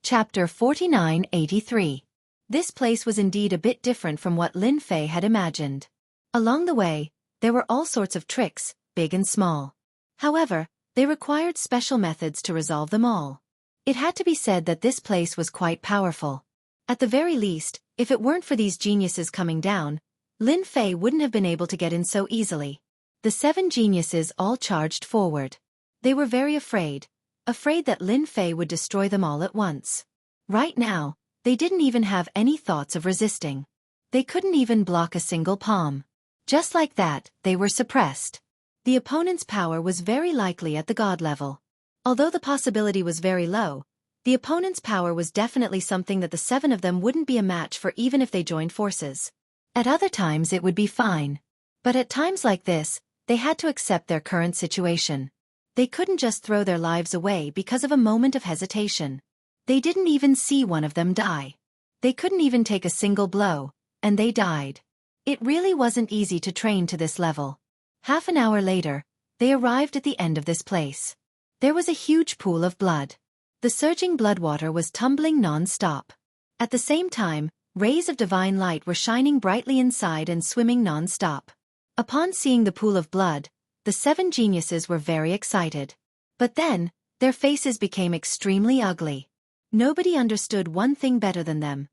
Chapter 4983. This place was indeed a bit different from what Lin Fei had imagined. Along the way, there were all sorts of tricks, big and small. However, they required special methods to resolve them all. It had to be said that this place was quite powerful. At the very least, if it weren't for these geniuses coming down, Lin Fei wouldn't have been able to get in so easily. The 7 geniuses all charged forward. They were very afraid that Lin Fei would destroy them all at once. Right now, they didn't even have any thoughts of resisting. They couldn't even block a single palm. Just like that, they were suppressed. The opponent's power was very likely at the god level. Although the possibility was very low, the opponent's power was definitely something that the 7 of them wouldn't be a match for even if they joined forces. At other times it would be fine. But at times like this, they had to accept their current situation. They couldn't just throw their lives away because of a moment of hesitation. They didn't even see one of them die. They couldn't even take a single blow, and they died. It really wasn't easy to train to this level. Half an hour later, they arrived at the end of this place. There was a huge pool of blood. The surging blood water was tumbling non-stop. At the same time, rays of divine light were shining brightly inside and swimming non-stop. Upon seeing the pool of blood, the 7 geniuses were very excited. But then, their faces became extremely ugly. Nobody understood one thing better than them.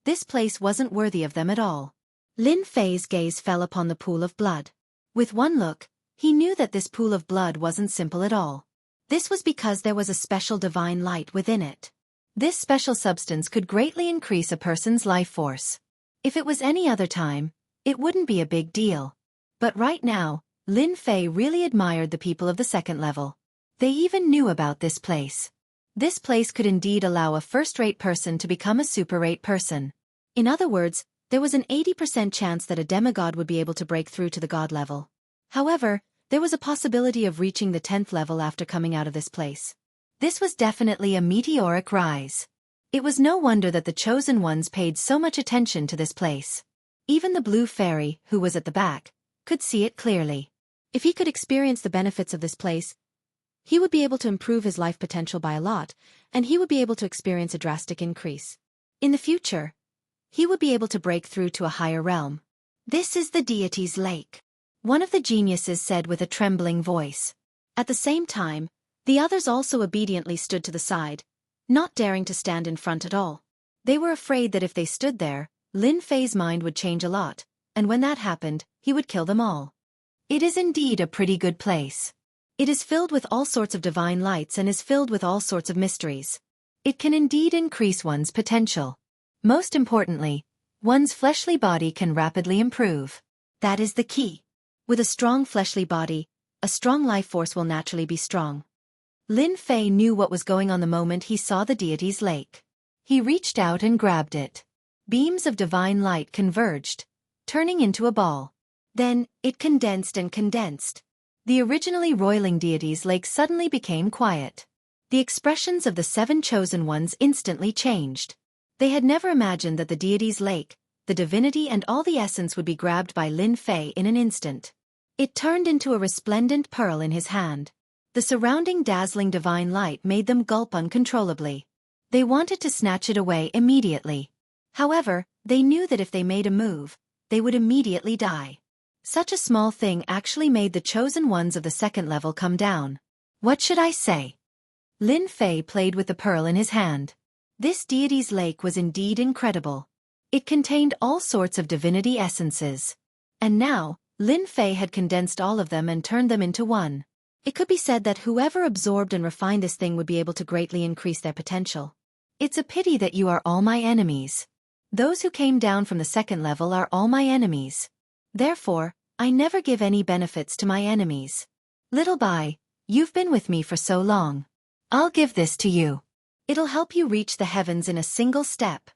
This place wasn't worthy of them at all. Lin Fei's gaze fell upon the pool of blood. With one look, he knew that this pool of blood wasn't simple at all. This was because there was a special divine light within it. This special substance could greatly increase a person's life force. If it was any other time, it wouldn't be a big deal. But right now, Lin Fei really admired the people of the 2nd level. They even knew about this place. This place could indeed allow a first-rate person to become a super-rate person. In other words, there was an 80% chance that a demigod would be able to break through to the god level. However, there was a possibility of reaching the 10th level after coming out of this place. This was definitely a meteoric rise. It was no wonder that the chosen ones paid so much attention to this place. Even the blue fairy, who was at the back, could see it clearly. If he could experience the benefits of this place, he would be able to improve his life potential by a lot, and he would be able to experience a drastic increase. In the future, he would be able to break through to a higher realm. This is the deity's lake, one of the geniuses said with a trembling voice. At the same time, the others also obediently stood to the side, not daring to stand in front at all. They were afraid that if they stood there, Lin Fei's mind would change a lot, and when that happened, he would kill them all. It is indeed a pretty good place. It is filled with all sorts of divine lights and is filled with all sorts of mysteries. It can indeed increase one's potential. Most importantly, one's fleshly body can rapidly improve. That is the key. With a strong fleshly body, a strong life force will naturally be strong. Lin Fei knew what was going on the moment he saw the deity's lake. He reached out and grabbed it. Beams of divine light converged, turning into a ball. Then, it condensed and condensed. The originally roiling deity's lake suddenly became quiet. The expressions of the 7 chosen ones instantly changed. They had never imagined that the deity's lake, the divinity and all the essence would be grabbed by Lin Fei in an instant. It turned into a resplendent pearl in his hand. The surrounding dazzling divine light made them gulp uncontrollably. They wanted to snatch it away immediately. However, they knew that if they made a move, they would immediately die. Such a small thing actually made the chosen ones of the 2nd level come down. What should I say? Lin Fei played with the pearl in his hand. This deity's lake was indeed incredible. It contained all sorts of divinity essences. And now, Lin Fei had condensed all of them and turned them into one. It could be said that whoever absorbed and refined this thing would be able to greatly increase their potential. It's a pity that you are all my enemies. Those who came down from the 2nd level are all my enemies. Therefore, I never give any benefits to my enemies. Little Bai, you've been with me for so long. I'll give this to you. It'll help you reach the heavens in a single step.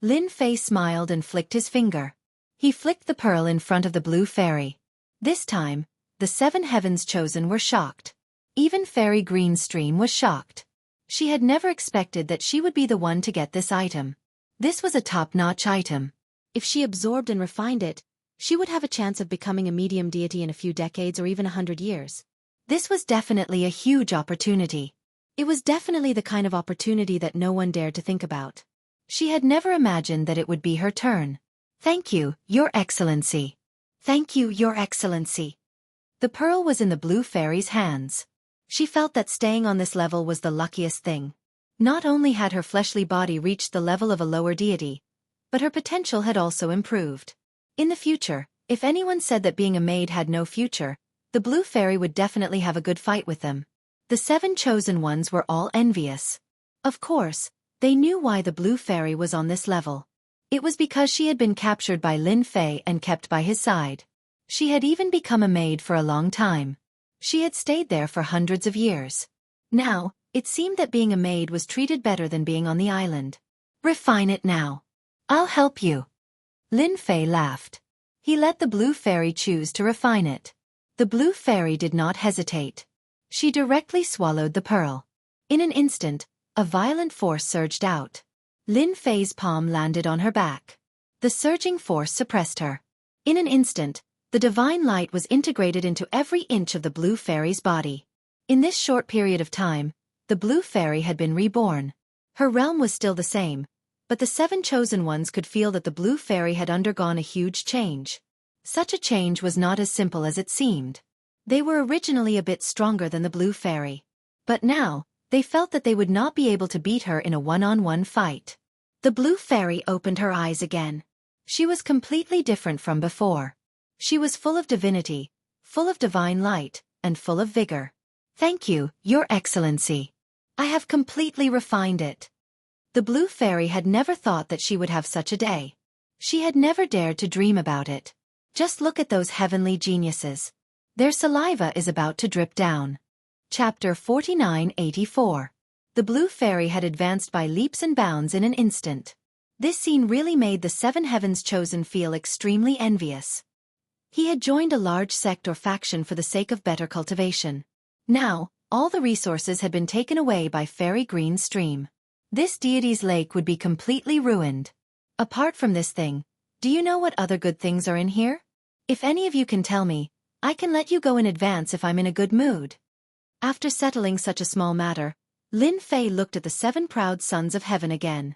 Lin Fei smiled and flicked his finger. He flicked the pearl in front of the blue fairy. This time, the 7 heavens chosen were shocked. Even Fairy Green Stream was shocked. She had never expected that she would be the one to get this item. This was a top-notch item. If she absorbed and refined it, she would have a chance of becoming a medium deity in a few decades or even 100 years. This was definitely a huge opportunity. It was definitely the kind of opportunity that no one dared to think about. She had never imagined that it would be her turn. "Thank you, Your Excellency." "Thank you, Your Excellency." The pearl was in the blue fairy's hands. She felt that staying on this level was the luckiest thing. Not only had her fleshly body reached the level of a lower deity, but her potential had also improved. In the future, if anyone said that being a maid had no future, the blue fairy would definitely have a good fight with them. The 7 chosen ones were all envious. Of course, they knew why the blue fairy was on this level. It was because she had been captured by Lin Fei and kept by his side. She had even become a maid for a long time. She had stayed there for hundreds of years. Now, it seemed that being a maid was treated better than being on the island. "Refine it now. I'll help you." Lin Fei laughed. He let the blue fairy choose to refine it. The blue fairy did not hesitate. She directly swallowed the pearl. In an instant, a violent force surged out. Lin Fei's palm landed on her back. The surging force suppressed her. In an instant, the divine light was integrated into every inch of the blue fairy's body. In this short period of time, the blue fairy had been reborn. Her realm was still the same, but the 7 chosen ones could feel that the blue fairy had undergone a huge change. Such a change was not as simple as it seemed. They were originally a bit stronger than the blue fairy. But now, they felt that they would not be able to beat her in a one-on-one fight. The blue fairy opened her eyes again. She was completely different from before. She was full of divinity, full of divine light, and full of vigor. "Thank you, Your Excellency. I have completely refined it." The blue fairy had never thought that she would have such a day. She had never dared to dream about it. Just look at those heavenly geniuses. Their saliva is about to drip down. Chapter 4984. The blue fairy had advanced by leaps and bounds in an instant. This scene really made the 7 heavens chosen feel extremely envious. He had joined a large sect or faction for the sake of better cultivation. Now, all the resources had been taken away by Fairy Green Stream. This deity's lake would be completely ruined. Apart from this thing, do you know what other good things are in here? If any of you can tell me, I can let you go in advance if I'm in a good mood. After settling such a small matter, Lin Fei looked at the 7 proud sons of heaven again.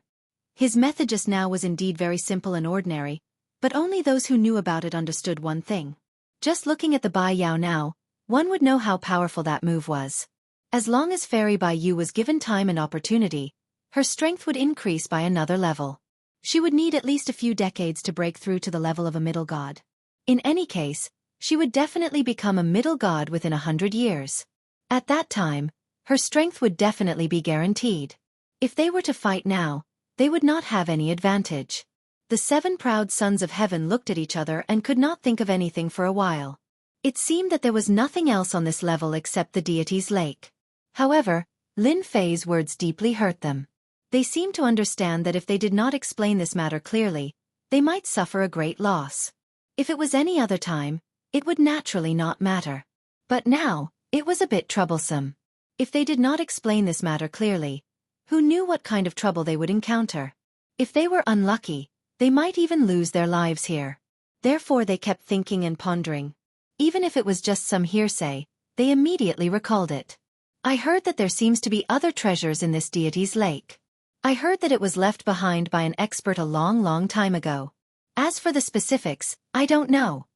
His method just now was indeed very simple and ordinary, but only those who knew about it understood one thing. Just looking at the Bai Yao now, one would know how powerful that move was. As long as Fairy Bai Yu was given time and opportunity, her strength would increase by another level. She would need at least a few decades to break through to the level of a middle god. In any case, she would definitely become a middle god within 100 years. At that time, her strength would definitely be guaranteed. If they were to fight now, they would not have any advantage. The 7 proud sons of heaven looked at each other and could not think of anything for a while. It seemed that there was nothing else on this level except the deity's lake. However, Lin Fei's words deeply hurt them. They seemed to understand that if they did not explain this matter clearly, they might suffer a great loss. If it was any other time, it would naturally not matter. But now, it was a bit troublesome. If they did not explain this matter clearly, who knew what kind of trouble they would encounter? If they were unlucky, they might even lose their lives here. Therefore they kept thinking and pondering. Even if it was just some hearsay, they immediately recalled it. "I heard that there seems to be other treasures in this deity's lake. I heard that it was left behind by an expert a long time ago. As for the specifics, I don't know."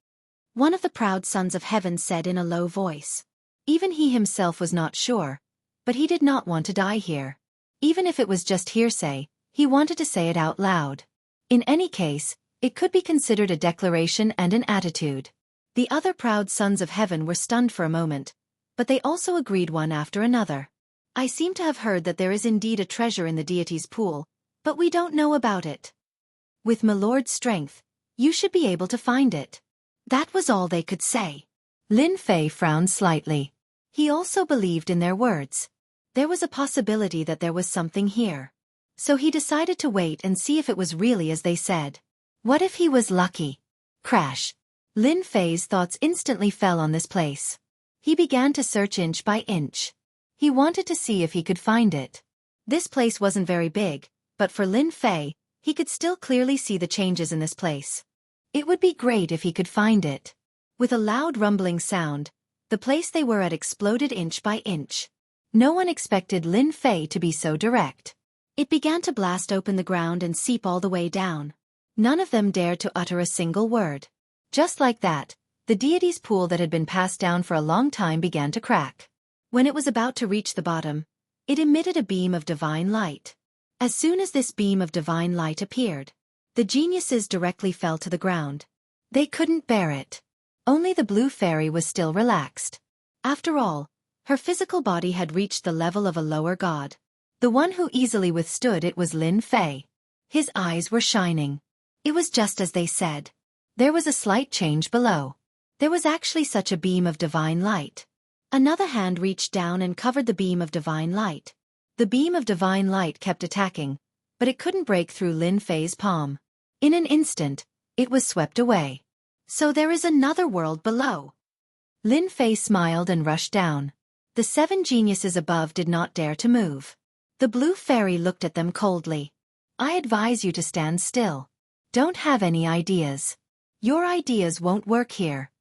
One of the proud sons of heaven said in a low voice. Even he himself was not sure, but he did not want to die here. Even if it was just hearsay, he wanted to say it out loud. In any case, it could be considered a declaration and an attitude. The other proud sons of heaven were stunned for a moment, but they also agreed one after another. "I seem to have heard that there is indeed a treasure in the deity's pool, but we don't know about it. With my lord's strength, you should be able to find it." That was all they could say. Lin Fei frowned slightly. He also believed in their words. There was a possibility that there was something here. So he decided to wait and see if it was really as they said. What if he was lucky? Crash. Lin Fei's thoughts instantly fell on this place. He began to search inch by inch. He wanted to see if he could find it. This place wasn't very big, but for Lin Fei, he could still clearly see the changes in this place. It would be great if he could find it. With a loud rumbling sound, the place they were at exploded inch by inch. No one expected Lin Fei to be so direct. It began to blast open the ground and seep all the way down. None of them dared to utter a single word. Just like that, the deity's pool that had been passed down for a long time began to crack. When it was about to reach the bottom, it emitted a beam of divine light. As soon as this beam of divine light appeared, the geniuses directly fell to the ground. They couldn't bear it. Only the blue fairy was still relaxed. After all, her physical body had reached the level of a lower god. The one who easily withstood it was Lin Fei. His eyes were shining. It was just as they said. There was a slight change below. There was actually such a beam of divine light. Another hand reached down and covered the beam of divine light. The beam of divine light kept attacking, but it couldn't break through Lin Fei's palm. In an instant, it was swept away. So there is another world below. Lin Fei smiled and rushed down. The 7 geniuses above did not dare to move. The blue fairy looked at them coldly. I advise you to stand still. Don't have any ideas. Your ideas won't work here.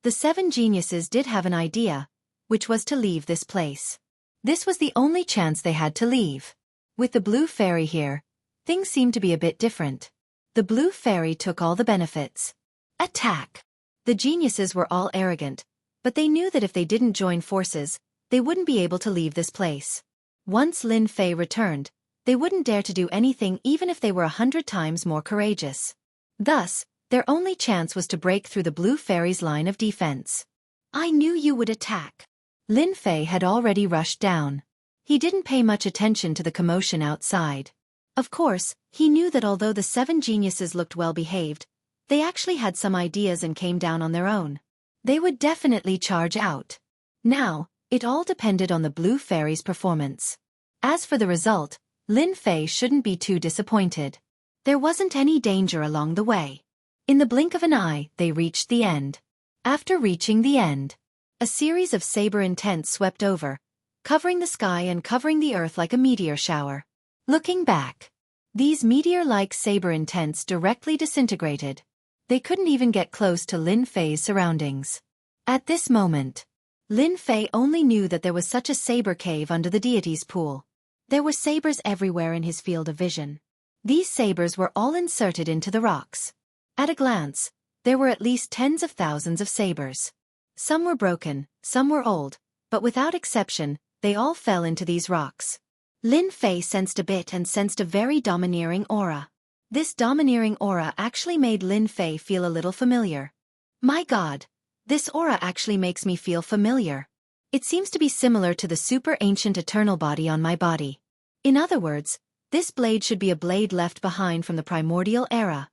The 7 geniuses did have an idea, which was to leave this place. This was the only chance they had to leave. With the blue fairy here, things seemed to be a bit different. The blue fairy took all the benefits. Attack! The geniuses were all arrogant, but they knew that if they didn't join forces, they wouldn't be able to leave this place. Once Lin Fei returned, they wouldn't dare to do anything even if they were 100 times more courageous. Thus, their only chance was to break through the blue fairy's line of defense. I knew you would attack. Lin Fei had already rushed down. He didn't pay much attention to the commotion outside. Of course, he knew that although the 7 geniuses looked well behaved, they actually had some ideas and came down on their own. They would definitely charge out. Now, it all depended on the blue fairy's performance. As for the result, Lin Fei shouldn't be too disappointed. There wasn't any danger along the way. In the blink of an eye, they reached the end. After reaching the end, a series of saber intents swept over, covering the sky and covering the earth like a meteor shower. Looking back, these meteor-like saber intents directly disintegrated. They couldn't even get close to Lin Fei's surroundings. At this moment, Lin Fei only knew that there was such a saber cave under the deity's pool. There were sabers everywhere in his field of vision. These sabers were all inserted into the rocks. At a glance, there were at least tens of thousands of sabers. Some were broken, some were old, but without exception, they all fell into these rocks. Lin Fei sensed a bit and sensed a very domineering aura. This domineering aura actually made Lin Fei feel a little familiar. My God, this aura actually makes me feel familiar. It seems to be similar to the super ancient eternal body on my body. In other words, this blade should be a blade left behind from the primordial era.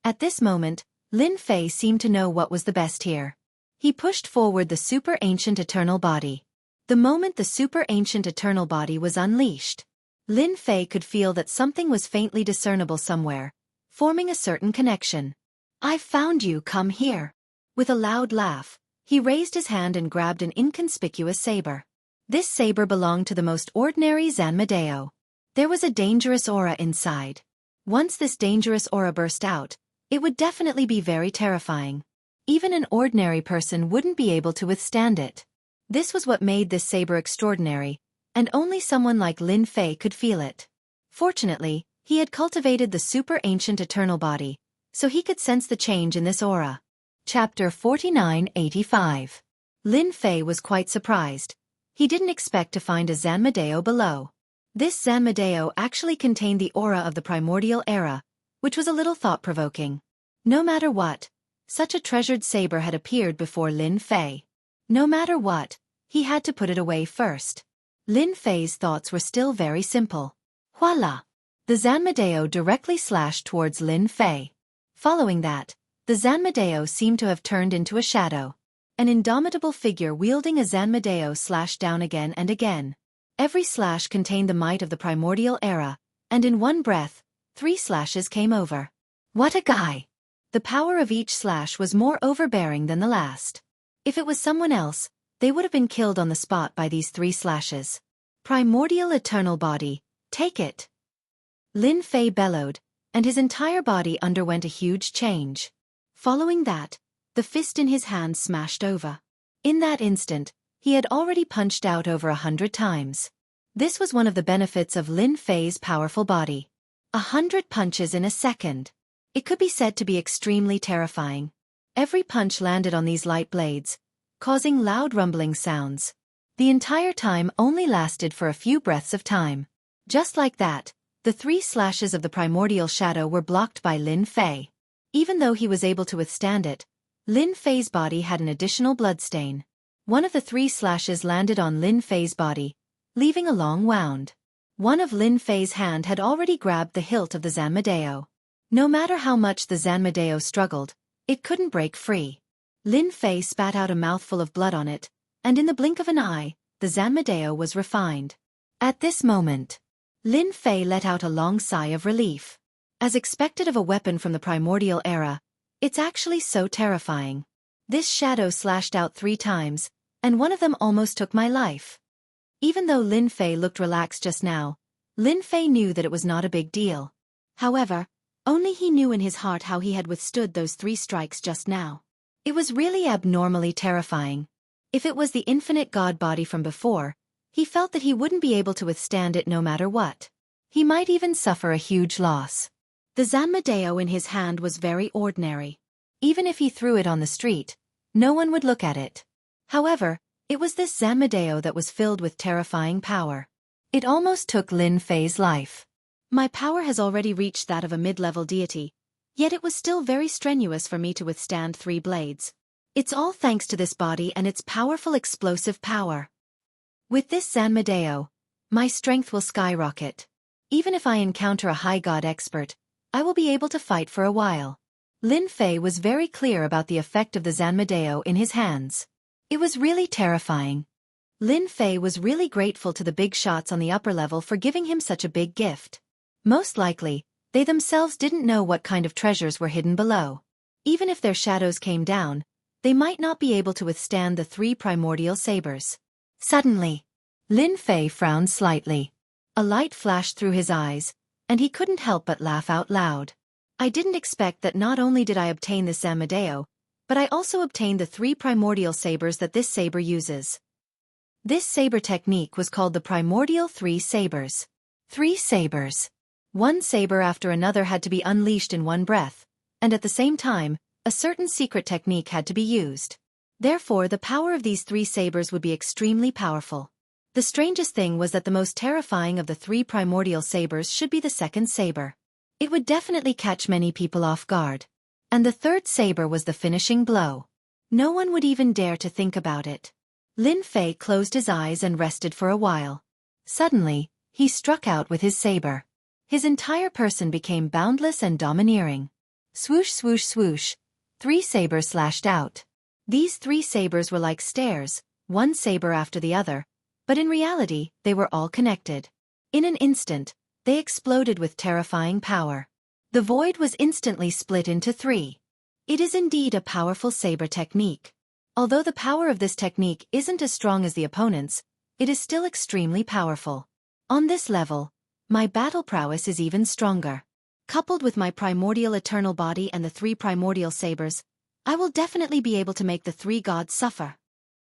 At this moment, Lin Fei seemed to know what was the best here. He pushed forward the super ancient eternal body. The moment the super ancient eternal body was unleashed, Lin Fei could feel that something was faintly discernible somewhere, forming a certain connection. I've found you, come here. With a loud laugh, he raised his hand and grabbed an inconspicuous saber. This saber belonged to the most ordinary Zanmadeo. There was a dangerous aura inside. Once this dangerous aura burst out, it would definitely be very terrifying. Even an ordinary person wouldn't be able to withstand it. This was what made this saber extraordinary, and only someone like Lin Fei could feel it. Fortunately, he had cultivated the super ancient eternal body, so he could sense the change in this aura. Chapter 4985. Lin Fei was quite surprised. He didn't expect to find a Zanmadeo below. This Zanmadeo actually contained the aura of the primordial era, which was a little thought-provoking. No matter what, such a treasured saber had appeared before Lin Fei. No matter what, he had to put it away first. Lin Fei's thoughts were still very simple. Voila! The Zanmadeo directly slashed towards Lin Fei. Following that, the Zanmadeo seemed to have turned into a shadow. An indomitable figure wielding a Zanmadeo slashed down again and again. Every slash contained the might of the primordial era, and in one breath, 3 slashes came over. What a guy! The power of each slash was more overbearing than the last. If it was someone else, they would have been killed on the spot by these 3 slashes. Primordial eternal body, take it! Lin Fei bellowed, and his entire body underwent a huge change. Following that, the fist in his hand smashed over. In that instant, He had already punched out over 100 times. This was one of the benefits of Lin Fei's powerful body. 100 punches in a second. It could be said to be extremely terrifying. Every punch landed on these light blades, causing loud rumbling sounds. The entire time only lasted for a few breaths of time. Just like that, the 3 slashes of the primordial shadow were blocked by Lin Fei. Even though he was able to withstand it, Lin Fei's body had an additional bloodstain. One of the 3 slashes landed on Lin Fei's body, leaving a long wound. One of Lin Fei's hand had already grabbed the hilt of the Zanmadeo. No matter how much the Zanmadeo struggled, it couldn't break free. Lin Fei spat out a mouthful of blood on it, and in the blink of an eye, the Zanmadeo was refined. At this moment, Lin Fei let out a long sigh of relief. As expected of a weapon from the primordial era, it's actually so terrifying. This shadow slashed out 3 times, and one of them almost took my life. Even though Lin Fei looked relaxed just now, Lin Fei knew that it was not a big deal. However, only he knew in his heart how he had withstood those 3 strikes just now. It was really abnormally terrifying. If it was the infinite god body from before, he felt that he wouldn't be able to withstand it no matter what. He might even suffer a huge loss. The Zanmadeo in his hand was very ordinary. Even if he threw it on the street, no one would look at it. However, it was this Zanmadeo that was filled with terrifying power. It almost took Lin Fei's life. My power has already reached that of a mid-level deity, yet it was still very strenuous for me to withstand 3 blades. It's all thanks to this body and its powerful explosive power. With this Zanmadeo, my strength will skyrocket. Even if I encounter a high god expert, I will be able to fight for a while. Lin Fei was very clear about the effect of the Zanmadeo in his hands. It was really terrifying. Lin Fei was really grateful to the big shots on the upper level for giving him such a big gift. Most likely, they themselves didn't know what kind of treasures were hidden below. Even if their shadows came down, they might not be able to withstand the 3 primordial sabers. Suddenly, Lin Fei frowned slightly. A light flashed through his eyes, and he couldn't help but laugh out loud. I didn't expect that not only did I obtain this Zanmadeo, but I also obtained the 3 primordial sabers that this saber uses. This saber technique was called the primordial 3 sabers. 3 sabers. One saber after another had to be unleashed in one breath, and at the same time, a certain secret technique had to be used. Therefore, the power of these 3 sabers would be extremely powerful. The strangest thing was that the most terrifying of the 3 primordial sabers should be the second saber. It would definitely catch many people off guard. And the third saber was the finishing blow. No one would even dare to think about it. Lin Fei closed his eyes and rested for a while. Suddenly, he struck out with his saber. His entire person became boundless and domineering. Swoosh swoosh swoosh, 3 sabers slashed out. These 3 sabers were like stairs, one saber after the other, but in reality, they were all connected. In an instant, they exploded with terrifying power. The void was instantly split into 3. It is indeed a powerful saber technique. Although the power of this technique isn't as strong as the opponent's, it is still extremely powerful. On this level, my battle prowess is even stronger. Coupled with my primordial eternal body and the 3 primordial sabers, I will definitely be able to make the 3 gods suffer.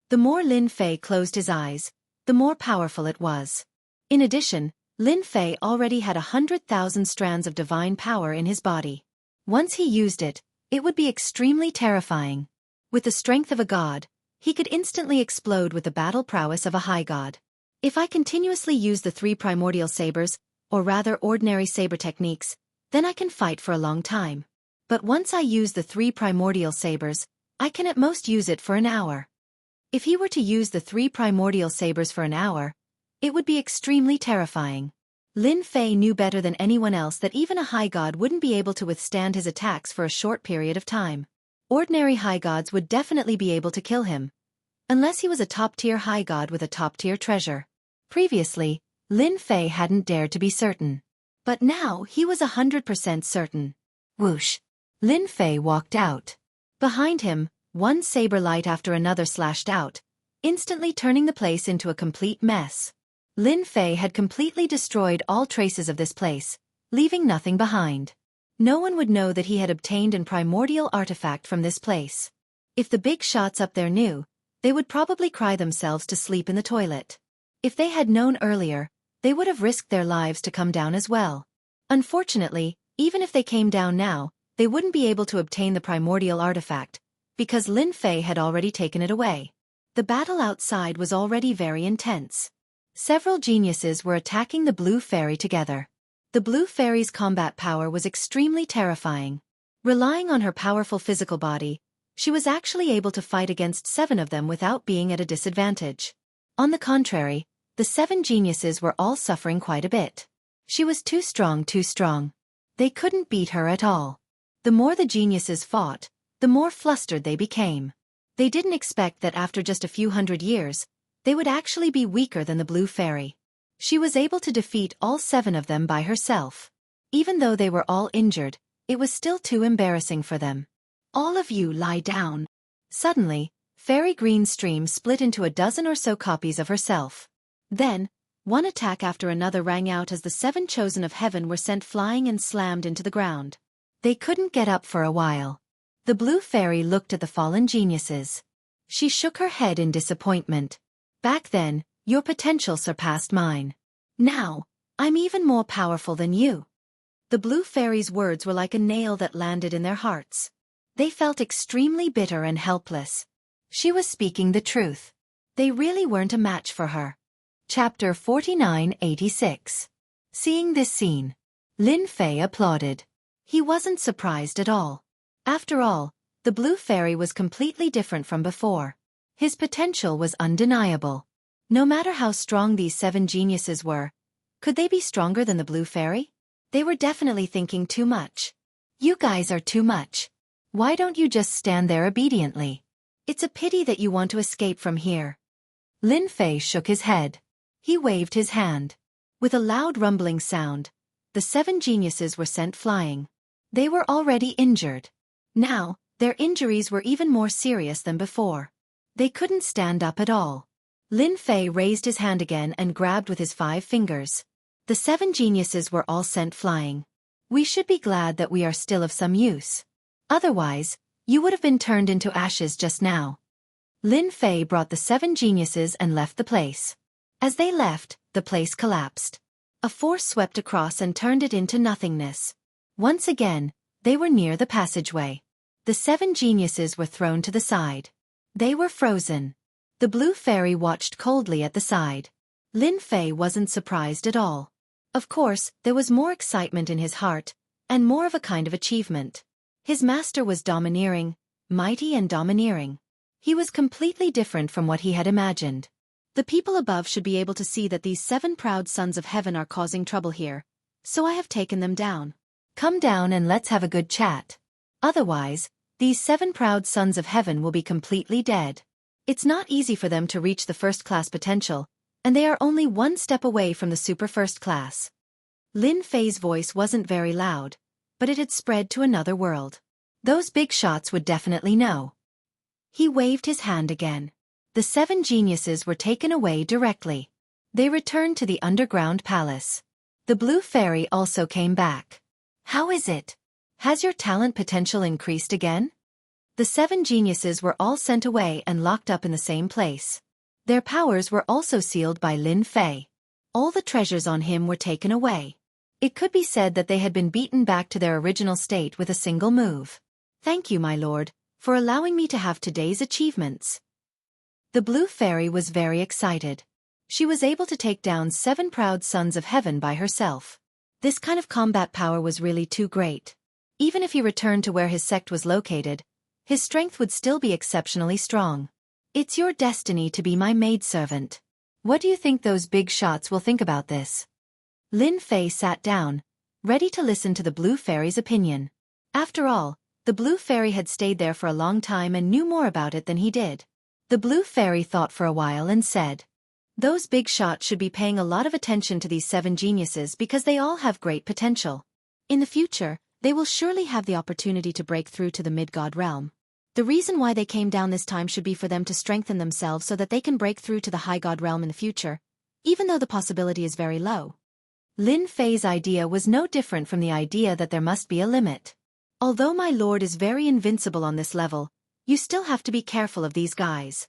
The more Lin Fei closed his eyes, the more powerful it was. In addition, Lin Fei already had 100,000 strands of divine power in his body. Once he used it, it would be extremely terrifying. With the strength of a god, he could instantly explode with the battle prowess of a high god. If I continuously use the 3 primordial sabers, or rather ordinary saber techniques, then I can fight for a long time. But once I use the 3 primordial sabers, I can at most use it for an hour. If he were to use the 3 primordial sabers for an hour, it would be extremely terrifying. Lin Fei knew better than anyone else that even a high god wouldn't be able to withstand his attacks for a short period of time. Ordinary high gods would definitely be able to kill him, unless he was a top-tier high god with a top-tier treasure. Previously, Lin Fei hadn't dared to be certain. But now he was 100% certain. Whoosh! Lin Fei walked out. Behind him, one saber light after another slashed out, instantly turning the place into a complete mess. Lin Fei had completely destroyed all traces of this place, leaving nothing behind. No one would know that he had obtained an primordial artifact from this place. If the big shots up there knew, they would probably cry themselves to sleep in the toilet. If they had known earlier, they would have risked their lives to come down as well. Unfortunately, even if they came down now, they wouldn't be able to obtain the primordial artifact, because Lin Fei had already taken it away. The battle outside was already very intense. Several geniuses were attacking the Blue Fairy together. The Blue Fairy's combat power was extremely terrifying. Relying on her powerful physical body, she was actually able to fight against 7 of them without being at a disadvantage. On the contrary, the 7 geniuses were all suffering quite a bit. She was too strong, too strong. They couldn't beat her at all. The more the geniuses fought, the more flustered they became. They didn't expect that after just a few hundred years, they would actually be weaker than the Blue Fairy. She was able to defeat all 7 of them by herself. Even though they were all injured, it was still too embarrassing for them. All of you lie down. Suddenly, Fairy Green Stream split into a dozen or so copies of herself. Then, one attack after another rang out as the 7 chosen of heaven were sent flying and slammed into the ground. They couldn't get up for a while. The Blue Fairy looked at the fallen geniuses. She shook her head in disappointment. Back then, your potential surpassed mine. Now, I'm even more powerful than you. The Blue Fairy's words were like a nail that landed in their hearts. They felt extremely bitter and helpless. She was speaking the truth. They really weren't a match for her. Chapter 4986. Seeing this scene, Lin Fei applauded. He wasn't surprised at all. After all, the Blue Fairy was completely different from before. His potential was undeniable. No matter how strong these 7 geniuses were, could they be stronger than the Blue Fairy? They were definitely thinking too much. You guys are too much. Why don't you just stand there obediently? It's a pity that you want to escape from here. Lin Fei shook his head. He waved his hand. With a loud rumbling sound, the 7 geniuses were sent flying. They were already injured. Now, their injuries were even more serious than before. They couldn't stand up at all. Lin Fei raised his hand again and grabbed with his 5 fingers. The 7 geniuses were all sent flying. We should be glad that we are still of some use. Otherwise, you would have been turned into ashes just now. Lin Fei brought the 7 geniuses and left the place. As they left, the place collapsed. A force swept across and turned it into nothingness. Once again, they were near the passageway. The 7 geniuses were thrown to the side. They were frozen. The Blue Fairy watched coldly at the side. Lin Fei wasn't surprised at all. Of course, there was more excitement in his heart, and more of a kind of achievement. His master was domineering, mighty and domineering. He was completely different from what he had imagined. The people above should be able to see that these 7 proud sons of heaven are causing trouble here, so I have taken them down. Come down and let's have a good chat. Otherwise, these 7 proud sons of heaven will be completely dead. It's not easy for them to reach the first-class potential, and they are only 1 step away from the super first class. Lin Fei's voice wasn't very loud, but it had spread to another world. Those big shots would definitely know. He waved his hand again. The 7 geniuses were taken away directly. They returned to the underground palace. The Blue Fairy also came back. How is it? Has your talent potential increased again? The 7 geniuses were all sent away and locked up in the same place. Their powers were also sealed by Lin Fei. All the treasures on him were taken away. It could be said that they had been beaten back to their original state with a single move. Thank you, my lord, for allowing me to have today's achievements. The Blue Fairy was very excited. She was able to take down 7 proud sons of heaven by herself. This kind of combat power was really too great. Even if he returned to where his sect was located, his strength would still be exceptionally strong. It's your destiny to be my maidservant. What do you think those big shots will think about this? Lin Fei sat down, ready to listen to the Blue Fairy's opinion. After all, the Blue Fairy had stayed there for a long time and knew more about it than he did. The Blue Fairy thought for a while and said, "Those big shots should be paying a lot of attention to these 7 geniuses because they all have great potential. In the future, they will surely have the opportunity to break through to the mid-god realm. The reason why they came down this time should be for them to strengthen themselves so that they can break through to the high god realm in the future, even though the possibility is very low." Lin Fei's idea was no different from the idea that there must be a limit. Although my lord is very invincible on this level, you still have to be careful of these guys.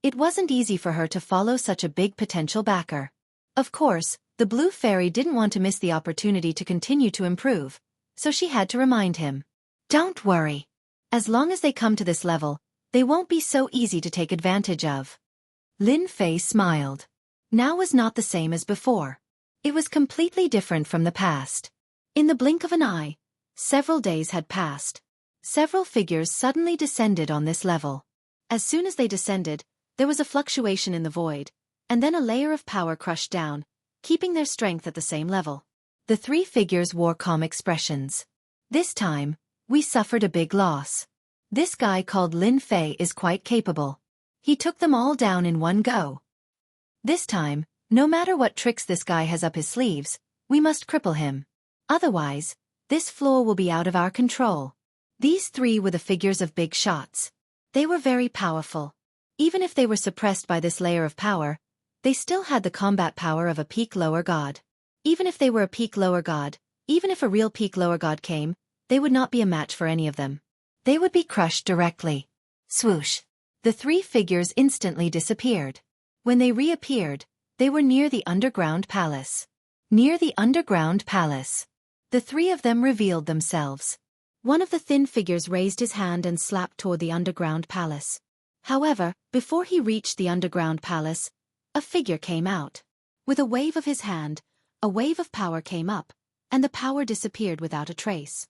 It wasn't easy for her to follow such a big potential backer. Of course, the blue fairy didn't want to miss the opportunity to continue to improve, so she had to remind him. Don't worry. As long as they come to this level, they won't be so easy to take advantage of. Lin Fei smiled. Now was not the same as before. It was completely different from the past. In the blink of an eye, several days had passed. Several figures suddenly descended on this level. As soon as they descended, there was a fluctuation in the void, and then a layer of power crushed down, keeping their strength at the same level. The three figures wore calm expressions. This time, we suffered a big loss. This guy called Lin Fei is quite capable. He took them all down in one go. This time, no matter what tricks this guy has up his sleeves, we must cripple him. Otherwise, this floor will be out of our control. These three were the figures of big shots. They were very powerful. Even if they were suppressed by this layer of power, they still had the combat power of a peak lower god. Even if they were a peak lower god, even if a real peak lower god came, they would not be a match for any of them. They would be crushed directly. Swoosh! The three figures instantly disappeared. When they reappeared, they were near the underground palace. Near the underground palace. The three of them revealed themselves. One of the thin figures raised his hand and slapped toward the underground palace. However, before he reached the underground palace, a figure came out. With a wave of his hand, a wave of power came up, and the power disappeared without a trace.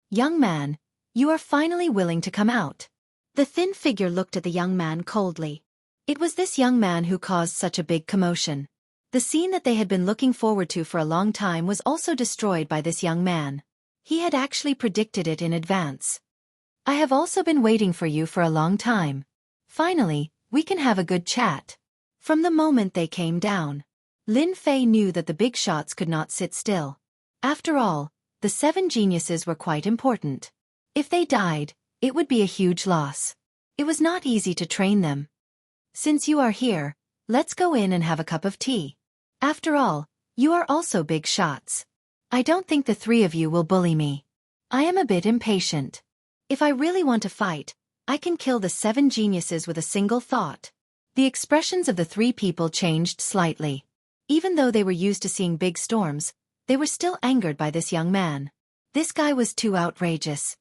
Young man, you are finally willing to come out. The thin figure looked at the young man coldly. It was this young man who caused such a big commotion. The scene that they had been looking forward to for a long time was also destroyed by this young man. He had actually predicted it in advance. I have also been waiting for you for a long time. Finally, we can have a good chat. From the moment they came down, Lin Fei knew that the big shots could not sit still. After all, the 7 geniuses were quite important. If they died, it would be a huge loss. It was not easy to train them. Since you are here, let's go in and have a cup of tea. After all, you are also big shots. I don't think the three of you will bully me. I am a bit impatient. If I really want to fight, I can kill the 7 geniuses with a single thought. The expressions of the three people changed slightly. Even though they were used to seeing big storms, they were still angered by this young man. This guy was too outrageous.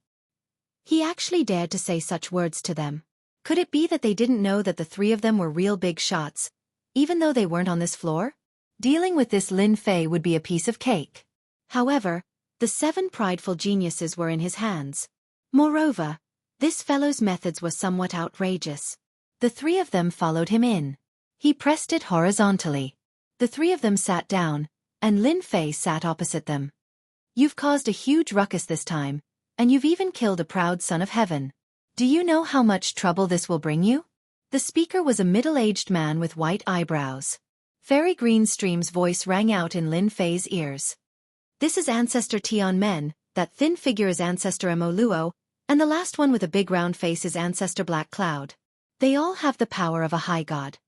He actually dared to say such words to them. Could it be that they didn't know that the three of them were real big shots, even though they weren't on this floor? Dealing with this Lin Fei would be a piece of cake. However, the 7 prideful geniuses were in his hands. Moreover, this fellow's methods were somewhat outrageous. The 3 of them followed him in. He pressed it horizontally. The 3 of them sat down, and Lin Fei sat opposite them. You've caused a huge ruckus this time, and you've even killed a proud son of heaven. Do you know how much trouble this will bring you? The speaker was a middle-aged man with white eyebrows. Fairy Green Stream's voice rang out in Lin Fei's ears. This is Ancestor Tian Men, that thin figure is Ancestor Mo Luo, and the last one with a big round face is Ancestor Black Cloud. They all have the power of a high god.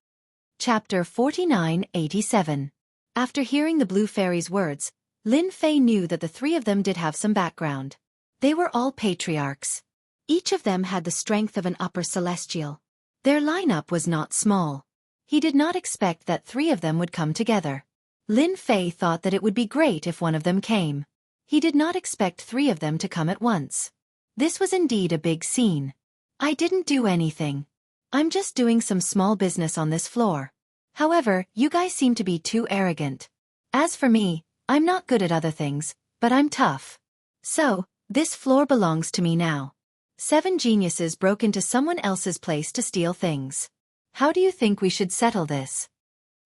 Chapter 4987. After hearing the Blue Fairy's words, Lin Fei knew that the 3 of them did have some background. They were all patriarchs. Each of them had the strength of an upper celestial. Their lineup was not small. He did not expect that 3 of them would come together. Lin Fei thought that it would be great if one of them came. He did not expect 3 of them to come at once. This was indeed a big scene. I didn't do anything. I'm just doing some small business on this floor. However, you guys seem to be too arrogant. As for me, I'm not good at other things, but I'm tough. So, this floor belongs to me now. 7 geniuses broke into someone else's place to steal things. How do you think we should settle this?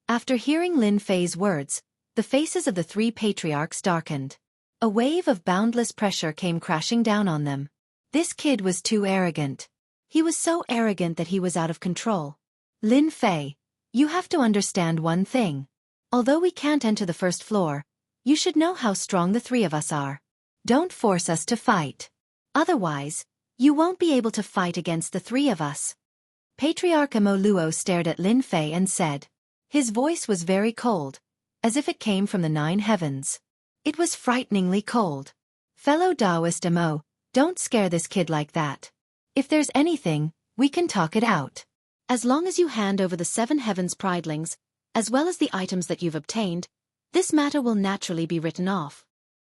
After hearing Lin Fei's words, the faces of the 3 patriarchs darkened. A wave of boundless pressure came crashing down on them. This kid was too arrogant. He was so arrogant that he was out of control. Lin Fei, you have to understand one thing. Although we can't enter the first floor, you should know how strong the 3 of us are. Don't force us to fight. Otherwise, you won't be able to fight against the 3 of us. Patriarch Mo Luo stared at Lin Fei and said. His voice was very cold, as if it came from the 9 heavens. It was frighteningly cold. Fellow Taoist Mo, don't scare this kid like that. If there's anything, we can talk it out. As long as you hand over the 7 heavens pridelings, as well as the items that you've obtained, this matter will naturally be written off.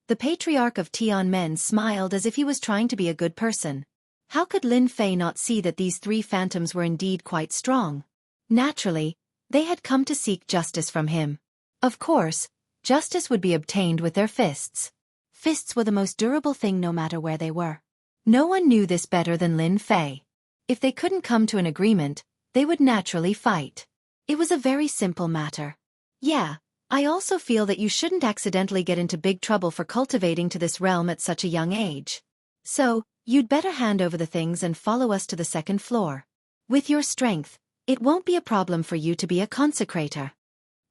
The Patriarch of Tian Men smiled as if he was trying to be a good person. How could Lin Fei not see that these 3 phantoms were indeed quite strong? Naturally, they had come to seek justice from him. Of course, justice would be obtained with their fists. Fists were the most durable thing no matter where they were. No one knew this better than Lin Fei. If they couldn't come to an agreement, they would naturally fight. It was a very simple matter. Yeah, I also feel that you shouldn't accidentally get into big trouble for cultivating to this realm at such a young age. So, you'd better hand over the things and follow us to the 2nd floor. With your strength, it won't be a problem for you to be a consecrator.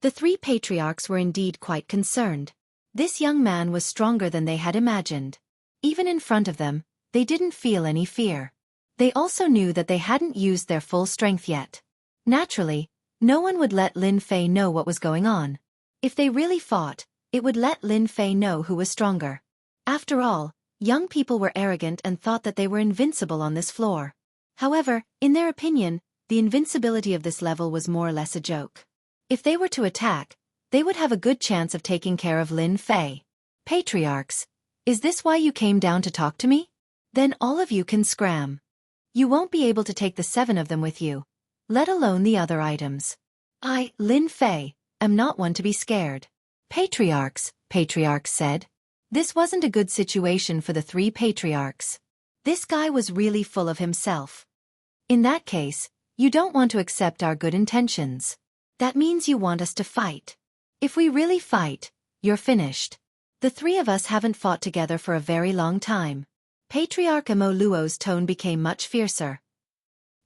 The 3 patriarchs were indeed quite concerned. This young man was stronger than they had imagined. Even in front of them, they didn't feel any fear. They also knew that they hadn't used their full strength yet. Naturally, no one would let Lin Fei know what was going on. If they really fought, it would let Lin Fei know who was stronger. After all, young people were arrogant and thought that they were invincible on this floor. However, in their opinion, the invincibility of this level was more or less a joke. If they were to attack, they would have a good chance of taking care of Lin Fei. Patriarchs, is this why you came down to talk to me? Then all of you can scram. You won't be able to take the 7 of them with you, let alone the other items. I, Lin Fei, am not one to be scared. Patriarchs said. This wasn't a good situation for the 3 patriarchs. This guy was really full of himself. In that case, you don't want to accept our good intentions. That means you want us to fight. If we really fight, you're finished. The 3 of us haven't fought together for a very long time. Patriarch Mo Luo's tone became much fiercer.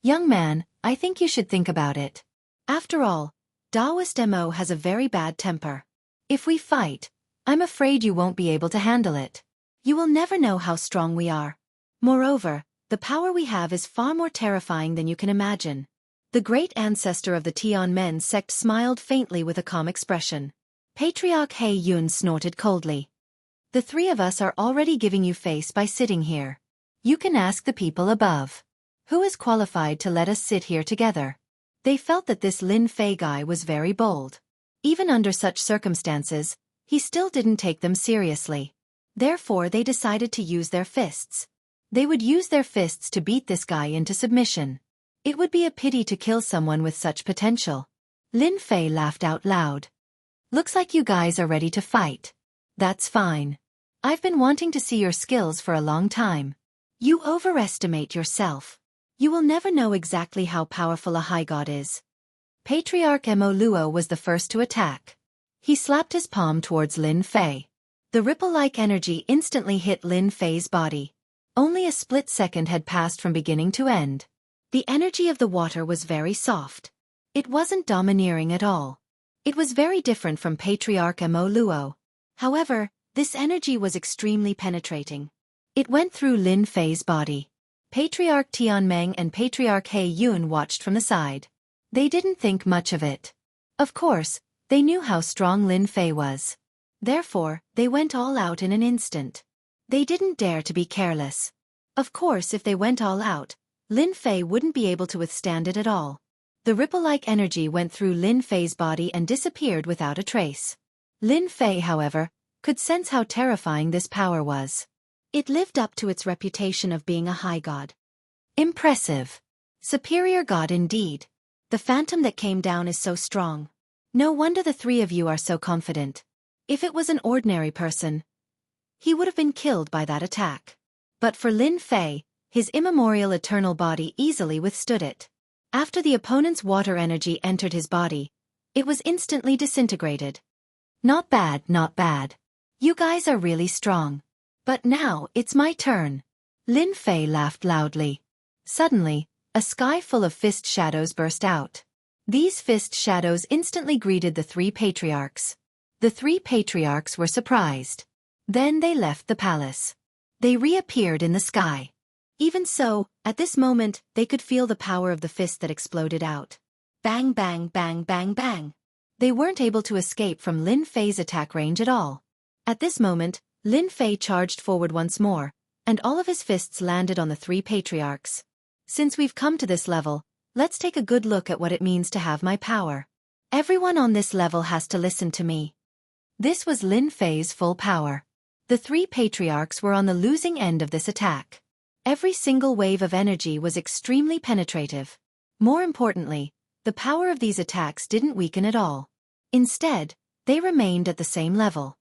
Young man, I think you should think about it. After all, Taoist Mo has a very bad temper. If we fight, I'm afraid you won't be able to handle it. You will never know how strong we are. Moreover, the power we have is far more terrifying than you can imagine. The great ancestor of the Tian Men sect smiled faintly with a calm expression. Patriarch He Yun snorted coldly. The 3 of us are already giving you face by sitting here. You can ask the people above. Who is qualified to let us sit here together? They felt that this Lin Fei guy was very bold. Even under such circumstances, he still didn't take them seriously. Therefore they decided to use their fists. They would use their fists to beat this guy into submission. It would be a pity to kill someone with such potential. Lin Fei laughed out loud. Looks like you guys are ready to fight. That's fine. I've been wanting to see your skills for a long time. You overestimate yourself. You will never know exactly how powerful a high god is. Patriarch Mo Luo was the first to attack. He slapped his palm towards Lin Fei. The ripple-like energy instantly hit Lin Fei's body. Only a split second had passed from beginning to end. The energy of the water was very soft. It wasn't domineering at all. It was very different from Patriarch Mo Luo. However, this energy was extremely penetrating. It went through Lin Fei's body. Patriarch Tianmeng and Patriarch He Yun watched from the side. They didn't think much of it. Of course, they knew how strong Lin Fei was. Therefore, they went all out in an instant. They didn't dare to be careless. Of course, if they went all out, Lin Fei wouldn't be able to withstand it at all. The ripple-like energy went through Lin Fei's body and disappeared without a trace. Lin Fei, however, could sense how terrifying this power was. It lived up to its reputation of being a high god. Impressive. Superior god indeed. The phantom that came down is so strong. No wonder the 3 of you are so confident. If it was an ordinary person, he would have been killed by that attack. But for Lin Fei, his immemorial eternal body easily withstood it. After the opponent's water energy entered his body, it was instantly disintegrated. Not bad, not bad. You guys are really strong. But now, it's my turn. Lin Fei laughed loudly. Suddenly, a sky full of fist shadows burst out. These fist shadows instantly greeted the 3 patriarchs. The 3 patriarchs were surprised. Then they left the palace. They reappeared in the sky. Even so, at this moment, they could feel the power of the fist that exploded out. Bang bang bang bang bang. They weren't able to escape from Lin Fei's attack range at all. At this moment, Lin Fei charged forward once more, and all of his fists landed on the 3 patriarchs. Since we've come to this level, Let's take a good look at what it means to have my power. Everyone on this level has to listen to me. This was Lin Fei's full power. The three patriarchs were on the losing end of this attack. Every single wave of energy was extremely penetrative. More importantly, the power of these attacks didn't weaken at all. Instead, they remained at the same level.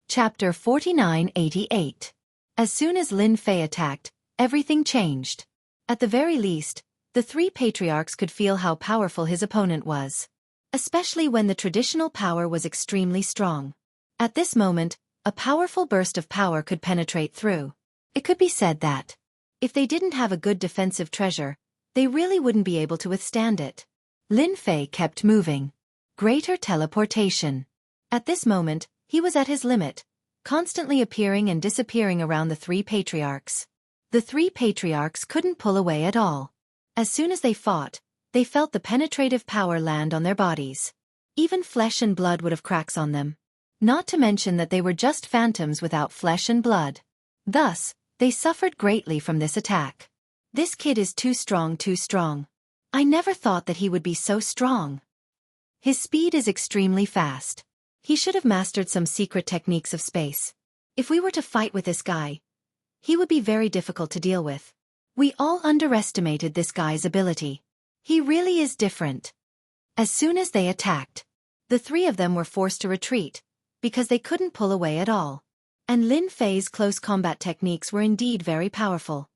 Chapter 4988. As soon as Lin Fei attacked, everything changed. At the very least, the three patriarchs could feel how powerful his opponent was. Especially when the traditional power was extremely strong. At this moment, a powerful burst of power could penetrate through. It could be said that, if they didn't have a good defensive treasure, they really wouldn't be able to withstand it. Lin Fei kept moving. Greater teleportation. At this moment, he was at his limit, constantly appearing and disappearing around the three patriarchs. The three patriarchs couldn't pull away at all. As soon as they fought, they felt the penetrative power land on their bodies. Even flesh and blood would have cracks on them. Not to mention that they were just phantoms without flesh and blood. Thus, they suffered greatly from this attack. This kid is too strong, too strong. I never thought that he would be so strong. His speed is extremely fast. He should have mastered some secret techniques of space. If we were to fight with this guy, he would be very difficult to deal with. We all underestimated this guy's ability. He really is different. As soon as they attacked, the three of them were forced to retreat, because they couldn't pull away at all. And Lin Fei's close combat techniques were indeed very powerful.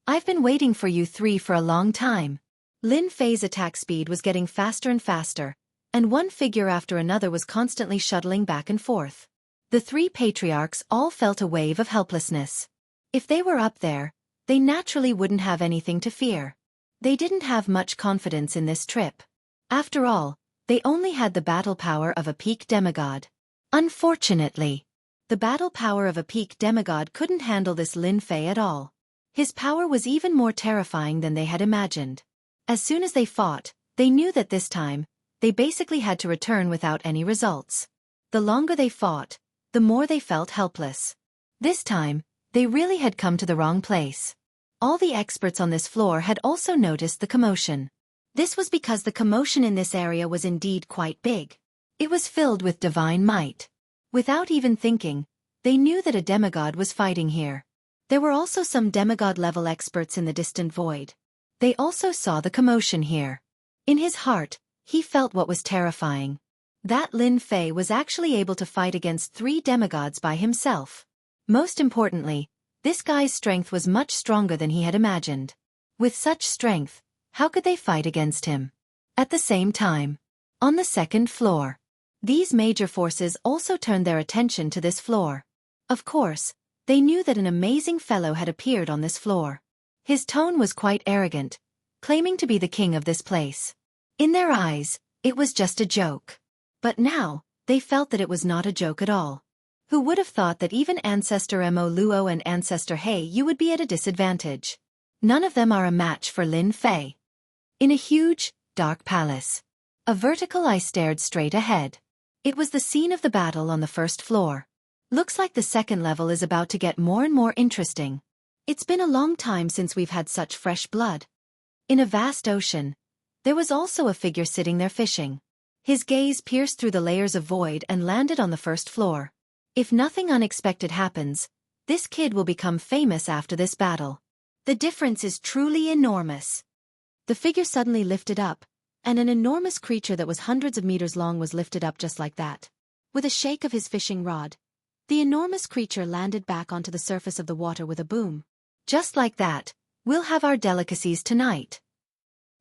I've been waiting for you three for a long time. Lin Fei's attack speed was getting faster and faster, and one figure after another was constantly shuttling back and forth. The three patriarchs all felt a wave of helplessness. If they were up there, they naturally wouldn't have anything to fear. They didn't have much confidence in this trip. After all, they only had the battle power of a peak demigod. Unfortunately, the battle power of a peak demigod couldn't handle this Lin Fei at all. His power was even more terrifying than they had imagined. As soon as they fought, they knew that this time, they basically had to return without any results. The longer they fought, the more they felt helpless. This time, they really had come to the wrong place. All the experts on this floor had also noticed the commotion. This was because the commotion in this area was indeed quite big. It was filled with divine might. Without even thinking, they knew that a demigod was fighting here. There were also some demigod-level experts in the distant void. They also saw the commotion here. In his heart, he felt what was terrifying. That Lin Fei was actually able to fight against three demigods by himself. Most importantly, this guy's strength was much stronger than he had imagined. With such strength, how could they fight against him? At the same time, on the second floor, these major forces also turned their attention to this floor. Of course, they knew that an amazing fellow had appeared on this floor. His tone was quite arrogant, claiming to be the king of this place. In their eyes, it was just a joke. But now, they felt that it was not a joke at all. Who would have thought that even Ancestor Mo Luo and Ancestor He Yu would be at a disadvantage? None of them are a match for Lin Fei. In a huge, dark palace, a vertical eye stared straight ahead. It was the scene of the battle on the first floor. Looks like the second level is about to get more and more interesting. It's been a long time since we've had such fresh blood. In a vast ocean, there was also a figure sitting there fishing. His gaze pierced through the layers of void and landed on the first floor. If nothing unexpected happens, this kid will become famous after this battle. The difference is truly enormous. The figure suddenly lifted up, and an enormous creature that was hundreds of meters long was lifted up just like that. With a shake of his fishing rod, the enormous creature landed back onto the surface of the water with a boom. Just like that, we'll have our delicacies tonight.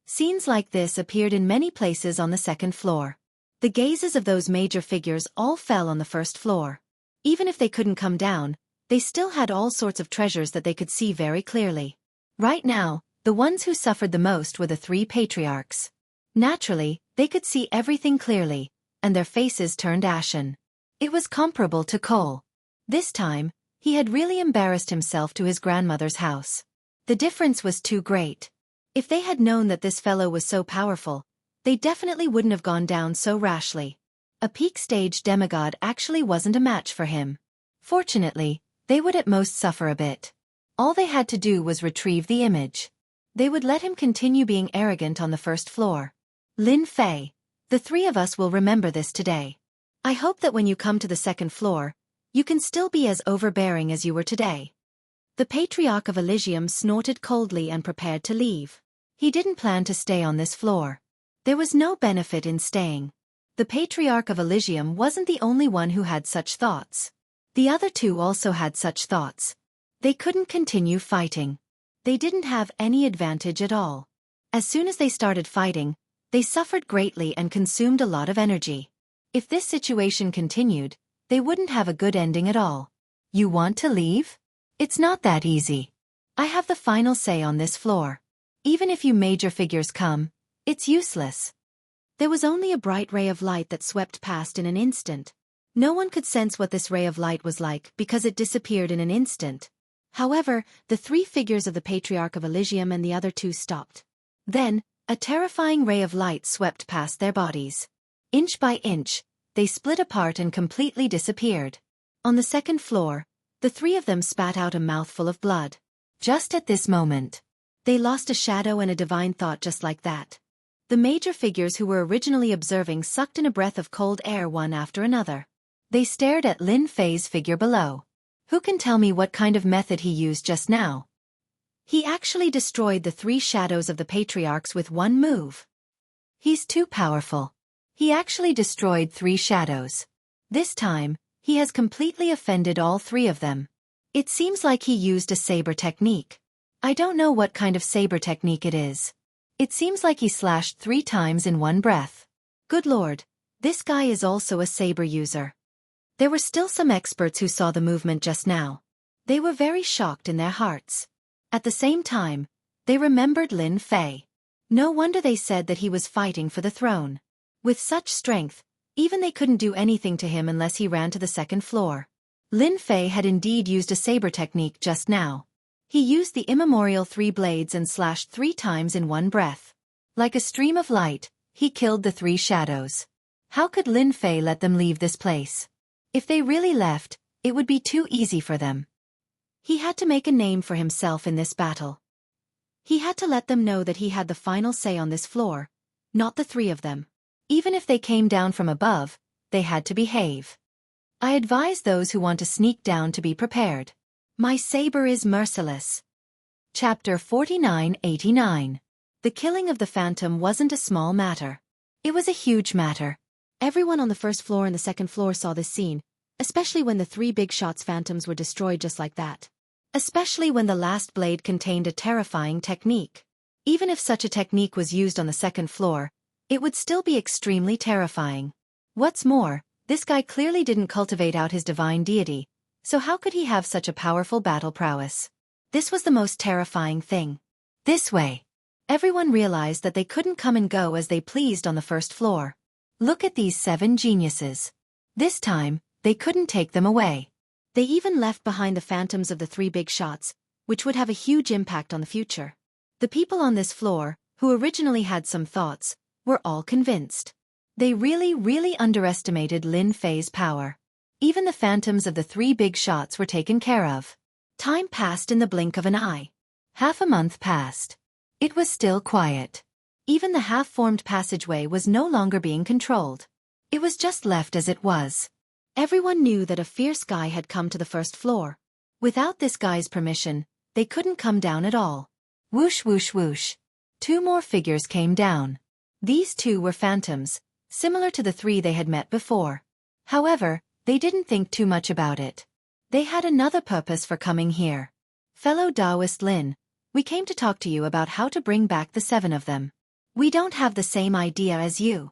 Scenes like this appeared in many places on the second floor. The gazes of those major figures all fell on the first floor. Even if they couldn't come down, they still had all sorts of treasures that they could see very clearly. Right now, the ones who suffered the most were the three patriarchs. Naturally, they could see everything clearly, and their faces turned ashen. It was comparable to Cole. This time, he had really embarrassed himself to his grandmother's house. The difference was too great. If they had known that this fellow was so powerful, they definitely wouldn't have gone down so rashly. A peak stage demigod actually wasn't a match for him. Fortunately, they would at most suffer a bit. All they had to do was retrieve the image. They would let him continue being arrogant on the first floor. Lin Fei, the three of us will remember this today. I hope that when you come to the second floor, you can still be as overbearing as you were today. The Patriarch of Elysium snorted coldly and prepared to leave. He didn't plan to stay on this floor. There was no benefit in staying. The Patriarch of Elysium wasn't the only one who had such thoughts. The other two also had such thoughts. They couldn't continue fighting. They didn't have any advantage at all. As soon as they started fighting, they suffered greatly and consumed a lot of energy. If this situation continued, they wouldn't have a good ending at all. You want to leave? It's not that easy. I have the final say on this floor. Even if you major figures come, it's useless. There was only a bright ray of light that swept past in an instant. No one could sense what this ray of light was like because it disappeared in an instant. However, the three figures of the Patriarch of Elysium and the other two stopped. Then, a terrifying ray of light swept past their bodies. Inch by inch, they split apart and completely disappeared. On the second floor, the three of them spat out a mouthful of blood. Just at this moment, they lost a shadow and a divine thought just like that. The major figures who were originally observing sucked in a breath of cold air one after another. They stared at Lin Fei's figure below. Who can tell me what kind of method he used just now? He actually destroyed the three shadows of the patriarchs with one move. He's too powerful. He actually destroyed three shadows. This time, he has completely offended all three of them. It seems like he used a saber technique. I don't know what kind of saber technique it is. It seems like he slashed 3 times in one breath. Good lord, this guy is also a saber user. There were still some experts who saw the movement just now. They were very shocked in their hearts. At the same time, they remembered Lin Fei. No wonder they said that he was fighting for the throne. With such strength, even they couldn't do anything to him unless he ran to the second floor. Lin Fei had indeed used a saber technique just now. He used the immemorial 3 blades and slashed 3 times in one breath. Like a stream of light, he killed the 3 shadows. How could Lin Fei let them leave this place? If they really left, it would be too easy for them. He had to make a name for himself in this battle. He had to let them know that he had the final say on this floor, not the 3 of them. Even if they came down from above, they had to behave. I advise those who want to sneak down to be prepared. My saber is merciless. Chapter 4989. The killing of the Phantom wasn't a small matter. It was a huge matter. Everyone on the first floor and the second floor saw this scene, especially when the 3 big shots phantoms were destroyed just like that. Especially when the last blade contained a terrifying technique. Even if such a technique was used on the second floor, it would still be extremely terrifying. What's more, this guy clearly didn't cultivate out his divine deity, so how could he have such a powerful battle prowess? This was the most terrifying thing. This way. Everyone realized that they couldn't come and go as they pleased on the first floor. Look at these 7 geniuses. This time, they couldn't take them away. They even left behind the phantoms of the 3 big shots, which would have a huge impact on the future. The people on this floor, who originally had some thoughts, were all convinced. They really underestimated Lin Fei's power. Even the phantoms of the 3 big shots were taken care of. Time passed in the blink of an eye. Half a month passed. It was still quiet. Even the half-formed passageway was no longer being controlled. It was just left as it was. Everyone knew that a fierce guy had come to the first floor. Without this guy's permission, they couldn't come down at all. Whoosh whoosh whoosh. 2 more figures came down. These 2 were phantoms, similar to the 3 they had met before. However, they didn't think too much about it. They had another purpose for coming here. Fellow Taoist Lin, we came to talk to you about how to bring back the 7 of them. We don't have the same idea as you.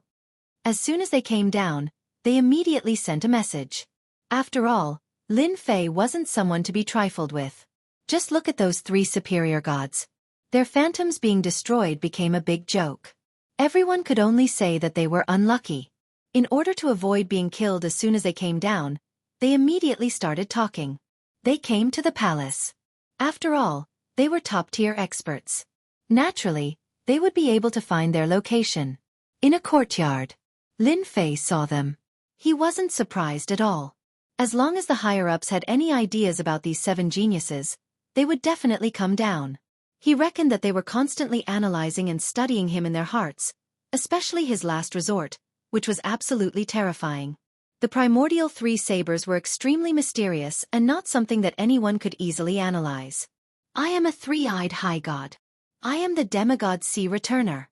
As soon as they came down, they immediately sent a message. After all, Lin Fei wasn't someone to be trifled with. Just look at those 3 superior gods. Their phantoms being destroyed became a big joke. Everyone could only say that they were unlucky. In order to avoid being killed as soon as they came down, they immediately started talking. They came to the palace. After all, they were top-tier experts. Naturally, they would be able to find their location. In a courtyard. Lin Fei saw them. He wasn't surprised at all. As long as the higher-ups had any ideas about these 7 geniuses, they would definitely come down. He reckoned that they were constantly analyzing and studying him in their hearts, especially his last resort, which was absolutely terrifying. The primordial three sabers were extremely mysterious and not something that anyone could easily analyze. I am a three-eyed high god. I am the demigod sea returner.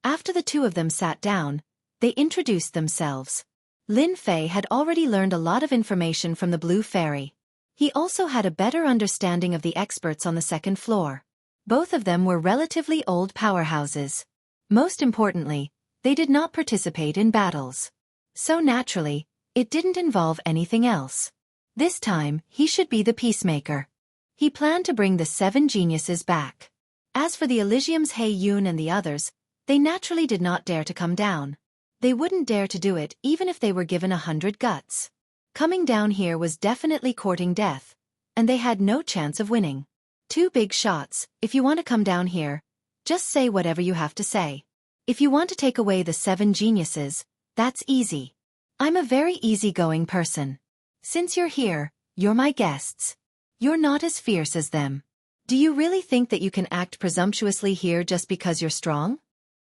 After the two of them sat down, they introduced themselves. Lin Fei had already learned a lot of information from the Blue Fairy. He also had a better understanding of the experts on the second floor. Both of them were relatively old powerhouses. Most importantly, they did not participate in battles. So naturally, it didn't involve anything else. This time, he should be the peacemaker. He planned to bring the 7 geniuses back. As for the Elysium's Hei Yun and the others, they naturally did not dare to come down. They wouldn't dare to do it even if they were given 100 guts. Coming down here was definitely courting death, and they had no chance of winning. 2 big shots. If you want to come down here, just say whatever you have to say. If you want to take away the 7 geniuses, that's easy. I'm a very easygoing person. Since you're here, you're my guests. You're not as fierce as them. Do you really think that you can act presumptuously here just because you're strong?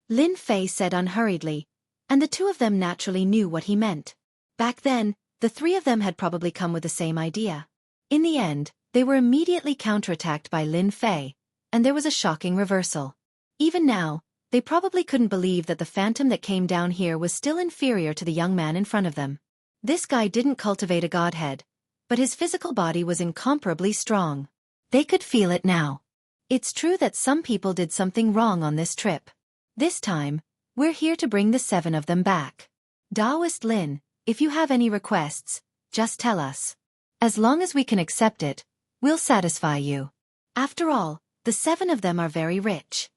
Lin Fei said unhurriedly, and the two of them naturally knew what he meant. Back then, the 3 of them had probably come with the same idea. In the end, they were immediately counterattacked by Lin Fei, and there was a shocking reversal. Even now, they probably couldn't believe that the phantom that came down here was still inferior to the young man in front of them. This guy didn't cultivate a godhead, but his physical body was incomparably strong. They could feel it now. It's true that some people did something wrong on this trip. This time, we're here to bring the 7 of them back. Taoist Lin, if you have any requests, just tell us. As long as we can accept it, we'll satisfy you. After all, the 7 of them are very rich.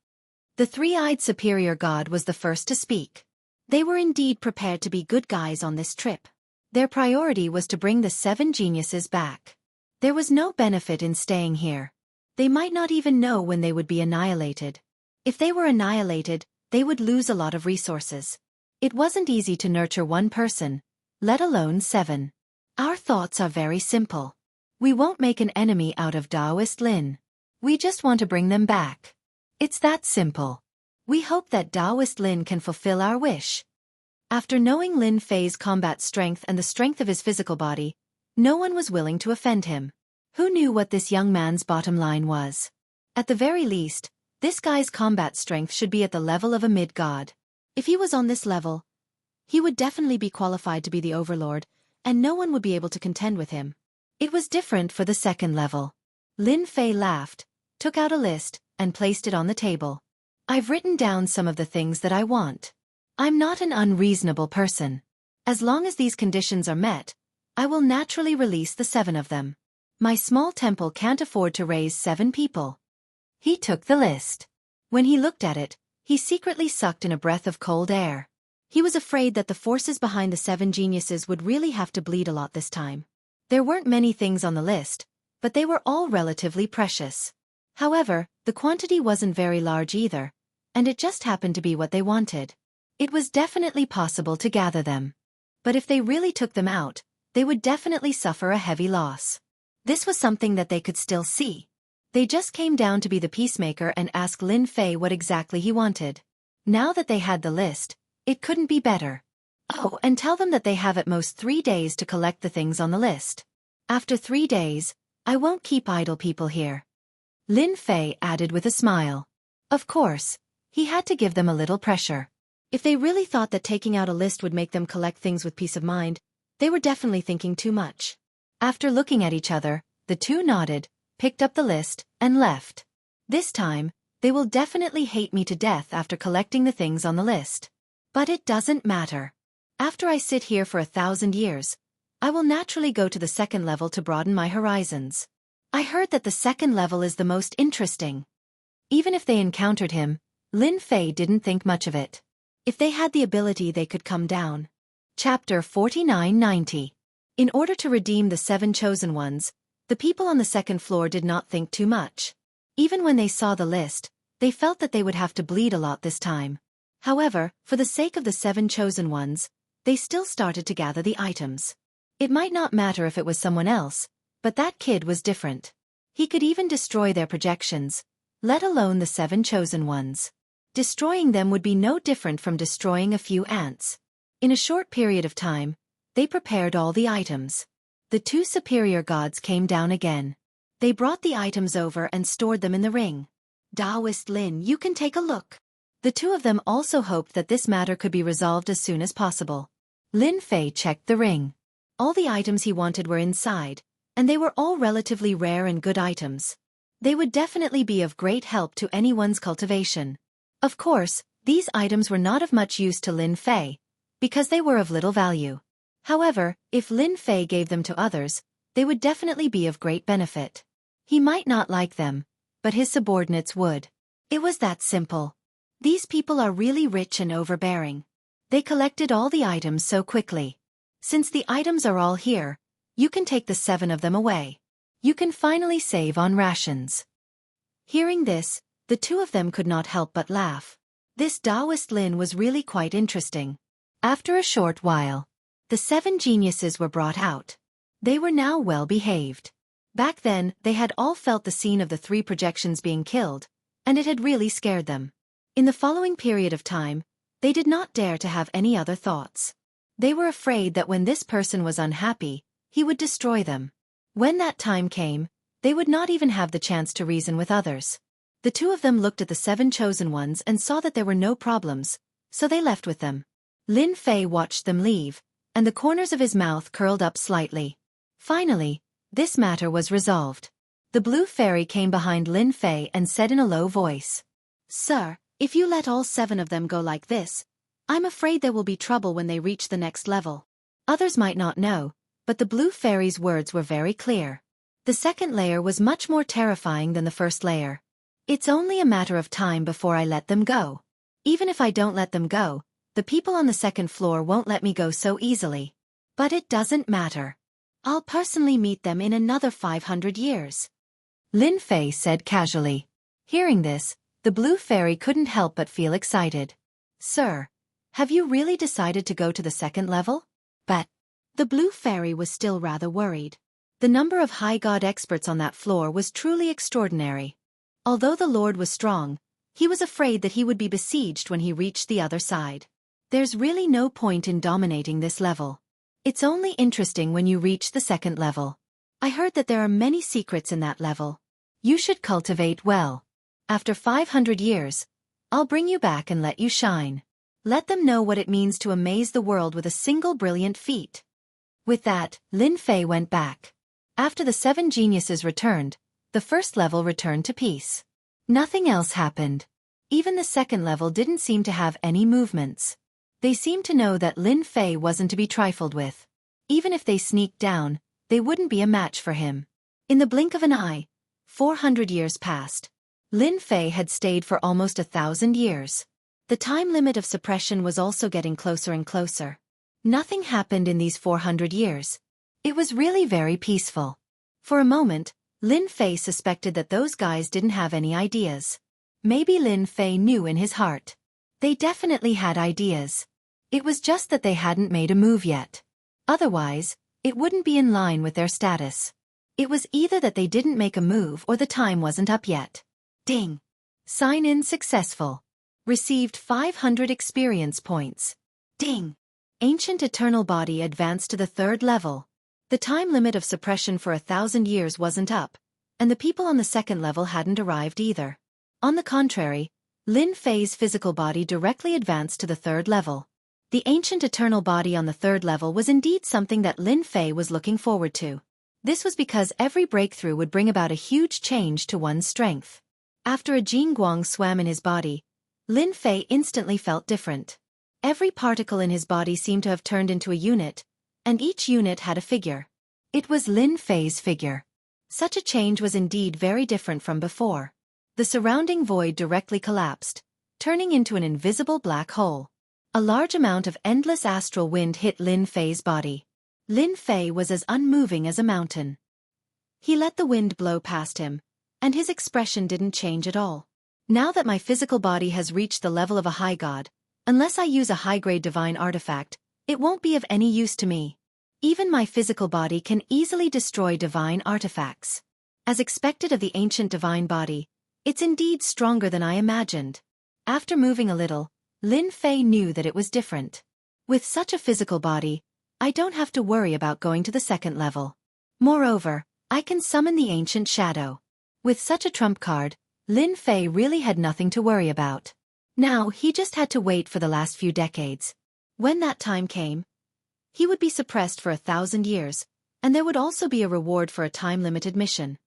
The three-eyed superior god was the first to speak. They were indeed prepared to be good guys on this trip. Their priority was to bring the 7 geniuses back. There was no benefit in staying here. They might not even know when they would be annihilated. If they were annihilated, they would lose a lot of resources. It wasn't easy to nurture one person, let alone 7. Our thoughts are very simple. We won't make an enemy out of Taoist Lin. We just want to bring them back. It's that simple. We hope that Taoist Lin can fulfill our wish. After knowing Lin Fei's combat strength and the strength of his physical body, no one was willing to offend him. Who knew what this young man's bottom line was? At the very least, this guy's combat strength should be at the level of a mid-god. If he was on this level, he would definitely be qualified to be the overlord, and no one would be able to contend with him. It was different for the second level. Lin Fei laughed, took out a list, and placed it on the table. I've written down some of the things that I want. I'm not an unreasonable person. As long as these conditions are met, I will naturally release the 7 of them. My small temple can't afford to raise 7 people. He took the list. When he looked at it, he secretly sucked in a breath of cold air. He was afraid that the forces behind the 7 geniuses would really have to bleed a lot this time. There weren't many things on the list, but they were all relatively precious. However, the quantity wasn't very large either, and it just happened to be what they wanted. It was definitely possible to gather them. But if they really took them out, they would definitely suffer a heavy loss. This was something that they could still see. They just came down to be the peacemaker and ask Lin Fei what exactly he wanted. Now that they had the list, it couldn't be better. Oh, and tell them that they have at most 3 days to collect the things on the list. After 3 days, I won't keep idle people here. Lin Fei added with a smile. Of course, he had to give them a little pressure. If they really thought that taking out a list would make them collect things with peace of mind, they were definitely thinking too much. After looking at each other, the two nodded, picked up the list, and left. This time, they will definitely hate me to death after collecting the things on the list. But it doesn't matter. After I sit here for 1,000 years, I will naturally go to the second level to broaden my horizons. I heard that the second level is the most interesting. Even if they encountered him, Lin Fei didn't think much of it. If they had the ability, they could come down. Chapter 4990. In order to redeem the 7 chosen ones, the people on the second floor did not think too much. Even when they saw the list, they felt that they would have to bleed a lot this time. However, for the sake of the 7 chosen ones, they still started to gather the items. It might not matter if it was someone else, but that kid was different. He could even destroy their projections, let alone the 7 chosen ones. Destroying them would be no different from destroying a few ants. In a short period of time, they prepared all the items. The 2 superior gods came down again. They brought the items over and stored them in the ring. Taoist Lin, you can take a look. The 2 of them also hoped that this matter could be resolved as soon as possible. Lin Fei checked the ring. All the items he wanted were inside, and they were all relatively rare and good items. They would definitely be of great help to anyone's cultivation. Of course, these items were not of much use to Lin Fei, because they were of little value. However, if Lin Fei gave them to others, they would definitely be of great benefit. He might not like them, but his subordinates would. It was that simple. These people are really rich and overbearing. They collected all the items so quickly. Since the items are all here, you can take the 7 of them away. You can finally save on rations. Hearing this, the 2 of them could not help but laugh. This Taoist Lin was really quite interesting. After a short while, the 7 geniuses were brought out. They were now well behaved. Back then, they had all felt the scene of the 3 projections being killed, and it had really scared them. In the following period of time, they did not dare to have any other thoughts. They were afraid that when this person was unhappy, he would destroy them. When that time came, they would not even have the chance to reason with others. The 2 of them looked at the 7 chosen ones and saw that there were no problems, so they left with them. Lin Fei watched them leave, and the corners of his mouth curled up slightly. Finally, this matter was resolved. The blue fairy came behind Lin Fei and said in a low voice, "Sir, if you let all 7 of them go like this, I'm afraid there will be trouble when they reach the next level." Others might not know, but the blue fairy's words were very clear. The second layer was much more terrifying than the first layer. It's only a matter of time before I let them go. Even if I don't let them go, the people on the second floor won't let me go so easily. But it doesn't matter. I'll personally meet them in another 500 years. Lin Fei said casually. Hearing this, the blue fairy couldn't help but feel excited. "Sir, have you really decided to go to the second level?" But the blue fairy was still rather worried. The number of high god experts on that floor was truly extraordinary. Although the Lord was strong, he was afraid that he would be besieged when he reached the other side. There's really no point in dominating this level. It's only interesting when you reach the second level. I heard that there are many secrets in that level. You should cultivate well. After 500 years, I'll bring you back and let you shine. Let them know what it means to amaze the world with a single brilliant feat." With that, Lin Fei went back. After the 7 geniuses returned, the first level returned to peace. Nothing else happened. Even the second level didn't seem to have any movements. They seemed to know that Lin Fei wasn't to be trifled with. Even if they sneaked down, they wouldn't be a match for him. In the blink of an eye, 400 years passed. Lin Fei had stayed for almost 1,000 years. The time limit of suppression was also getting closer and closer. Nothing happened in these 400 years. It was really very peaceful. For a moment, Lin Fei suspected that those guys didn't have any ideas. Maybe Lin Fei knew in his heart. They definitely had ideas. It was just that they hadn't made a move yet. Otherwise, it wouldn't be in line with their status. It was either that they didn't make a move or the time wasn't up yet. Ding! Sign-in successful. Received 500 experience points. Ding! Ancient Eternal Body advanced to the 3rd level. The time limit of suppression for 1,000 years wasn't up, and the people on the 2nd level hadn't arrived either. On the contrary, Lin Fei's physical body directly advanced to the 3rd level. The Ancient Eternal Body on the 3rd level was indeed something that Lin Fei was looking forward to. This was because every breakthrough would bring about a huge change to one's strength. After a Jing Guang swam in his body, Lin Fei instantly felt different. Every particle in his body seemed to have turned into a unit, and each unit had a figure. It was Lin Fei's figure. Such a change was indeed very different from before. The surrounding void directly collapsed, turning into an invisible black hole. A large amount of endless astral wind hit Lin Fei's body. Lin Fei was as unmoving as a mountain. He let the wind blow past him, and his expression didn't change at all. Now that my physical body has reached the level of a high god, unless I use a high-grade divine artifact, it won't be of any use to me. Even my physical body can easily destroy divine artifacts. As expected of the ancient divine body, It's indeed stronger than I imagined. After moving a little, Lin Fei knew that it was different. With such a physical body, I don't have to worry about going to the second level. Moreover, I can summon the ancient shadow. With such a trump card, Lin Fei really had nothing to worry about. Now he just had to wait for the last few decades. When that time came, he would be suppressed for 1,000 years, and there would also be a reward for a time-limited mission.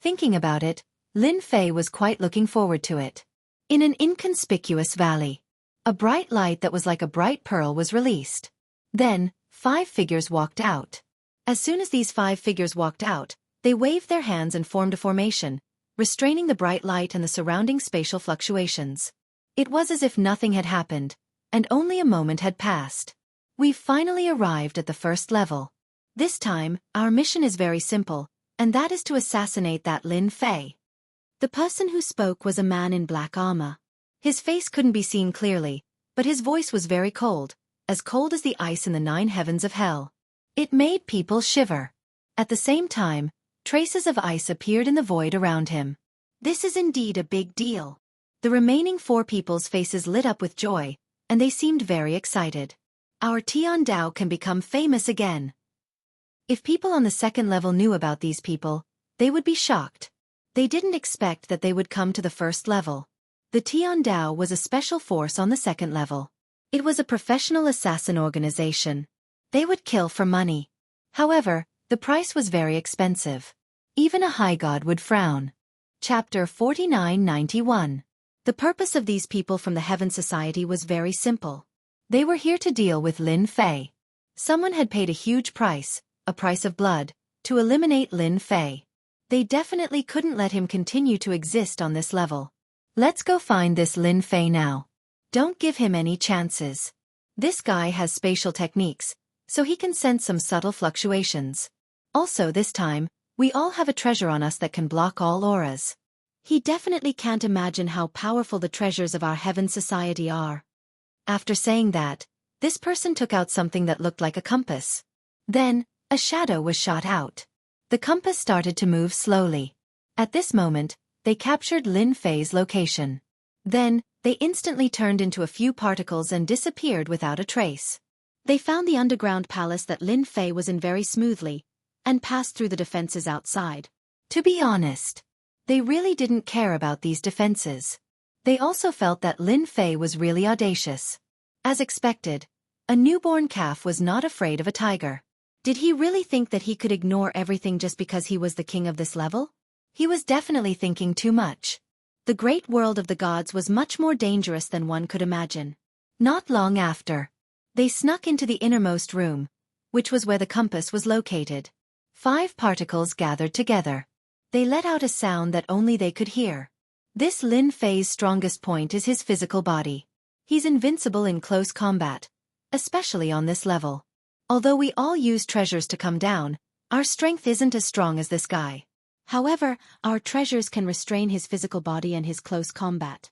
Thinking about it, Lin Fei was quite looking forward to it. In an inconspicuous valley, a bright light that was like a bright pearl was released. Then, 5 figures walked out. As soon as these 5 figures walked out, they waved their hands and formed a formation, restraining the bright light and the surrounding spatial fluctuations. It was as if nothing had happened, and only a moment had passed. We've finally arrived at the first level. This time, our mission is very simple, and that is to assassinate that Lin Fei. The person who spoke was a man in black armor. His face couldn't be seen clearly, but his voice was very cold as the ice in the 9 heavens of hell. It made people shiver. At the same time, traces of ice appeared in the void around him. This is indeed a big deal. The remaining 4 people's faces lit up with joy, and they seemed very excited. Our Tian Dao can become famous again. If people on the second level knew about these people, they would be shocked. They didn't expect that they would come to the first level. The Tian Dao was a special force on the second level. It was a professional assassin organization. They would kill for money. However, the price was very expensive. Even a high god would frown. Chapter 4991. The purpose of these people from the Heaven Society was very simple. They were here to deal with Lin Fei. Someone had paid a huge price, a price of blood, to eliminate Lin Fei. They definitely couldn't let him continue to exist on this level. Let's go find this Lin Fei now. Don't give him any chances. This guy has spatial techniques, so he can sense some subtle fluctuations. Also this time, we all have a treasure on us that can block all auras. He definitely can't imagine how powerful the treasures of our Heaven Society are. After saying that, this person took out something that looked like a compass. Then, a shadow was shot out. The compass started to move slowly. At this moment, they captured Lin Fei's location. Then, they instantly turned into a few particles and disappeared without a trace. They found the underground palace that Lin Fei was in very smoothly, and passed through the defenses outside. To be honest, they really didn't care about these defenses. They also felt that Lin Fei was really audacious. As expected, a newborn calf was not afraid of a tiger. Did he really think that he could ignore everything just because he was the king of this level? He was definitely thinking too much. The great world of the gods was much more dangerous than one could imagine. Not long after, they snuck into the innermost room, which was where the compass was located. 5 particles gathered together. They let out a sound that only they could hear. This Lin Fei's strongest point is his physical body. He's invincible in close combat, especially on this level. Although we all use treasures to come down, our strength isn't as strong as this guy. However, our treasures can restrain his physical body and his close combat.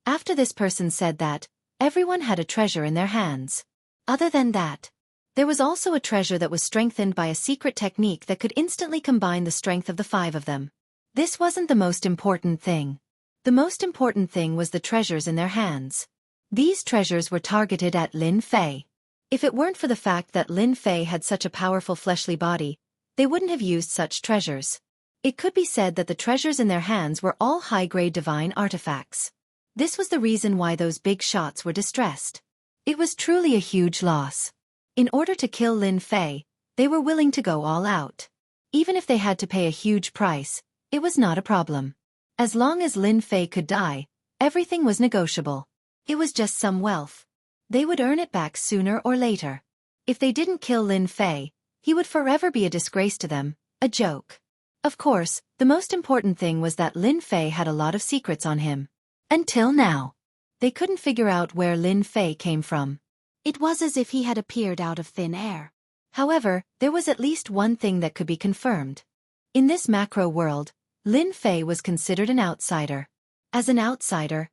After this person said that, everyone had a treasure in their hands. Other than that, there was also a treasure that was strengthened by a secret technique that could instantly combine the strength of the 5 of them. This wasn't the most important thing. The most important thing was the treasures in their hands. These treasures were targeted at Lin Fei. If it weren't for the fact that Lin Fei had such a powerful fleshly body, they wouldn't have used such treasures. It could be said that the treasures in their hands were all high-grade divine artifacts. This was the reason why those big shots were distressed. It was truly a huge loss. In order to kill Lin Fei, they were willing to go all out. Even if they had to pay a huge price, it was not a problem. As long as Lin Fei could die, everything was negotiable. It was just some wealth. They would earn it back sooner or later. If they didn't kill Lin Fei, he would forever be a disgrace to them, a joke. Of course, the most important thing was that Lin Fei had a lot of secrets on him. Until now, they couldn't figure out where Lin Fei came from. It was as if he had appeared out of thin air. However, there was at least one thing that could be confirmed. In this macro world, Lin Fei was considered an outsider. As an outsider,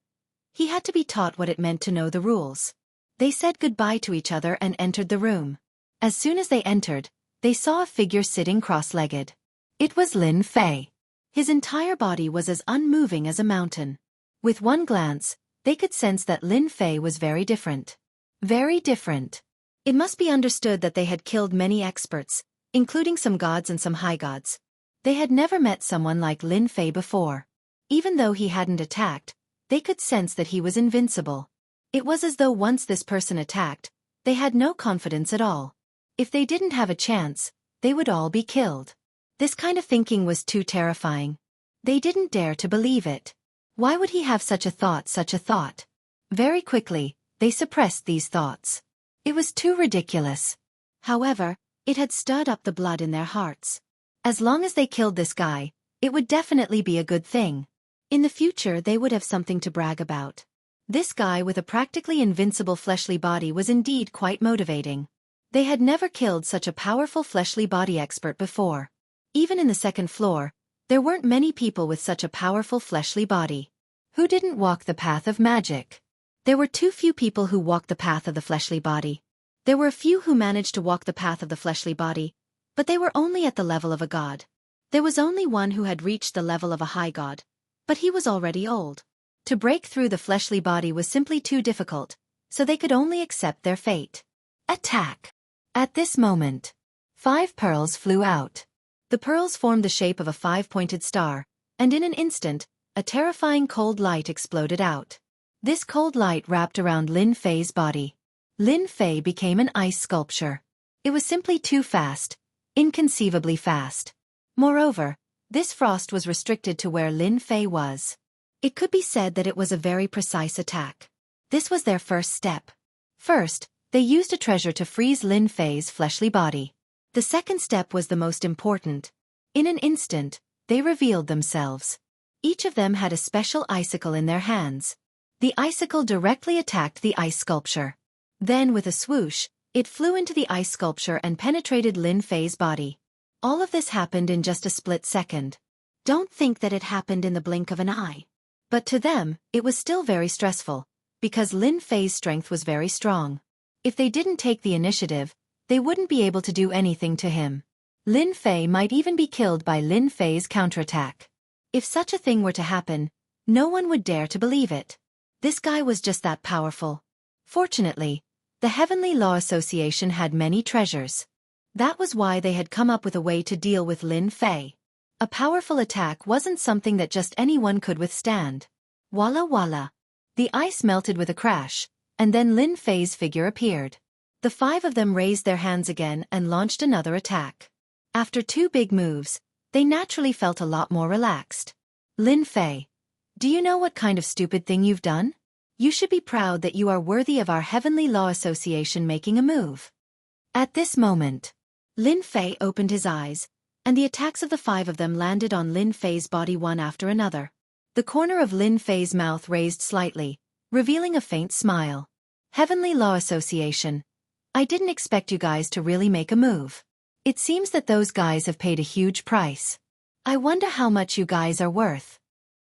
he had to be taught what it meant to know the rules. They said goodbye to each other and entered the room. As soon as they entered, they saw a figure sitting cross-legged. It was Lin Fei. His entire body was as unmoving as a mountain. With one glance, they could sense that Lin Fei was very different. Very different. It must be understood that they had killed many experts, including some gods and some high gods. They had never met someone like Lin Fei before. Even though he hadn't attacked, they could sense that he was invincible. It was as though once this person attacked, they had no confidence at all. If they didn't have a chance, they would all be killed. This kind of thinking was too terrifying. They didn't dare to believe it. Why would he have such a thought, such a thought? Very quickly, they suppressed these thoughts. It was too ridiculous. However, it had stirred up the blood in their hearts. As long as they killed this guy, it would definitely be a good thing. In the future they would have something to brag about. This guy with a practically invincible fleshly body was indeed quite motivating. They had never killed such a powerful fleshly body expert before. Even in the second floor, there weren't many people with such a powerful fleshly body. Who didn't walk the path of magic? There were too few people who walked the path of the fleshly body. There were a few who managed to walk the path of the fleshly body, but they were only at the level of a god. There was only one who had reached the level of a high god, but he was already old. To break through the fleshly body was simply too difficult, so they could only accept their fate. Attack! At this moment, 5 pearls flew out. The pearls formed the shape of a 5-pointed star, and in an instant, a terrifying cold light exploded out. This cold light wrapped around Lin Fei's body. Lin Fei became an ice sculpture. It was simply too fast, inconceivably fast. Moreover, this frost was restricted to where Lin Fei was. It could be said that it was a very precise attack. This was their first step. First, they used a treasure to freeze Lin Fei's fleshly body. The second step was the most important. In an instant, they revealed themselves. Each of them had a special icicle in their hands. The icicle directly attacked the ice sculpture. Then with a swoosh, it flew into the ice sculpture and penetrated Lin Fei's body. All of this happened in just a split second. Don't think that it happened in the blink of an eye. But to them, it was still very stressful, because Lin Fei's strength was very strong. If they didn't take the initiative, they wouldn't be able to do anything to him. Lin Fei might even be killed by Lin Fei's counterattack. If such a thing were to happen, no one would dare to believe it. This guy was just that powerful. Fortunately, the Heavenly Law Association had many treasures. That was why they had come up with a way to deal with Lin Fei. A powerful attack wasn't something that just anyone could withstand. Walla walla. The ice melted with a crash, and then Lin Fei's figure appeared. The 5 of them raised their hands again and launched another attack. After 2 big moves, they naturally felt a lot more relaxed. Lin Fei, do you know what kind of stupid thing you've done? You should be proud that you are worthy of our Heavenly Law Association making a move. At this moment, Lin Fei opened his eyes, and the attacks of the 5 of them landed on Lin Fei's body one after another. The corner of Lin Fei's mouth raised slightly, revealing a faint smile. Heavenly Law Association, I didn't expect you guys to really make a move. It seems that those guys have paid a huge price. I wonder how much you guys are worth.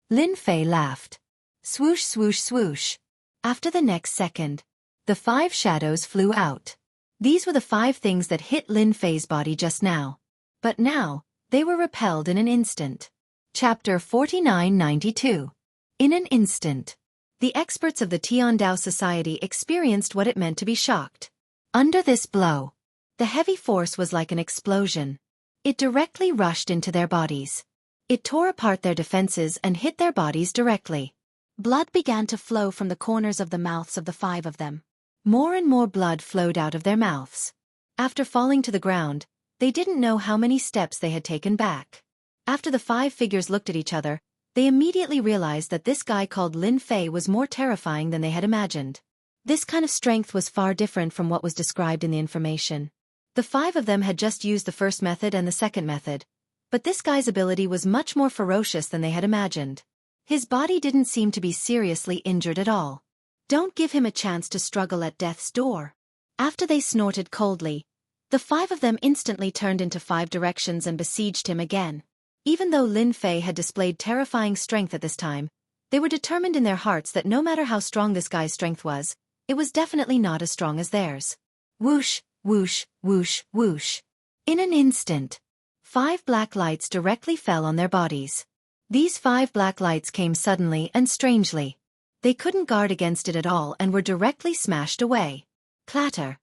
Lin Fei laughed. Swoosh swoosh swoosh. After the next second, the 5 shadows flew out. These were the 5 things that hit Lin Fei's body just now. But now, they were repelled in an instant. Chapter 4992. In an instant. The experts of the Tiandao Society experienced what it meant to be shocked. Under this blow, the heavy force was like an explosion. It directly rushed into their bodies. It tore apart their defenses and hit their bodies directly. Blood began to flow from the corners of the mouths of the 5 of them. More and more blood flowed out of their mouths. After falling to the ground, they didn't know how many steps they had taken back. After the 5 figures looked at each other, they immediately realized that this guy called Lin Fei was more terrifying than they had imagined. This kind of strength was far different from what was described in the information. The 5 of them had just used the first method and the second method, but this guy's ability was much more ferocious than they had imagined. His body didn't seem to be seriously injured at all. Don't give him a chance to struggle at death's door. After they snorted coldly, the 5 of them instantly turned into 5 directions and besieged him again. Even though Lin Fei had displayed terrifying strength at this time, they were determined in their hearts that no matter how strong this guy's strength was, it was definitely not as strong as theirs. Whoosh, whoosh, whoosh, whoosh. In an instant, 5 black lights directly fell on their bodies. These 5 black lights came suddenly and strangely. They couldn't guard against it at all and were directly smashed away. Clatter.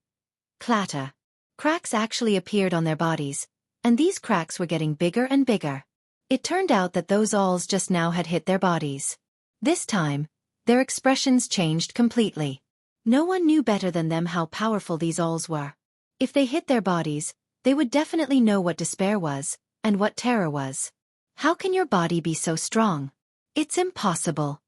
Clatter. Cracks actually appeared on their bodies, and these cracks were getting bigger and bigger. It turned out that those alls just now had hit their bodies. This time, their expressions changed completely. No one knew better than them how powerful these alls were. If they hit their bodies, they would definitely know what despair was, and what terror was. How can your body be so strong? It's impossible.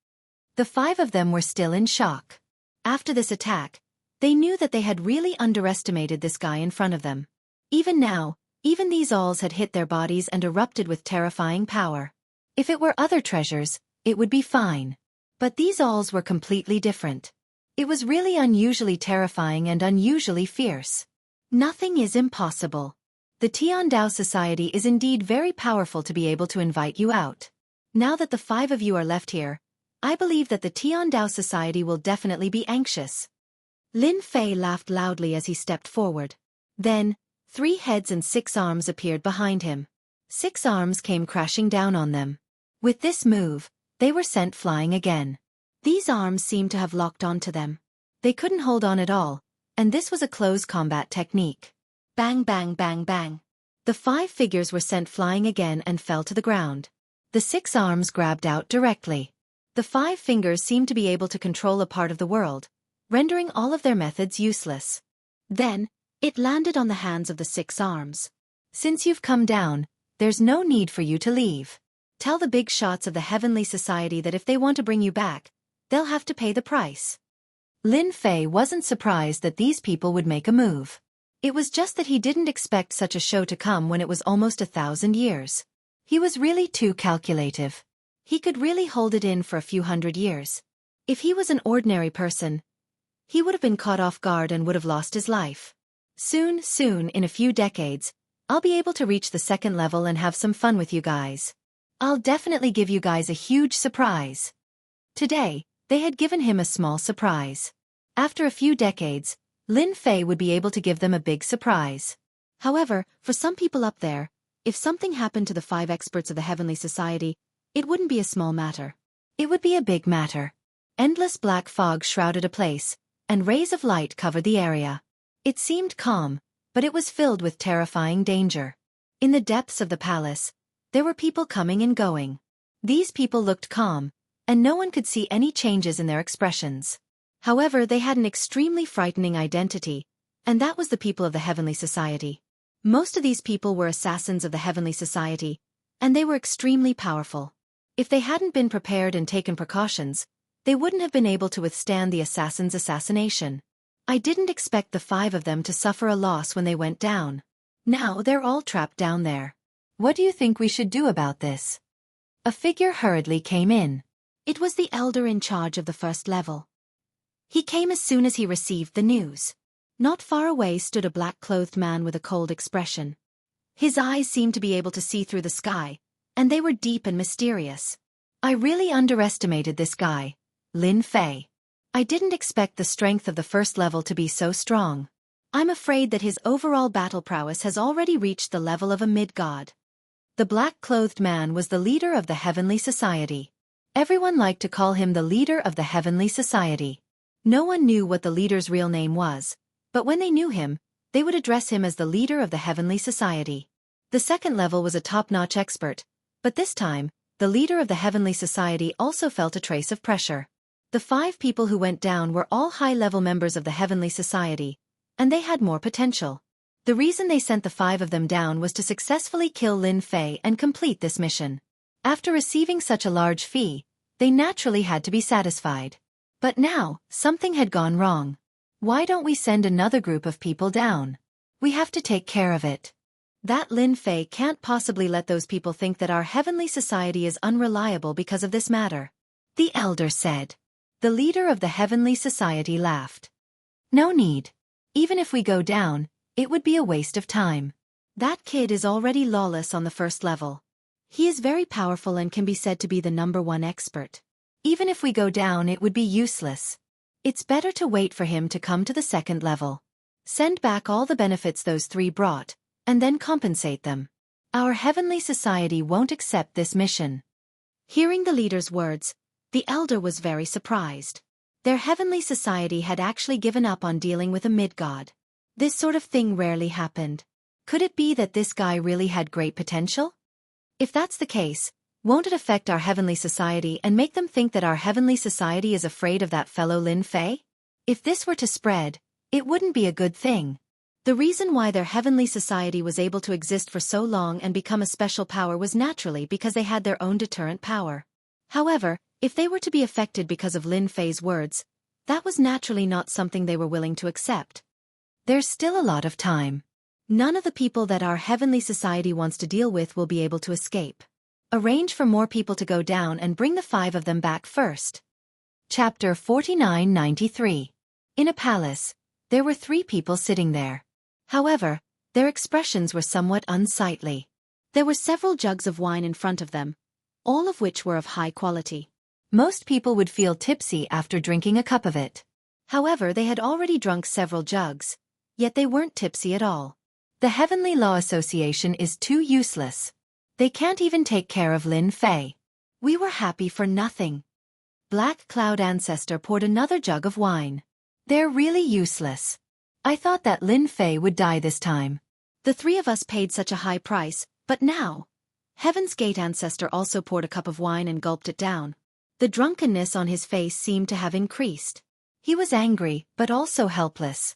The 5 of them were still in shock. After this attack, they knew that they had really underestimated this guy in front of them. Even now, even these alls had hit their bodies and erupted with terrifying power. If it were other treasures, it would be fine. But these alls were completely different. It was really unusually terrifying and unusually fierce. Nothing is impossible. The Tiandao Society is indeed very powerful to be able to invite you out. Now that the 5 of you are left here, I believe that the Tiandao Society will definitely be anxious. Lin Fei laughed loudly as he stepped forward. Then, 3 heads and 6 arms appeared behind him. 6 arms came crashing down on them. With this move, they were sent flying again. These arms seemed to have locked onto them. They couldn't hold on at all, and this was a close combat technique. Bang bang bang bang. The 5 figures were sent flying again and fell to the ground. The 6 arms grabbed out directly. The 5 fingers seemed to be able to control a part of the world, rendering all of their methods useless. Then, it landed on the hands of the 6 arms. Since you've come down, there's no need for you to leave. Tell the big shots of the Heavenly Society that if they want to bring you back, they'll have to pay the price. Lin Fei wasn't surprised that these people would make a move. It was just that he didn't expect such a show to come when it was almost 1,000 years. He was really too calculative. He could really hold it in for a few hundred years. If he was an ordinary person, he would have been caught off guard and would have lost his life. Soon, in a few decades, I'll be able to reach the 2nd level and have some fun with you guys. I'll definitely give you guys a huge surprise. Today, they had given him a small surprise. After a few decades, Lin Fei would be able to give them a big surprise. However, for some people up there, if something happened to the 5 experts of the Heavenly Society, it wouldn't be a small matter. It would be a big matter. Endless black fog shrouded a place, and rays of light covered the area. It seemed calm, but it was filled with terrifying danger. In the depths of the palace, there were people coming and going. These people looked calm, and no one could see any changes in their expressions. However, they had an extremely frightening identity, and that was the people of the Heavenly Society. Most of these people were assassins of the Heavenly Society, and they were extremely powerful. If they hadn't been prepared and taken precautions, they wouldn't have been able to withstand the assassin's assassination. I didn't expect the 5 of them to suffer a loss when they went down. Now they're all trapped down there. What do you think we should do about this? A figure hurriedly came in. It was the elder in charge of the 1st level. He came as soon as he received the news. Not far away stood a black-clothed man with a cold expression. His eyes seemed to be able to see through the sky, and they were deep and mysterious. I really underestimated this guy, Lin Fei. I didn't expect the strength of the 1st level to be so strong. I'm afraid that his overall battle prowess has already reached the level of a mid-god. The black-clothed man was the leader of the Heavenly Society. Everyone liked to call him the leader of the Heavenly Society. No one knew what the leader's real name was, but when they knew him, they would address him as the leader of the Heavenly Society. The 2nd level was a top-notch expert, but this time, the leader of the Heavenly Society also felt a trace of pressure. The 5 people who went down were all high-level members of the Heavenly Society, and they had more potential. The reason they sent the 5 of them down was to successfully kill Lin Fei and complete this mission. After receiving such a large fee, they naturally had to be satisfied. But now, something had gone wrong. Why don't we send another group of people down? We have to take care of it. That Lin Fei can't possibly let those people think that our Heavenly Society is unreliable because of this matter. The elder said. The leader of the Heavenly Society laughed. No need. Even if we go down, it would be a waste of time. That kid is already lawless on the 1st level. He is very powerful and can be said to be the #1 expert. Even if we go down, it would be useless. It's better to wait for him to come to the 2nd level. Send back all the benefits those 3 brought, and then compensate them. Our heavenly society won't accept this mission." Hearing the leader's words, the elder was very surprised. Their heavenly society had actually given up on dealing with a mid-god. This sort of thing rarely happened. Could it be that this guy really had great potential? If that's the case, won't it affect our heavenly society and make them think that our heavenly society is afraid of that fellow Lin Fei? If this were to spread, it wouldn't be a good thing. The reason why their heavenly society was able to exist for so long and become a special power was naturally because they had their own deterrent power. However, if they were to be affected because of Lin Fei's words, that was naturally not something they were willing to accept. There's still a lot of time. None of the people that our heavenly society wants to deal with will be able to escape. Arrange for more people to go down and bring the 5 of them back first. Chapter 4993. In a palace, there were 3 people sitting there. However, their expressions were somewhat unsightly. There were several jugs of wine in front of them, all of which were of high quality. Most people would feel tipsy after drinking a cup of it. However, they had already drunk several jugs, yet they weren't tipsy at all. The Heavenly Law Association is too useless. They can't even take care of Lin Fei. We were happy for nothing. Black Cloud Ancestor poured another jug of wine. They're really useless. I thought that Lin Fei would die this time. The 3 of us paid such a high price, but now. Heaven's Gate Ancestor also poured a cup of wine and gulped it down. The drunkenness on his face seemed to have increased. He was angry, but also helpless.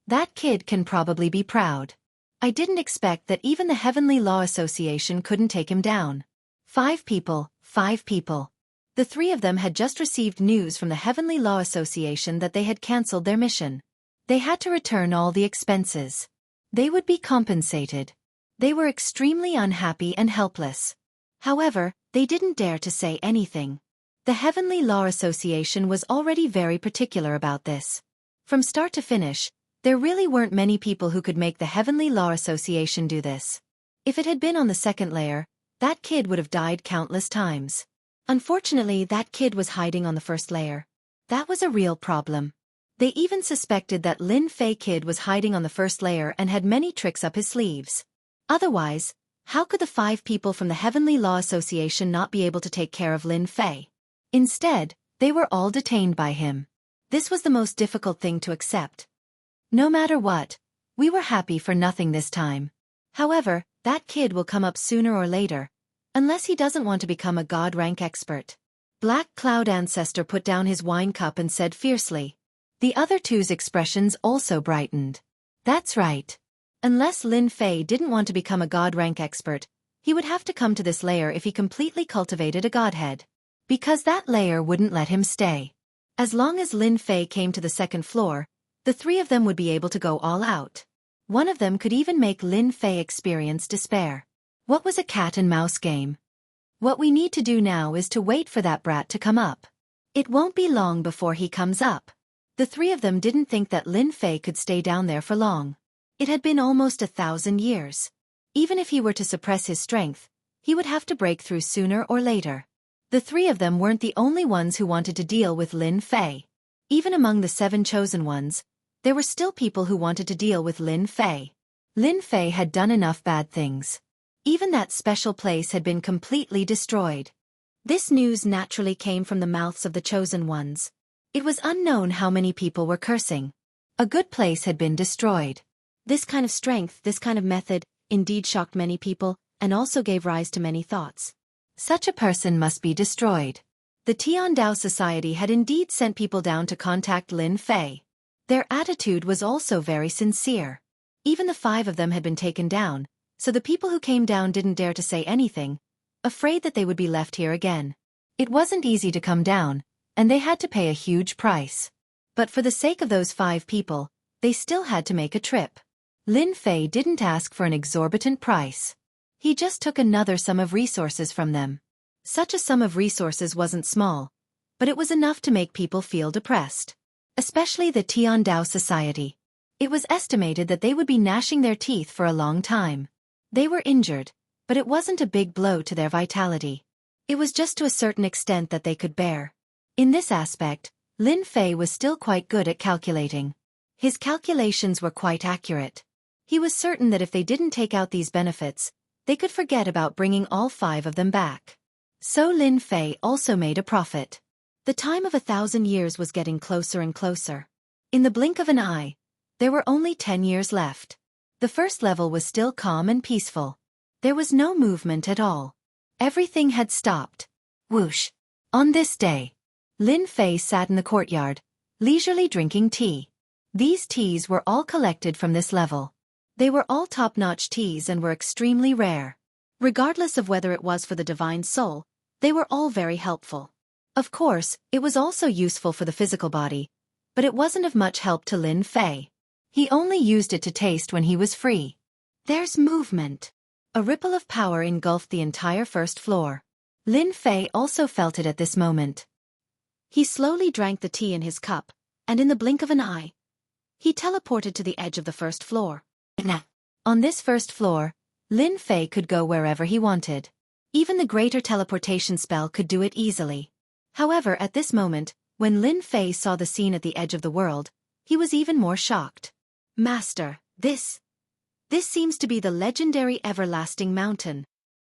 That kid can probably be proud. I didn't expect that even the Heavenly Law Association couldn't take him down. 5 people, 5 people. The 3 of them had just received news from the Heavenly Law Association that they had cancelled their mission. They had to return all the expenses. They would be compensated. They were extremely unhappy and helpless. However, they didn't dare to say anything. The Heavenly Law Association was already very particular about this. From start to finish, there really weren't many people who could make the Heavenly Law Association do this. If it had been on the 2nd layer, that kid would have died countless times. Unfortunately, that kid was hiding on the 1st layer. That was a real problem. They even suspected that Lin Fei kid was hiding on the 1st layer and had many tricks up his sleeves. Otherwise, how could the 5 people from the Heavenly Law Association not be able to take care of Lin Fei? Instead, they were all detained by him. This was the most difficult thing to accept. No matter what, we were happy for nothing this time. However, that kid will come up sooner or later, unless he doesn't want to become a god rank expert. Black Cloud Ancestor put down his wine cup and said fiercely. The other 2's expressions also brightened. That's right. Unless Lin Fei didn't want to become a god rank expert, he would have to come to this layer if he completely cultivated a godhead. Because that layer wouldn't let him stay. As long as Lin Fei came to the 2nd floor, the 3 of them would be able to go all out. One of them could even make Lin Fei experience despair. What was a cat and mouse game? What we need to do now is to wait for that brat to come up. It won't be long before he comes up. The 3 of them didn't think that Lin Fei could stay down there for long. It had been almost 1,000 years. Even if he were to suppress his strength, he would have to break through sooner or later. The 3 of them weren't the only ones who wanted to deal with Lin Fei. Even among the 7 chosen ones, there were still people who wanted to deal with Lin Fei. Lin Fei had done enough bad things. Even that special place had been completely destroyed. This news naturally came from the mouths of the chosen ones. It was unknown how many people were cursing. A good place had been destroyed. This kind of strength, this kind of method, indeed shocked many people, and also gave rise to many thoughts. Such a person must be destroyed. The Tiandao Society had indeed sent people down to contact Lin Fei. Their attitude was also very sincere. Even the 5 of them had been taken down, so the people who came down didn't dare to say anything, afraid that they would be left here again. It wasn't easy to come down, and they had to pay a huge price. But for the sake of those 5 people, they still had to make a trip. Lin Fei didn't ask for an exorbitant price. He just took another sum of resources from them. Such a sum of resources wasn't small, but it was enough to make people feel depressed. Especially the Tiandao Society. It was estimated that they would be gnashing their teeth for a long time. They were injured, but it wasn't a big blow to their vitality. It was just to a certain extent that they could bear. In this aspect, Lin Fei was still quite good at calculating. His calculations were quite accurate. He was certain that if they didn't take out these benefits, they could forget about bringing all 5 of them back. So Lin Fei also made a profit. The time of 1,000 years was getting closer and closer. In the blink of an eye, there were only 10 years left. The first level was still calm and peaceful. There was no movement at all. Everything had stopped. Whoosh! On this day, Lin Fei sat in the courtyard, leisurely drinking tea. These teas were all collected from this level. They were all top-notch teas and were extremely rare. Regardless of whether it was for the divine soul, they were all very helpful. Of course, it was also useful for the physical body, but it wasn't of much help to Lin Fei. He only used it to taste when he was free. There's movement. A ripple of power engulfed the entire first floor. Lin Fei also felt it at this moment. He slowly drank the tea in his cup, and in the blink of an eye, he teleported to the edge of the first floor. On this first floor, Lin Fei could go wherever he wanted. Even the greater teleportation spell could do it easily. However, at this moment, when Lin Fei saw the scene at the edge of the world, he was even more shocked. Master, this seems to be the legendary Everlasting Mountain.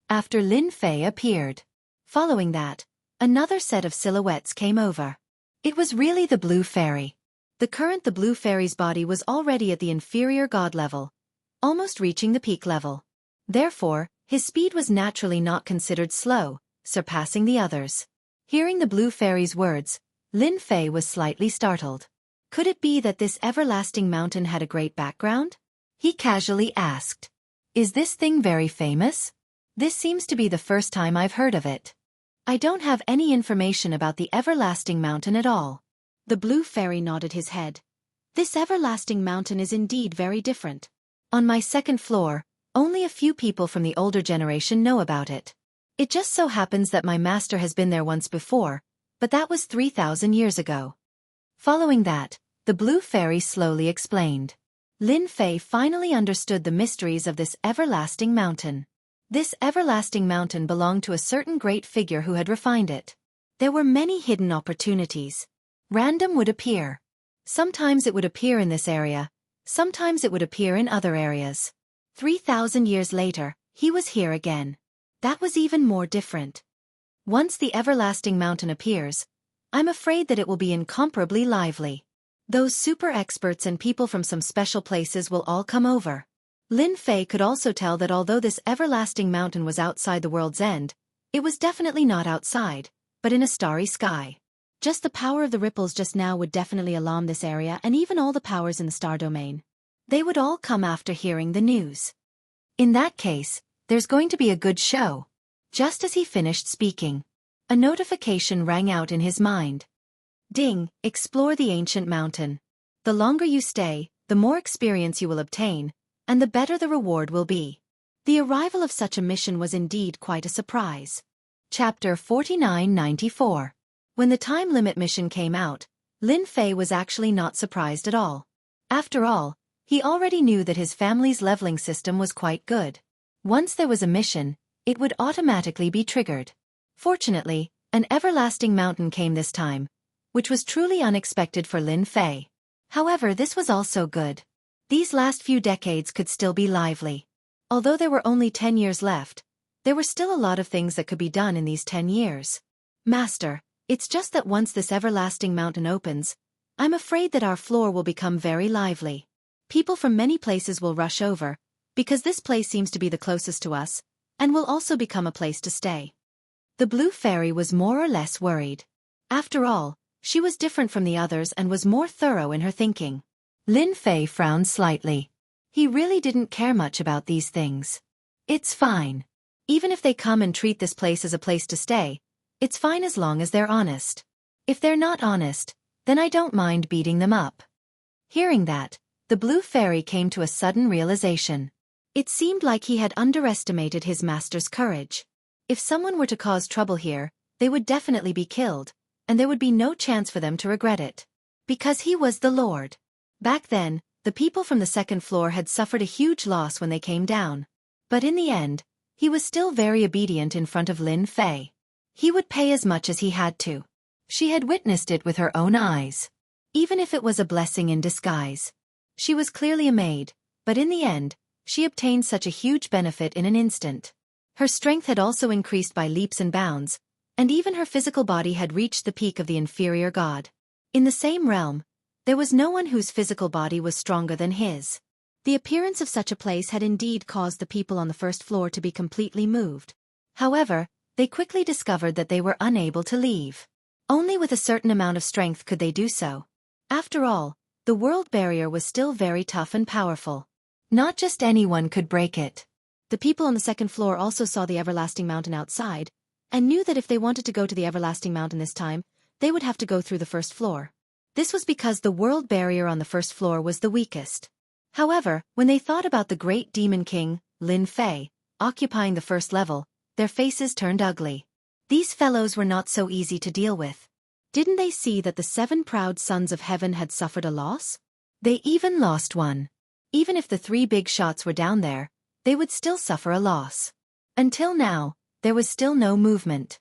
After Lin Fei appeared. Following that, another set of silhouettes came over. It was really the Blue Fairy. The Blue Fairy's body was already at the inferior god level, almost reaching the peak level. Therefore, his speed was naturally not considered slow, surpassing the others. Hearing the Blue Fairy's words, Lin Fei was slightly startled. Could it be that this everlasting mountain had a great background? He casually asked. Is this thing very famous? This seems to be the first time I've heard of it. I don't have any information about the everlasting mountain at all. The Blue Fairy nodded his head. This everlasting mountain is indeed very different. On my second floor, only a few people from the older generation know about it. It just so happens that my master has been there once before, but that was 3,000 years ago. Following that, the Blue Fairy slowly explained. Lin Fei finally understood the mysteries of this everlasting mountain. This everlasting mountain belonged to a certain great figure who had refined it. There were many hidden opportunities. Random would appear. Sometimes it would appear in this area, sometimes it would appear in other areas. 3,000 years later, he was here again. That was even more different. Once the everlasting mountain appears, I'm afraid that it will be incomparably lively. Those super experts and people from some special places will all come over. Lin Fei could also tell that although this everlasting mountain was outside the world's end, it was definitely not outside, but in a starry sky. Just the power of the ripples just now would definitely alarm this area, and even all the powers in the star domain. They would all come after hearing the news. In that case, there's going to be a good show. Just as he finished speaking, a notification rang out in his mind. Ding, explore the ancient mountain. The longer you stay, the more experience you will obtain, and the better the reward will be. The arrival of such a mission was indeed quite a surprise. Chapter 4994. When the time limit mission came out, Lin Fei was actually not surprised at all. After all, he already knew that his family's leveling system was quite good. Once there was a mission, it would automatically be triggered. Fortunately, an everlasting mountain came this time, which was truly unexpected for Lin Fei. However, this was also good. These last few decades could still be lively. Although there were only 10 years left, there were still a lot of things that could be done in these 10 years. Master, it's just that once this everlasting mountain opens, I'm afraid that our floor will become very lively. People from many places will rush over, because this place seems to be the closest to us, and will also become a place to stay. The Blue Fairy was more or less worried. After all, she was different from the others and was more thorough in her thinking. Lin Fei frowned slightly. He really didn't care much about these things. It's fine. Even if they come and treat this place as a place to stay, it's fine as long as they're honest. If they're not honest, then I don't mind beating them up. Hearing that, the Blue Fairy came to a sudden realization. It seemed like he had underestimated his master's courage. If someone were to cause trouble here, they would definitely be killed, and there would be no chance for them to regret it. Because he was the Lord. Back then, the people from the second floor had suffered a huge loss when they came down. But in the end, he was still very obedient in front of Lin Fei. He would pay as much as he had to. She had witnessed it with her own eyes. Even if it was a blessing in disguise. She was clearly a maid, but in the end, she obtained such a huge benefit in an instant. Her strength had also increased by leaps and bounds, and even her physical body had reached the peak of the inferior god. In the same realm, there was no one whose physical body was stronger than his. The appearance of such a place had indeed caused the people on the first floor to be completely moved. However, they quickly discovered that they were unable to leave. Only with a certain amount of strength could they do so. After all, the world barrier was still very tough and powerful. Not just anyone could break it. The people on the second floor also saw the everlasting mountain outside, and knew that if they wanted to go to the everlasting mountain this time, they would have to go through the first floor. This was because the world barrier on the first floor was the weakest. However, when they thought about the great demon king, Lin Fei, occupying the first level, their faces turned ugly. These fellows were not so easy to deal with. Didn't they see that the 7 proud sons of heaven had suffered a loss? They even lost one. Even if the 3 big shots were down there, they would still suffer a loss. Until now, there was still no movement.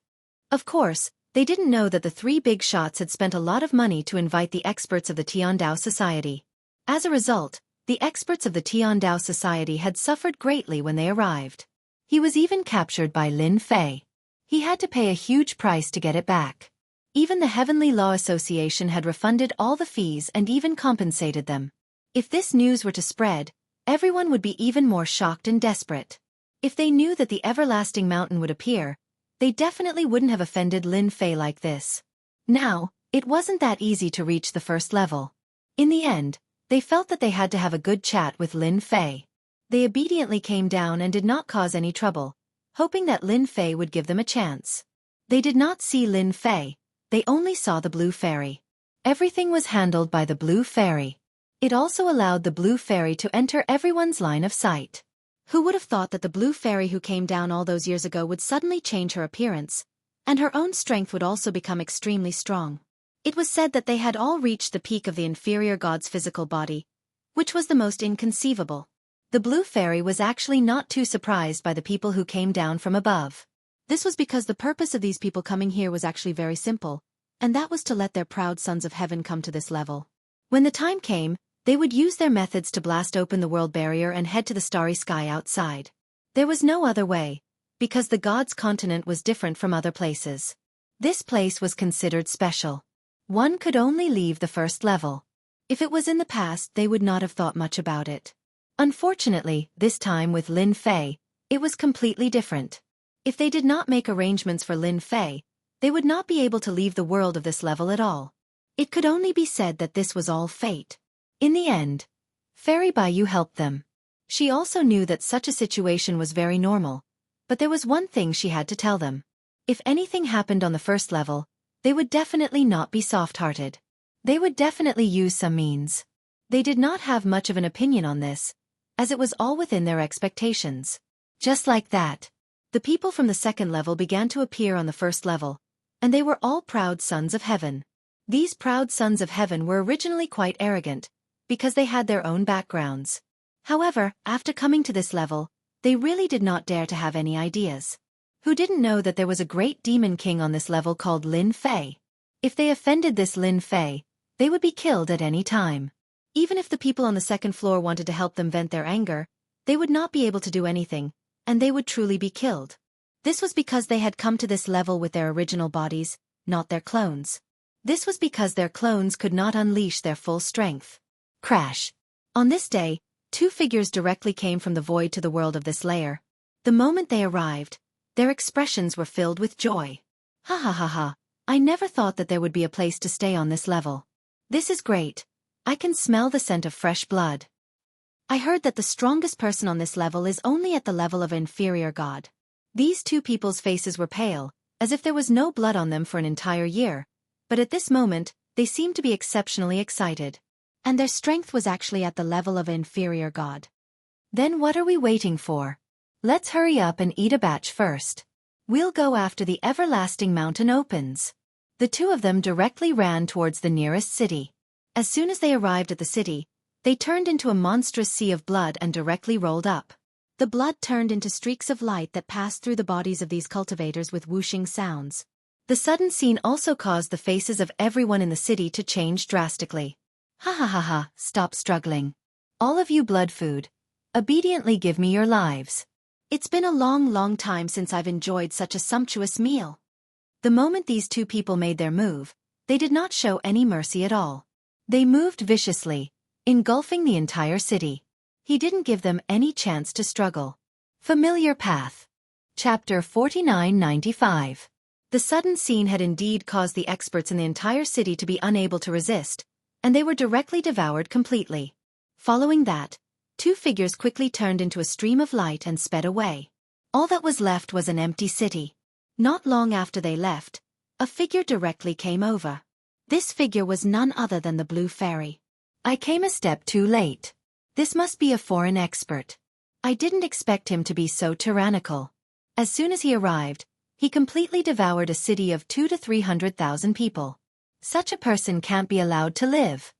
Of course, they didn't know that the 3 big shots had spent a lot of money to invite the experts of the Tiandao Society. As a result, the experts of the Tiandao Society had suffered greatly when they arrived. He was even captured by Lin Fei. He had to pay a huge price to get it back. Even the Heavenly Law Association had refunded all the fees and even compensated them. If this news were to spread, everyone would be even more shocked and desperate. If they knew that the everlasting mountain would appear, they definitely wouldn't have offended Lin Fei like this. Now, it wasn't that easy to reach the first level. In the end, they felt that they had to have a good chat with Lin Fei. They obediently came down and did not cause any trouble, hoping that Lin Fei would give them a chance. They did not see Lin Fei, they only saw the Blue Fairy. Everything was handled by the Blue Fairy. It also allowed the Blue Fairy to enter everyone's line of sight. Who would have thought that the Blue Fairy who came down all those years ago would suddenly change her appearance, and her own strength would also become extremely strong. It was said that they had all reached the peak of the inferior god's physical body, which was the most inconceivable. The Blue Fairy was actually not too surprised by the people who came down from above. This was because the purpose of these people coming here was actually very simple, and that was to let their proud sons of heaven come to this level. When the time came, they would use their methods to blast open the world barrier and head to the starry sky outside. There was no other way, because the god's continent was different from other places. This place was considered special. One could only leave the first level. If it was in the past, they would not have thought much about it. Unfortunately, this time with Lin Fei, it was completely different. If they did not make arrangements for Lin Fei, they would not be able to leave the world of this level at all. It could only be said that this was all fate. In the end, Fairy Bayou helped them. She also knew that such a situation was very normal, but there was one thing she had to tell them. If anything happened on the first level, they would definitely not be soft-hearted. They would definitely use some means. They did not have much of an opinion on this, as it was all within their expectations. Just like that, the people from the second level began to appear on the first level, and they were all proud sons of heaven. These proud sons of heaven were originally quite arrogant, because they had their own backgrounds. However, after coming to this level, they really did not dare to have any ideas. Who didn't know that there was a great demon king on this level called Lin Fei? If they offended this Lin Fei, they would be killed at any time. Even if the people on the second floor wanted to help them vent their anger, they would not be able to do anything, and they would truly be killed. This was because they had come to this level with their original bodies, not their clones. This was because their clones could not unleash their full strength. Crash. On this day, 2 figures directly came from the void to the world of this layer. The moment they arrived, their expressions were filled with joy. Ha ha ha ha, I never thought that there would be a place to stay on this level. This is great. I can smell the scent of fresh blood. I heard that the strongest person on this level is only at the level of inferior god. These 2 people's faces were pale, as if there was no blood on them for an entire year, but at this moment, they seemed to be exceptionally excited. And their strength was actually at the level of inferior god. Then what are we waiting for? Let's hurry up and eat a batch first. We'll go after the everlasting mountain opens. The 2 of them directly ran towards the nearest city. As soon as they arrived at the city, they turned into a monstrous sea of blood and directly rolled up. The blood turned into streaks of light that passed through the bodies of these cultivators with whooshing sounds. The sudden scene also caused the faces of everyone in the city to change drastically. Ha ha ha ha, stop struggling. All of you blood food. Obediently give me your lives. It's been a long time since I've enjoyed such a sumptuous meal. The moment these two people made their move, they did not show any mercy at all. They moved viciously, engulfing the entire city. He didn't give them any chance to struggle. Familiar path. Chapter 4995. The sudden scene had indeed caused the experts in the entire city to be unable to resist, and they were directly devoured completely. Following that, two figures quickly turned into a stream of light and sped away. All that was left was an empty city. Not long after they left, a figure directly came over. This figure was none other than the Blue Fairy. I came a step too late. This must be a foreign expert. I didn't expect him to be so tyrannical. As soon as he arrived, he completely devoured a city of 200,000 to 300,000 people. Such a person can't be allowed to live.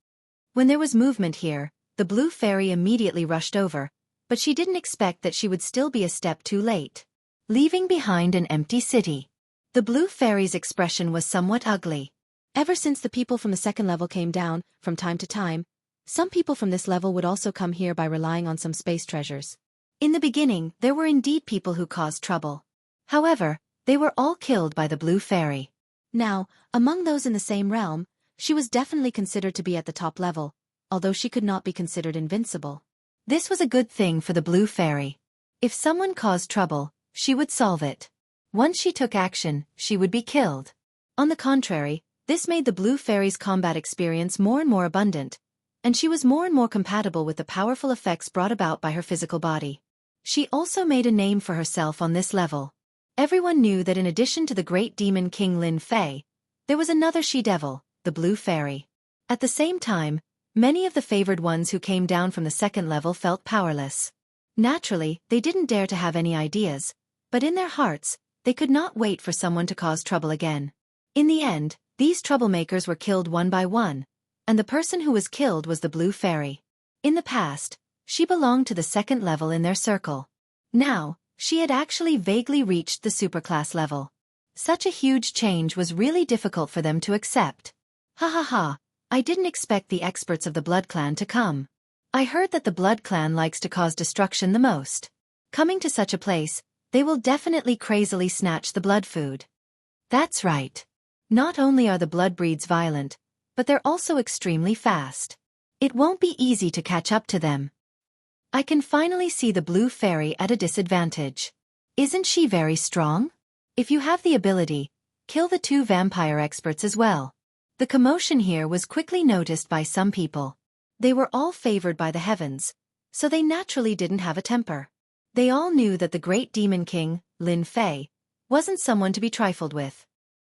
When there was movement here, the Blue Fairy immediately rushed over, but she didn't expect that she would still be a step too late. Leaving behind an empty city. The Blue Fairy's expression was somewhat ugly. Ever since the people from the second level came down, from time to time, some people from this level would also come here by relying on some space treasures. In the beginning, there were indeed people who caused trouble. However, they were all killed by the Blue Fairy. Now, among those in the same realm, she was definitely considered to be at the top level, although she could not be considered invincible. This was a good thing for the Blue Fairy. If someone caused trouble, she would solve it. Once she took action, she would be killed. On the contrary, this made the Blue Fairy's combat experience more and more abundant, and she was more and more compatible with the powerful effects brought about by her physical body. She also made a name for herself on this level. Everyone knew that in addition to the great demon king Lin Fei, there was another she-devil, the Blue Fairy. At the same time, many of the favored ones who came down from the second level felt powerless. Naturally, they didn't dare to have any ideas, but in their hearts, they could not wait for someone to cause trouble again. In the end, these troublemakers were killed one by one, and the person who was killed was the Blue Fairy. In the past, she belonged to the second level in their circle. Now, she had actually vaguely reached the superclass level. Such a huge change was really difficult for them to accept. Ha ha ha, I didn't expect the experts of the Blood Clan to come. I heard that the Blood Clan likes to cause destruction the most. Coming to such a place, they will definitely crazily snatch the blood food. That's right. Not only are the blood breeds violent, but they're also extremely fast. It won't be easy to catch up to them. I can finally see the Blue Fairy at a disadvantage. Isn't she very strong? If you have the ability, kill the two vampire experts as well. The commotion here was quickly noticed by some people. They were all favored by the heavens, so they naturally didn't have a temper. They all knew that the great demon king, Lin Fei, wasn't someone to be trifled with.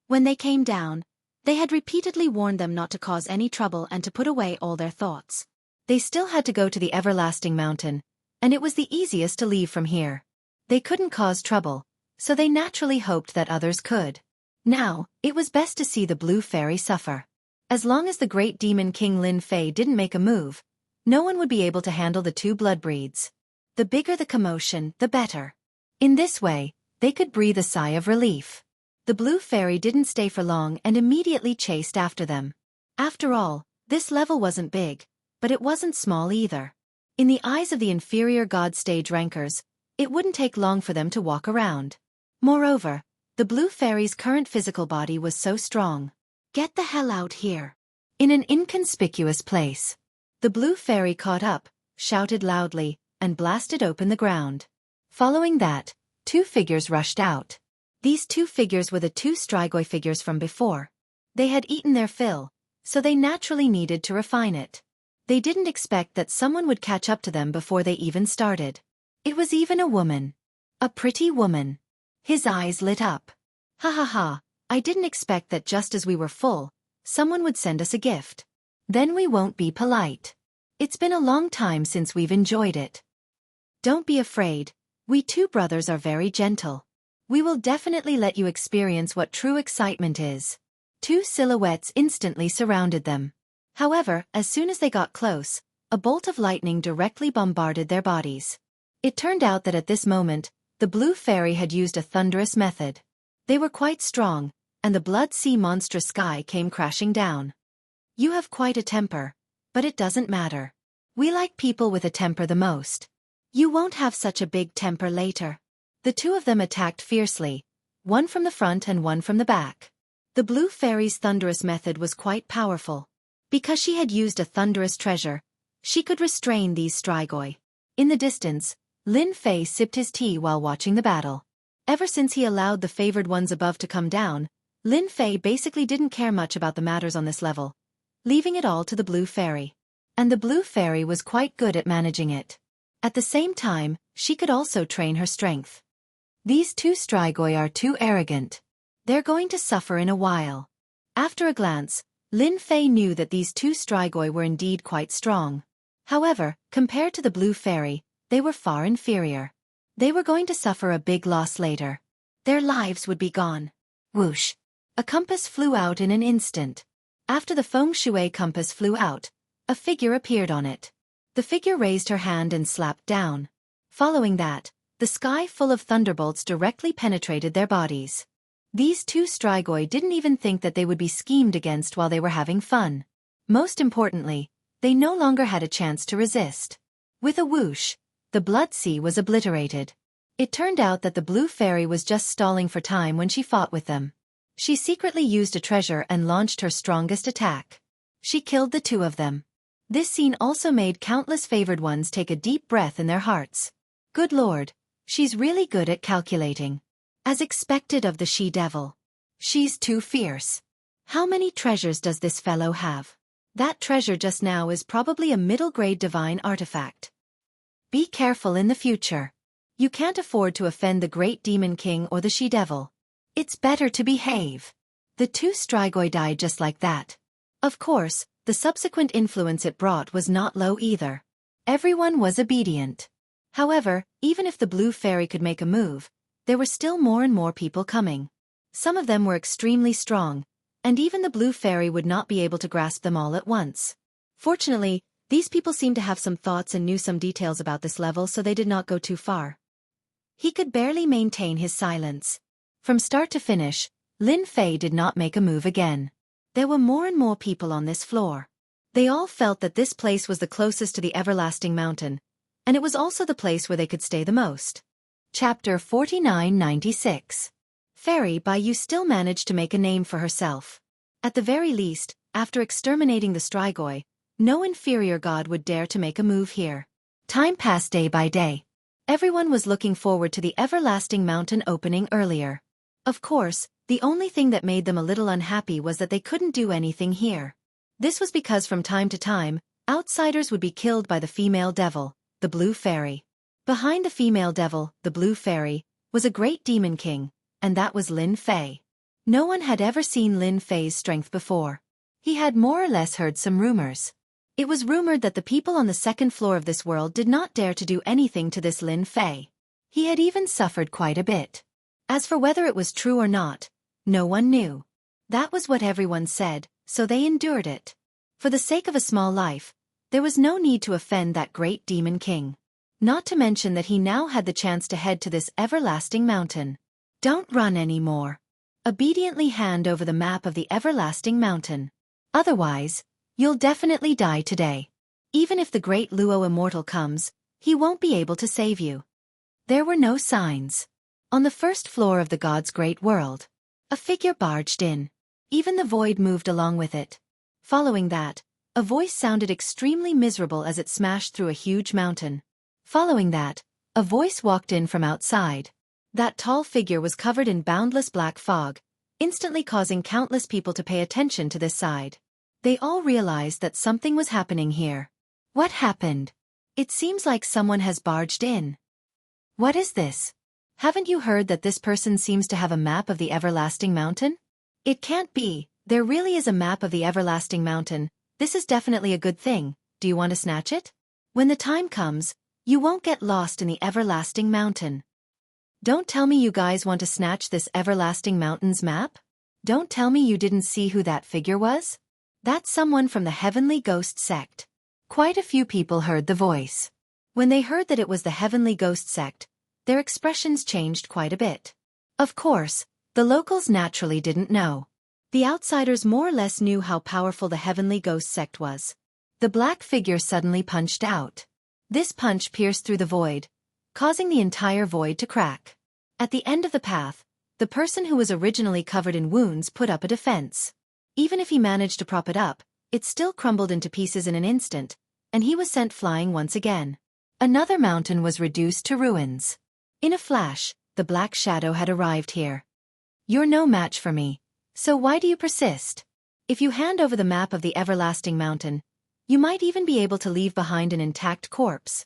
When they came down, they had repeatedly warned them not to cause any trouble and to put away all their thoughts. They still had to go to the Everlasting Mountain, and it was the easiest to leave from here. They couldn't cause trouble, so they naturally hoped that others could. Now, it was best to see the Blue Fairy suffer. As long as the great demon king Lin Fei didn't make a move, no one would be able to handle the two blood breeds. The bigger the commotion, the better. In this way, they could breathe a sigh of relief. The Blue Fairy didn't stay for long and immediately chased after them. After all, this level wasn't big, but it wasn't small either. In the eyes of the inferior god stage rankers, it wouldn't take long for them to walk around. Moreover, the Blue Fairy's current physical body was so strong. Get the hell out here. In an inconspicuous place. The Blue Fairy caught up, shouted loudly, and blasted open the ground. Following that, two figures rushed out. These two figures were the two Strigoi figures from before. They had eaten their fill, so they naturally needed to refine it. They didn't expect that someone would catch up to them before they even started. It was even a woman. A pretty woman. His eyes lit up. Ha ha ha, I didn't expect that just as we were full, someone would send us a gift. Then we won't be polite. It's been a long time since we've enjoyed it. Don't be afraid, we two brothers are very gentle. We will definitely let you experience what true excitement is. Two silhouettes instantly surrounded them. However, as soon as they got close, a bolt of lightning directly bombarded their bodies. It turned out that at this moment, the Blue Fairy had used a thunderous method. They were quite strong, and the blood sea monster sky came crashing down. You have quite a temper, but it doesn't matter. We like people with a temper the most. You won't have such a big temper later. The two of them attacked fiercely, one from the front and one from the back. The blue fairy's thunderous method was quite powerful. Because she had used a thunderous treasure, she could restrain these strigoi. In the distance, Lin Fei sipped his tea while watching the battle. Ever since he allowed the favored ones above to come down, Lin Fei basically didn't care much about the matters on this level, leaving it all to the blue fairy. And the blue fairy was quite good at managing it. At the same time, she could also train her strength. These two strigoi are too arrogant. They're going to suffer in a while. After a glance, Lin Fei knew that these two strigoi were indeed quite strong. However, compared to the blue fairy, they were far inferior. They were going to suffer a big loss later. Their lives would be gone. Whoosh! A compass flew out in an instant. After the feng shui compass flew out, a figure appeared on it. The figure raised her hand and slapped down. Following that, the sky full of thunderbolts directly penetrated their bodies. These two strigoi didn't even think that they would be schemed against while they were having fun. Most importantly, they no longer had a chance to resist. With a whoosh, the blood sea was obliterated. It turned out that the blue fairy was just stalling for time when she fought with them. She secretly used a treasure and launched her strongest attack. She killed the two of them. This scene also made countless favored ones take a deep breath in their hearts. Good lord, she's really good at calculating. As expected of the she-devil. She's too fierce. How many treasures does this fellow have? That treasure just now is probably a middle-grade divine artifact. Be careful in the future. You can't afford to offend the great demon king or the she-devil. It's better to behave. The two strigoi died just like that. Of course, the subsequent influence it brought was not low either. Everyone was obedient. However, even if the blue fairy could make a move, there were still more and more people coming. Some of them were extremely strong, and even the blue fairy would not be able to grasp them all at once. Fortunately, these people seemed to have some thoughts and knew some details about this level, so they did not go too far. He could barely maintain his silence. From start to finish, Lin Fei did not make a move again. There were more and more people on this floor. They all felt that this place was the closest to the everlasting mountain, and it was also the place where they could stay the most. Chapter 4996. Fairy Bai Yu still managed to make a name for herself. At the very least, after exterminating the strigoi, no inferior god would dare to make a move here. Time passed day by day. Everyone was looking forward to the everlasting mountain opening earlier. Of course, the only thing that made them a little unhappy was that they couldn't do anything here. This was because from time to time, outsiders would be killed by the female devil, the blue fairy. Behind the female devil, the blue fairy, was a great demon king, and that was Lin Fei. No one had ever seen Lin Fei's strength before. He had more or less heard some rumors. It was rumored that the people on the second floor of this world did not dare to do anything to this Lin Fei. He had even suffered quite a bit. As for whether it was true or not, no one knew. That was what everyone said, so they endured it. For the sake of a small life, there was no need to offend that great demon king. Not to mention that he now had the chance to head to this everlasting mountain. Don't run anymore. Obediently hand over the map of the everlasting mountain. Otherwise, you'll definitely die today. Even if the great Luo immortal comes, he won't be able to save you. There were no signs. On the first floor of the god's great world, a figure barged in. Even the void moved along with it. Following that, a voice sounded extremely miserable as it smashed through a huge mountain. Following that, a voice walked in from outside. That tall figure was covered in boundless black fog, instantly causing countless people to pay attention to this side. They all realized that something was happening here. What happened? It seems like someone has barged in. What is this? Haven't you heard that this person seems to have a map of the everlasting mountain? It can't be. There really is a map of the everlasting mountain. This is definitely a good thing. Do you want to snatch it? When the time comes, you won't get lost in the everlasting mountain. Don't tell me you guys want to snatch this everlasting mountain's map? Don't tell me you didn't see who that figure was? That's someone from the Heavenly Ghost sect. Quite a few people heard the voice. When they heard that it was the Heavenly Ghost sect, their expressions changed quite a bit. Of course, the locals naturally didn't know. The outsiders more or less knew how powerful the Heavenly Ghost sect was. The black figure suddenly punched out. This punch pierced through the void, causing the entire void to crack. At the end of the path, the person who was originally covered in wounds put up a defense. Even if he managed to prop it up, it still crumbled into pieces in an instant, and he was sent flying once again. Another mountain was reduced to ruins. In a flash, the Black Shadow had arrived here. You're no match for me, so why do you persist? If you hand over the map of the Everlasting Mountain, you might even be able to leave behind an intact corpse.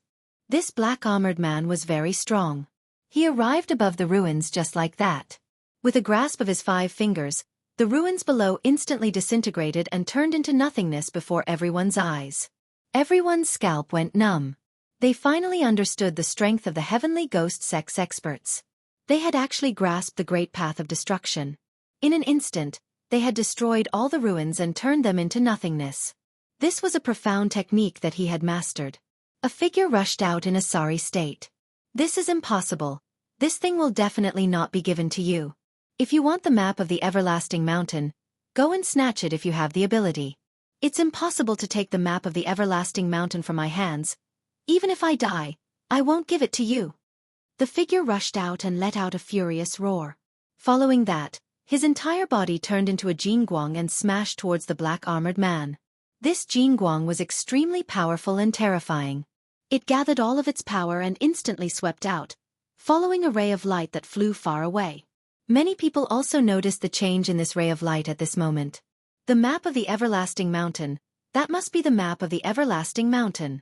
This black-armored man was very strong. He arrived above the ruins just like that. With a grasp of his 5 fingers, the ruins below instantly disintegrated and turned into nothingness before everyone's eyes. Everyone's scalp went numb. They finally understood the strength of the heavenly ghost sex experts. They had actually grasped the great path of destruction. In an instant, they had destroyed all the ruins and turned them into nothingness. This was a profound technique that he had mastered. A figure rushed out in a sorry state. This is impossible. This thing will definitely not be given to you. If you want the map of the Everlasting Mountain, go and snatch it if you have the ability. It's impossible to take the map of the Everlasting Mountain from my hands. Even if I die, I won't give it to you. The figure rushed out and let out a furious roar. Following that, his entire body turned into a Jingguang and smashed towards the black-armored man. This Jingguang was extremely powerful and terrifying. It gathered all of its power and instantly swept out, following a ray of light that flew far away. Many people also noticed the change in this ray of light at this moment. The map of the Everlasting Mountain, that must be the map of the Everlasting Mountain.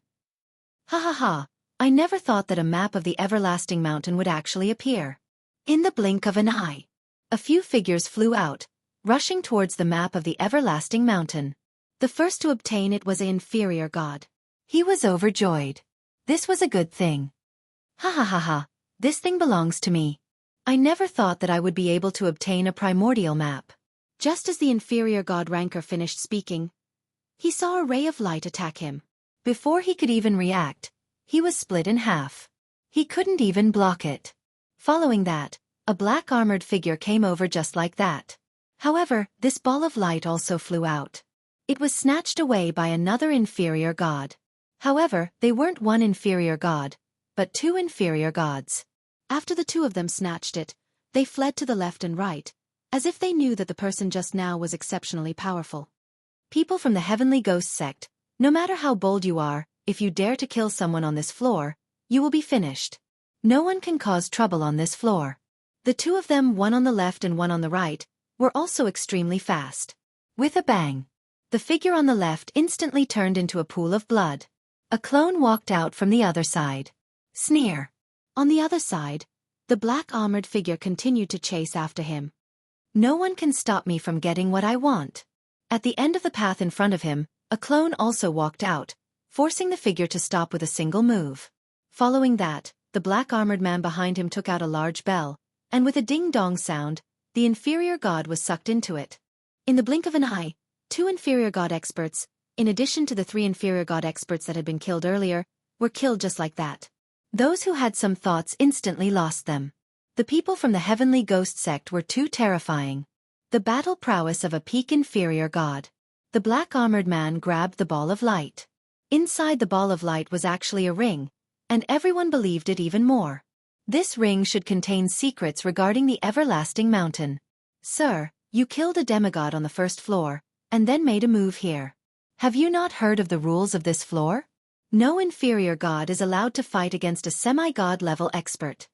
Ha ha ha, I never thought that a map of the Everlasting Mountain would actually appear. In the blink of an eye, a few figures flew out, rushing towards the map of the Everlasting Mountain. The first to obtain it was an inferior god. He was overjoyed. This was a good thing. Ha ha ha ha, this thing belongs to me. I never thought that I would be able to obtain a primordial map. Just as the inferior god ranker finished speaking, he saw a ray of light attack him. Before he could even react, he was split in half. He couldn't even block it. Following that, a black-armored figure came over just like that. However, this ball of light also flew out. It was snatched away by another inferior god. However, they weren't one inferior god, but 2 inferior gods. After the 2 of them snatched it, they fled to the left and right, as if they knew that the person just now was exceptionally powerful. People from the Heavenly Ghost sect, no matter how bold you are, if you dare to kill someone on this floor, you will be finished. No one can cause trouble on this floor. The 2 of them, one on the left and one on the right, were also extremely fast. With a bang, the figure on the left instantly turned into a pool of blood. A clone walked out from the other side. Sneer. On the other side, the black-armored figure continued to chase after him. No one can stop me from getting what I want. At the end of the path in front of him, a clone also walked out, forcing the figure to stop with a single move. Following that, the black-armored man behind him took out a large bell, and with a ding-dong sound, the inferior god was sucked into it. In the blink of an eye, 2 inferior god experts, in addition to the 3 inferior god experts that had been killed earlier, were killed just like that. Those who had some thoughts instantly lost them. The people from the Heavenly Ghost sect were too terrifying. The battle prowess of a peak inferior god. The black-armored man grabbed the ball of light. Inside the ball of light was actually a ring, and everyone believed it even more. This ring should contain secrets regarding the Everlasting Mountain. Sir, you killed a demigod on the first floor, and then made a move here. Have you not heard of the rules of this floor? No inferior god is allowed to fight against a semi-god level expert.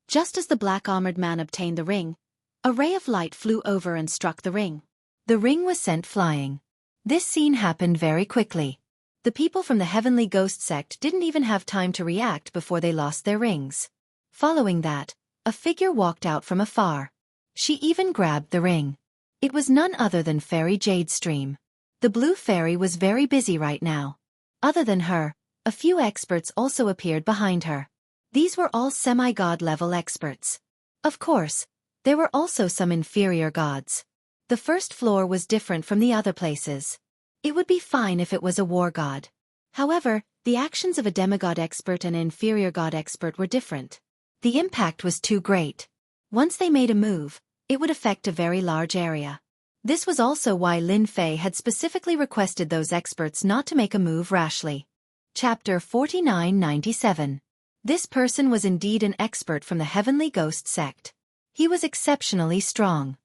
Just as the black-armored man obtained the ring, a ray of light flew over and struck the ring. The ring was sent flying. This scene happened very quickly. The people from the Heavenly Ghost sect didn't even have time to react before they lost their rings. Following that, a figure walked out from afar. She even grabbed the ring. It was none other than Fairy Jadestream. The blue fairy was very busy right now. Other than her, a few experts also appeared behind her. These were all semi-god level experts. Of course, there were also some inferior gods. The first floor was different from the other places. It would be fine if it was a war god. However, the actions of a demigod expert and an inferior god expert were different. The impact was too great. Once they made a move, it would affect a very large area. This was also why Lin Fei had specifically requested those experts not to make a move rashly. Chapter 4997. This person was indeed an expert from the Heavenly Ghost sect. He was exceptionally strong.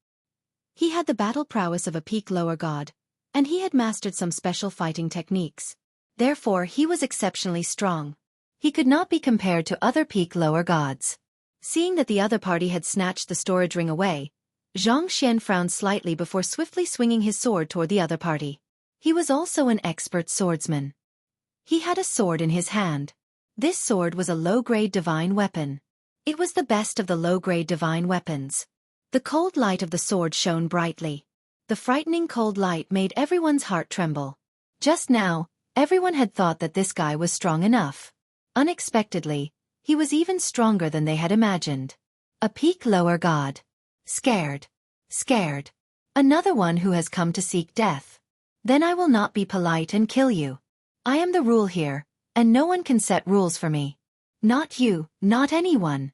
He had the battle prowess of a peak lower god, and he had mastered some special fighting techniques. Therefore, he was exceptionally strong. He could not be compared to other peak lower gods. Seeing that the other party had snatched the storage ring away, Zhang Xian frowned slightly before swiftly swinging his sword toward the other party. He was also an expert swordsman. He had a sword in his hand. This sword was a low-grade divine weapon. It was the best of the low-grade divine weapons. The cold light of the sword shone brightly. The frightening cold light made everyone's heart tremble. Just now, everyone had thought that this guy was strong enough. Unexpectedly, he was even stronger than they had imagined. A peak lower god. Scared. Scared. Another one who has come to seek death. Then I will not be polite and kill you. I am the rule here, and no one can set rules for me. Not you, not anyone.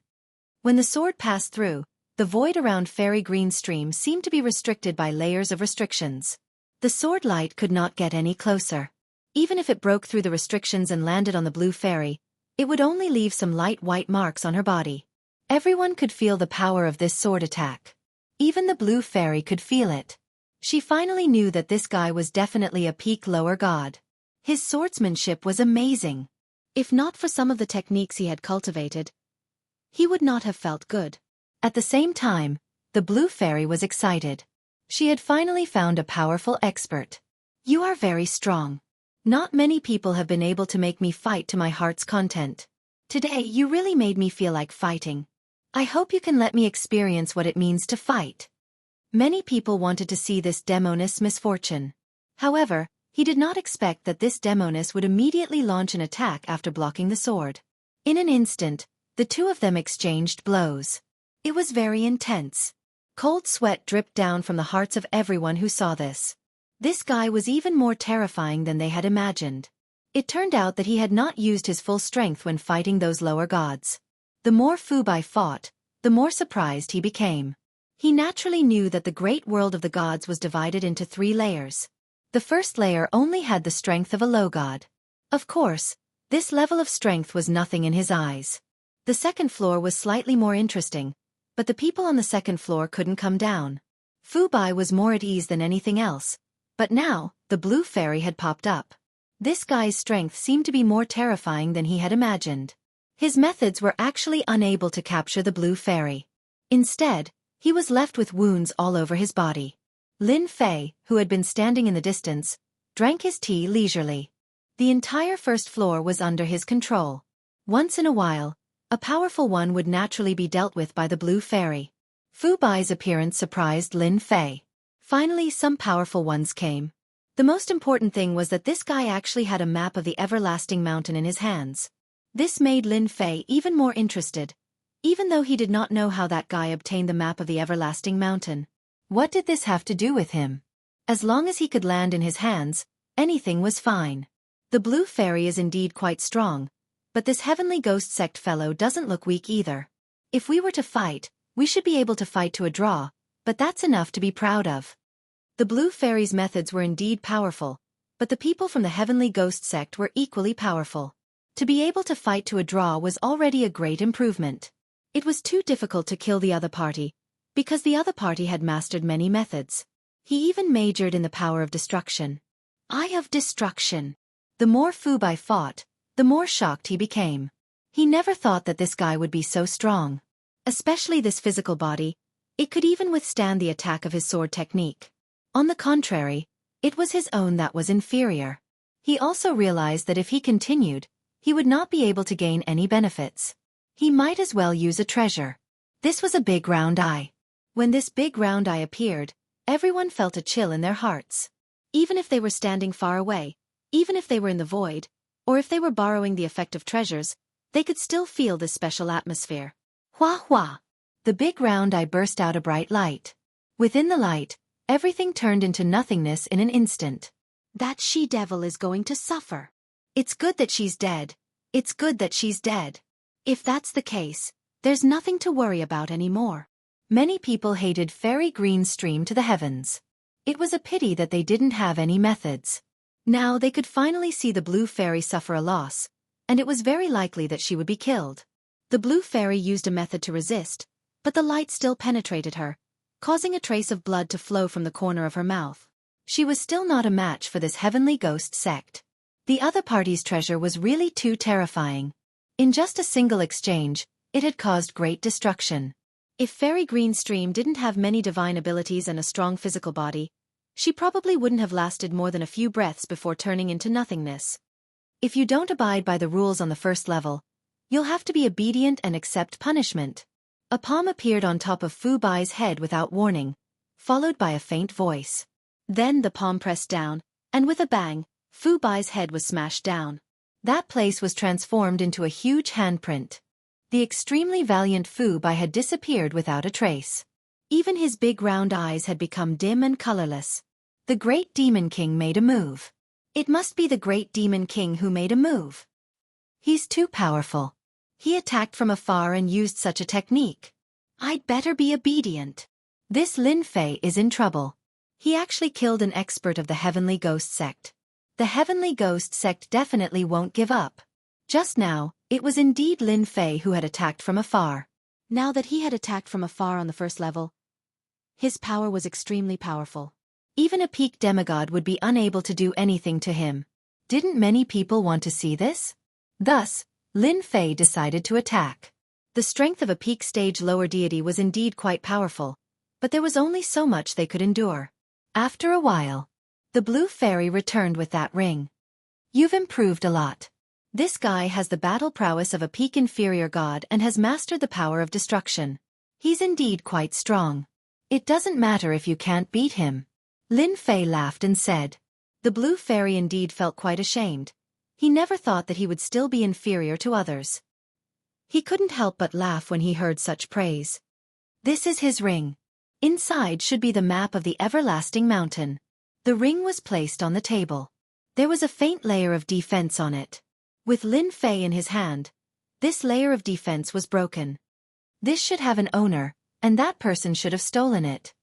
When the sword passed through, the void around Fairy Green Stream seemed to be restricted by layers of restrictions. The sword light could not get any closer. Even if it broke through the restrictions and landed on the blue fairy, it would only leave some light white marks on her body. Everyone could feel the power of this sword attack. Even the blue fairy could feel it. She finally knew that this guy was definitely a peak lower god. His swordsmanship was amazing. If not for some of the techniques he had cultivated, he would not have felt good. At the same time, the blue fairy was excited. She had finally found a powerful expert. You are very strong. Not many people have been able to make me fight to my heart's content. Today you really made me feel like fighting. I hope you can let me experience what it means to fight. Many people wanted to see this demoness misfortune. However, he did not expect that this demoness would immediately launch an attack after blocking the sword. In an instant, the two of them exchanged blows. It was very intense. Cold sweat dripped down from the hearts of everyone who saw this. This guy was even more terrifying than they had imagined. It turned out that he had not used his full strength when fighting those lower gods. The more Fu Bai fought, the more surprised he became. He naturally knew that the great world of the gods was divided into 3 layers. The first layer only had the strength of a low god. Of course, this level of strength was nothing in his eyes. The second floor was slightly more interesting, but the people on the second floor couldn't come down. Fu Bai was more at ease than anything else, but now, the blue fairy had popped up. This guy's strength seemed to be more terrifying than he had imagined. His methods were actually unable to capture the blue fairy. Instead, he was left with wounds all over his body. Lin Fei, who had been standing in the distance, drank his tea leisurely. The entire first floor was under his control. Once in a while, a powerful one would naturally be dealt with by the blue fairy. Fu Bai's appearance surprised Lin Fei. Finally, some powerful ones came. The most important thing was that this guy actually had a map of the everlasting mountain in his hands. This made Lin Fei even more interested, even though he did not know how that guy obtained the map of the everlasting mountain. What did this have to do with him? As long as he could land in his hands, anything was fine. The blue fairy is indeed quite strong, but this heavenly ghost sect fellow doesn't look weak either. If we were to fight, we should be able to fight to a draw, but that's enough to be proud of. The blue fairy's methods were indeed powerful, but the people from the heavenly ghost sect were equally powerful. To be able to fight to a draw was already a great improvement. It was too difficult to kill the other party, because the other party had mastered many methods. He even majored in the power of destruction. Eye of destruction. The more Fu Bai fought, the more shocked he became. He never thought that this guy would be so strong. Especially this physical body, it could even withstand the attack of his sword technique. On the contrary, it was his own that was inferior. He also realized that if he continued, he would not be able to gain any benefits. He might as well use a treasure. This was a big round eye. When this big round eye appeared, everyone felt a chill in their hearts. Even if they were standing far away, even if they were in the void, or if they were borrowing the effect of treasures, they could still feel this special atmosphere. Hua hua! The big round eye burst out a bright light. Within the light, everything turned into nothingness in an instant. That she-devil is going to suffer. It's good that she's dead. It's good that she's dead. If that's the case, there's nothing to worry about anymore. Many people hated Fairy Green Stream to the heavens. It was a pity that they didn't have any methods. Now they could finally see the blue fairy suffer a loss, and it was very likely that she would be killed. The blue fairy used a method to resist, but the light still penetrated her, causing a trace of blood to flow from the corner of her mouth. She was still not a match for this heavenly ghost sect. The other party's treasure was really too terrifying. In just a single exchange, it had caused great destruction. If Fairy Green Stream didn't have many divine abilities and a strong physical body, she probably wouldn't have lasted more than a few breaths before turning into nothingness. If you don't abide by the rules on the first level, you'll have to be obedient and accept punishment. A palm appeared on top of Fu Bai's head without warning, followed by a faint voice. Then the palm pressed down, and with a bang, Fu Bai's head was smashed down. That place was transformed into a huge handprint. The extremely valiant Fu Bai had disappeared without a trace. Even his big round eyes had become dim and colorless. The Great Demon King made a move. It must be the Great Demon King who made a move. He's too powerful. He attacked from afar and used such a technique. I'd better be obedient. This Lin Fei is in trouble. He actually killed an expert of the Heavenly Ghost Sect. The Heavenly Ghost Sect definitely won't give up. Just now, it was indeed Lin Fei who had attacked from afar. Now that he had attacked from afar on the first level, his power was extremely powerful. Even a peak demigod would be unable to do anything to him. Didn't many people want to see this? Thus, Lin Fei decided to attack. The strength of a peak stage lower deity was indeed quite powerful, but there was only so much they could endure. After a while, the blue fairy returned with that ring. You've improved a lot. This guy has the battle prowess of a peak inferior god and has mastered the power of destruction. He's indeed quite strong. It doesn't matter if you can't beat him. Lin Fei laughed and said. The blue fairy indeed felt quite ashamed. He never thought that he would still be inferior to others. He couldn't help but laugh when he heard such praise. This is his ring. Inside should be the map of the everlasting mountain. The ring was placed on the table. There was a faint layer of defense on it. With Lin Fei in his hand, this layer of defense was broken. This should have an owner, and that person should have stolen it.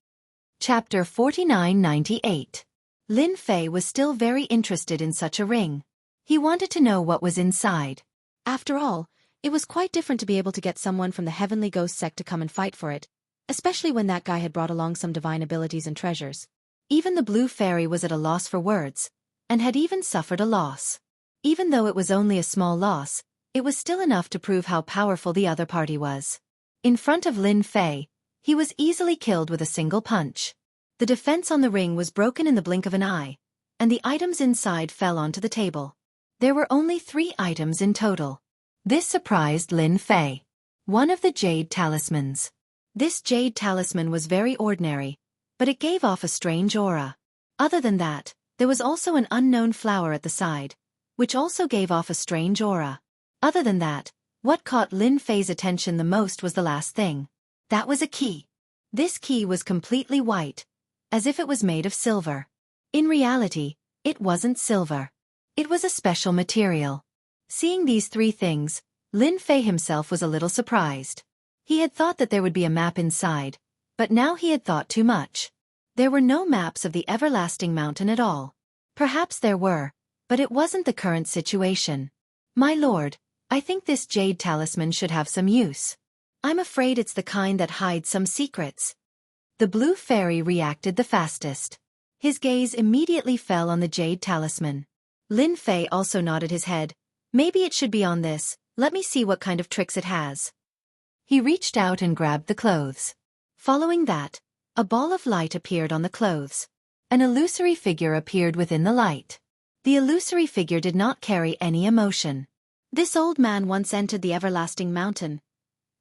Chapter 4998. Lin Fei was still very interested in such a ring. He wanted to know what was inside. After all, it was quite different to be able to get someone from the Heavenly Ghost Sect to come and fight for it, especially when that guy had brought along some divine abilities and treasures. Even the blue fairy was at a loss for words, and had even suffered a loss. Even though it was only a small loss, it was still enough to prove how powerful the other party was. In front of Lin Fei, he was easily killed with a single punch. The defense on the ring was broken in the blink of an eye, and the items inside fell onto the table. There were only 3 items in total. This surprised Lin Fei. One of the jade talismans. This jade talisman was very ordinary, but it gave off a strange aura. Other than that, there was also an unknown flower at the side, which also gave off a strange aura. Other than that, what caught Lin Fei's attention the most was the last thing. That was a key. This key was completely white, as if it was made of silver. In reality, it wasn't silver. It was a special material. Seeing these 3 things, Lin Fei himself was a little surprised. He had thought that there would be a map inside, but now he had thought too much. There were no maps of the everlasting mountain at all. Perhaps there were, but it wasn't the current situation. My lord, I think this jade talisman should have some use. I'm afraid it's the kind that hides some secrets. The blue fairy reacted the fastest. His gaze immediately fell on the jade talisman. Lin Fei also nodded his head. Maybe it should be on this, let me see what kind of tricks it has. He reached out and grabbed the clothes. Following that, a ball of light appeared on the clothes. An illusory figure appeared within the light. The illusory figure did not carry any emotion. This old man once entered the everlasting mountain.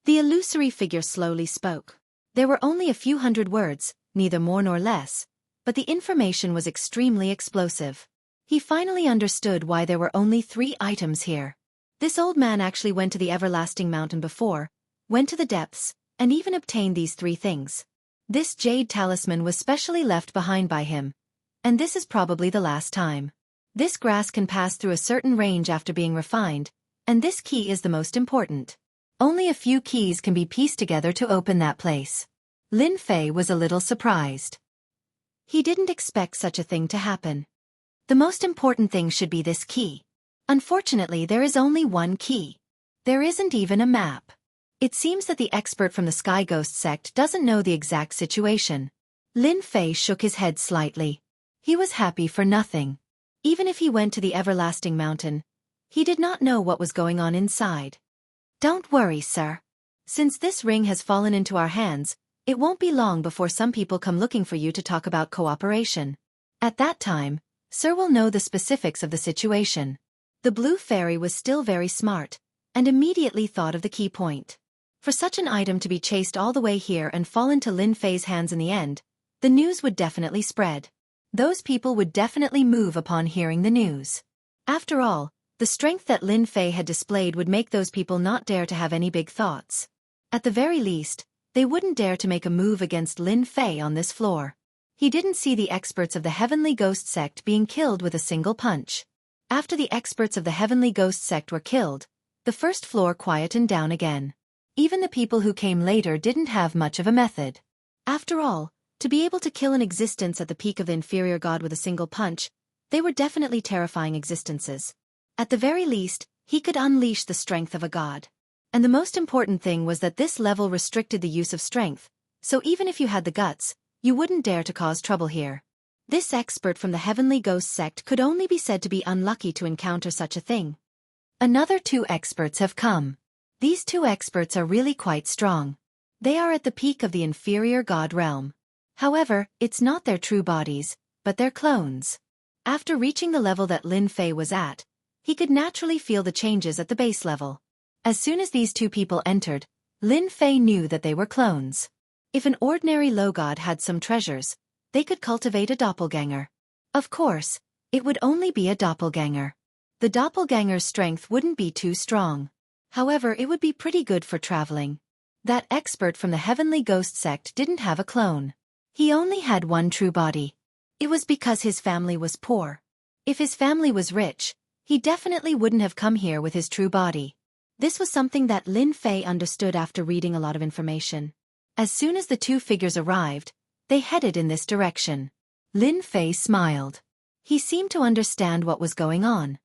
The illusory figure slowly spoke. There were only a few hundred words, neither more nor less, but the information was extremely explosive. He finally understood why there were only 3 items here. This old man actually went to the everlasting mountain before, went to the depths, and even obtained these 3 things. This jade talisman was specially left behind by him, and this is probably the last time. This grass can pass through a certain range after being refined, and this key is the most important. Only a few keys can be pieced together to open that place. Lin Fei was a little surprised. He didn't expect such a thing to happen. The most important thing should be this key. Unfortunately, there is only one key. There isn't even a map. It seems that the expert from the Sky Ghost sect doesn't know the exact situation. Lin Fei shook his head slightly. He was happy for nothing. Even if he went to the Everlasting Mountain, he did not know what was going on inside. Don't worry, sir. Since this ring has fallen into our hands, it won't be long before some people come looking for you to talk about cooperation. At that time, sir will know the specifics of the situation. The blue fairy was still very smart, and immediately thought of the key point. For such an item to be chased all the way here and fall into Lin Fei's hands in the end, the news would definitely spread. Those people would definitely move upon hearing the news. After all, the strength that Lin Fei had displayed would make those people not dare to have any big thoughts. At the very least, they wouldn't dare to make a move against Lin Fei on this floor. He didn't see the experts of the Heavenly Ghost sect being killed with a single punch. After the experts of the Heavenly Ghost sect were killed, the first floor quietened down again. Even the people who came later didn't have much of a method. After all, to be able to kill an existence at the peak of the inferior god with a single punch, they were definitely terrifying existences. At the very least, he could unleash the strength of a god. And the most important thing was that this level restricted the use of strength, so even if you had the guts, you wouldn't dare to cause trouble here. This expert from the Heavenly Ghost sect could only be said to be unlucky to encounter such a thing. Another 2 experts have come. These 2 experts are really quite strong. They are at the peak of the inferior god realm. However, it's not their true bodies, but their clones. After reaching the level that Lin Fei was at, he could naturally feel the changes at the base level. As soon as these 2 people entered, Lin Fei knew that they were clones. If an ordinary low god had some treasures, they could cultivate a doppelganger. Of course, it would only be a doppelganger. The doppelganger's strength wouldn't be too strong. However, it would be pretty good for traveling. That expert from the Heavenly Ghost sect didn't have a clone. He only had one true body. It was because his family was poor. If his family was rich, he definitely wouldn't have come here with his true body. This was something that Lin Fei understood after reading a lot of information. As soon as the 2 figures arrived, they headed in this direction. Lin Fei smiled. He seemed to understand what was going on.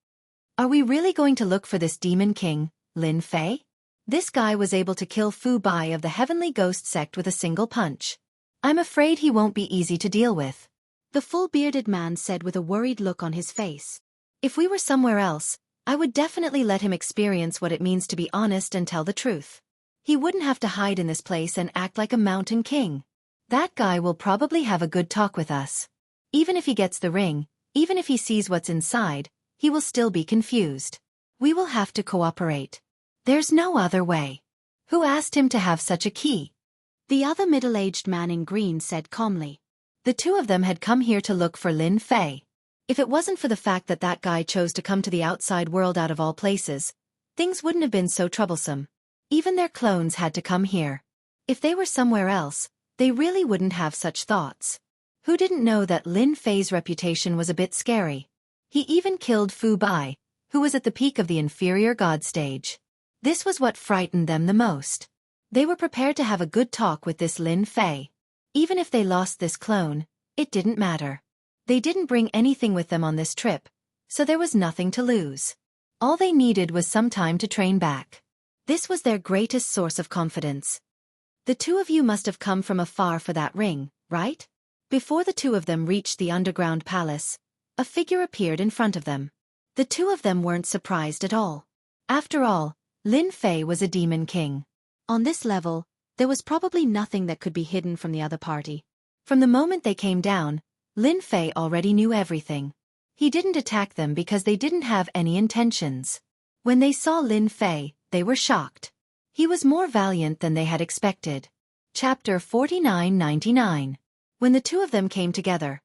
Are we really going to look for this demon king, Lin Fei? This guy was able to kill Fu Bai of the Heavenly Ghost sect with a single punch. I'm afraid he won't be easy to deal with. The full-bearded man said with a worried look on his face. If we were somewhere else, I would definitely let him experience what it means to be honest and tell the truth. He wouldn't have to hide in this place and act like a mountain king. That guy will probably have a good talk with us. Even if he gets the ring, even if he sees what's inside, he will still be confused. We will have to cooperate. There's no other way. Who asked him to have such a key? The other middle-aged man in green said calmly. The 2 of them had come here to look for Lin Fei. If it wasn't for the fact that that guy chose to come to the outside world out of all places, things wouldn't have been so troublesome. Even their clones had to come here. If they were somewhere else, they really wouldn't have such thoughts. Who didn't know that Lin Fei's reputation was a bit scary? He even killed Fu Bai, who was at the peak of the inferior god stage. This was what frightened them the most. They were prepared to have a good talk with this Lin Fei. Even if they lost this clone, it didn't matter. They didn't bring anything with them on this trip, so there was nothing to lose. All they needed was some time to train back. This was their greatest source of confidence. The 2 of you must have come from afar for that ring, right? Before the 2 of them reached the underground palace, a figure appeared in front of them. The 2 of them weren't surprised at all. After all, Lin Fei was a demon king. On this level, there was probably nothing that could be hidden from the other party. From the moment they came down, Lin Fei already knew everything. He didn't attack them because they didn't have any intentions. When they saw Lin Fei, they were shocked. He was more valiant than they had expected. Chapter 49-99. When the 2 of them came together,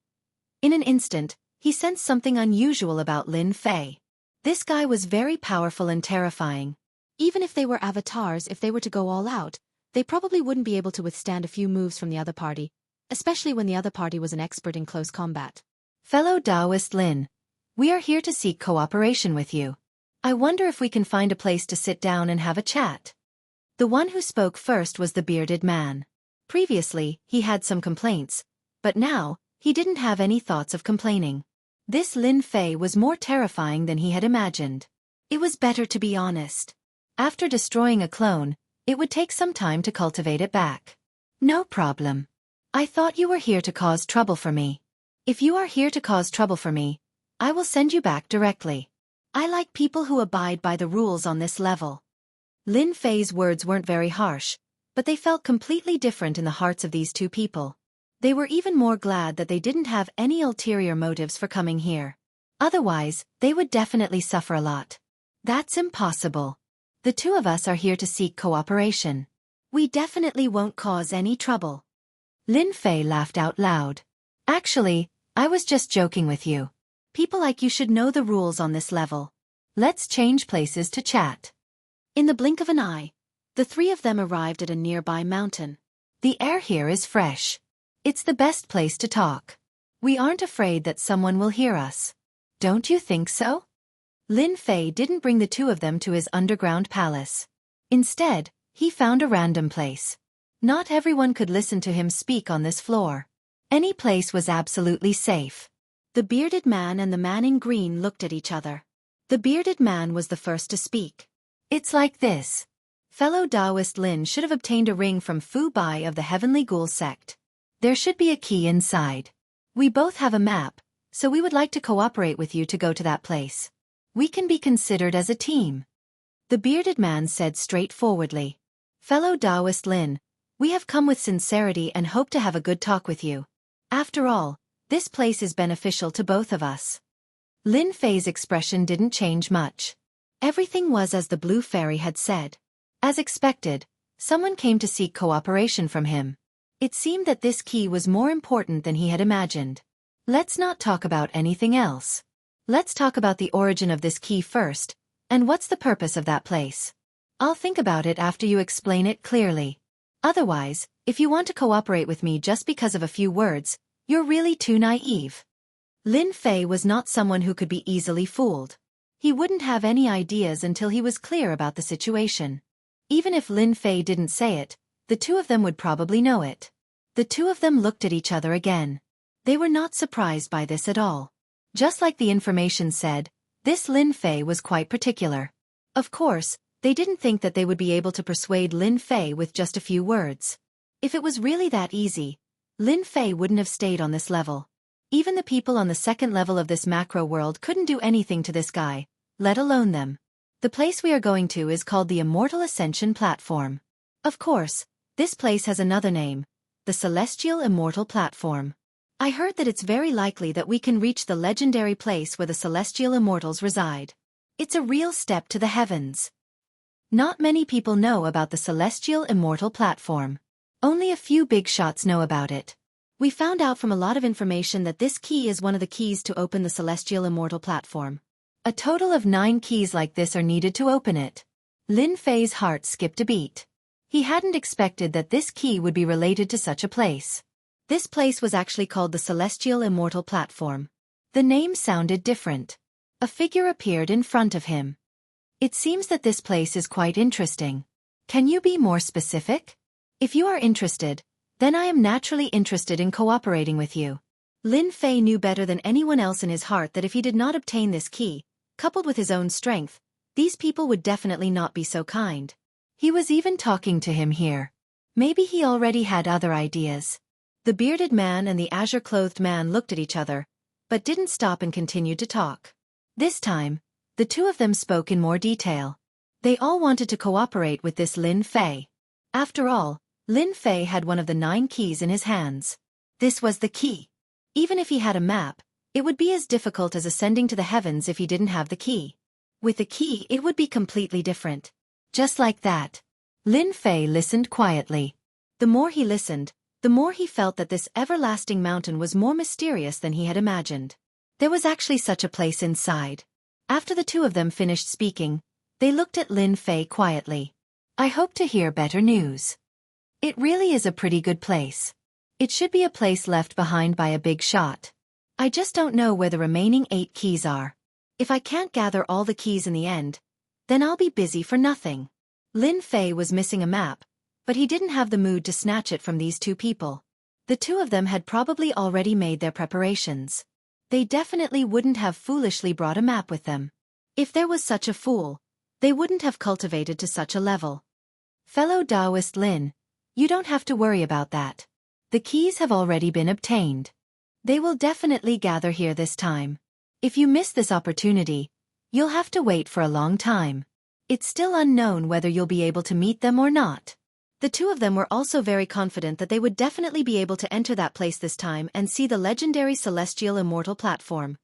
in an instant, he sensed something unusual about Lin Fei. This guy was very powerful and terrifying. Even if they were avatars, if they were to go all out, they probably wouldn't be able to withstand a few moves from the other party, especially when the other party was an expert in close combat. Fellow Taoist Lin, we are here to seek cooperation with you. I wonder if we can find a place to sit down and have a chat. The one who spoke first was the bearded man. Previously, he had some complaints, but now, he didn't have any thoughts of complaining. This Lin Fei was more terrifying than he had imagined. It was better to be honest. After destroying a clone, it would take some time to cultivate it back. No problem. I thought you were here to cause trouble for me. If you are here to cause trouble for me, I will send you back directly. I like people who abide by the rules on this level. Lin Fei's words weren't very harsh, but they felt completely different in the hearts of these two people. They were even more glad that they didn't have any ulterior motives for coming here. Otherwise, they would definitely suffer a lot. That's impossible. The two of us are here to seek cooperation. We definitely won't cause any trouble. Lin Fei laughed out loud. Actually, I was just joking with you. People like you should know the rules on this level. Let's change places to chat. In the blink of an eye, the three of them arrived at a nearby mountain. The air here is fresh. It's the best place to talk. We aren't afraid that someone will hear us. Don't you think so? Lin Fei didn't bring the two of them to his underground palace. Instead, he found a random place. Not everyone could listen to him speak on this floor. Any place was absolutely safe. The bearded man and the man in green looked at each other. The bearded man was the first to speak. It's like this. Fellow Taoist Lin should have obtained a ring from Fu Bai of the Heavenly Ghoul sect. There should be a key inside. We both have a map, so we would like to cooperate with you to go to that place. We can be considered as a team. The bearded man said straightforwardly. Fellow Taoist Lin, we have come with sincerity and hope to have a good talk with you. After all, this place is beneficial to both of us. Lin Fei's expression didn't change much. Everything was as the blue fairy had said. As expected, someone came to seek cooperation from him. It seemed that this key was more important than he had imagined. Let's not talk about anything else. Let's talk about the origin of this key first, and what's the purpose of that place. I'll think about it after you explain it clearly. Otherwise, if you want to cooperate with me just because of a few words, you're really too naive. Lin Fei was not someone who could be easily fooled. He wouldn't have any ideas until he was clear about the situation. Even if Lin Fei didn't say it, the two of them would probably know it. The two of them looked at each other again. They were not surprised by this at all. Just like the information said, this Lin Fei was quite particular. Of course, they didn't think that they would be able to persuade Lin Fei with just a few words. If it was really that easy, Lin Fei wouldn't have stayed on this level. Even the people on the second level of this macro world couldn't do anything to this guy, let alone them. The place we are going to is called the Immortal Ascension Platform. Of course, this place has another name, the Celestial Immortal Platform. I heard that it's very likely that we can reach the legendary place where the Celestial Immortals reside. It's a real step to the heavens. Not many people know about the Celestial Immortal Platform. Only a few big shots know about it. We found out from a lot of information that this key is one of the keys to open the Celestial Immortal Platform. A total of 9 keys like this are needed to open it. Lin Fei's heart skipped a beat. He hadn't expected that this key would be related to such a place. This place was actually called the Celestial Immortal Platform. The name sounded different. A figure appeared in front of him. It seems that this place is quite interesting. Can you be more specific? If you are interested, then I am naturally interested in cooperating with you. Lin Fei knew better than anyone else in his heart that if he did not obtain this key, coupled with his own strength, these people would definitely not be so kind. He was even talking to him here. Maybe he already had other ideas. The bearded man and the azure-clothed man looked at each other, but didn't stop and continued to talk. This time, the two of them spoke in more detail. They all wanted to cooperate with this Lin Fei. After all, Lin Fei had one of the 9 keys in his hands. This was the key. Even if he had a map, it would be as difficult as ascending to the heavens if he didn't have the key. With the key, it would be completely different. Just like that. Lin Fei listened quietly. The more he listened, the more he felt that this everlasting mountain was more mysterious than he had imagined. There was actually such a place inside. After the two of them finished speaking, they looked at Lin Fei quietly. I hope to hear better news. It really is a pretty good place. It should be a place left behind by a big shot. I just don't know where the remaining 8 keys are. If I can't gather all the keys in the end, then I'll be busy for nothing. Lin Fei was missing a map, but he didn't have the mood to snatch it from these two people. The two of them had probably already made their preparations. they definitely wouldn't have foolishly brought a map with them. If there was such a fool, they wouldn't have cultivated to such a level. Fellow Taoist Lin, you don't have to worry about that. The keys have already been obtained. They will definitely gather here this time. If you miss this opportunity, you'll have to wait for a long time. It's still unknown whether you'll be able to meet them or not. The two of them were also very confident that they would definitely be able to enter that place this time and see the legendary celestial immortal platform.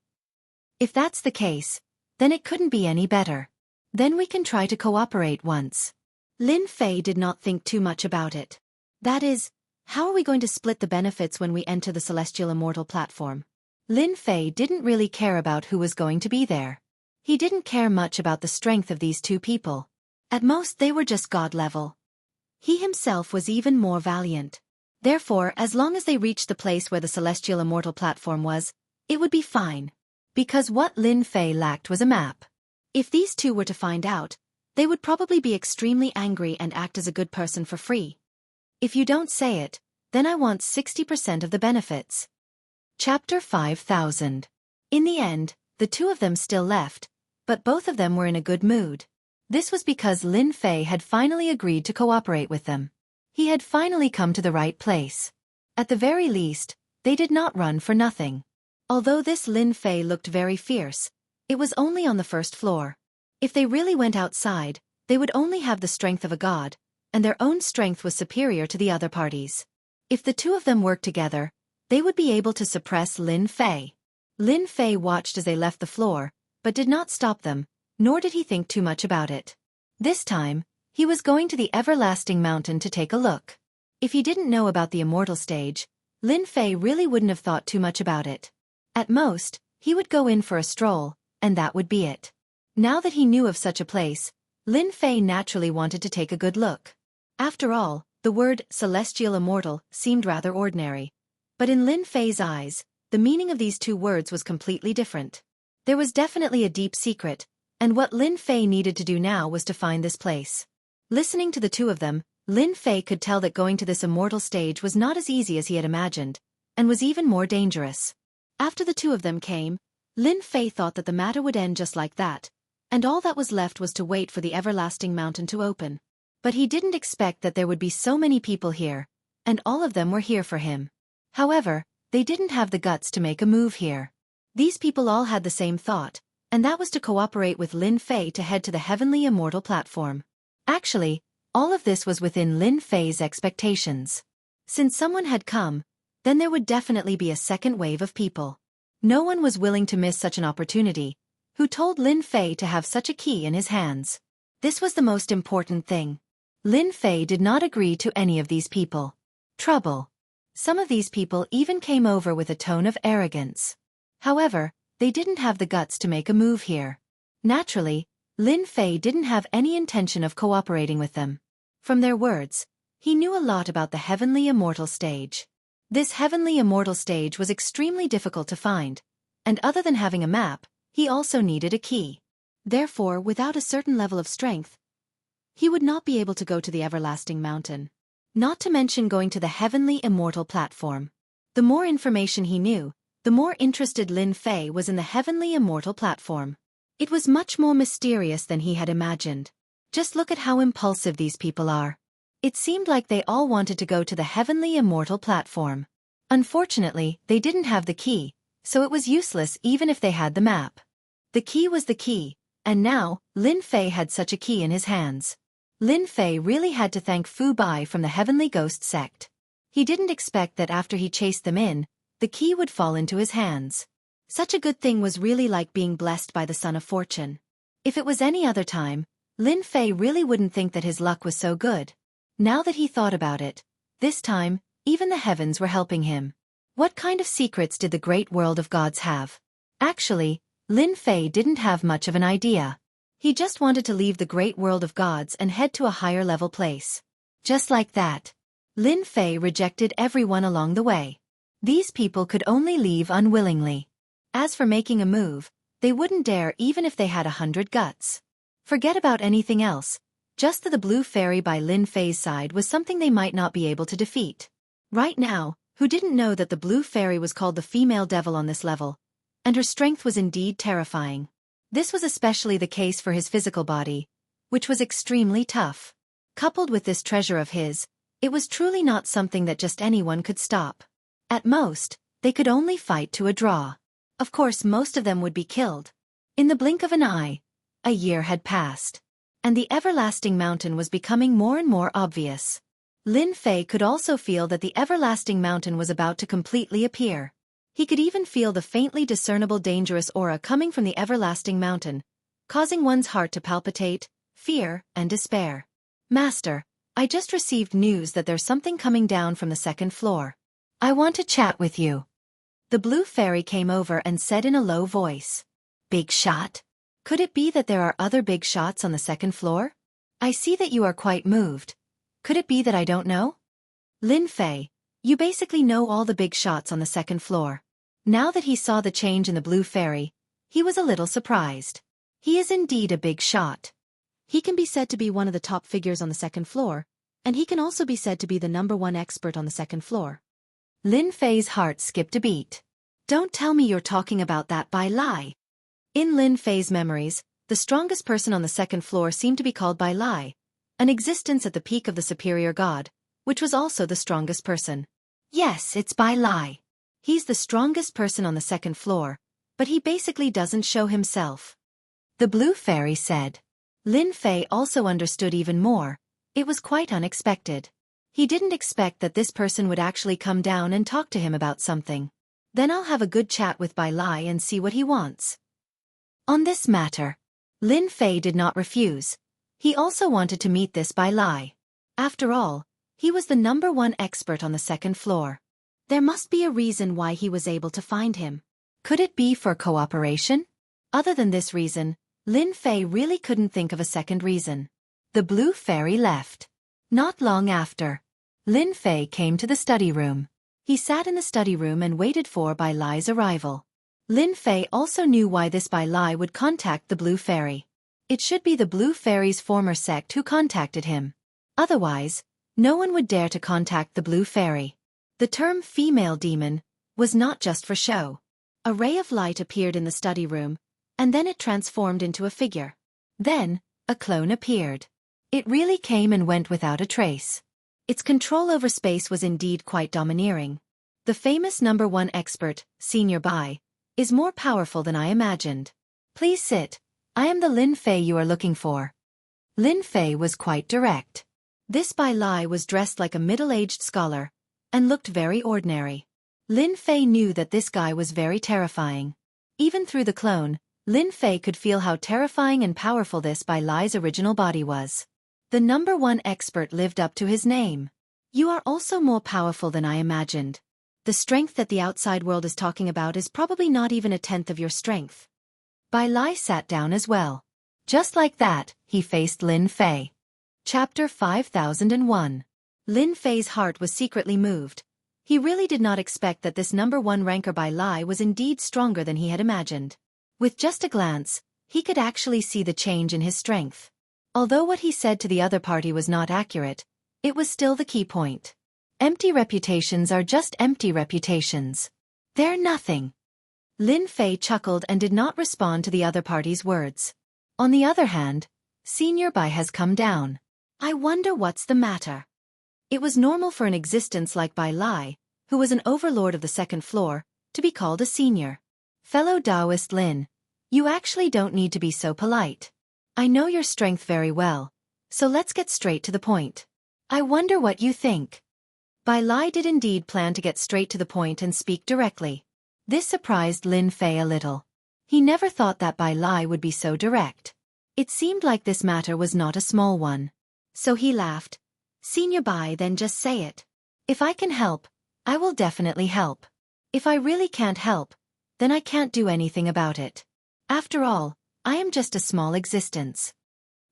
If that's the case, then it couldn't be any better. Then we can try to cooperate once. Lin Fei did not think too much about it. That is, how are we going to split the benefits when we enter the celestial immortal platform? Lin Fei didn't really care about who was going to be there. He didn't care much about the strength of these two people. At most they were just god level. He himself was even more valiant. Therefore, as long as they reached the place where the celestial immortal platform was, it would be fine. Because what Lin Fei lacked was a map. If these two were to find out, they would probably be extremely angry and act as a good person for free. If you don't say it, then I want 60% of the benefits. Chapter 5000. In the end, the two of them still left, but both of them were in a good mood. This was because Lin Fei had finally agreed to cooperate with them. He had finally come to the right place. At the very least, they did not run for nothing. Although this Lin Fei looked very fierce, it was only on the first floor. If they really went outside, they would only have the strength of a god, and their own strength was superior to the other parties. If the two of them worked together, they would be able to suppress Lin Fei. Lin Fei watched as they left the floor, but did not stop them, nor did he think too much about it. This time, he was going to the everlasting mountain to take a look. If he didn't know about the immortal stage, Lin Fei really wouldn't have thought too much about it. At most, he would go in for a stroll, and that would be it. Now that he knew of such a place, Lin Fei naturally wanted to take a good look. After all, the word celestial immortal seemed rather ordinary. But in Lin Fei's eyes, the meaning of these two words was completely different. There was definitely a deep secret, and what Lin Fei needed to do now was to find this place. Listening to the two of them, Lin Fei could tell that going to this immortal stage was not as easy as he had imagined, and was even more dangerous. After the two of them came, Lin Fei thought that the matter would end just like that, and all that was left was to wait for the everlasting mountain to open. But he didn't expect that there would be so many people here, and all of them were here for him. However, they didn't have the guts to make a move here. These people all had the same thought, and that was to cooperate with Lin Fei to head to the heavenly immortal platform. Actually, all of this was within Lin Fei's expectations. Since someone had come, then there would definitely be a second wave of people. No one was willing to miss such an opportunity, who told Lin Fei to have such a key in his hands. This was the most important thing. Lin Fei did not agree to any of these people. Trouble. Some of these people even came over with a tone of arrogance. However, they didn't have the guts to make a move here. Naturally, Lin Fei didn't have any intention of cooperating with them. From their words, he knew a lot about the heavenly immortal stage. This heavenly immortal stage was extremely difficult to find, and other than having a map, he also needed a key. Therefore, without a certain level of strength, he would not be able to go to the everlasting mountain. Not to mention going to the heavenly immortal platform. The more information he knew, the more interested Lin Fei was in the heavenly immortal platform. It was much more mysterious than he had imagined. Just look at how impulsive these people are. It seemed like they all wanted to go to the heavenly immortal platform. Unfortunately, they didn't have the key, so it was useless even if they had the map. The key was the key, and now, Lin Fei had such a key in his hands. Lin Fei really had to thank Fu Bai from the Heavenly Ghost sect. He didn't expect that after he chased them in, the key would fall into his hands. Such a good thing was really like being blessed by the Son of Fortune. If it was any other time, Lin Fei really wouldn't think that his luck was so good. Now that he thought about it, this time, even the heavens were helping him. What kind of secrets did the great world of gods have? Actually, Lin Fei didn't have much of an idea. He just wanted to leave the great world of gods and head to a higher level place. Just like that. Lin Fei rejected everyone along the way. These people could only leave unwillingly. As for making a move, they wouldn't dare even if they had 100 guts. Forget about anything else. Just the blue fairy by Lin Fei's side was something they might not be able to defeat. Right now, who didn't know that the blue fairy was called the female devil on this level? and her strength was indeed terrifying. This was especially the case for his physical body, which was extremely tough. Coupled with this treasure of his, it was truly not something that just anyone could stop. At most, they could only fight to a draw. Of course, most of them would be killed. In the blink of an eye, a year had passed, and the everlasting mountain was becoming more and more obvious. Lin Fei could also feel that the everlasting mountain was about to completely appear. He could even feel the faintly discernible dangerous aura coming from the everlasting mountain, causing one's heart to palpitate, fear, and despair. Master, I just received news that there's something coming down from the second floor. I want to chat with you. The blue fairy came over and said in a low voice. Big shot? Could it be that there are other big shots on the second floor? I see that you are quite moved. Could it be that I don't know? Lin Fei, you basically know all the big shots on the second floor. Now that he saw the change in the blue fairy, he was a little surprised. He is indeed a big shot. He can be said to be one of the top figures on the second floor, and he can also be said to be the #1 expert on the second floor. Lin Fei's heart skipped a beat. Don't tell me you're talking about that Bai Lai. In Lin Fei's memories, the strongest person on the second floor seemed to be called Bai Lai, an existence at the peak of the superior god, which was also the strongest person. Yes, it's Bai Lai. He's the strongest person on the second floor, but he basically doesn't show himself. The blue fairy said. Lin Fei also understood even more. It was quite unexpected. He didn't expect that this person would actually come down and talk to him about something. Then I'll have a good chat with Bai Lai and see what he wants. On this matter, Lin Fei did not refuse. He also wanted to meet this Bai Lai. After all, he was the #1 expert on the second floor. There must be a reason why he was able to find him. Could it be for cooperation? Other than this reason, Lin Fei really couldn't think of a second reason. The blue fairy left. Not long after, Lin Fei came to the study room. He sat in the study room and waited for Bai Lai's arrival. Lin Fei also knew why this Bai Lai would contact the blue fairy. It should be the blue fairy's former sect who contacted him. Otherwise, no one would dare to contact the blue fairy. The term female demon was not just for show. A ray of light appeared in the study room, and then it transformed into a figure. Then, a clone appeared. It really came and went without a trace. Its control over space was indeed quite domineering. The famous #1 expert, Senior Bai, is more powerful than I imagined. Please sit. I am the Lin Fei you are looking for. Lin Fei was quite direct. This Bai Lai was dressed like a middle-aged scholar, and looked very ordinary. Lin Fei knew that this guy was very terrifying. Even through the clone, Lin Fei could feel how terrifying and powerful this Bai Lai's original body was. The #1 expert lived up to his name. You are also more powerful than I imagined. The strength that the outside world is talking about is probably not even a tenth of your strength. Bai Lai sat down as well. Just like that, he faced Lin Fei. Chapter 5001. Lin Fei's heart was secretly moved. He really did not expect that this #1 ranker Bai Lai was indeed stronger than he had imagined. With just a glance, he could actually see the change in his strength. Although what he said to the other party was not accurate, it was still the key point. Empty reputations are just empty reputations. They're nothing. Lin Fei chuckled and did not respond to the other party's words. On the other hand, Senior Bai has come down. I wonder what's the matter. It was normal for an existence like Bai Lai, who was an overlord of the second floor, to be called a senior. Fellow Taoist Lin, you actually don't need to be so polite. I know your strength very well, so let's get straight to the point. I wonder what you think. Bai Lai did indeed plan to get straight to the point and speak directly. This surprised Lin Fei a little. He never thought that Bai Lai would be so direct. It seemed like this matter was not a small one. So he laughed. Senior Bai, then just say it. If I can help, I will definitely help. If I really can't help, then I can't do anything about it. After all, I am just a small existence.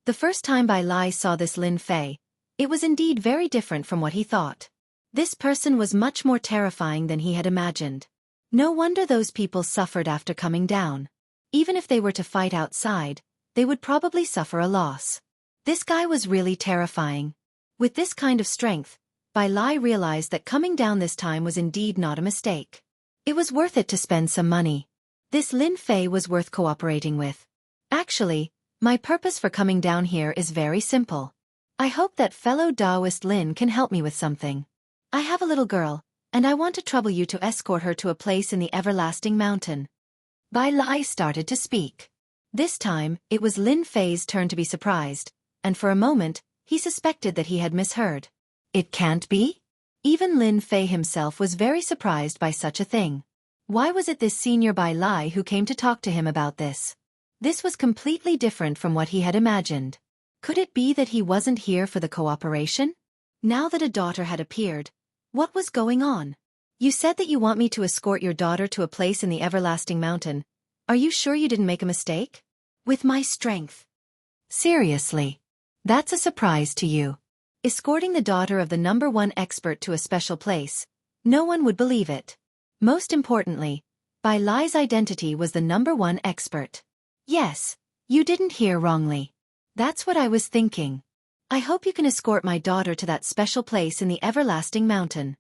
The first time Bai Lai saw this Lin Fei, it was indeed very different from what he thought. This person was much more terrifying than he had imagined. No wonder those people suffered after coming down. Even if they were to fight outside, they would probably suffer a loss. This guy was really terrifying. With this kind of strength, Bai Lai realized that coming down this time was indeed not a mistake. It was worth it to spend some money. This Lin Fei was worth cooperating with. Actually, my purpose for coming down here is very simple. I hope that fellow Taoist Lin can help me with something. I have a little girl, and I want to trouble you to escort her to a place in the everlasting mountain. Bai Lai started to speak. This time, it was Lin Fei's turn to be surprised, and for a moment, he suspected that he had misheard. It can't be? Even Lin Fei himself was very surprised by such a thing. Why was it this senior Bai Lai who came to talk to him about this? This was completely different from what he had imagined. Could it be that he wasn't here for the cooperation? Now that a daughter had appeared, what was going on? You said that you want me to escort your daughter to a place in the everlasting mountain. Are you sure you didn't make a mistake? With my strength. Seriously. That's a surprise to you. Escorting the daughter of the #1 expert to a special place. No one would believe it. Most importantly, Bai Lai's identity was the #1 expert. Yes, you didn't hear wrongly. That's what I was thinking. I hope you can escort my daughter to that special place in the everlasting mountain.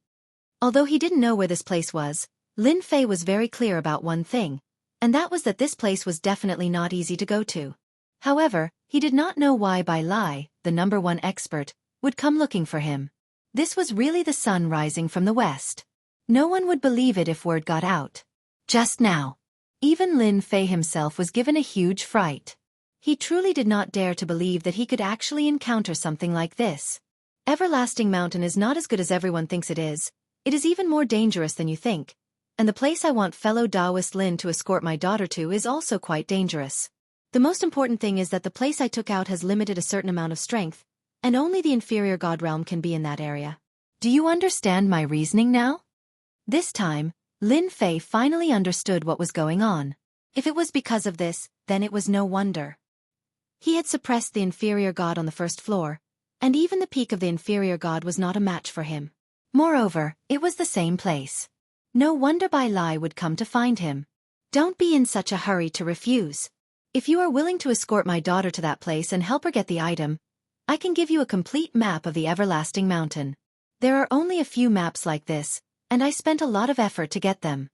Although he didn't know where this place was, Lin Fei was very clear about one thing, and that was that this place was definitely not easy to go to. However, he did not know why Bai Lai, the #1 expert, would come looking for him. This was really the sun rising from the west. No one would believe it if word got out. Just now, even Lin Fei himself was given a huge fright. He truly did not dare to believe that he could actually encounter something like this. Everlasting Mountain is not as good as everyone thinks it is. It is even more dangerous than you think. And the place I want fellow Taoist Lin to escort my daughter to is also quite dangerous. The most important thing is that the place I took out has limited a certain amount of strength, and only the inferior god realm can be in that area. Do you understand my reasoning now? This time, Lin Fei finally understood what was going on. If it was because of this, then it was no wonder. He had suppressed the inferior god on the first floor, and even the peak of the inferior god was not a match for him. Moreover, it was the same place. No wonder Bai Lai would come to find him. Don't be in such a hurry to refuse. If you are willing to escort my daughter to that place and help her get the item, I can give you a complete map of the everlasting mountain. There are only a few maps like this, and I spent a lot of effort to get them.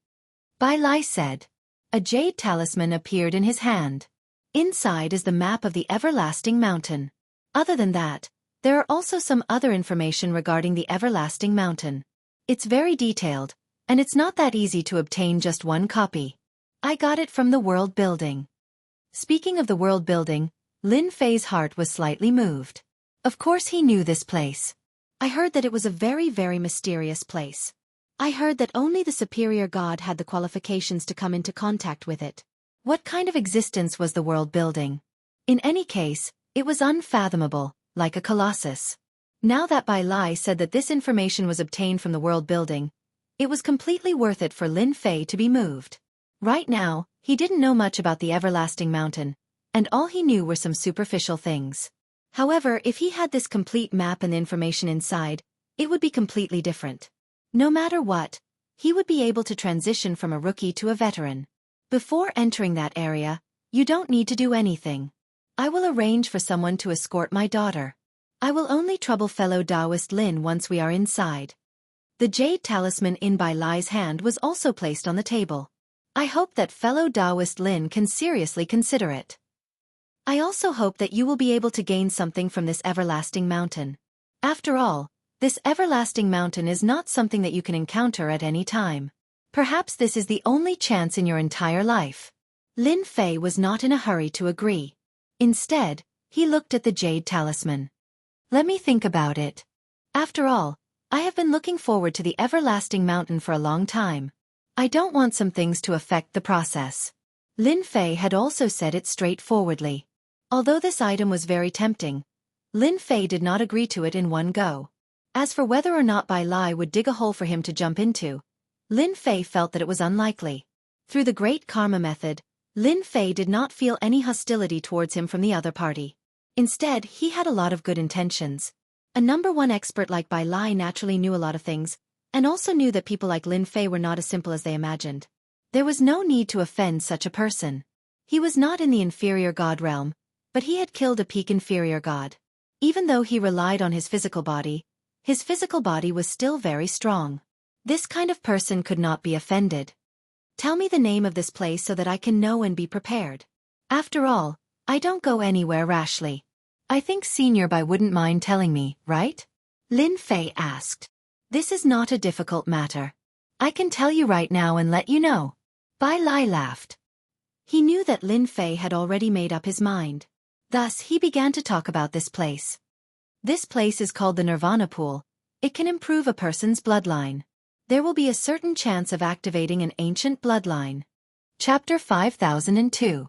Bai Lai said. A jade talisman appeared in his hand. Inside is the map of the everlasting mountain. Other than that, there are also some other information regarding the everlasting mountain. It's very detailed, and it's not that easy to obtain just one copy. I got it from the world building. Speaking of the world building, Lin Fei's heart was slightly moved. Of course he knew this place. I heard that it was a very, very mysterious place. I heard that only the superior god had the qualifications to come into contact with it. What kind of existence was the world building? In any case, it was unfathomable, like a colossus. Now that Bai Lai said that this information was obtained from the world building, it was completely worth it for Lin Fei to be moved. Right now, he didn't know much about the everlasting mountain, and all he knew were some superficial things. However, if he had this complete map and the information inside, it would be completely different. No matter what, he would be able to transition from a rookie to a veteran. Before entering that area, you don't need to do anything. I will arrange for someone to escort my daughter. I will only trouble fellow Taoist Lin once we are inside. The jade talisman in Bai Lai's hand was also placed on the table. I hope that fellow Taoist Lin can seriously consider it. I also hope that you will be able to gain something from this everlasting mountain. After all, this everlasting mountain is not something that you can encounter at any time. Perhaps this is the only chance in your entire life. Lin Fei was not in a hurry to agree. Instead, he looked at the jade talisman. Let me think about it. After all, I have been looking forward to the everlasting mountain for a long time. I don't want some things to affect the process. Lin Fei had also said it straightforwardly. Although this item was very tempting, Lin Fei did not agree to it in one go. As for whether or not Bai Lai would dig a hole for him to jump into, Lin Fei felt that it was unlikely. Through the great karma method, Lin Fei did not feel any hostility towards him from the other party. Instead, he had a lot of good intentions. A #1 expert like Bai Lai naturally knew a lot of things, and also knew that people like Lin Fei were not as simple as they imagined. There was no need to offend such a person. He was not in the inferior god realm, but he had killed a peak inferior god. Even though he relied on his physical body was still very strong. This kind of person could not be offended. Tell me the name of this place so that I can know and be prepared. After all, I don't go anywhere rashly. I think Senior Bai wouldn't mind telling me, right? Lin Fei asked. This is not a difficult matter. I can tell you right now and let you know. Bai Lai laughed. He knew that Lin Fei had already made up his mind. Thus, he began to talk about this place. This place is called the Nirvana Pool. It can improve a person's bloodline. There will be a certain chance of activating an ancient bloodline. Chapter 5002.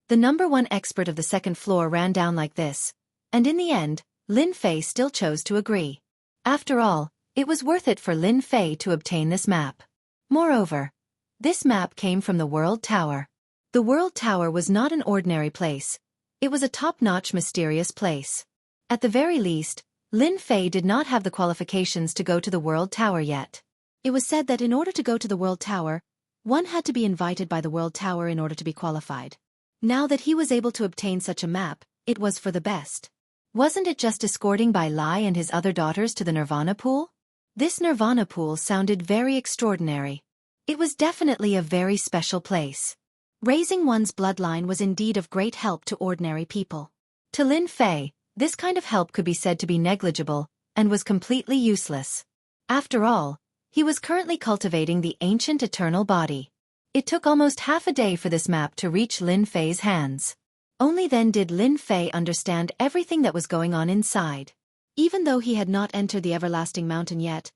The number one expert of the second floor ran down like this, and in the end, Lin Fei still chose to agree. After all, it was worth it for Lin Fei to obtain this map. Moreover, this map came from the World Tower. The World Tower was not an ordinary place. It was a top-notch mysterious place. At the very least, Lin Fei did not have the qualifications to go to the World Tower yet. It was said that in order to go to the World Tower, one had to be invited by the World Tower in order to be qualified. Now that he was able to obtain such a map, it was for the best. Wasn't it just escorting Bai Lai and his other daughters to the Nirvana Pool? This Nirvana Pool sounded very extraordinary. It was definitely a very special place. Raising one's bloodline was indeed of great help to ordinary people. To Lin Fei, this kind of help could be said to be negligible, and was completely useless. After all, he was currently cultivating the ancient eternal body. It took almost half a day for this map to reach Lin Fei's hands. Only then did Lin Fei understand everything that was going on inside. Even though he had not entered the Everlasting Mountain yet,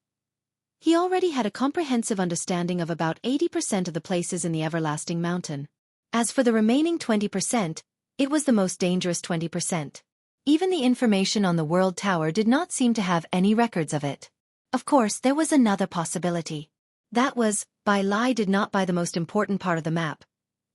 he already had a comprehensive understanding of about 80% of the places in the Everlasting Mountain. As for the remaining 20%, it was the most dangerous 20%. Even the information on the World Tower did not seem to have any records of it. Of course, there was another possibility. That was, Bai Lai did not buy the most important part of the map,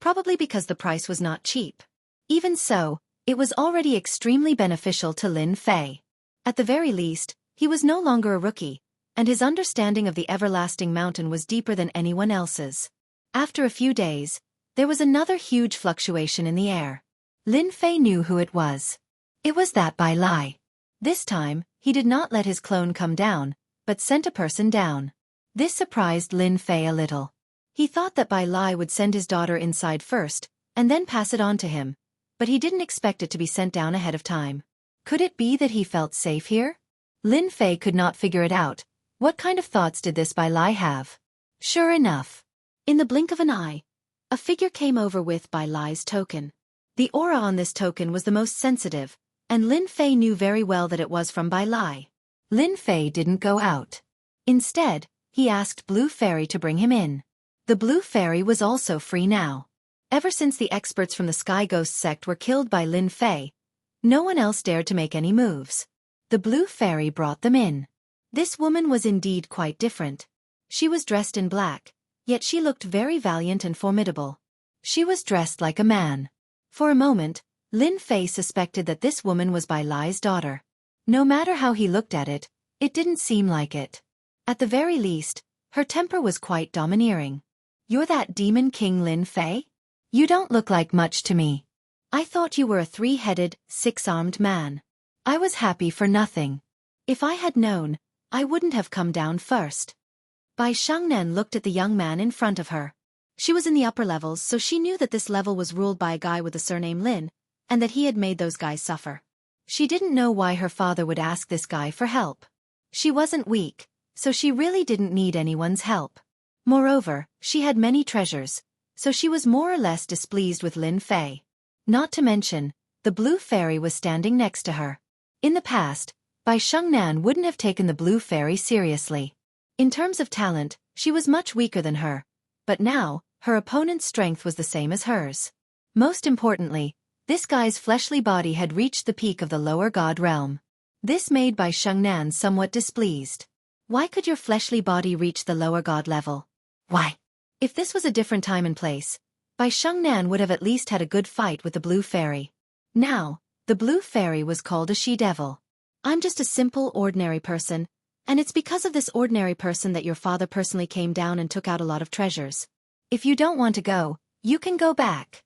probably because the price was not cheap. Even so, it was already extremely beneficial to Lin Fei. At the very least, he was no longer a rookie, and his understanding of the Everlasting Mountain was deeper than anyone else's. After a few days, there was another huge fluctuation in the air. Lin Fei knew who it was. It was that Bai Lai. This time, he did not let his clone come down, but sent a person down. This surprised Lin Fei a little. He thought that Bai Lai would send his daughter inside first, and then pass it on to him, but he didn't expect it to be sent down ahead of time. Could it be that he felt safe here? Lin Fei could not figure it out. What kind of thoughts did this Bai Lai have? Sure enough, in the blink of an eye, a figure came over with Bai Lai's token. The aura on this token was the most sensitive, and Lin Fei knew very well that it was from Bai Lai. Lin Fei didn't go out. Instead, he asked Blue Fairy to bring him in. The Blue Fairy was also free now. Ever since the experts from the Sky Ghost sect were killed by Lin Fei, no one else dared to make any moves. The Blue Fairy brought them in. This woman was indeed quite different. She was dressed in black, yet she looked very valiant and formidable. She was dressed like a man. For a moment, Lin Fei suspected that this woman was Bai Lai's daughter. No matter how he looked at it, it didn't seem like it. At the very least, her temper was quite domineering. You're that demon king Lin Fei? You don't look like much to me. I thought you were a three-headed, six-armed man. I was happy for nothing. If I had known, I wouldn't have come down first. Bai Shangnan looked at the young man in front of her. She was in the upper levels, so she knew that this level was ruled by a guy with the surname Lin, and that he had made those guys suffer. She didn't know why her father would ask this guy for help. She wasn't weak, so she really didn't need anyone's help. Moreover, she had many treasures, so she was more or less displeased with Lin Fei. Not to mention, the Blue Fairy was standing next to her. In the past, Bai Shengnan wouldn't have taken the Blue Fairy seriously. In terms of talent, she was much weaker than her, but now, her opponent's strength was the same as hers. Most importantly, this guy's fleshly body had reached the peak of the lower god realm. This made Bai Shengnan somewhat displeased. Why could your fleshly body reach the lower god level? Why? If this was a different time and place, Bai Shengnan would have at least had a good fight with the Blue Fairy. Now, the Blue Fairy was called a she-devil. I'm just a simple, ordinary person, and it's because of this ordinary person that your father personally came down and took out a lot of treasures. If you don't want to go, you can go back.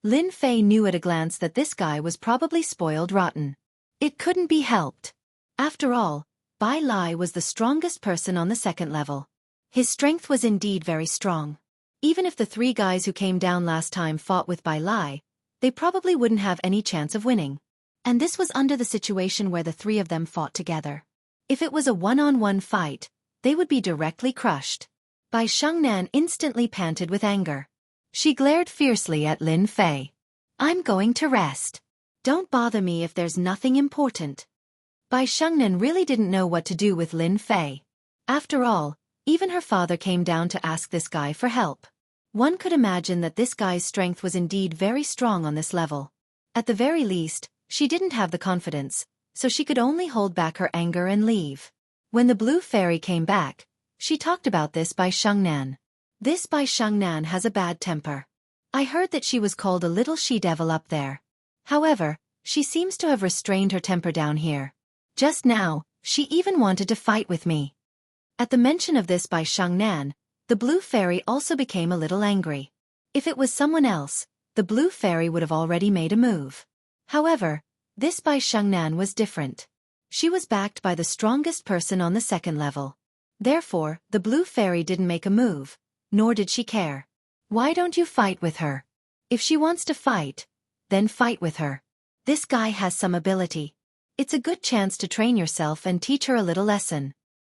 Lin Fei knew at a glance that this guy was probably spoiled rotten. It couldn't be helped. After all, Bai Lai was the strongest person on the second level. His strength was indeed very strong. Even if the three guys who came down last time fought with Bai Lai, they probably wouldn't have any chance of winning. And this was under the situation where the three of them fought together. If it was a one-on-one fight, they would be directly crushed. Bai Shengnan instantly panted with anger. She glared fiercely at Lin Fei. I'm going to rest. Don't bother me if there's nothing important. Bai Shengnan really didn't know what to do with Lin Fei. After all, even her father came down to ask this guy for help. One could imagine that this guy's strength was indeed very strong on this level. At the very least, she didn't have the confidence, so she could only hold back her anger and leave. When the blue fairy came back, she talked about this Bai Shengnan. This Bai Shengnan has a bad temper. I heard that she was called a little she-devil up there. However, she seems to have restrained her temper down here. Just now, she even wanted to fight with me. At the mention of this Bai Shengnan, the blue fairy also became a little angry. If it was someone else, the blue fairy would have already made a move. However, this Bai Shengnan was different. She was backed by the strongest person on the second level. Therefore, the blue fairy didn't make a move, nor did she care. Why don't you fight with her? If she wants to fight, then fight with her. This guy has some ability. It's a good chance to train yourself and teach her a little lesson.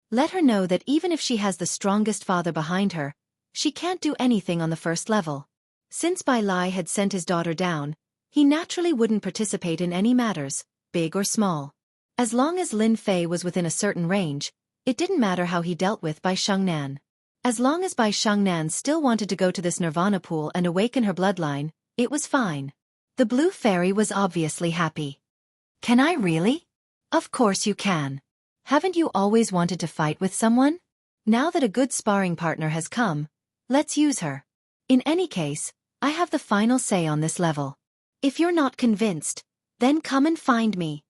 Let her know that even if she has the strongest father behind her, she can't do anything on the first level. Since Bai Lai had sent his daughter down, he naturally wouldn't participate in any matters, big or small. As long as Lin Fei was within a certain range, it didn't matter how he dealt with Bai Shengnan. As long as Bai Shengnan still wanted to go to this nirvana pool and awaken her bloodline, it was fine. The blue fairy was obviously happy. Can I really? Of course you can. Haven't you always wanted to fight with someone? Now that a good sparring partner has come, let's use her. In any case, I have the final say on this level. If you're not convinced, then come and find me.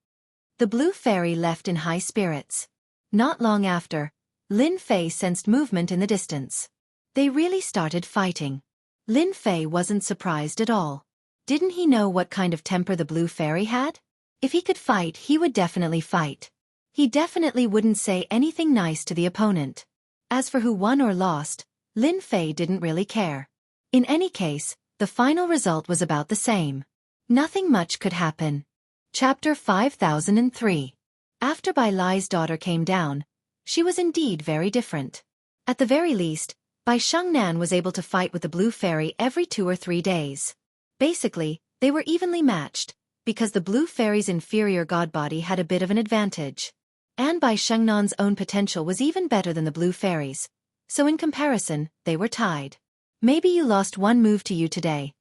The blue fairy left in high spirits. Not long after, Lin Fei sensed movement in the distance. They really started fighting. Lin Fei wasn't surprised at all. Didn't he know what kind of temper the blue fairy had? If he could fight, he would definitely fight. He definitely wouldn't say anything nice to the opponent. As for who won or lost, Lin Fei didn't really care. In any case, the final result was about the same. Nothing much could happen. Chapter 5003. After Bai Lai's daughter came down, she was indeed very different. At the very least, Bai Shengnan was able to fight with the blue fairy every 2 or 3 days. Basically, they were evenly matched, because the blue fairy's inferior god body had a bit of an advantage. And Bai Shengnan's own potential was even better than the blue fairy's, so in comparison, they were tied. Maybe you lost one move to you today.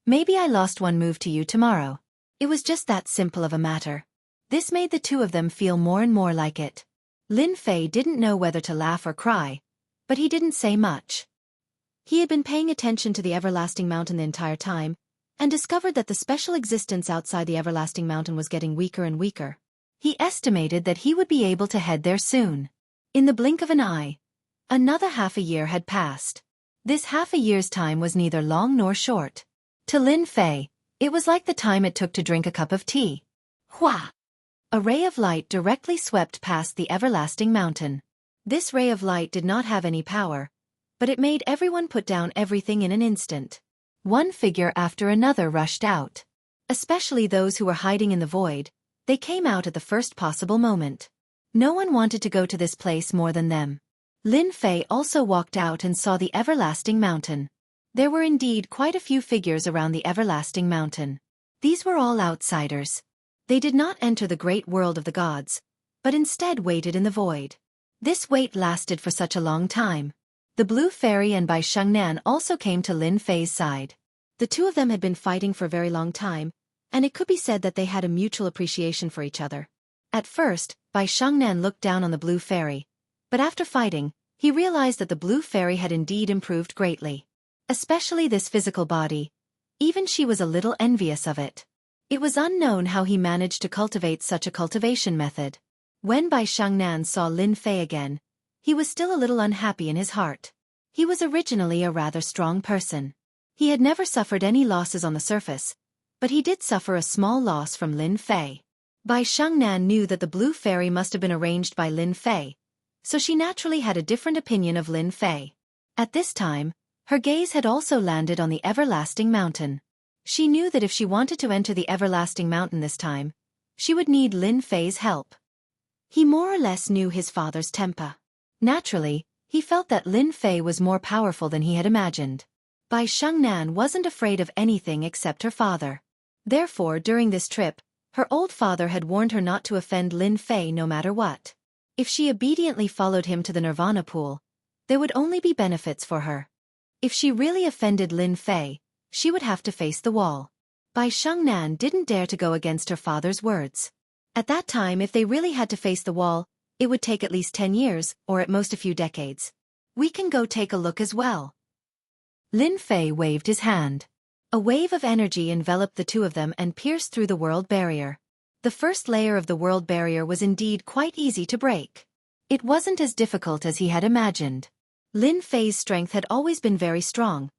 Maybe I lost one move to you tomorrow. It was just that simple of a matter. This made the two of them feel more and more like it. Lin Fei didn't know whether to laugh or cry, but he didn't say much. He had been paying attention to the Everlasting Mountain the entire time, and discovered that the special existence outside the Everlasting Mountain was getting weaker and weaker. He estimated that he would be able to head there soon. In the blink of an eye, another half a year had passed. This half a year's time was neither long nor short. To Lin Fei, it was like the time it took to drink a cup of tea. Hua! A ray of light directly swept past the Everlasting Mountain. This ray of light did not have any power, but it made everyone put down everything in an instant. One figure after another rushed out. Especially those who were hiding in the void, they came out at the first possible moment. No one wanted to go to this place more than them. Lin Fei also walked out and saw the Everlasting Mountain. There were indeed quite a few figures around the Everlasting Mountain. These were all outsiders. They did not enter the great world of the gods, but instead waited in the void. This wait lasted for such a long time. The blue fairy and Bai Shengnan also came to Lin Fei's side. The two of them had been fighting for a very long time, and it could be said that they had a mutual appreciation for each other. At first, Bai Shengnan looked down on the blue fairy, but after fighting, he realized that the blue fairy had indeed improved greatly. Especially this physical body. Even she was a little envious of it. It was unknown how he managed to cultivate such a cultivation method. When Bai Shengnan saw Lin Fei again, he was still a little unhappy in his heart. He was originally a rather strong person. He had never suffered any losses on the surface, but he did suffer a small loss from Lin Fei. Bai Shengnan knew that the blue fairy must have been arranged by Lin Fei, so she naturally had a different opinion of Lin Fei. At this time, Her gaze had also landed on the Everlasting Mountain. She knew that if she wanted to enter the Everlasting Mountain this time, she would need Lin Fei's help. He more or less knew his father's temper. Naturally, he felt that Lin Fei was more powerful than he had imagined. Bai Shengnan wasn't afraid of anything except her father. Therefore, during this trip, her old father had warned her not to offend Lin Fei no matter what. If she obediently followed him to the Nirvana pool, there would only be benefits for her. If she really offended Lin Fei, she would have to face the wall. Bai Shengnan didn't dare to go against her father's words. At that time, if they really had to face the wall, it would take at least 10 years, or at most a few decades. We can go take a look as well. Lin Fei waved his hand. A wave of energy enveloped the two of them and pierced through the world barrier. The first layer of the world barrier was indeed quite easy to break. It wasn't as difficult as he had imagined. Lin Fei's strength had always been very strong,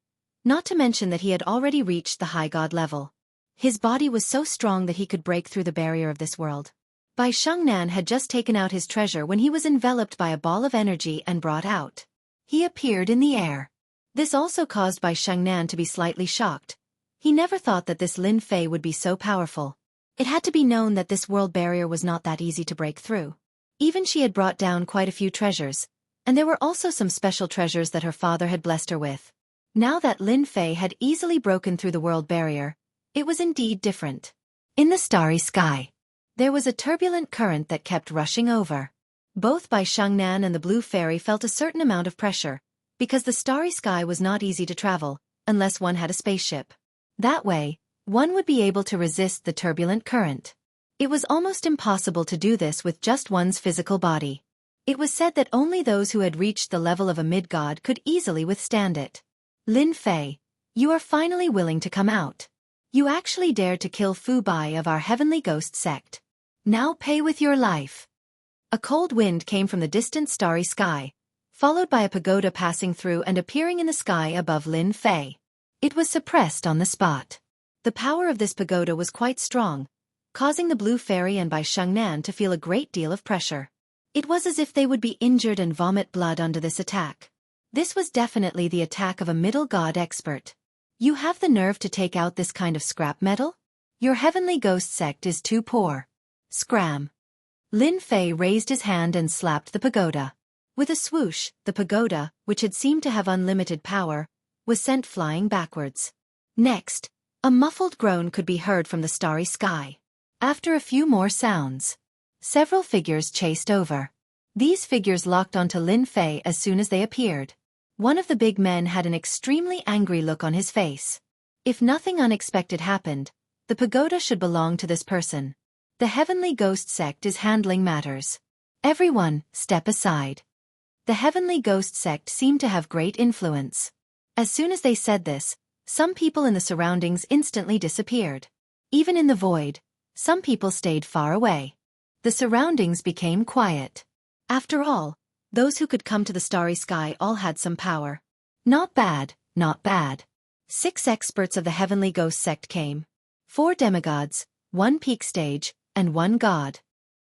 not to mention that he had already reached the high god level. His body was so strong that he could break through the barrier of this world. Bai Shengnan had just taken out his treasure when he was enveloped by a ball of energy and brought out. He appeared in the air. This also caused Bai Shengnan to be slightly shocked. He never thought that this Lin Fei would be so powerful. It had to be known that this world barrier was not that easy to break through. Even she had brought down quite a few treasures, and there were also some special treasures that her father had blessed her with. Now that Lin Fei had easily broken through the world barrier, it was indeed different. In the starry sky, there was a turbulent current that kept rushing over. Both Bai Shengnan and the Blue Fairy felt a certain amount of pressure, because the starry sky was not easy to travel, unless one had a spaceship. That way, one would be able to resist the turbulent current. It was almost impossible to do this with just one's physical body. It was said that only those who had reached the level of a mid-god could easily withstand it. Lin Fei, you are finally willing to come out. You actually dared to kill Fu Bai of our heavenly ghost sect. Now pay with your life. A cold wind came from the distant starry sky, followed by a pagoda passing through and appearing in the sky above Lin Fei. It was suppressed on the spot. The power of this pagoda was quite strong, causing the Blue Fairy and Bai Shengnan to feel a great deal of pressure. It was as if they would be injured and vomit blood under this attack. This was definitely the attack of a middle god expert. You have the nerve to take out this kind of scrap metal? Your heavenly ghost sect is too poor. Scram. Lin Fei raised his hand and slapped the pagoda. With a swoosh, the pagoda, which had seemed to have unlimited power, was sent flying backwards. Next, a muffled groan could be heard from the starry sky. After a few more sounds, several figures chased over. These figures locked onto Lin Fei as soon as they appeared. One of the big men had an extremely angry look on his face. If nothing unexpected happened, the pagoda should belong to this person. The Heavenly Ghost Sect is handling matters. Everyone, step aside. The Heavenly Ghost Sect seemed to have great influence. As soon as they said this, some people in the surroundings instantly disappeared. Even in the void, some people stayed far away. The surroundings became quiet. After all, those who could come to the starry sky all had some power. Not bad, not bad. 6 experts of the Heavenly Ghost Sect came. 4 demigods, 1 peak stage, and 1 god.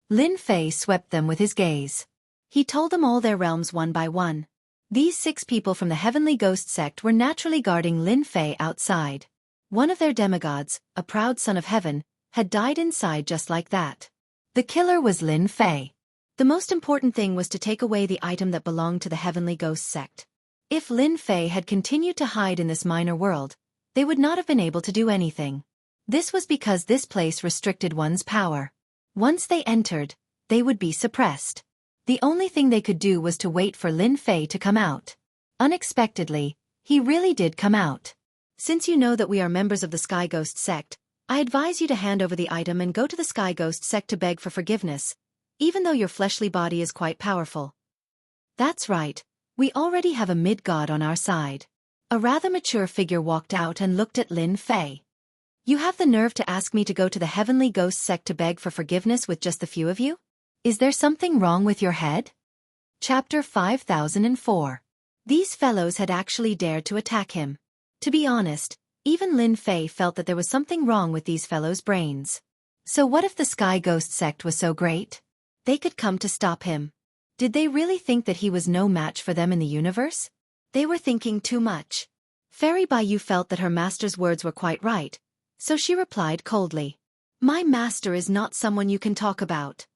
Lin Fei swept them with his gaze. He told them all their realms one by one. These 6 people from the Heavenly Ghost Sect were naturally guarding Lin Fei outside. One of their demigods, a proud son of heaven, had died inside just like that. The killer was Lin Fei. The most important thing was to take away the item that belonged to the Heavenly Ghost Sect. If Lin Fei had continued to hide in this minor world, they would not have been able to do anything. This was because this place restricted one's power. Once they entered, they would be suppressed. The only thing they could do was to wait for Lin Fei to come out. Unexpectedly, he really did come out. Since you know that we are members of the Sky Ghost Sect, I advise you to hand over the item and go to the Sky Ghost Sect to beg for forgiveness, even though your fleshly body is quite powerful. That's right, we already have a mid-god on our side. A rather mature figure walked out and looked at Lin Fei. You have the nerve to ask me to go to the Heavenly Ghost Sect to beg for forgiveness with just the few of you? Is there something wrong with your head? Chapter 5004. These fellows had actually dared to attack him. To be honest, even Lin Fei felt that there was something wrong with these fellows' brains. So what if the Sky Ghost Sect was so great? They could come to stop him. Did they really think that he was no match for them in the universe? They were thinking too much. Fairy Baiyu felt that her master's words were quite right, so she replied coldly. My master is not someone you can talk about.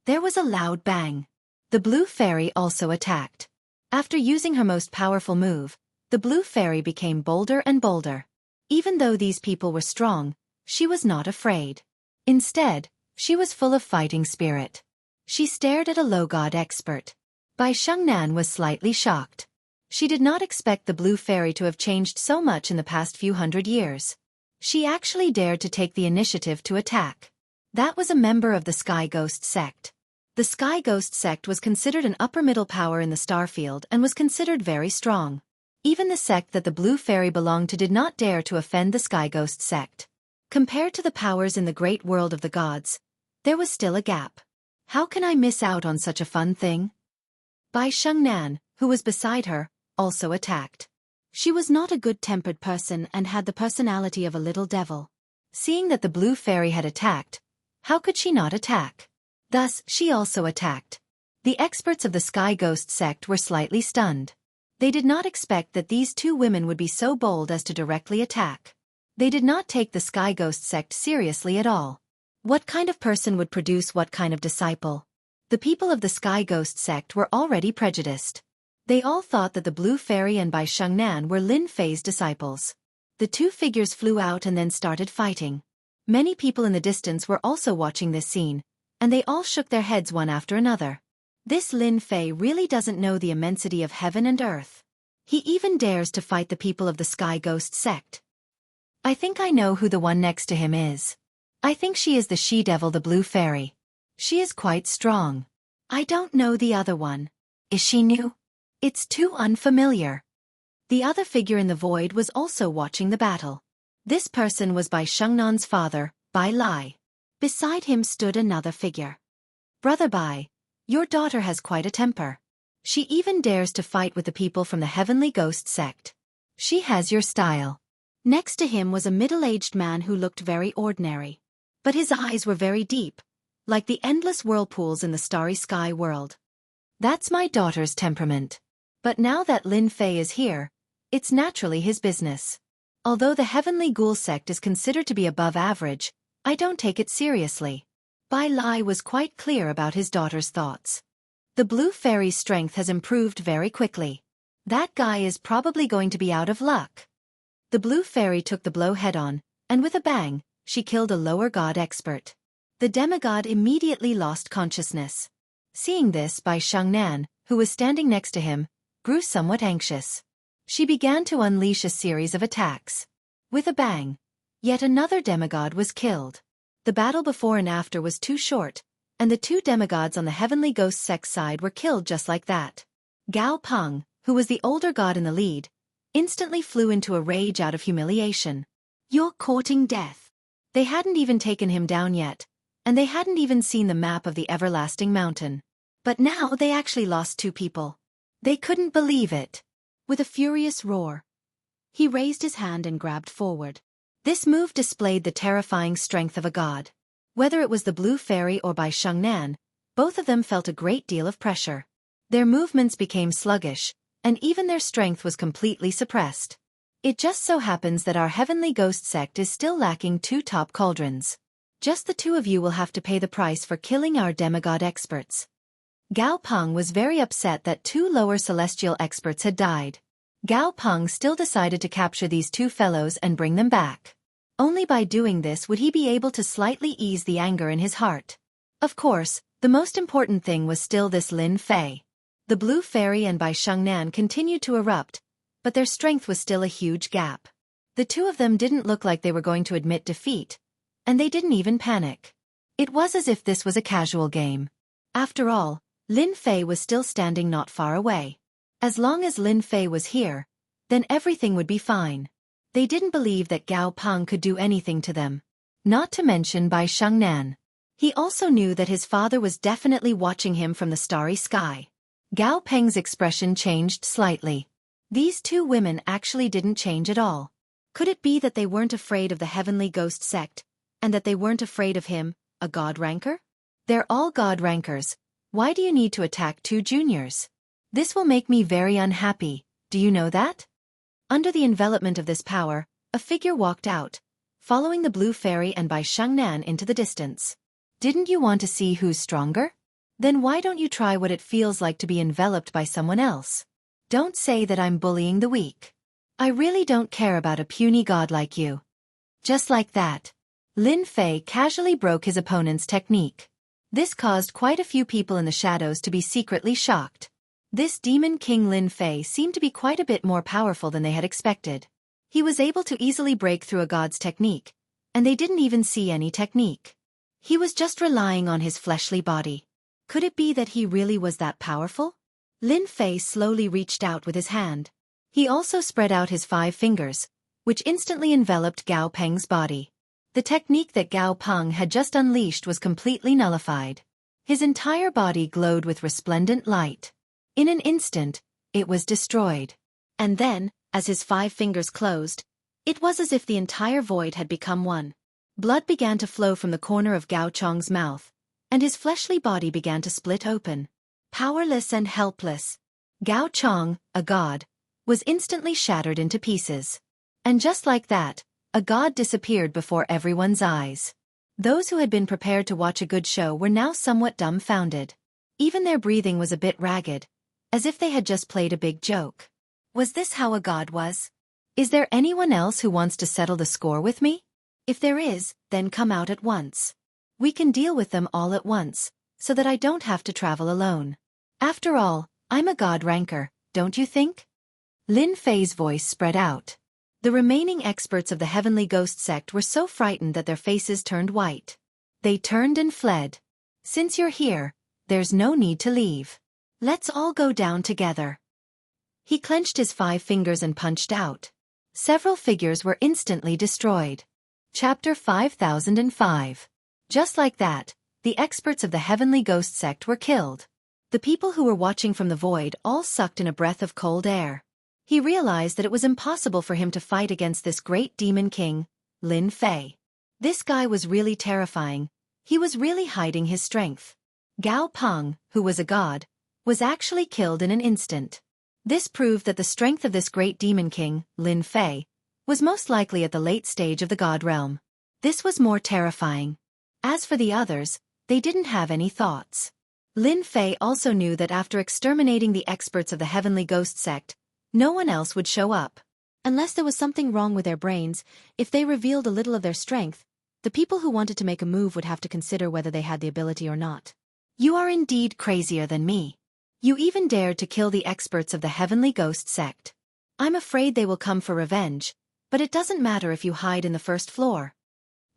There was a loud bang. The blue fairy also attacked. After using her most powerful move, the blue fairy became bolder and bolder. Even though these people were strong, she was not afraid. Instead, she was full of fighting spirit. She stared at a low god expert. Bai Shengnan was slightly shocked. She did not expect the blue fairy to have changed so much in the past few hundred years. She actually dared to take the initiative to attack. That was a member of the Sky Ghost sect. The Sky Ghost sect was considered an upper-middle power in the starfield and was considered very strong. Even the sect that the blue fairy belonged to did not dare to offend the Sky Ghost sect. Compared to the powers in the great world of the gods, there was still a gap. How can I miss out on such a fun thing? Bai Shengnan, who was beside her, also attacked. She was not a good-tempered person and had the personality of a little devil. Seeing that the blue fairy had attacked, how could she not attack? Thus, she also attacked. The experts of the Sky Ghost sect were slightly stunned. They did not expect that these two women would be so bold as to directly attack. They did not take the Sky Ghost sect seriously at all. What kind of person would produce what kind of disciple? The people of the Sky Ghost sect were already prejudiced. They all thought that the blue fairy and Bai Shengnan were Lin Fei's disciples. The two figures flew out and then started fighting. Many people in the distance were also watching this scene, and they all shook their heads one after another. This Lin Fei really doesn't know the immensity of heaven and earth. He even dares to fight the people of the Sky Ghost sect. I think I know who the one next to him is. I think she is the she-devil, the blue fairy. She is quite strong. I don't know the other one. Is she new? It's too unfamiliar. The other figure in the void was also watching the battle. This person was Bai Shengnan's father, Bai Lai. Beside him stood another figure. Brother Bai, your daughter has quite a temper. She even dares to fight with the people from the Heavenly Ghost sect. She has your style. Next to him was a middle-aged man who looked very ordinary. But his eyes were very deep, like the endless whirlpools in the starry sky world. That's my daughter's temperament. But now that Lin Fei is here, it's naturally his business. Although the Heavenly Ghoul sect is considered to be above average, I don't take it seriously. Bai Lai was quite clear about his daughter's thoughts. The blue fairy's strength has improved very quickly. That guy is probably going to be out of luck. The blue fairy took the blow head-on, and with a bang, she killed a lower god expert. The demigod immediately lost consciousness. Seeing this, Bai Shengnan, who was standing next to him, grew somewhat anxious. She began to unleash a series of attacks. With a bang, yet another demigod was killed. The battle before and after was too short, and the two demigods on the Heavenly Ghost sect side were killed just like that. Gao Peng, who was the older god in the lead, instantly flew into a rage out of humiliation. You're courting death. They hadn't even taken him down yet, and they hadn't even seen the map of the everlasting mountain. But now they actually lost two people. They couldn't believe it. With a furious roar, he raised his hand and grabbed forward. This move displayed the terrifying strength of a god. Whether it was the blue fairy or Bai Shengnan, both of them felt a great deal of pressure. Their movements became sluggish, and even their strength was completely suppressed. It just so happens that our Heavenly Ghost sect is still lacking two top cauldrons. Just the two of you will have to pay the price for killing our demigod experts. Gao Peng was very upset that two lower celestial experts had died. Gao Peng still decided to capture these two fellows and bring them back. Only by doing this would he be able to slightly ease the anger in his heart. Of course, the most important thing was still this Lin Fei. The blue fairy and Bai Shengnan continued to erupt, but their strength was still a huge gap. The two of them didn't look like they were going to admit defeat, and they didn't even panic. It was as if this was a casual game. After all, Lin Fei was still standing not far away. As long as Lin Fei was here, then everything would be fine. They didn't believe that Gao Peng could do anything to them. Not to mention Bai Shengnan. He also knew that his father was definitely watching him from the starry sky. Gao Peng's expression changed slightly. These two women actually didn't change at all. Could it be that they weren't afraid of the Heavenly Ghost sect, and that they weren't afraid of him, a god ranker? They're all god rankers. Why do you need to attack two juniors? This will make me very unhappy, Do you know that? Under the envelopment of this power, a figure walked out, following the blue fairy and Bai Shengnan into the distance. Didn't you want to see who's stronger? Then why don't you try what it feels like to be enveloped by someone else? Don't say that I'm bullying the weak. I really don't care about a puny god like you. Just like that, Lin Fei casually broke his opponent's technique. This caused quite a few people in the shadows to be secretly shocked. This demon king Lin Fei seemed to be quite a bit more powerful than they had expected. He was able to easily break through a god's technique, and they didn't even see any technique. He was just relying on his fleshly body. Could it be that he really was that powerful? Lin Fei slowly reached out with his hand. He also spread out his 5 fingers, which instantly enveloped Gao Peng's body. The technique that Gao Peng had just unleashed was completely nullified. His entire body glowed with resplendent light. In an instant, it was destroyed. And then, as his 5 fingers closed, it was as if the entire void had become one. Blood began to flow from the corner of Gao Chong's mouth, and his fleshly body began to split open. Powerless and helpless, Gao Chong, a god, was instantly shattered into pieces. And just like that, a god disappeared before everyone's eyes. Those who had been prepared to watch a good show were now somewhat dumbfounded. Even their breathing was a bit ragged, as if they had just played a big joke. Was this how a god was? Is there anyone else who wants to settle the score with me? If there is, then come out at once. We can deal with them all at once, so that I don't have to travel alone. After all, I'm a god ranker, don't you think? Lin Fei's voice spread out. The remaining experts of the Heavenly Ghost sect were so frightened that their faces turned white. They turned and fled. Since you're here, there's no need to leave. Let's all go down together. He clenched his 5 fingers and punched out. Several figures were instantly destroyed. Chapter 5005. Just like that, the experts of the Heavenly Ghost sect were killed. The people who were watching from the void all sucked in a breath of cold air. He realized that it was impossible for him to fight against this great demon king, Lin Fei. This guy was really terrifying. He was really hiding his strength. Gao Peng, who was a god, was actually killed in an instant. This proved that the strength of this great demon king, Lin Fei, was most likely at the late stage of the god realm. This was more terrifying. As for the others, they didn't have any thoughts. Lin Fei also knew that after exterminating the experts of the Heavenly Ghost sect, no one else would show up. Unless there was something wrong with their brains, if they revealed a little of their strength, the people who wanted to make a move would have to consider whether they had the ability or not. You are indeed crazier than me. You even dared to kill the experts of the Heavenly Ghost sect. I'm afraid they will come for revenge, but it doesn't matter if you hide in the first floor.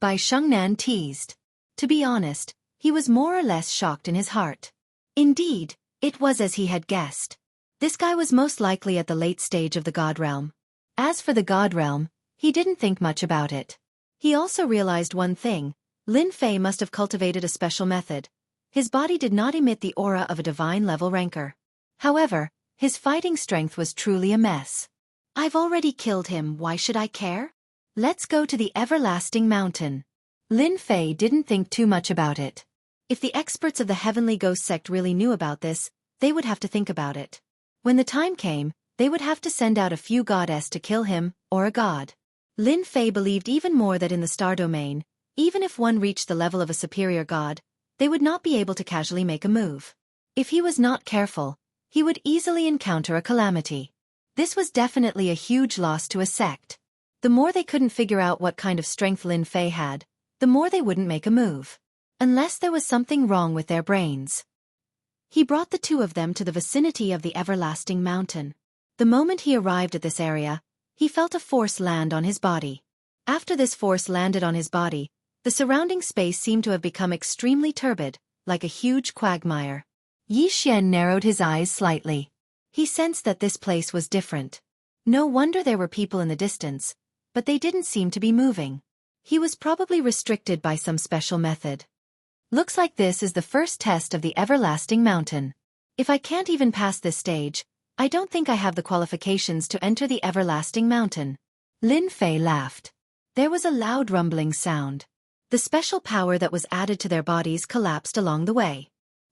Bai Shengnan teased. To be honest, he was more or less shocked in his heart. Indeed, it was as he had guessed. This guy was most likely at the late stage of the god realm. As for the god realm, he didn't think much about it. He also realized one thing: Lin Fei must have cultivated a special method. His body did not emit the aura of a divine-level ranker. However, his fighting strength was truly a mess. I've already killed him, why should I care? Let's go to the Everlasting Mountain. Lin Fei didn't think too much about it. If the experts of the Heavenly Ghost sect really knew about this, they would have to think about it. When the time came, they would have to send out a few goddess to kill him, or a god. Lin Fei believed even more that in the star domain, even if one reached the level of a superior god, they would not be able to casually make a move. If he was not careful, he would easily encounter a calamity. This was definitely a huge loss to a sect. The more they couldn't figure out what kind of strength Lin Fei had, the more they wouldn't make a move. Unless there was something wrong with their brains. He brought the 2 of them to the vicinity of the Everlasting Mountain. The moment he arrived at this area, he felt a force land on his body. After this force landed on his body, the surrounding space seemed to have become extremely turbid, like a huge quagmire. Yi Xian narrowed his eyes slightly. He sensed that this place was different. No wonder there were people in the distance, but they didn't seem to be moving. He was probably restricted by some special method. Looks like this is the first test of the Everlasting Mountain. If I can't even pass this stage, I don't think I have the qualifications to enter the Everlasting Mountain. Lin Fei laughed. There was a loud rumbling sound. The special power that was added to their bodies collapsed along the way.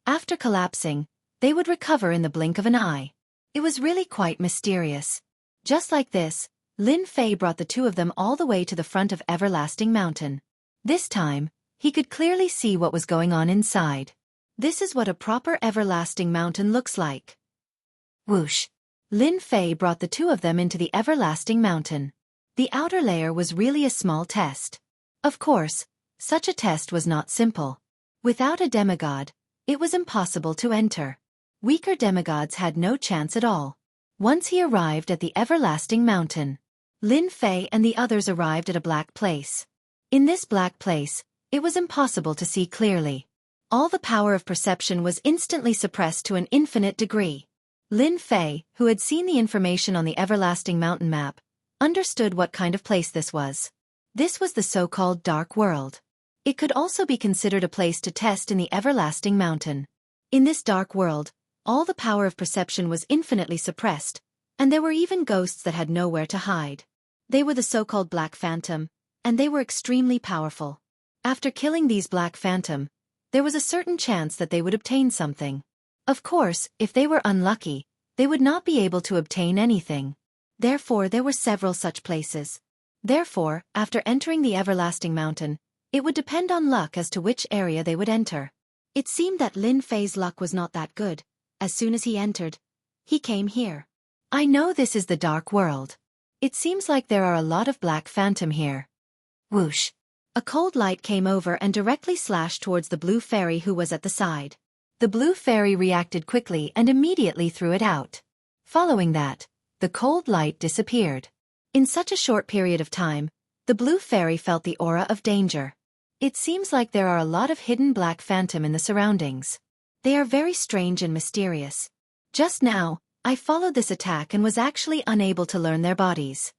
After collapsing, they would recover in the blink of an eye. It was really quite mysterious. Just like this, Lin Fei brought the two of them all the way to the front of Everlasting Mountain. This time, he could clearly see what was going on inside. This is what a proper Everlasting Mountain looks like. Whoosh! Lin Fei brought the two of them into the Everlasting Mountain. The outer layer was really a small test. Of course, such a test was not simple. Without a demigod, it was impossible to enter. Weaker demigods had no chance at all. Once he arrived at the Everlasting Mountain, Lin Fei and the others arrived at a black place. In this black place, it was impossible to see clearly. All the power of perception was instantly suppressed to an infinite degree. Lin Fei, who had seen the information on the Everlasting Mountain map, understood what kind of place this was. This was the so-called Dark World. It could also be considered a place to test in the Everlasting Mountain. In this Dark World, all the power of perception was infinitely suppressed, and there were even ghosts that had nowhere to hide. They were the so-called Black Phantom, and they were extremely powerful. After killing these Black Phantom, there was a certain chance that they would obtain something. Of course, if they were unlucky, they would not be able to obtain anything. Therefore, there were several such places. Therefore, after entering the Everlasting Mountain, it would depend on luck as to which area they would enter. It seemed that Lin Fei's luck was not that good. As soon as he entered, he came here. I know this is the Dark World. It seems like there are a lot of Black Phantom here. Whoosh! A cold light came over and directly slashed towards the blue fairy who was at the side. The blue fairy reacted quickly and immediately threw it out. Following that, the cold light disappeared. In such a short period of time, the blue fairy felt the aura of danger. It seems like there are a lot of hidden Black Phantom in the surroundings. They are very strange and mysterious. Just now, I followed this attack and was actually unable to learn their bodies.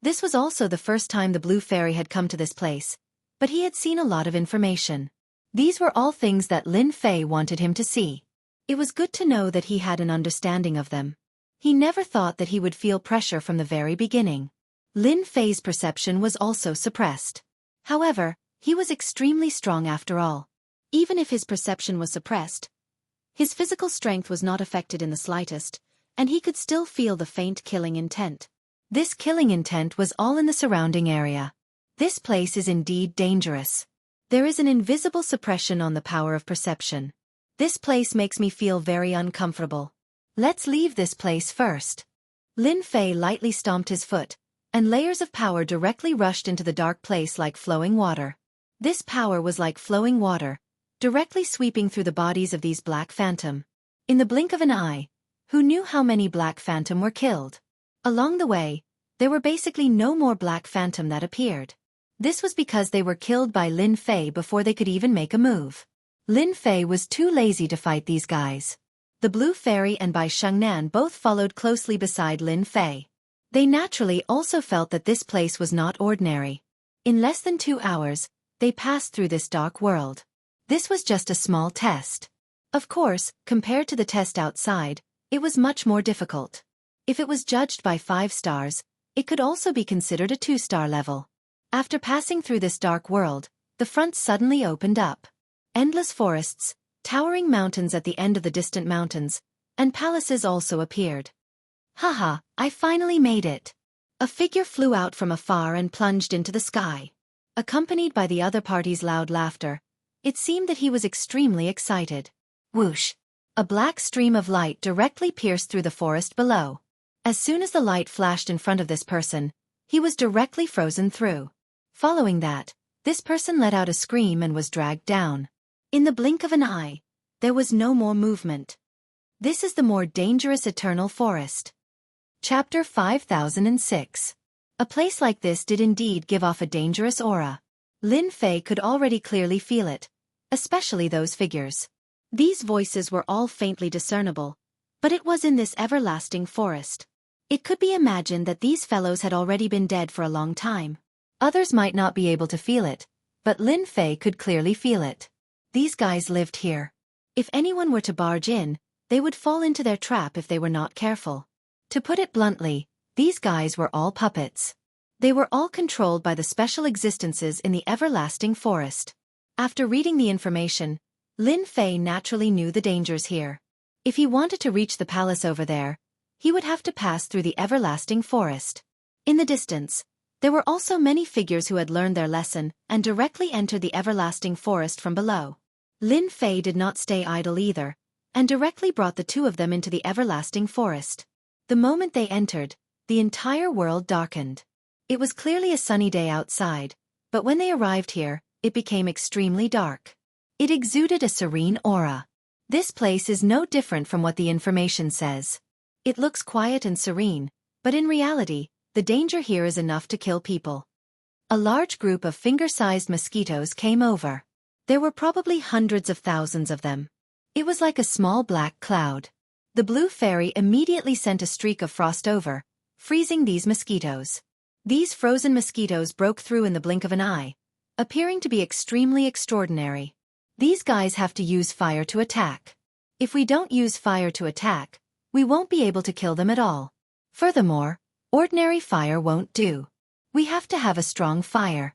This was also the first time the blue fairy had come to this place, but he had seen a lot of information. These were all things that Lin Fei wanted him to see. It was good to know that he had an understanding of them. He never thought that he would feel pressure from the very beginning. Lin Fei's perception was also suppressed. However, he was extremely strong after all. Even if his perception was suppressed, his physical strength was not affected in the slightest, and he could still feel the faint killing intent. This killing intent was all in the surrounding area. This place is indeed dangerous. There is an invisible suppression on the power of perception. This place makes me feel very uncomfortable. Let's leave this place first. Lin Fei lightly stomped his foot, and layers of power directly rushed into the dark place like flowing water. This power was like flowing water, directly sweeping through the bodies of these Black Phantom. In the blink of an eye, who knew how many Black Phantom were killed? Along the way, there were basically no more Black Phantom that appeared. This was because they were killed by Lin Fei before they could even make a move. Lin Fei was too lazy to fight these guys. The Blue Fairy and Bai Shengnan both followed closely beside Lin Fei. They naturally also felt that this place was not ordinary. In less than 2 hours, they passed through this dark world. This was just a small test. Of course, compared to the test outside, it was much more difficult. If it was judged by 5 stars, it could also be considered a 2-star level. After passing through this dark world, the front suddenly opened up. Endless forests, towering mountains at the end of the distant mountains, and palaces also appeared. Haha, I finally made it. A figure flew out from afar and plunged into the sky. Accompanied by the other party's loud laughter, it seemed that he was extremely excited. Whoosh! A black stream of light directly pierced through the forest below. As soon as the light flashed in front of this person, he was directly frozen through. Following that, this person let out a scream and was dragged down. In the blink of an eye, there was no more movement. This is the more dangerous eternal forest. Chapter 5006. A place like this did indeed give off a dangerous aura. Lin Fei could already clearly feel it, especially those figures. These voices were all faintly discernible, but it was in this everlasting forest. It could be imagined that these fellows had already been dead for a long time. Others might not be able to feel it, but Lin Fei could clearly feel it. These guys lived here. If anyone were to barge in, they would fall into their trap if they were not careful. To put it bluntly, these guys were all puppets. They were all controlled by the special existences in the everlasting forest. After reading the information, Lin Fei naturally knew the dangers here. If he wanted to reach the palace over there, he would have to pass through the everlasting forest. In the distance, there were also many figures who had learned their lesson and directly entered the everlasting forest from below. Lin Fei did not stay idle either, and directly brought the two of them into the everlasting forest. The moment they entered, the entire world darkened. It was clearly a sunny day outside, but when they arrived here, it became extremely dark. It exuded a serene aura. This place is no different from what the information says. It looks quiet and serene, but in reality, the danger here is enough to kill people. A large group of finger-sized mosquitoes came over. There were probably hundreds of thousands of them. It was like a small black cloud. The blue fairy immediately sent a streak of frost over, freezing these mosquitoes. These frozen mosquitoes broke through in the blink of an eye, appearing to be extremely extraordinary. These guys have to use fire to attack. If we don't use fire to attack, we won't be able to kill them at all. Furthermore, ordinary fire won't do. We have to have a strong fire.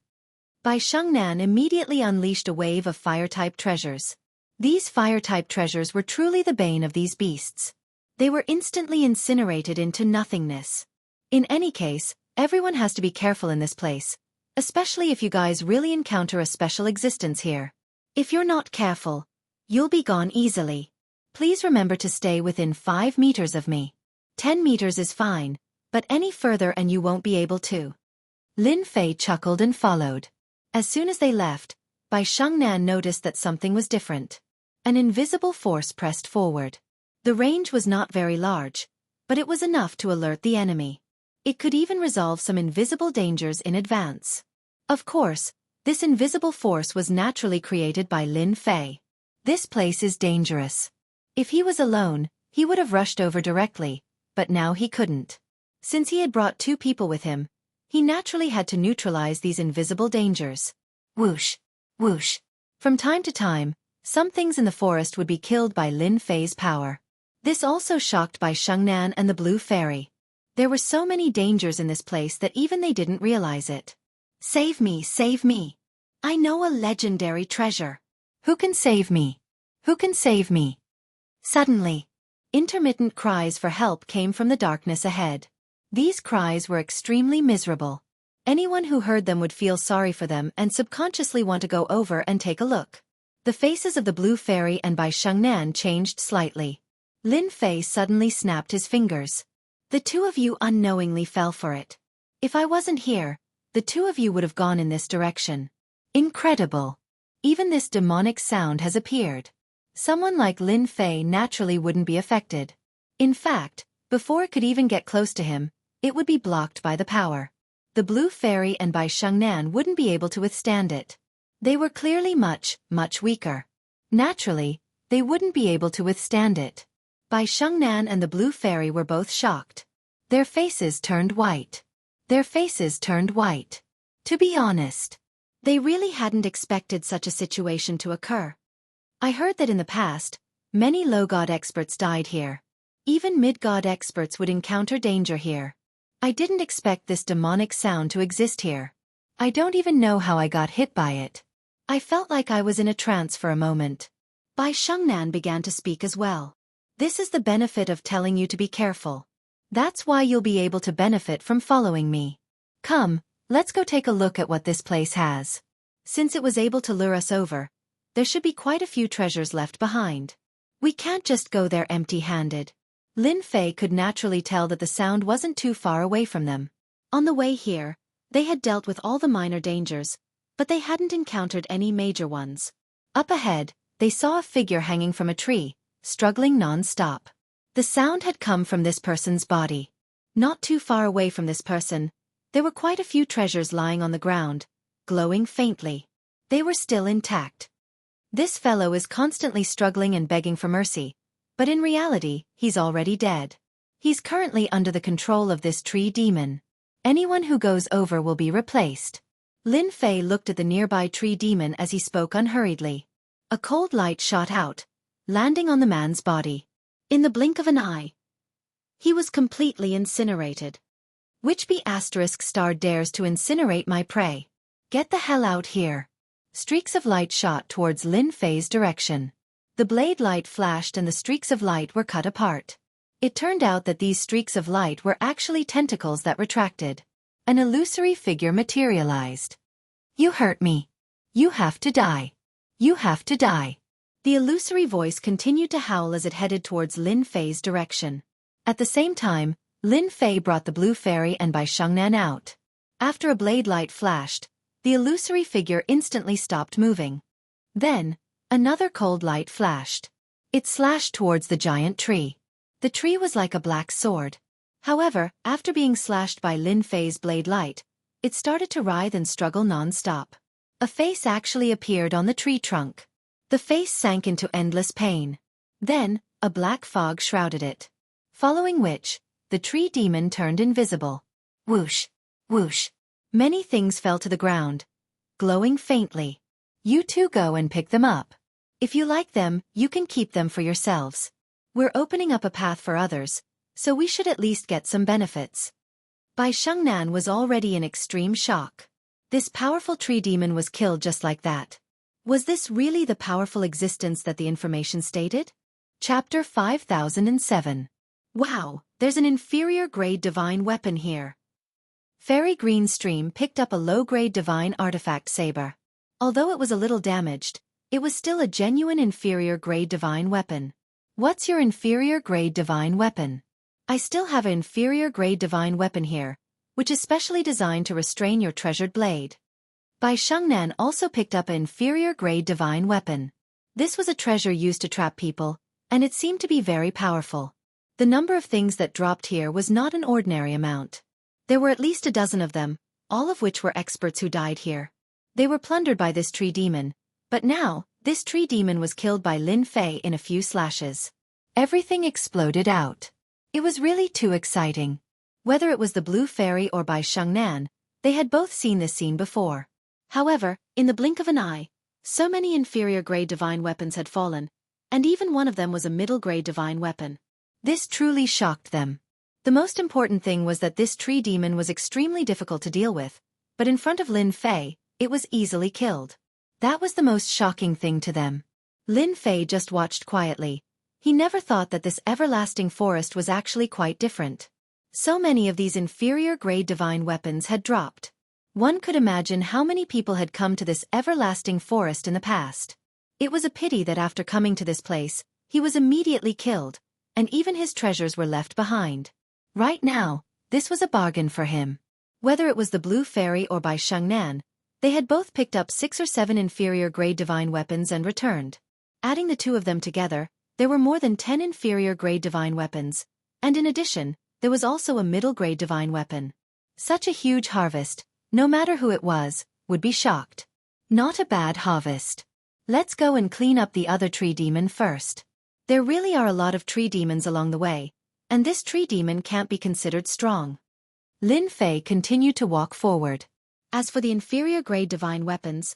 Bai Shengnan immediately unleashed a wave of fire-type treasures. These fire-type treasures were truly the bane of these beasts. They were instantly incinerated into nothingness. In any case, everyone has to be careful in this place, especially if you guys really encounter a special existence here. If you're not careful, you'll be gone easily. Please remember to stay within 5 meters of me. 10 meters is fine, but any further and you won't be able to. Lin Fei chuckled and followed. As soon as they left, Bai Shengnan noticed that something was different. An invisible force pressed forward. The range was not very large, but it was enough to alert the enemy. It could even resolve some invisible dangers in advance. Of course, this invisible force was naturally created by Lin Fei. This place is dangerous. If he was alone, he would have rushed over directly, but now he couldn't. Since he had brought 2 people with him, he naturally had to neutralize these invisible dangers. Whoosh, whoosh. From time to time, some things in the forest would be killed by Lin Fei's power. This also shocked Bai Shengnan and the Blue Fairy. There were so many dangers in this place that even they didn't realize it. Save me, save me. I know a legendary treasure. Who can save me? Who can save me? Suddenly, intermittent cries for help came from the darkness ahead. These cries were extremely miserable. Anyone who heard them would feel sorry for them and subconsciously want to go over and take a look. The faces of the Blue Fairy and Bai Shengnan changed slightly. Lin Fei suddenly snapped his fingers. The 2 of you unknowingly fell for it. If I wasn't here, the 2 of you would have gone in this direction. Incredible. Even this demonic sound has appeared. Someone like Lin Fei naturally wouldn't be affected. In fact, before it could even get close to him, it would be blocked by the power. The Blue Fairy and Bai Shengnan wouldn't be able to withstand it. They were clearly much, much weaker. Naturally, they wouldn't be able to withstand it. Bai Shengnan and the Blue Fairy were both shocked. Their faces turned white. Their faces turned white. To be honest, they really hadn't expected such a situation to occur. I heard that in the past, many low-god experts died here. Even mid-god experts would encounter danger here. I didn't expect this demonic sound to exist here. I don't even know how I got hit by it. I felt like I was in a trance for a moment. Bai Shengnan began to speak as well. This is the benefit of telling you to be careful. That's why you'll be able to benefit from following me. Come, let's go take a look at what this place has. Since it was able to lure us over, there should be quite a few treasures left behind. We can't just go there empty-handed. Lin Fei could naturally tell that the sound wasn't too far away from them. On the way here, they had dealt with all the minor dangers, but they hadn't encountered any major ones. Up ahead, they saw a figure hanging from a tree, struggling non-stop. The sound had come from this person's body. Not too far away from this person, there were quite a few treasures lying on the ground, glowing faintly. They were still intact. This fellow is constantly struggling and begging for mercy, but in reality, he's already dead. He's currently under the control of this tree demon. Anyone who goes over will be replaced. Lin Fei looked at the nearby tree demon as he spoke unhurriedly. A cold light shot out, landing on the man's body. In the blink of an eye, he was completely incinerated. Which B**** dares to incinerate my prey? Get the hell out here. Streaks of light shot towards Lin Fei's direction. The blade light flashed and the streaks of light were cut apart. It turned out that these streaks of light were actually tentacles that retracted. An illusory figure materialized. "You hurt me. You have to die. You have to die." The illusory voice continued to howl as it headed towards Lin Fei's direction. At the same time, Lin Fei brought the blue fairy and Bai Shengnan out. After a blade light flashed, the illusory figure instantly stopped moving. Then, another cold light flashed. It slashed towards the giant tree. The tree was like a black sword. However, after being slashed by Lin Fei's blade light, it started to writhe and struggle non-stop. A face actually appeared on the tree trunk. The face sank into endless pain. Then, a black fog shrouded it. Following which, the tree demon turned invisible. Whoosh! Whoosh! Many things fell to the ground, glowing faintly. You too go and pick them up. If you like them, you can keep them for yourselves. We're opening up a path for others, so we should at least get some benefits. Bai Shengnan was already in extreme shock. This powerful tree demon was killed just like that. Was this really the powerful existence that the information stated? Chapter 5007. Wow, there's an inferior-grade divine weapon here. Fairy Green Stream picked up a low-grade divine artifact saber. Although it was a little damaged, it was still a genuine inferior-grade divine weapon. What's your inferior-grade divine weapon? I still have an inferior-grade divine weapon here, which is specially designed to restrain your treasured blade. Bai Shengnan also picked up an inferior-grade divine weapon. This was a treasure used to trap people, and it seemed to be very powerful. The number of things that dropped here was not an ordinary amount. There were at least a dozen of them, all of which were experts who died here. They were plundered by this tree demon, but now, this tree demon was killed by Lin Fei in a few slashes. Everything exploded out. It was really too exciting. Whether it was the blue fairy or Bai Shengnan, they had both seen this scene before. However, in the blink of an eye, so many inferior-grade divine weapons had fallen, and even one of them was a middle-grade divine weapon. This truly shocked them. The most important thing was that this tree demon was extremely difficult to deal with, but in front of Lin Fei, it was easily killed. That was the most shocking thing to them. Lin Fei just watched quietly. He never thought that this everlasting forest was actually quite different. So many of these inferior-grade divine weapons had dropped. One could imagine how many people had come to this everlasting forest in the past. It was a pity that after coming to this place, he was immediately killed, and even his treasures were left behind. Right now, this was a bargain for him. Whether it was the blue fairy or Bai Shengnan, they had both picked up 6 or 7 inferior-grade divine weapons and returned. Adding the two of them together, there were more than 10 inferior-grade divine weapons, and in addition, there was also a middle-grade divine weapon. Such a huge harvest, no matter who it was, would be shocked. Not a bad harvest. Let's go and clean up the other tree demon first. There really are a lot of tree demons along the way, and this tree demon can't be considered strong. Lin Fei continued to walk forward. As for the inferior-grade divine weapons,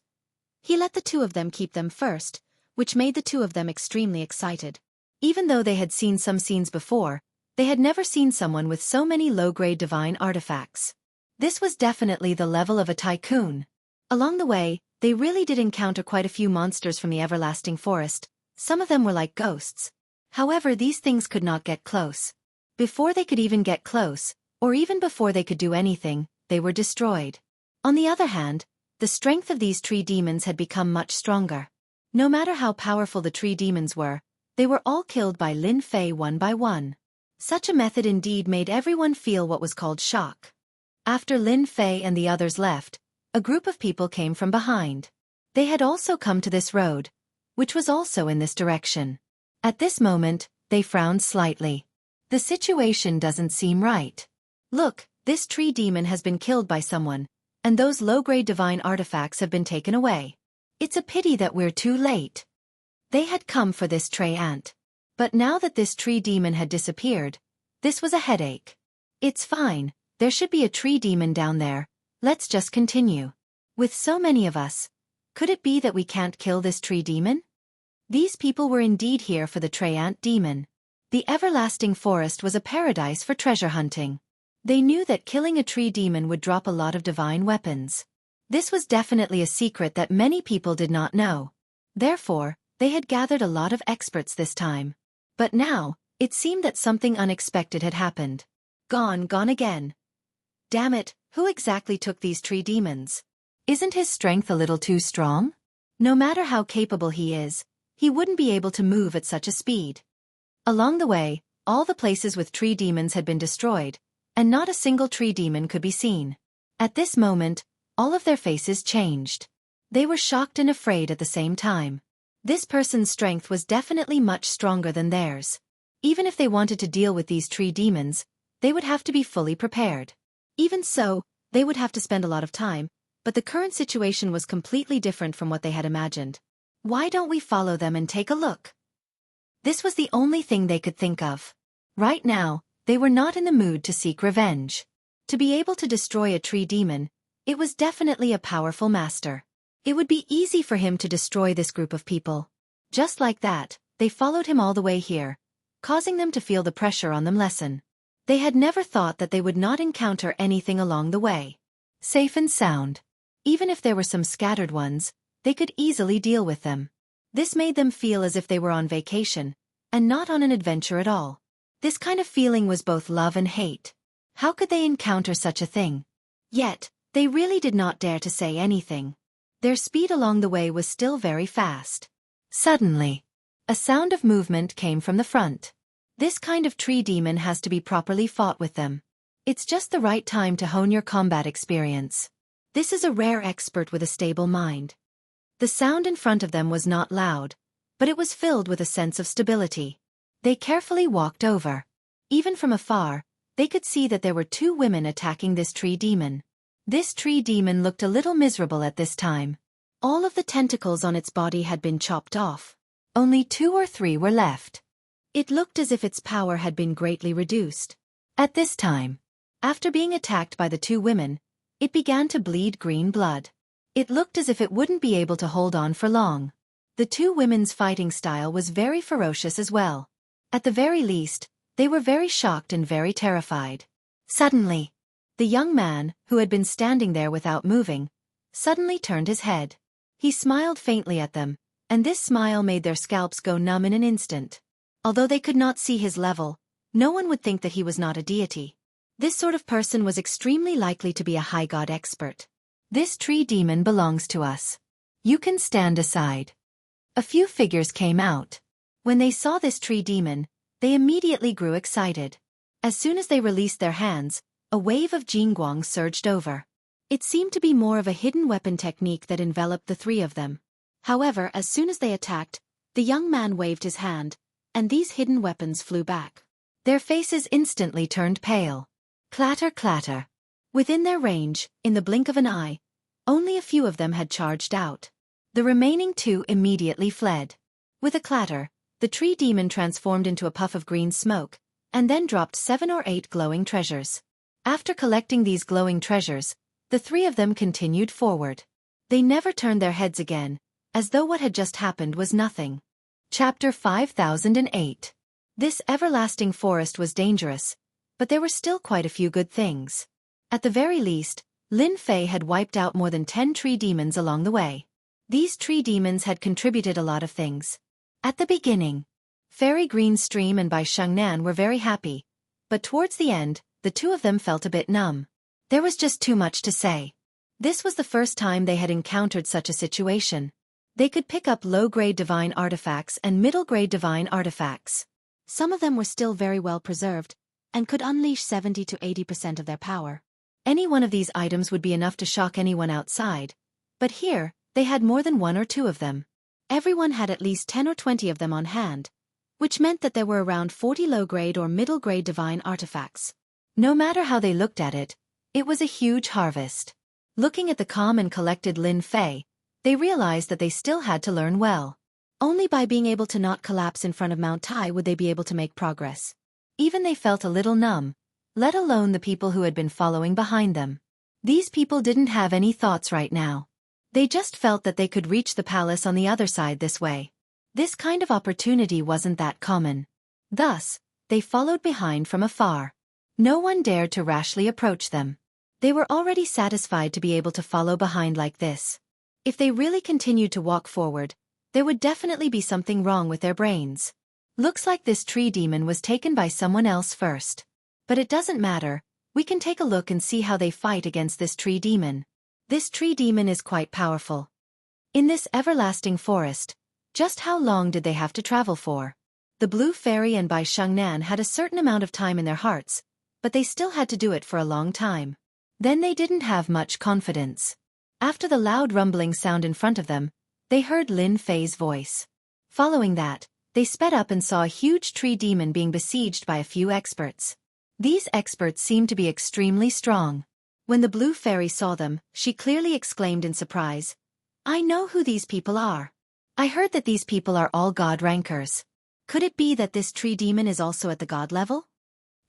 he let the two of them keep them first, which made the two of them extremely excited. Even though they had seen some scenes before, they had never seen someone with so many low-grade divine artifacts. This was definitely the level of a tycoon. Along the way, they really did encounter quite a few monsters from the everlasting forest. Some of them were like ghosts. However, these things could not get close. Before they could even get close, or even before they could do anything, they were destroyed. On the other hand, the strength of these tree demons had become much stronger. No matter how powerful the tree demons were, they were all killed by Lin Fei one by one. Such a method indeed made everyone feel what was called shock. After Lin Fei and the others left, a group of people came from behind. They had also come to this road, which was also in this direction. At this moment, they frowned slightly. The situation doesn't seem right. Look, this tree demon has been killed by someone, and those low-grade divine artifacts have been taken away. It's a pity that we're too late. They had come for this tree ant. But now that this tree demon had disappeared, this was a headache. It's fine, there should be a tree demon down there, let's just continue. With so many of us, could it be that we can't kill this tree demon? These people were indeed here for the tree ant demon. The everlasting forest was a paradise for treasure hunting. They knew that killing a tree demon would drop a lot of divine weapons. This was definitely a secret that many people did not know. Therefore, they had gathered a lot of experts this time. But now, It seemed that something unexpected had happened. Gone again. Damn it, who exactly took these tree demons? Isn't his strength a little too strong? No matter how capable he is, he wouldn't be able to move at such a speed. Along the way, all the places with tree demons had been destroyed, and not a single tree demon could be seen. At this moment, all of their faces changed. They were shocked and afraid at the same time. This person's strength was definitely much stronger than theirs. Even if they wanted to deal with these tree demons, they would have to be fully prepared. Even so, they would have to spend a lot of time, but the current situation was completely different from what they had imagined. Why don't we follow them and take a look? This was the only thing they could think of. Right now, they were not in the mood to seek revenge. To be able to destroy a tree demon, it was definitely a powerful master. It would be easy for him to destroy this group of people. Just like that, they followed him all the way here, causing them to feel the pressure on them lessen. They had never thought that they would not encounter anything along the way. Safe and sound. Even if there were some scattered ones, they could easily deal with them. This made them feel as if they were on vacation, and not on an adventure at all. This kind of feeling was both love and hate. How could they encounter such a thing? Yet, they really did not dare to say anything. Their speed along the way was still very fast. Suddenly, a sound of movement came from the front. This kind of tree demon has to be properly fought with them. It's just the right time to hone your combat experience. This is a rare expert with a stable mind. The sound in front of them was not loud, but it was filled with a sense of stability. They carefully walked over. Even from afar, they could see that there were two women attacking this tree demon. This tree demon looked a little miserable at this time. All of the tentacles on its body had been chopped off. Only 2 or 3 were left. It looked as if its power had been greatly reduced. At this time, after being attacked by the 2 women, it began to bleed green blood. It looked as if it wouldn't be able to hold on for long. The 2 women's fighting style was very ferocious as well. At the very least, they were very shocked and very terrified. Suddenly, the young man, who had been standing there without moving, suddenly turned his head. He smiled faintly at them, and this smile made their scalps go numb in an instant. Although they could not see his level, no one would think that he was not a deity. This sort of person was extremely likely to be a high god expert. This tree demon belongs to us. You can stand aside. A few figures came out. When they saw this tree demon, they immediately grew excited. As soon as they released their hands, a wave of jingguang surged over. It seemed to be more of a hidden weapon technique that enveloped the 3 of them. However, as soon as they attacked, the young man waved his hand, and these hidden weapons flew back. Their faces instantly turned pale. Clatter, clatter. Within their range, in the blink of an eye, only a few of them had charged out. The remaining 2 immediately fled. With a clatter, the tree demon transformed into a puff of green smoke, and then dropped 7 or 8 glowing treasures. After collecting these glowing treasures, the 3 of them continued forward. They never turned their heads again, as though what had just happened was nothing. Chapter 5008. This everlasting forest was dangerous, but there were still quite a few good things. At the very least, Lin Fei had wiped out more than 10 tree demons along the way. These tree demons had contributed a lot of things. At the beginning, Fairy Green Stream and Bai Shengnan were very happy, but towards the end, the 2 of them felt a bit numb. There was just too much to say. This was the first time they had encountered such a situation. They could pick up low-grade divine artifacts and middle-grade divine artifacts. Some of them were still very well preserved, and could unleash 70 to 80% of their power. Any one of these items would be enough to shock anyone outside, but here, they had more than 1 or 2 of them. Everyone had at least 10 or 20 of them on hand, which meant that there were around 40 low-grade or middle-grade divine artifacts. No matter how they looked at it, it was a huge harvest. Looking at the calm and collected Lin Fei, they realized that they still had to learn well. Only by being able to not collapse in front of Mount Tai would they be able to make progress. Even they felt a little numb, let alone the people who had been following behind them. These people didn't have any thoughts right now. They just felt that they could reach the palace on the other side this way. This kind of opportunity wasn't that common. Thus, they followed behind from afar. No one dared to rashly approach them. They were already satisfied to be able to follow behind like this. If they really continued to walk forward, there would definitely be something wrong with their brains. Looks like this tree demon was taken by someone else first. But it doesn't matter, we can take a look and see how they fight against this tree demon. This tree demon is quite powerful. In this everlasting forest, just how long did they have to travel for? The Blue Fairy and Bai Shengnan had a certain amount of time in their hearts, but they still had to do it for a long time. Then they didn't have much confidence. After the loud rumbling sound in front of them, they heard Lin Fei's voice. Following that, they sped up and saw a huge tree demon being besieged by a few experts. These experts seemed to be extremely strong. When the Blue Fairy saw them, she clearly exclaimed in surprise, "I know who these people are. I heard that these people are all god rankers. Could it be that this tree demon is also at the god level?"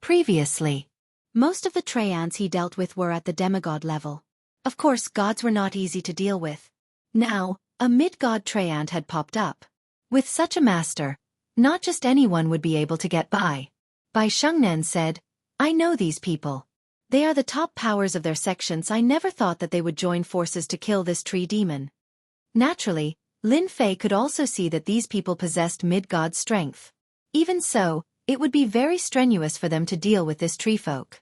Previously, most of the Treants he dealt with were at the demigod level. Of course, gods were not easy to deal with. Now, a mid-god Treant had popped up. With such a master, not just anyone would be able to get by. Bai Shengnan said, "I know these people. They are the top powers of their sections. I never thought that they would join forces to kill this tree demon." Naturally, Lin Fei could also see that these people possessed mid-god strength. Even so, it would be very strenuous for them to deal with this tree folk.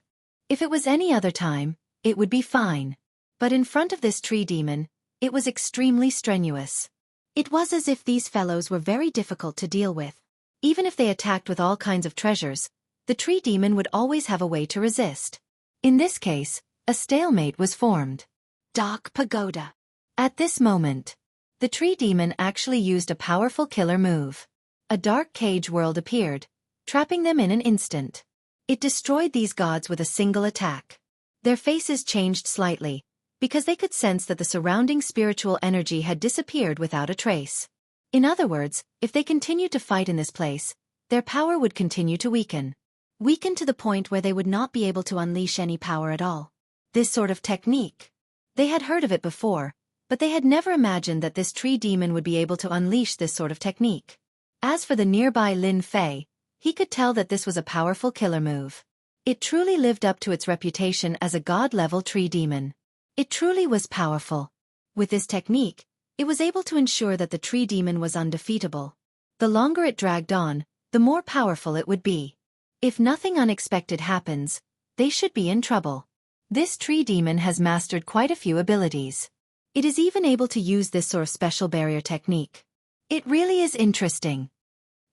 If it was any other time, it would be fine. But in front of this tree demon, it was extremely strenuous. It was as if these fellows were very difficult to deal with. Even if they attacked with all kinds of treasures, the tree demon would always have a way to resist. In this case, a stalemate was formed. Dark Pagoda. At this moment, the tree demon actually used a powerful killer move. A dark cage world appeared, trapping them in an instant. It destroyed these gods with a single attack. Their faces changed slightly, because they could sense that the surrounding spiritual energy had disappeared without a trace. In other words, if they continued to fight in this place, their power would continue to weaken. Weaken to the point where they would not be able to unleash any power at all. This sort of technique. They had heard of it before, but they had never imagined that this tree demon would be able to unleash this sort of technique. As for the nearby Lin Fei, he could tell that this was a powerful killer move. It truly lived up to its reputation as a god-level tree demon. It truly was powerful. With this technique, it was able to ensure that the tree demon was undefeatable. The longer it dragged on, the more powerful it would be. If nothing unexpected happens, they should be in trouble. This tree demon has mastered quite a few abilities. It is even able to use this sort of special barrier technique. It really is interesting.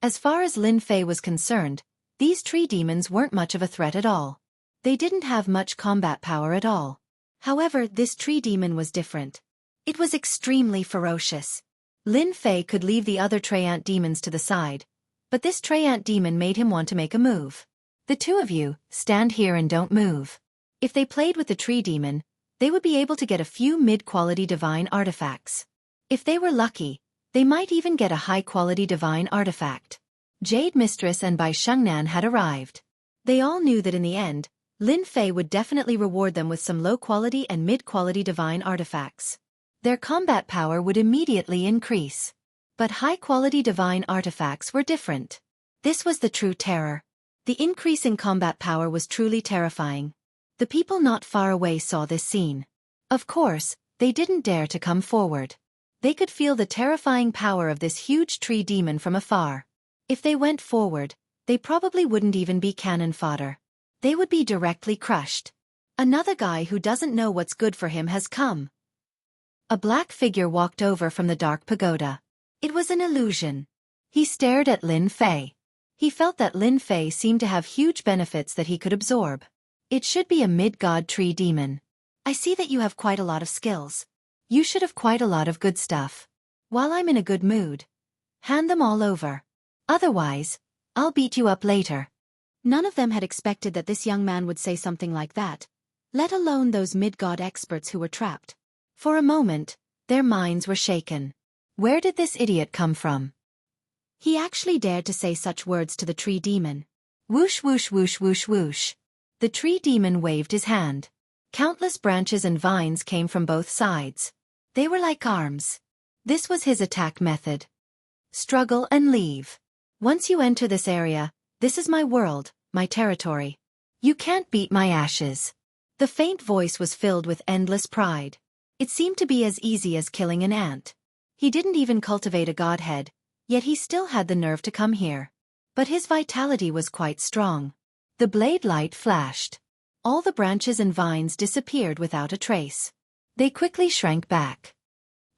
As far as Lin Fei was concerned, these tree demons weren't much of a threat at all. They didn't have much combat power at all. However, this tree demon was different. It was extremely ferocious. Lin Fei could leave the other Treant demons to the side, but this Treant demon made him want to make a move. "The two of you, stand here and don't move." If they played with the tree demon, they would be able to get a few mid-quality divine artifacts. If they were lucky, they might even get a high-quality divine artifact. Jade Mistress and Bai Shengnan had arrived. They all knew that in the end, Lin Fei would definitely reward them with some low-quality and mid-quality divine artifacts. Their combat power would immediately increase. But high-quality divine artifacts were different. This was the true terror. The increase in combat power was truly terrifying. The people not far away saw this scene. Of course, they didn't dare to come forward. They could feel the terrifying power of this huge tree demon from afar. If they went forward, they probably wouldn't even be cannon fodder. They would be directly crushed. Another guy who doesn't know what's good for him has come. A black figure walked over from the dark pagoda. It was an illusion. He stared at Lin Fei. He felt that Lin Fei seemed to have huge benefits that he could absorb. It should be a mid-god tree demon. "I see that you have quite a lot of skills. You should have quite a lot of good stuff. While I'm in a good mood, hand them all over. Otherwise, I'll beat you up later." None of them had expected that this young man would say something like that, let alone those mid-god experts who were trapped. For a moment, their minds were shaken. Where did this idiot come from? He actually dared to say such words to the tree demon. Whoosh whoosh whoosh whoosh whoosh. The tree demon waved his hand. Countless branches and vines came from both sides. They were like arms. This was his attack method. Struggle and leave. Once you enter this area, this is my world, my territory. You can't beat my ashes. The faint voice was filled with endless pride. It seemed to be as easy as killing an ant. He didn't even cultivate a godhead, yet he still had the nerve to come here. But his vitality was quite strong. The blade light flashed. All the branches and vines disappeared without a trace. They quickly shrank back.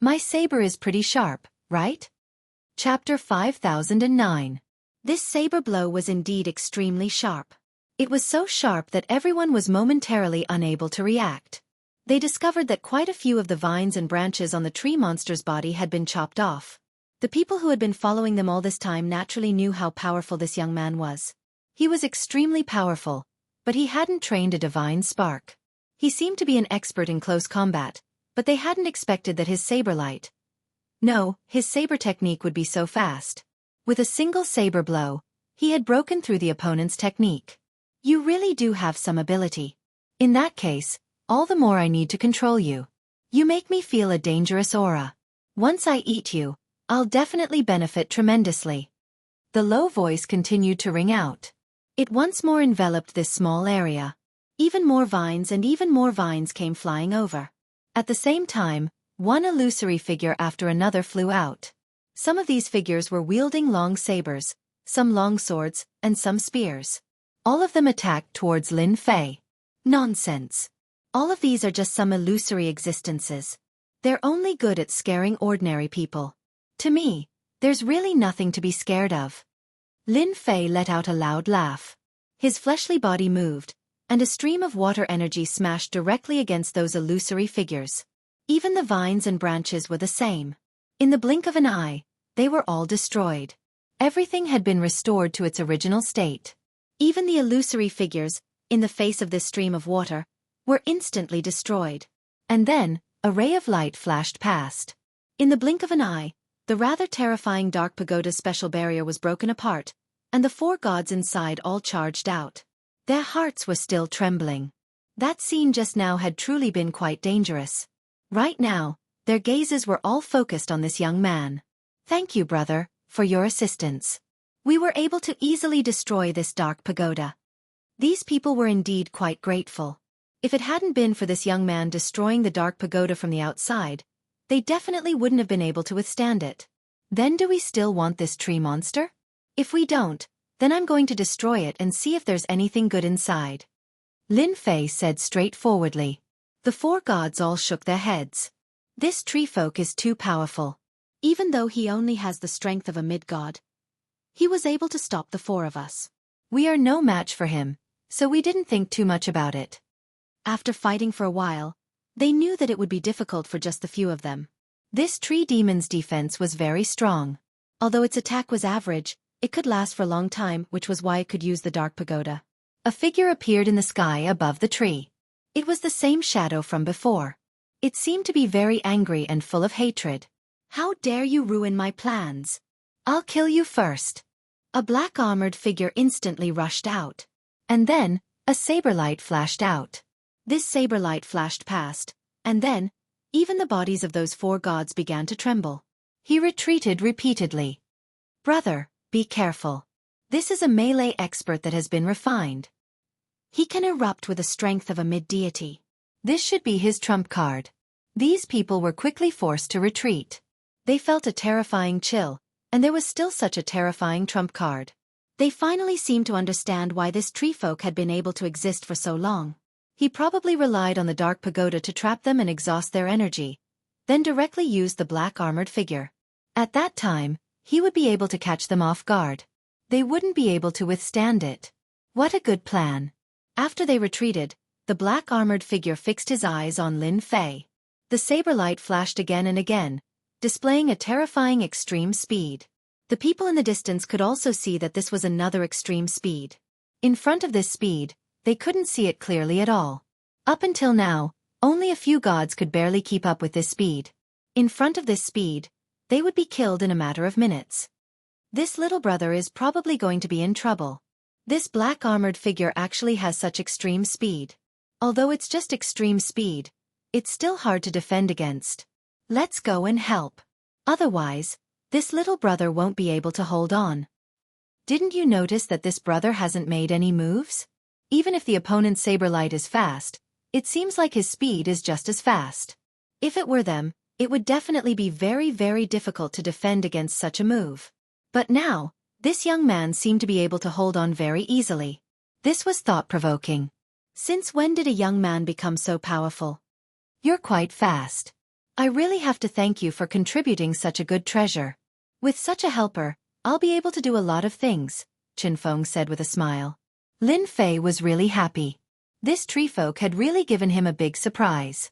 My saber is pretty sharp, right? Chapter 5009. This saber blow was indeed extremely sharp. It was so sharp that everyone was momentarily unable to react. They discovered that quite a few of the vines and branches on the tree monster's body had been chopped off. The people who had been following them all this time naturally knew how powerful this young man was. He was extremely powerful, but he hadn't trained a divine spark. He seemed to be an expert in close combat, but they hadn't expected that his his saber technique would be so fast. With a single saber blow, he had broken through the opponent's technique. You really do have some ability. In that case, all the more I need to control you. You make me feel a dangerous aura. Once I eat you, I'll definitely benefit tremendously. The low voice continued to ring out. It once more enveloped this small area. Even more vines came flying over. At the same time, one illusory figure after another flew out. Some of these figures were wielding long sabers, some long swords, and some spears. All of them attacked towards Lin Fei. Nonsense. All of these are just some illusory existences. They're only good at scaring ordinary people. To me, there's really nothing to be scared of. Lin Fei let out a loud laugh. His fleshly body moved, and a stream of water energy smashed directly against those illusory figures. Even the vines and branches were the same. In the blink of an eye, they were all destroyed. Everything had been restored to its original state. Even the illusory figures, in the face of this stream of water, were instantly destroyed. And then, a ray of light flashed past. In the blink of an eye, the rather terrifying Dark Pagoda's special barrier was broken apart, and the four gods inside all charged out. Their hearts were still trembling. That scene just now had truly been quite dangerous. Right now, their gazes were all focused on this young man. Thank you, brother, for your assistance. We were able to easily destroy this Dark Pagoda. These people were indeed quite grateful. If it hadn't been for this young man destroying the Dark Pagoda from the outside, they definitely wouldn't have been able to withstand it. Then do we still want this tree monster? If we don't, then I'm going to destroy it and see if there's anything good inside. Lin Fei said straightforwardly. The four gods all shook their heads. This tree folk is too powerful. Even though he only has the strength of a mid-god, he was able to stop the four of us. We are no match for him, so we didn't think too much about it. After fighting for a while, they knew that it would be difficult for just the few of them. This tree demon's defense was very strong. Although its attack was average, it could last for a long time, which was why it could use the Dark Pagoda. A figure appeared in the sky above the tree. It was the same shadow from before. It seemed to be very angry and full of hatred. How dare you ruin my plans? I'll kill you first. A black-armored figure instantly rushed out. And then, a saber light flashed out. This saber light flashed past, and then, even the bodies of those four gods began to tremble. He retreated repeatedly. Brother, be careful. This is a melee expert that has been refined. He can erupt with the strength of a mid-deity. This should be his trump card. These people were quickly forced to retreat. They felt a terrifying chill, and there was still such a terrifying trump card. They finally seemed to understand why this tree folk had been able to exist for so long. He probably relied on the Dark Pagoda to trap them and exhaust their energy, then directly used the black-armored figure. At that time, he would be able to catch them off guard. They wouldn't be able to withstand it. What a good plan. After they retreated, the black-armored figure fixed his eyes on Lin Fei. The saber light flashed again and again, displaying a terrifying extreme speed. The people in the distance could also see that this was another extreme speed. In front of this speed, they couldn't see it clearly at all. Up until now, only a few gods could barely keep up with this speed. In front of this speed, they would be killed in a matter of minutes. This little brother is probably going to be in trouble. This black-armored figure actually has such extreme speed. Although it's just extreme speed, it's still hard to defend against. Let's go and help. Otherwise, this little brother won't be able to hold on. Didn't you notice that this brother hasn't made any moves? Even if the opponent's saber light is fast, it seems like his speed is just as fast. If it were them, it would definitely be very, very difficult to defend against such a move. But now, This young man seemed to be able to hold on very easily. This was thought-provoking. Since when did a young man become so powerful? You're quite fast. I really have to thank you for contributing such a good treasure. With such a helper, I'll be able to do a lot of things, Chinfeng said with a smile. Lin Fei was really happy. This tree folk had really given him a big surprise.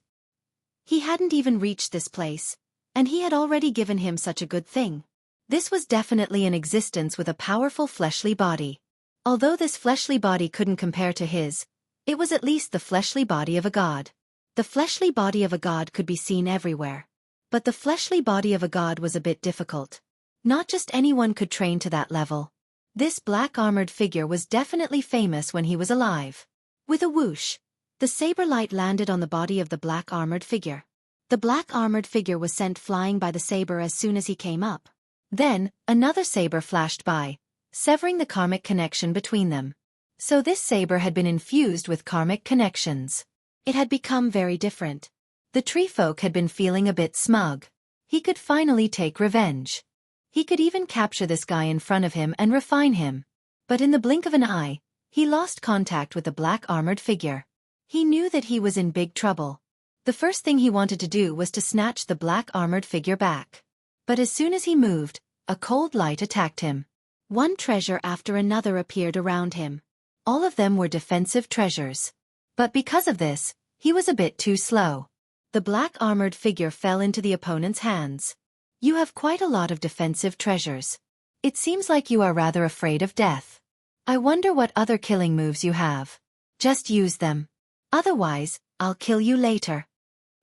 He hadn't even reached this place, and he had already given him such a good thing. This was definitely an existence with a powerful fleshly body. Although this fleshly body couldn't compare to his, it was at least the fleshly body of a god. The fleshly body of a god could be seen everywhere. But the fleshly body of a god was a bit difficult. Not just anyone could train to that level. This black-armored figure was definitely famous when he was alive. With a whoosh, the saber light landed on the body of the black-armored figure. The black-armored figure was sent flying by the saber as soon as he came up. Then, another saber flashed by, severing the karmic connection between them. So this saber had been infused with karmic connections. It had become very different. The tree folk had been feeling a bit smug. He could finally take revenge. He could even capture this guy in front of him and refine him. But in the blink of an eye, he lost contact with the black-armored figure. He knew that he was in big trouble. The first thing he wanted to do was to snatch the black-armored figure back. But as soon as he moved, a cold light attacked him. One treasure after another appeared around him. All of them were defensive treasures. But because of this, he was a bit too slow. The black-armored figure fell into the opponent's hands. You have quite a lot of defensive treasures. It seems like you are rather afraid of death. I wonder what other killing moves you have. Just use them. Otherwise, I'll kill you later.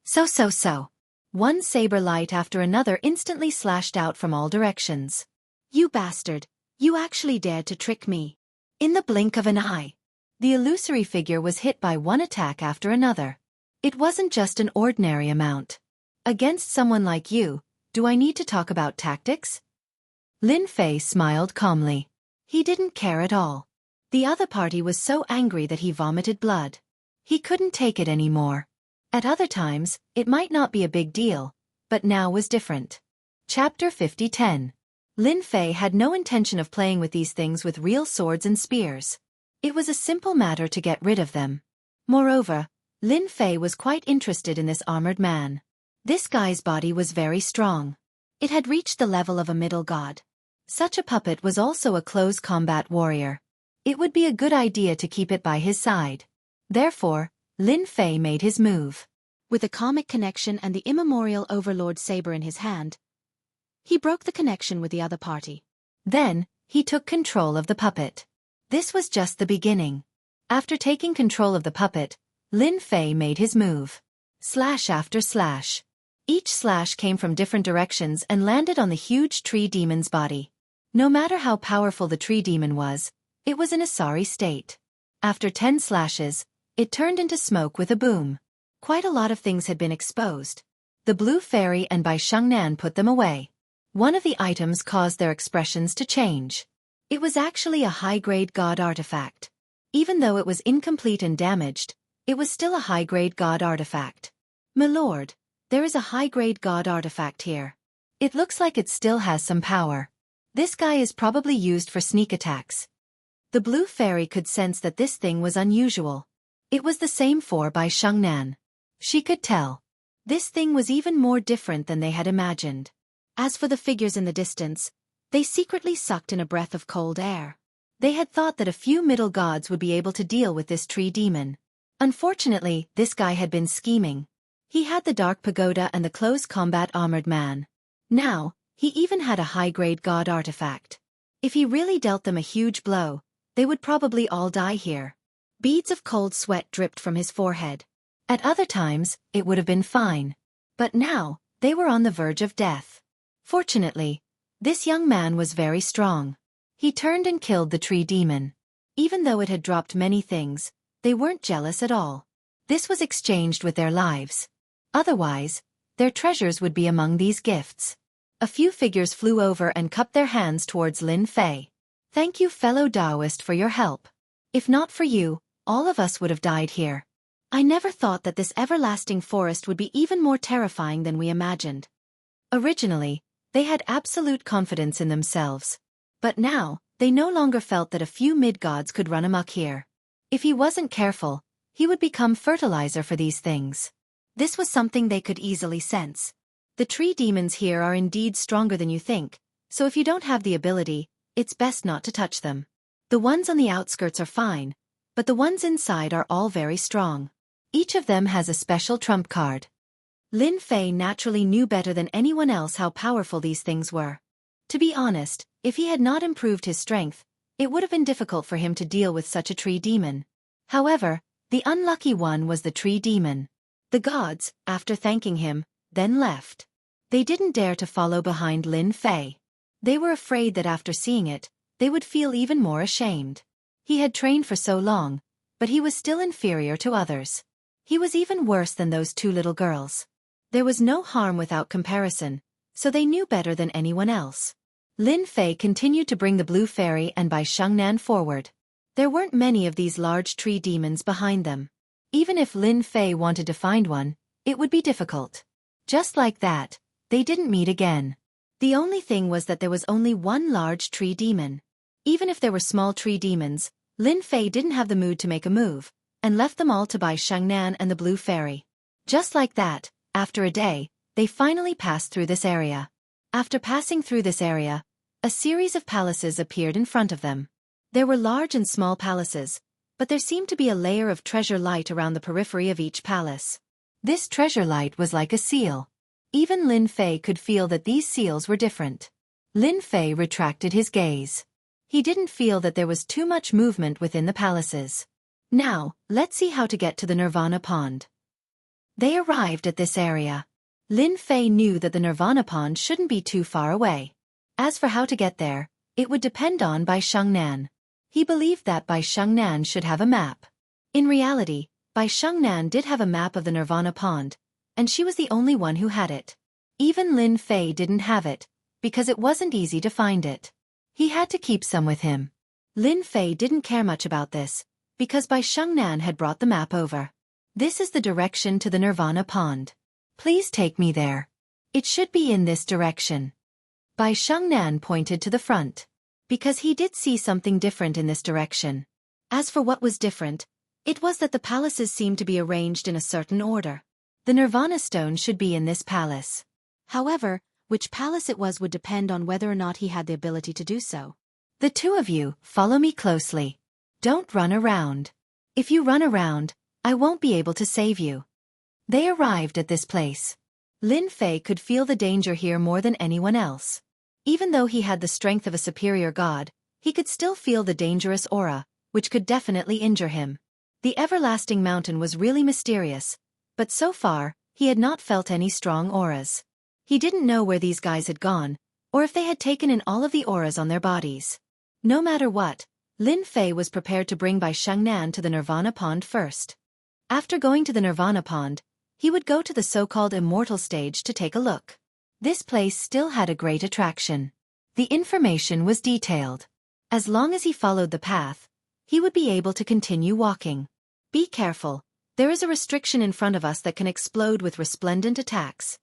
So. One saber light after another instantly slashed out from all directions. You bastard, you actually dared to trick me. In the blink of an eye, the illusory figure was hit by one attack after another. It wasn't just an ordinary amount. Against someone like you, do I need to talk about tactics? Lin Fei smiled calmly. He didn't care at all. The other party was so angry that he vomited blood. He couldn't take it anymore. At other times, it might not be a big deal, but now was different. Chapter 50:10. Lin Fei had no intention of playing with these things with real swords and spears. It was a simple matter to get rid of them. Moreover, Lin Fei was quite interested in this armored man. This guy's body was very strong. It had reached the level of a middle god. Such a puppet was also a close combat warrior. It would be a good idea to keep it by his side. Therefore, Lin Fei made his move. With a karmic connection and the immemorial overlord saber in his hand, he broke the connection with the other party. Then, he took control of the puppet. This was just the beginning. After taking control of the puppet, Lin Fei made his move. Slash after slash. Each slash came from different directions and landed on the huge tree demon's body. No matter how powerful the tree demon was, it was in a sorry state. After 10 slashes, it turned into smoke with a boom. Quite a lot of things had been exposed. The blue fairy and Bai Shengnan put them away. One of the items caused their expressions to change. It was actually a high-grade god artifact. Even though it was incomplete and damaged, it was still a high-grade god artifact. My lord, there is a high-grade god artifact here. It looks like it still has some power. This guy is probably used for sneak attacks. The blue fairy could sense that this thing was unusual. It was the same for Bai Shengnan. She could tell. This thing was even more different than they had imagined. As for the figures in the distance, they secretly sucked in a breath of cold air. They had thought that a few middle gods would be able to deal with this tree demon. Unfortunately, this guy had been scheming. He had the Dark Pagoda and the Close Combat Armored Man. Now, he even had a high-grade god artifact. If he really dealt them a huge blow, they would probably all die here. Beads of cold sweat dripped from his forehead. At other times, it would have been fine. But now, they were on the verge of death. Fortunately, this young man was very strong. He turned and killed the tree demon. Even though it had dropped many things, they weren't jealous at all. This was exchanged with their lives. Otherwise, their treasures would be among these gifts. A few figures flew over and cupped their hands towards Lin Fei. Thank you, fellow Taoist, for your help. If not for you, all of us would have died here. I never thought that this everlasting forest would be even more terrifying than we imagined. Originally, they had absolute confidence in themselves. But now, they no longer felt that a few mid-gods could run amok here. If he wasn't careful, he would become fertilizer for these things. This was something they could easily sense. The tree demons here are indeed stronger than you think, so if you don't have the ability, it's best not to touch them. The ones on the outskirts are fine, but the ones inside are all very strong. Each of them has a special trump card. Lin Fei naturally knew better than anyone else how powerful these things were. To be honest, if he had not improved his strength, it would have been difficult for him to deal with such a tree demon. However, the unlucky one was the tree demon. The gods, after thanking him, then left. They didn't dare to follow behind Lin Fei. They were afraid that after seeing it, they would feel even more ashamed. He had trained for so long, but he was still inferior to others. He was even worse than those two little girls. There was no harm without comparison, so they knew better than anyone else. Lin Fei continued to bring the blue fairy and Bai Shengnan forward. There weren't many of these large tree demons behind them. Even if Lin Fei wanted to find one, it would be difficult. Just like that, they didn't meet again. The only thing was that there was only one large tree demon. Even if there were small tree demons, Lin Fei didn't have the mood to make a move, and left them all to Bai Shengnan and the blue fairy. Just like that, after a day, they finally passed through this area. After passing through this area, a series of palaces appeared in front of them. There were large and small palaces, but there seemed to be a layer of treasure light around the periphery of each palace. This treasure light was like a seal. Even Lin Fei could feel that these seals were different. Lin Fei retracted his gaze. He didn't feel that there was too much movement within the palaces. Now, let's see how to get to the Nirvana Pond. They arrived at this area. Lin Fei knew that the Nirvana Pond shouldn't be too far away. As for how to get there, it would depend on Bai Shengnan. He believed that Bai Shengnan should have a map. In reality, Bai Shengnan did have a map of the Nirvana Pond, and she was the only one who had it. Even Lin Fei didn't have it, because it wasn't easy to find it. He had to keep some with him. Lin Fei didn't care much about this, because Bai Shengnan had brought the map over. This is the direction to the Nirvana Pond. Please take me there. It should be in this direction. Bai Shengnan pointed to the front. Because he did see something different in this direction. As for what was different, it was that the palaces seemed to be arranged in a certain order. The Nirvana Stone should be in this palace. However, which palace it was would depend on whether or not he had the ability to do so. The two of you, follow me closely. Don't run around. If you run around, I won't be able to save you. They arrived at this place. Lin Fei could feel the danger here more than anyone else. Even though he had the strength of a superior god, he could still feel the dangerous aura, which could definitely injure him. The everlasting mountain was really mysterious, but so far, he had not felt any strong auras. He didn't know where these guys had gone, or if they had taken in all of the auras on their bodies. No matter what, Lin Fei was prepared to bring Bai Shengnan to the Nirvana Pond first. After going to the Nirvana Pond, he would go to the so-called immortal stage to take a look. This place still had a great attraction. The information was detailed. As long as he followed the path, he would be able to continue walking. Be careful, there is a restriction in front of us that can explode with resplendent attacks.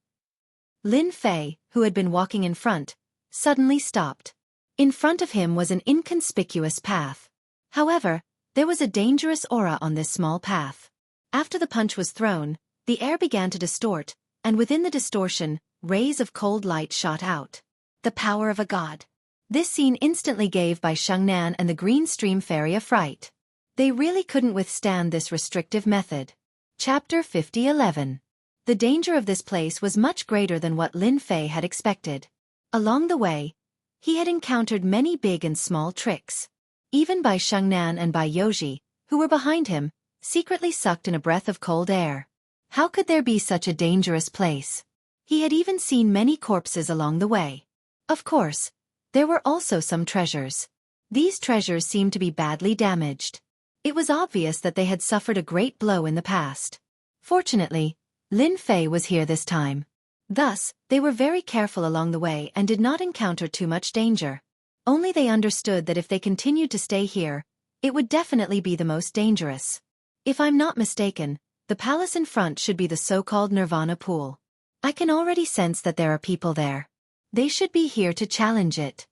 Lin Fei, who had been walking in front, suddenly stopped. In front of him was an inconspicuous path. However, there was a dangerous aura on this small path. After the punch was thrown, the air began to distort, and within the distortion, rays of cold light shot out. The power of a god. This scene instantly gave Bai Shengnan and the Green Stream Fairy a fright. They really couldn't withstand this restrictive method. Chapter 50:11. The danger of this place was much greater than what Lin Fei had expected. Along the way, he had encountered many big and small tricks. Even Bai Shengnan and Bai Yoji, who were behind him, secretly sucked in a breath of cold air. How could there be such a dangerous place? He had even seen many corpses along the way. Of course, there were also some treasures. These treasures seemed to be badly damaged. It was obvious that they had suffered a great blow in the past. Fortunately, Lin Fei was here this time. Thus, they were very careful along the way and did not encounter too much danger. Only they understood that if they continued to stay here, it would definitely be the most dangerous. If I'm not mistaken, the palace in front should be the so-called Nirvana Pool. I can already sense that there are people there. They should be here to challenge it.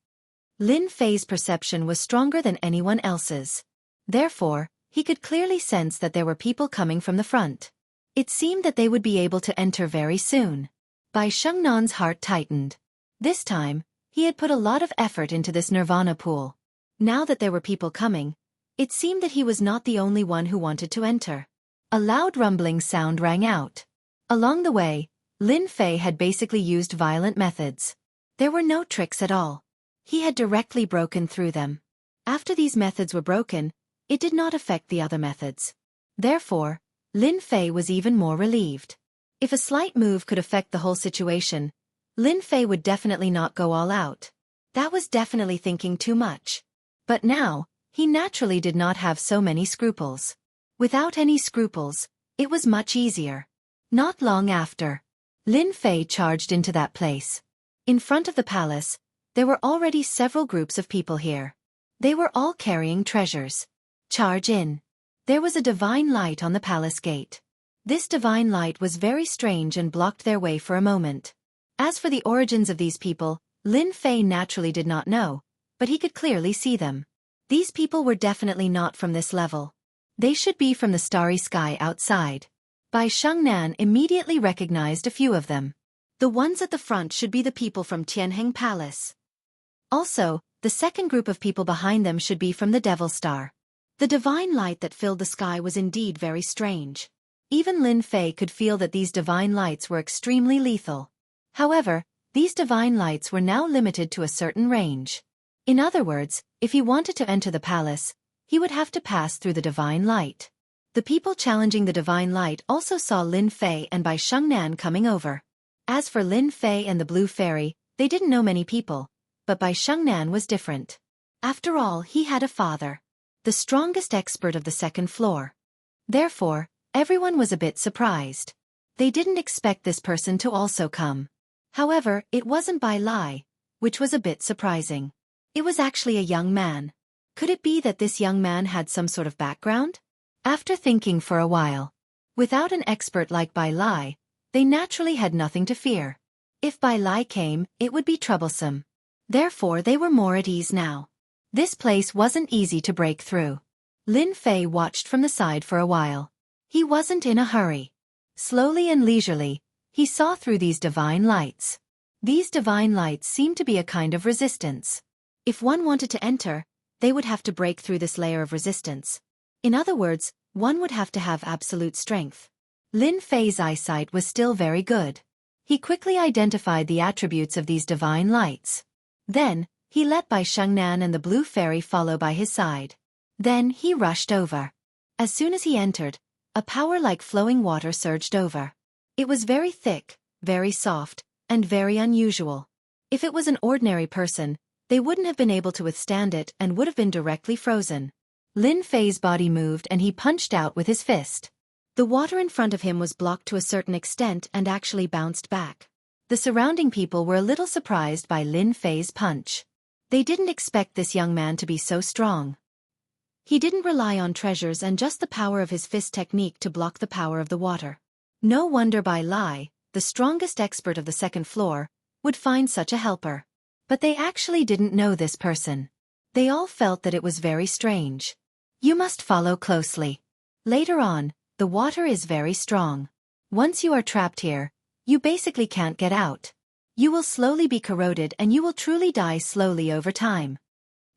Lin Fei's perception was stronger than anyone else's. Therefore, he could clearly sense that there were people coming from the front. It seemed that they would be able to enter very soon. Bai Shengnan's heart tightened. This time, he had put a lot of effort into this nirvana pool. Now that there were people coming, it seemed that he was not the only one who wanted to enter. A loud rumbling sound rang out. Along the way, Lin Fei had basically used violent methods. There were no tricks at all. He had directly broken through them. After these methods were broken, it did not affect the other methods. Therefore, Lin Fei was even more relieved. If a slight move could affect the whole situation, Lin Fei would definitely not go all out. That was definitely thinking too much. But now, he naturally did not have so many scruples. Without any scruples, it was much easier. Not long after, Lin Fei charged into that place. In front of the palace, there were already several groups of people here. They were all carrying treasures. Charge in. There was a divine light on the palace gate. This divine light was very strange and blocked their way for a moment. As for the origins of these people, Lin Fei naturally did not know, but he could clearly see them. These people were definitely not from this level. They should be from the starry sky outside. Bai Shengnan immediately recognized a few of them. The ones at the front should be the people from Tianheng Palace. Also, the second group of people behind them should be from the Devil Star. The divine light that filled the sky was indeed very strange. Even Lin Fei could feel that these divine lights were extremely lethal. However, these divine lights were now limited to a certain range. In other words, if he wanted to enter the palace, he would have to pass through the divine light. The people challenging the divine light also saw Lin Fei and Bai Shengnan coming over. As for Lin Fei and the Blue Fairy, they didn't know many people, but Bai Shengnan was different. After all, he had a father, the strongest expert of the second floor. Therefore, everyone was a bit surprised. They didn't expect this person to also come. However, it wasn't Bai Lai, which was a bit surprising. It was actually a young man. Could it be that this young man had some sort of background? After thinking for a while, without an expert like Bai Lai, they naturally had nothing to fear. If Bai Lai came, it would be troublesome. Therefore they were more at ease now. This place wasn't easy to break through. Lin Fei watched from the side for a while. He wasn't in a hurry. Slowly and leisurely, he saw through these divine lights. These divine lights seemed to be a kind of resistance. If one wanted to enter, they would have to break through this layer of resistance. In other words, one would have to have absolute strength. Lin Fei's eyesight was still very good. He quickly identified the attributes of these divine lights. Then, he let Bai Shengnan and the Blue Fairy follow by his side. Then he rushed over. As soon as he entered, a power like flowing water surged over. It was very thick, very soft, and very unusual. If it was an ordinary person, they wouldn't have been able to withstand it and would have been directly frozen. Lin Fei's body moved and he punched out with his fist. The water in front of him was blocked to a certain extent and actually bounced back. The surrounding people were a little surprised by Lin Fei's punch. They didn't expect this young man to be so strong. He didn't rely on treasures and just the power of his fist technique to block the power of the water. No wonder Bai Lai, the strongest expert of the second floor, would find such a helper. But they actually didn't know this person. They all felt that it was very strange. You must follow closely. Later on, the water is very strong. Once you are trapped here, you basically can't get out. You will slowly be corroded and you will truly die slowly over time.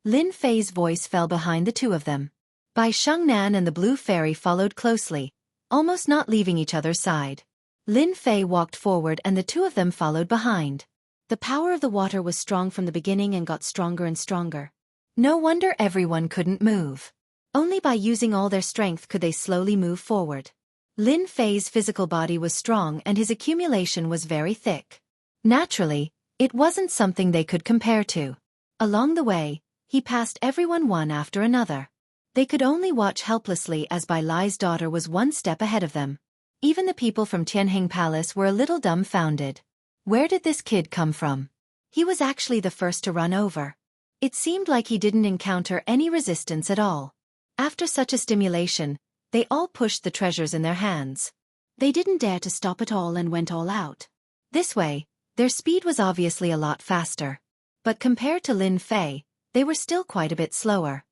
Lin Fei's voice fell behind the two of them. Bai Shengnan and the Blue Fairy followed closely, almost not leaving each other's side. Lin Fei walked forward and the two of them followed behind. The power of the water was strong from the beginning and got stronger and stronger. No wonder everyone couldn't move. Only by using all their strength could they slowly move forward. Lin Fei's physical body was strong and his accumulation was very thick. Naturally, it wasn't something they could compare to. Along the way, he passed everyone one after another. They could only watch helplessly as Bai Lai's daughter was one step ahead of them. Even the people from Tianheng Palace were a little dumbfounded. Where did this kid come from? He was actually the first to run over. It seemed like he didn't encounter any resistance at all. After such a stimulation, they all pushed the treasures in their hands. They didn't dare to stop at all and went all out. This way, their speed was obviously a lot faster. But compared to Lin Fei, they were still quite a bit slower.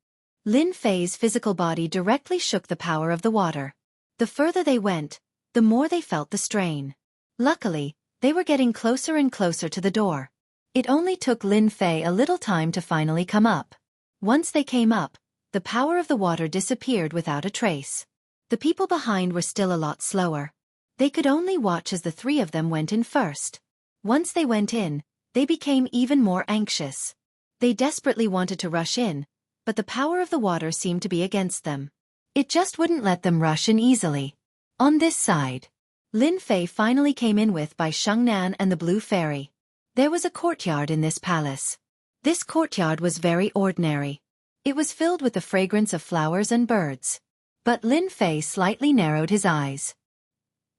Lin Fei's physical body directly shook the power of the water. The further they went, the more they felt the strain. Luckily, they were getting closer and closer to the door. It only took Lin Fei a little time to finally come up. Once they came up, the power of the water disappeared without a trace. The people behind were still a lot slower. They could only watch as the three of them went in first. Once they went in, they became even more anxious. They desperately wanted to rush in, but the power of the water seemed to be against them. It just wouldn't let them rush in easily. On this side, Lin Fei finally came in with by Shengnan and the Blue Fairy. There was a courtyard in this palace. This courtyard was very ordinary. It was filled with the fragrance of flowers and birds. But Lin Fei slightly narrowed his eyes.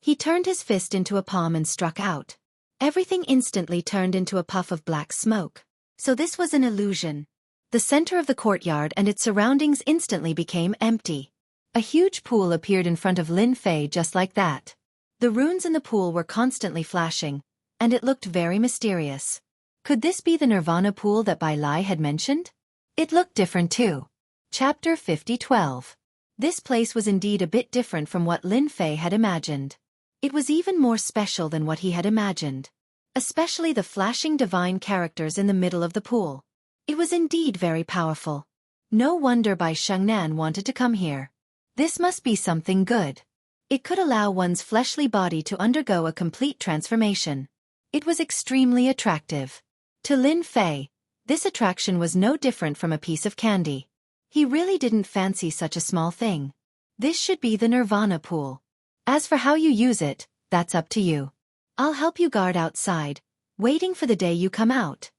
He turned his fist into a palm and struck out. Everything instantly turned into a puff of black smoke. So this was an illusion. The center of the courtyard and its surroundings instantly became empty. A huge pool appeared in front of Lin Fei just like that. The runes in the pool were constantly flashing, and it looked very mysterious. Could this be the Nirvana pool that Bai Lai had mentioned? It looked different too. Chapter 50:12. This place was indeed a bit different from what Lin Fei had imagined. It was even more special than what he had imagined. Especially the flashing divine characters in the middle of the pool. It was indeed very powerful. No wonder Bai Shengnan wanted to come here. This must be something good. It could allow one's fleshly body to undergo a complete transformation. It was extremely attractive. To Lin Fei, this attraction was no different from a piece of candy. He really didn't fancy such a small thing. This should be the Nirvana pool. As for how you use it, that's up to you. I'll help you guard outside, waiting for the day you come out.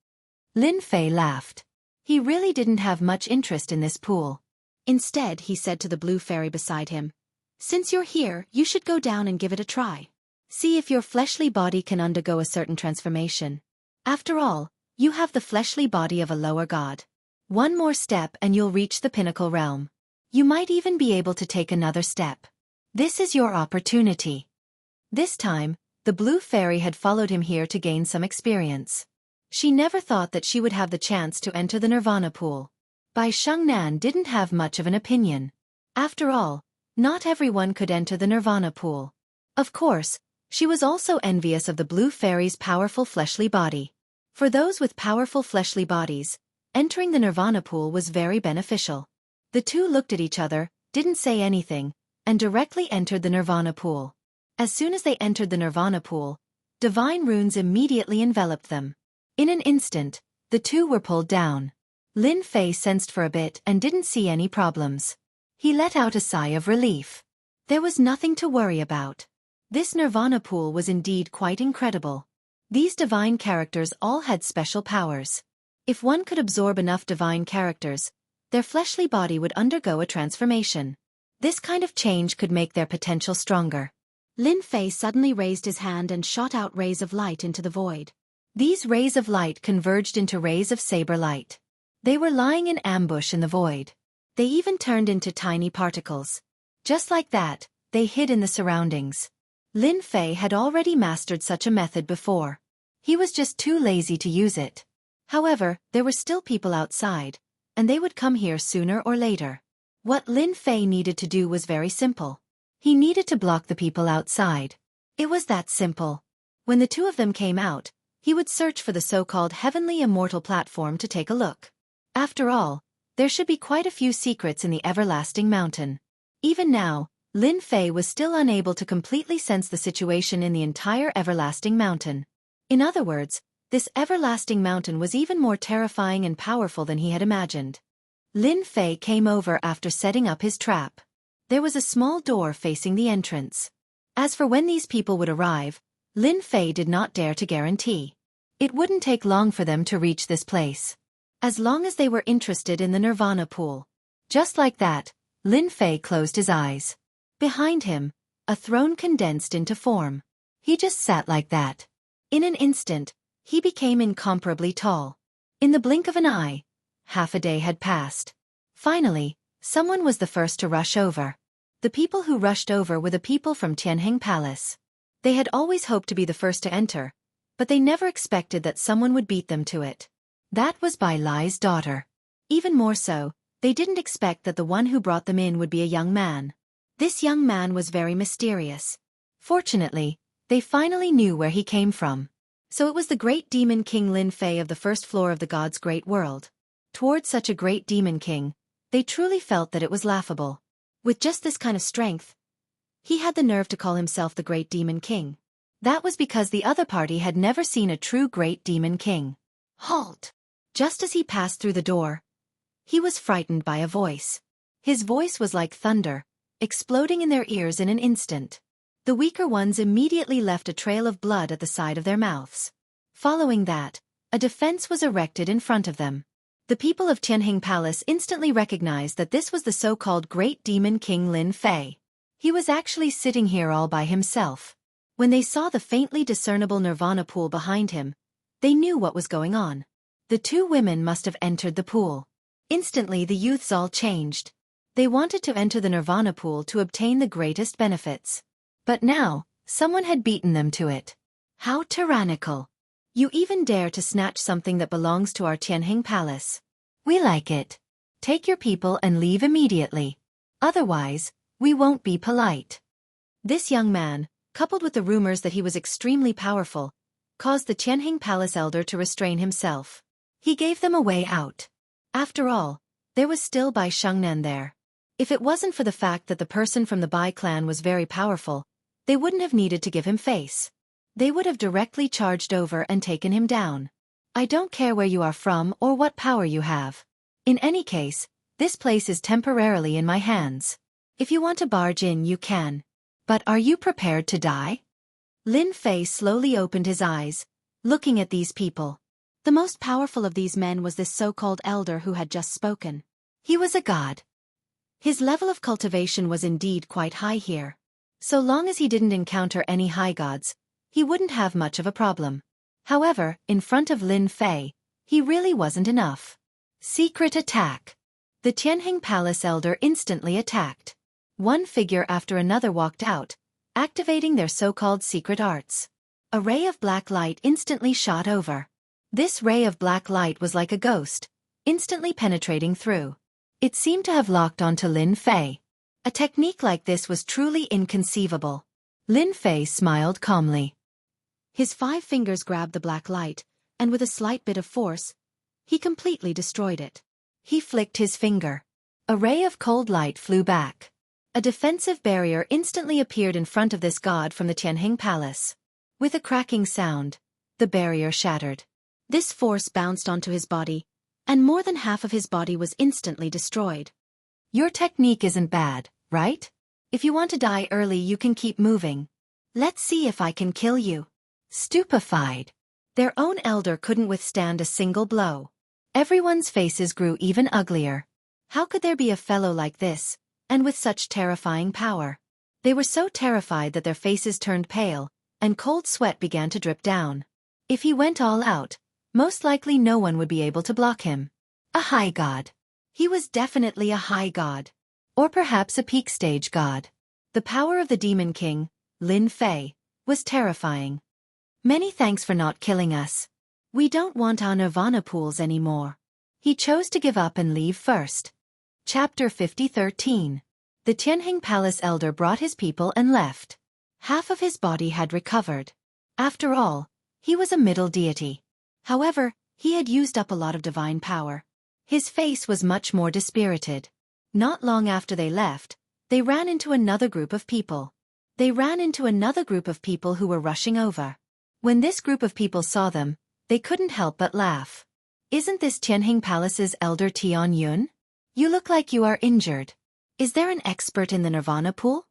Lin Fei laughed. He really didn't have much interest in this pool. Instead, he said to the Blue Fairy beside him, "Since you're here, you should go down and give it a try. See if your fleshly body can undergo a certain transformation. After all, you have the fleshly body of a lower god. One more step and you'll reach the pinnacle realm. You might even be able to take another step. This is your opportunity." This time, the Blue Fairy had followed him here to gain some experience. She never thought that she would have the chance to enter the Nirvana pool. Bai Shengnan didn't have much of an opinion. After all, not everyone could enter the Nirvana pool. Of course, she was also envious of the Blue Fairy's powerful fleshly body. For those with powerful fleshly bodies, entering the Nirvana pool was very beneficial. The two looked at each other, didn't say anything, and directly entered the Nirvana pool. As soon as they entered the Nirvana pool, divine runes immediately enveloped them. In an instant, the two were pulled down. Lin Fei sensed for a bit and didn't see any problems. He let out a sigh of relief. There was nothing to worry about. This Nirvana pool was indeed quite incredible. These divine characters all had special powers. If one could absorb enough divine characters, their fleshly body would undergo a transformation. This kind of change could make their potential stronger. Lin Fei suddenly raised his hand and shot out rays of light into the void. These rays of light converged into rays of saber light. They were lying in ambush in the void. They even turned into tiny particles. Just like that, they hid in the surroundings. Lin Fei had already mastered such a method before. He was just too lazy to use it. However, there were still people outside, and they would come here sooner or later. What Lin Fei needed to do was very simple. He needed to block the people outside. It was that simple. When the two of them came out, he would search for the so-called Heavenly Immortal platform to take a look. After all, there should be quite a few secrets in the Everlasting Mountain. Even now, Lin Fei was still unable to completely sense the situation in the entire Everlasting Mountain. In other words, this Everlasting Mountain was even more terrifying and powerful than he had imagined. Lin Fei came over after setting up his trap. There was a small door facing the entrance. As for when these people would arrive, Lin Fei did not dare to guarantee. It wouldn't take long for them to reach this place. As long as they were interested in the Nirvana pool. Just like that, Lin Fei closed his eyes. Behind him, a throne condensed into form. He just sat like that. In an instant, he became incomparably tall. In the blink of an eye, half a day had passed. Finally, someone was the first to rush over. The people who rushed over were the people from Tianheng Palace. They had always hoped to be the first to enter, but they never expected that someone would beat them to it. That was Bai Lai's daughter. Even more so, they didn't expect that the one who brought them in would be a young man. This young man was very mysterious. Fortunately, they finally knew where he came from. So it was the great demon king Lin Fei of the first floor of the god's great world. Toward such a great demon king, they truly felt that it was laughable. With just this kind of strength, he had the nerve to call himself the great demon king. That was because the other party had never seen a true great demon king. Halt! Just as he passed through the door, he was frightened by a voice. His voice was like thunder, exploding in their ears in an instant. The weaker ones immediately left a trail of blood at the side of their mouths. Following that, a defense was erected in front of them. The people of Tianheng Palace instantly recognized that this was the so-called Great Demon King Lin Fei. He was actually sitting here all by himself. When they saw the faintly discernible nirvana pool behind him, they knew what was going on. The two women must have entered the pool. Instantly the youths all changed. They wanted to enter the nirvana pool to obtain the greatest benefits. But now, someone had beaten them to it. How tyrannical! You even dare to snatch something that belongs to our Tianheng Palace. We like it. Take your people and leave immediately. Otherwise, we won't be polite. This young man, coupled with the rumors that he was extremely powerful, caused the Tianheng Palace elder to restrain himself. He gave them a way out. After all, there was still Bai Shengnan there. If it wasn't for the fact that the person from the Bai clan was very powerful, they wouldn't have needed to give him face. They would have directly charged over and taken him down. I don't care where you are from or what power you have. In any case, this place is temporarily in my hands. If you want to barge in, you can. But are you prepared to die? Lin Fei slowly opened his eyes, looking at these people. The most powerful of these men was this so-called elder who had just spoken. He was a god. His level of cultivation was indeed quite high here. So long as he didn't encounter any high gods, he wouldn't have much of a problem. However, in front of Lin Fei, he really wasn't enough. Secret attack. The Tianheng Palace elder instantly attacked. One figure after another walked out, activating their so-called secret arts. A ray of black light instantly shot over. This ray of black light was like a ghost, instantly penetrating through. It seemed to have locked onto Lin Fei. A technique like this was truly inconceivable. Lin Fei smiled calmly. His 5 fingers grabbed the black light, and with a slight bit of force, he completely destroyed it. He flicked his finger. A ray of cold light flew back. A defensive barrier instantly appeared in front of this god from the Tianheng Palace. With a cracking sound, the barrier shattered. This force bounced onto his body, and more than half of his body was instantly destroyed. Your technique isn't bad, right? If you want to die early, you can keep moving. Let's see if I can kill you. Stupefied. Their own elder couldn't withstand a single blow. Everyone's faces grew even uglier. How could there be a fellow like this, and with such terrifying power? They were so terrified that their faces turned pale, and cold sweat began to drip down. If he went all out, most likely no one would be able to block him. A high god. He was definitely a high god. Or perhaps a peak stage god. The power of the Demon King, Lin Fei, was terrifying. Many thanks for not killing us. We don't want our nirvana pools anymore. He chose to give up and leave first. Chapter 50:13. The Tianheng Palace elder brought his people and left. Half of his body had recovered. After all, he was a middle deity. However, he had used up a lot of divine power. His face was much more dispirited. Not long after they left, they ran into another group of people. They ran into another group of people who were rushing over. When this group of people saw them, they couldn't help but laugh. Isn't this Tianheng Palace's elder Tian Yun? You look like you are injured. Is there an expert in the Nirvana pool?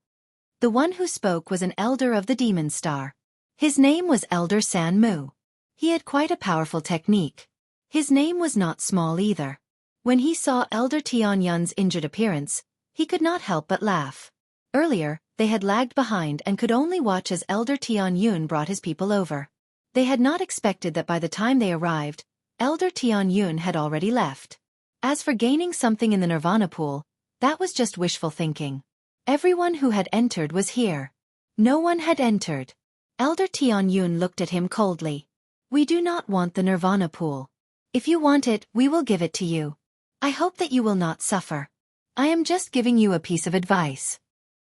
The one who spoke was an elder of the Demon Star. His name was Elder San Mu. He had quite a powerful technique. His name was not small either. When he saw Elder Tian Yun's injured appearance, he could not help but laugh. Earlier, they had lagged behind and could only watch as Elder Tian Yun brought his people over. They had not expected that by the time they arrived, Elder Tian Yun had already left. As for gaining something in the Nirvana pool, that was just wishful thinking. Everyone who had entered was here. No one had entered. Elder Tian Yun looked at him coldly. We do not want the Nirvana pool. If you want it, we will give it to you. I hope that you will not suffer. I am just giving you a piece of advice.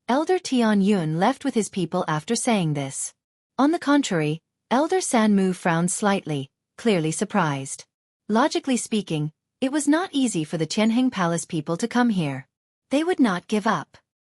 Elder Tian Yun left with his people after saying this. On the contrary, Elder Sanmu frowned slightly, clearly surprised. Logically speaking, it was not easy for the Tianheng Palace people to come here. They would not give up.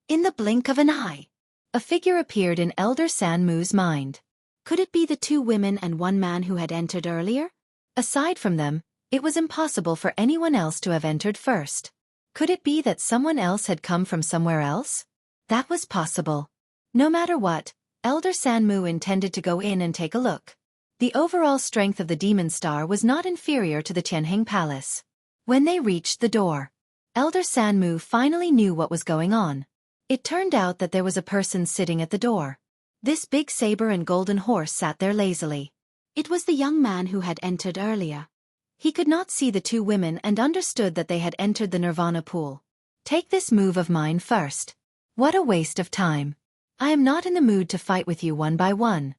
In the blink of an eye, a figure appeared in Elder Sanmu's mind. Could it be the two women and one man who had entered earlier? Aside from them, it was impossible for anyone else to have entered first. Could it be that someone else had come from somewhere else? That was possible. No matter what, Elder Sanmu intended to go in and take a look. The overall strength of the Demon Star was not inferior to the Tianheng Palace. When they reached the door, Elder Sanmu finally knew what was going on. It turned out that there was a person sitting at the door. This big saber and golden horse sat there lazily. It was the young man who had entered earlier. He could not see the two women and understood that they had entered the Nirvana pool. Take this move of mine first. What a waste of time. I am not in the mood to fight with you one by one.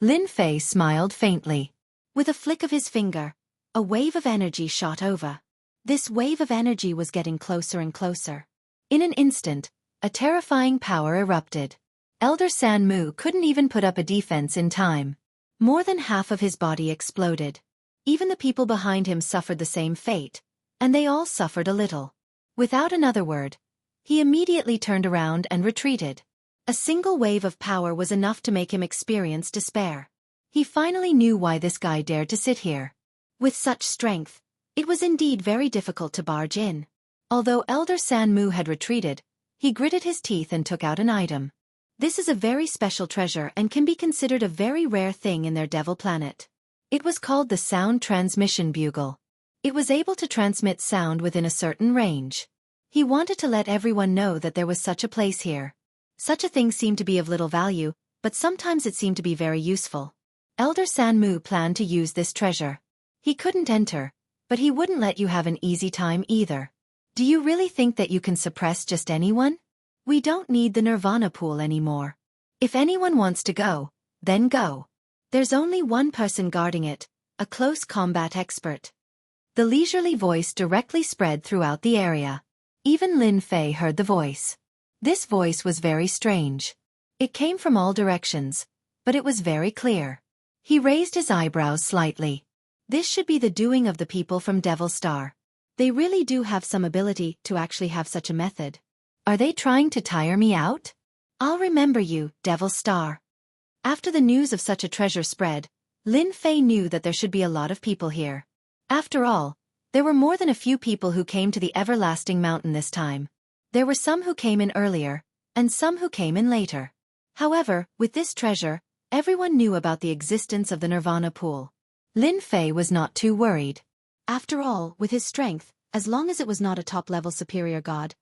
Lin Fei smiled faintly. With a flick of his finger, a wave of energy shot over. This wave of energy was getting closer and closer. In an instant, a terrifying power erupted. Elder Sanmu couldn't even put up a defense in time. More than half of his body exploded. Even the people behind him suffered the same fate, and they all suffered a little. Without another word, he immediately turned around and retreated. A single wave of power was enough to make him experience despair. He finally knew why this guy dared to sit here. With such strength, it was indeed very difficult to barge in. Although Elder Sanmu had retreated, he gritted his teeth and took out an item. This is a very special treasure and can be considered a very rare thing in their devil planet. It was called the Sound Transmission Bugle. It was able to transmit sound within a certain range. He wanted to let everyone know that there was such a place here. Such a thing seemed to be of little value, but sometimes it seemed to be very useful. Elder Sanmu planned to use this treasure. He couldn't enter, but he wouldn't let you have an easy time either. Do you really think that you can suppress just anyone? We don't need the Nirvana pool anymore. If anyone wants to go, then go. There's only one person guarding it, a close combat expert. The leisurely voice directly spread throughout the area. Even Lin Fei heard the voice. This voice was very strange. It came from all directions, but it was very clear. He raised his eyebrows slightly. This should be the doing of the people from Devil Star. They really do have some ability to actually have such a method. Are they trying to tire me out? I'll remember you, Devil Star. After the news of such a treasure spread, Lin Fei knew that there should be a lot of people here. After all, there were more than a few people who came to the Everlasting Mountain this time. There were some who came in earlier, and some who came in later. However, with this treasure, everyone knew about the existence of the Nirvana pool. Lin Fei was not too worried. After all, with his strength, as long as it was not a top-level superior god,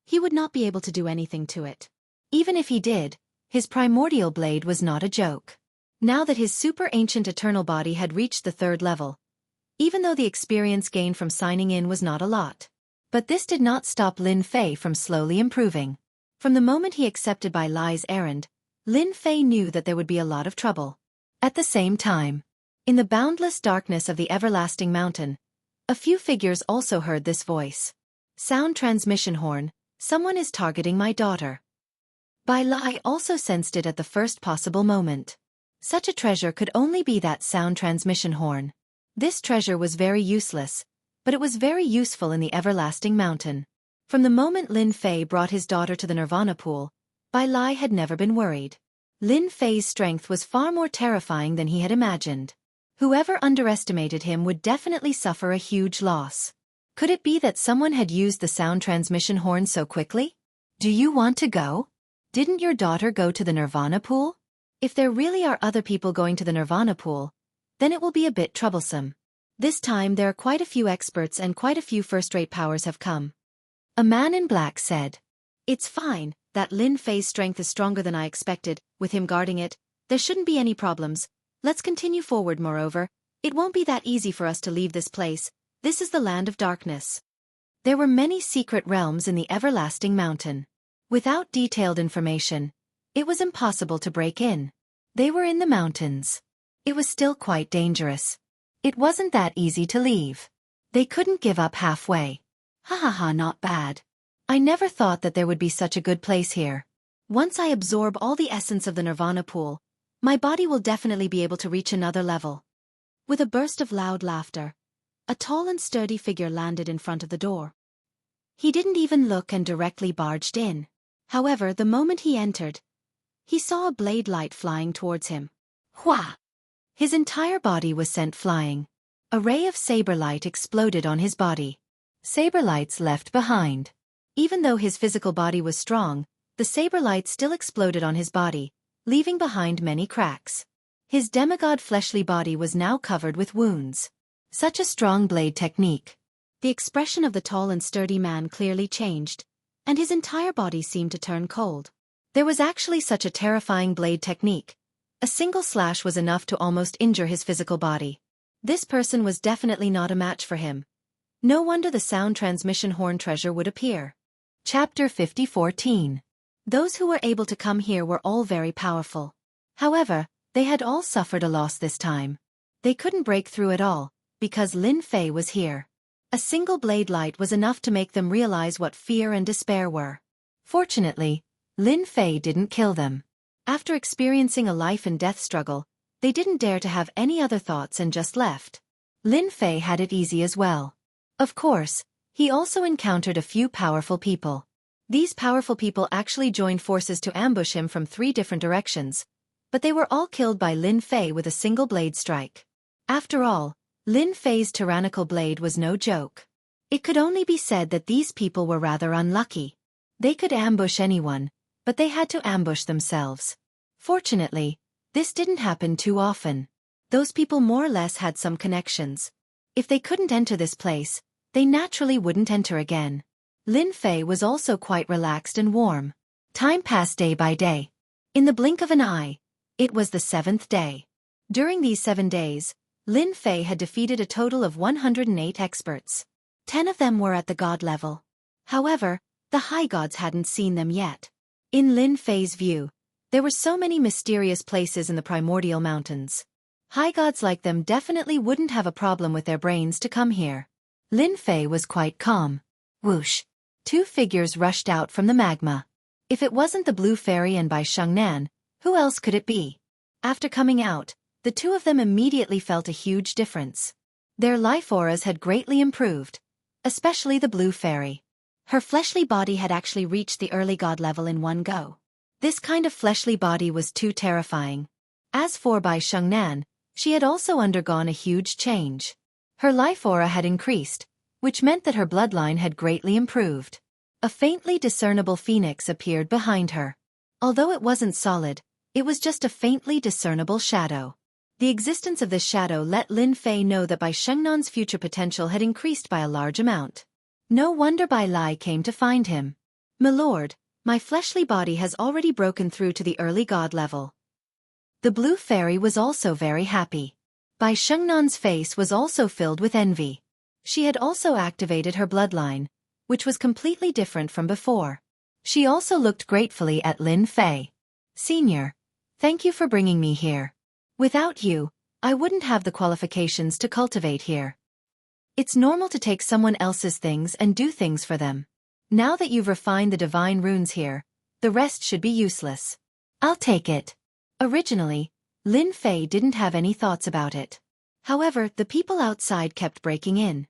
he would not be able to do anything to it. Even if he did, his primordial blade was not a joke. Now that his super ancient eternal body had reached the 3rd level, even though the experience gained from signing in was not a lot. But this did not stop Lin Fei from slowly improving. From the moment he accepted Bai Lai's errand, Lin Fei knew that there would be a lot of trouble. At the same time, in the boundless darkness of the Everlasting Mountain, a few figures also heard this voice. Sound transmission horn, someone is targeting my daughter. Bai Lai also sensed it at the first possible moment. Such a treasure could only be that sound transmission horn. This treasure was very useless, but it was very useful in the Everlasting Mountain. From the moment Lin Fei brought his daughter to the Nirvana pool, Bai Lai had never been worried. Lin Fei's strength was far more terrifying than he had imagined. Whoever underestimated him would definitely suffer a huge loss. Could it be that someone had used the sound transmission horn so quickly? Do you want to go? Didn't your daughter go to the Nirvana pool? If there really are other people going to the Nirvana pool, then it will be a bit troublesome. This time there are quite a few experts and quite a few first-rate powers have come. A man in black said. It's fine, that Lin Fei's strength is stronger than I expected, with him guarding it, there shouldn't be any problems. Let's continue forward. Moreover, it won't be that easy for us to leave this place. This is the land of darkness. There were many secret realms in the Everlasting Mountain. Without detailed information, it was impossible to break in. They were in the mountains. It was still quite dangerous. It wasn't that easy to leave. They couldn't give up halfway. Ha ha ha, not bad. I never thought that there would be such a good place here. Once I absorb all the essence of the Nirvana pool, my body will definitely be able to reach another level. With a burst of loud laughter, a tall and sturdy figure landed in front of the door. He didn't even look and directly barged in. However, the moment he entered, he saw a blade light flying towards him. Hwah! His entire body was sent flying. A ray of saber light exploded on his body. Saber lights left behind. Even though his physical body was strong, the saber light still exploded on his body, leaving behind many cracks. His demigod fleshly body was now covered with wounds. Such a strong blade technique. The expression of the tall and sturdy man clearly changed, and his entire body seemed to turn cold. There was actually such a terrifying blade technique. A single slash was enough to almost injure his physical body. This person was definitely not a match for him. No wonder the sound transmission horn treasure would appear. Chapter 50:14. Those who were able to come here were all very powerful. However, they had all suffered a loss this time. They couldn't break through at all, because Lin Fei was here. A single blade light was enough to make them realize what fear and despair were. Fortunately, Lin Fei didn't kill them. After experiencing a life and death struggle, they didn't dare to have any other thoughts and just left. Lin Fei had it easy as well. Of course, he also encountered a few powerful people. These powerful people actually joined forces to ambush him from 3 different directions, but they were all killed by Lin Fei with a single blade strike. After all, Lin Fei's tyrannical blade was no joke. It could only be said that these people were rather unlucky. They could ambush anyone, but they had to ambush themselves. Fortunately, this didn't happen too often. Those people more or less had some connections. If they couldn't enter this place, they naturally wouldn't enter again. Lin Fei was also quite relaxed and warm. Time passed day by day. In the blink of an eye, it was the 7th day. During these 7 days, Lin Fei had defeated a total of 108 experts. 10 of them were at the god level. However, the high gods hadn't seen them yet. In Lin Fei's view, there were so many mysterious places in the primordial mountains. High gods like them definitely wouldn't have a problem with their brains to come here. Lin Fei was quite calm. Whoosh! 2 figures rushed out from the magma. If it wasn't the Blue Fairy and Bai Shengnan, who else could it be? After coming out, the 2 of them immediately felt a huge difference. Their life auras had greatly improved, especially the Blue Fairy. Her fleshly body had actually reached the early god level in one go. This kind of fleshly body was too terrifying. As for Bai Shengnan, she had also undergone a huge change. Her life aura had increased, which meant that her bloodline had greatly improved. A faintly discernible phoenix appeared behind her. Although it wasn't solid, it was just a faintly discernible shadow. The existence of this shadow let Lin Fei know that Bai Shengnan's future potential had increased by a large amount. No wonder Bai Lai came to find him. "Milord, my fleshly body has already broken through to the early god level." The Blue Fairy was also very happy. Bai Shengnan's face was also filled with envy. She had also activated her bloodline, which was completely different from before. She also looked gratefully at Lin Fei. "Senior, thank you for bringing me here. Without you, I wouldn't have the qualifications to cultivate here. It's normal to take someone else's things and do things for them. Now that you've refined the divine runes here, the rest should be useless. I'll take it." Originally, Lin Fei didn't have any thoughts about it. However, the people outside kept breaking in.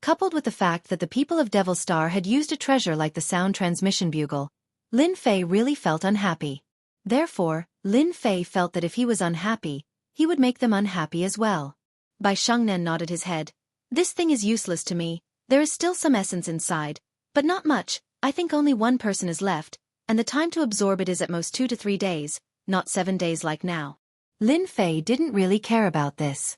Coupled with the fact that the people of Devil Star had used a treasure like the sound transmission bugle, Lin Fei really felt unhappy. Therefore, Lin Fei felt that if he was unhappy, he would make them unhappy as well. Bai Shengnan nodded his head. "This thing is useless to me. There is still some essence inside, but not much. I think only 1 person is left, and the time to absorb it is at most 2 to 3 days, not 7 days like now." Lin Fei didn't really care about this.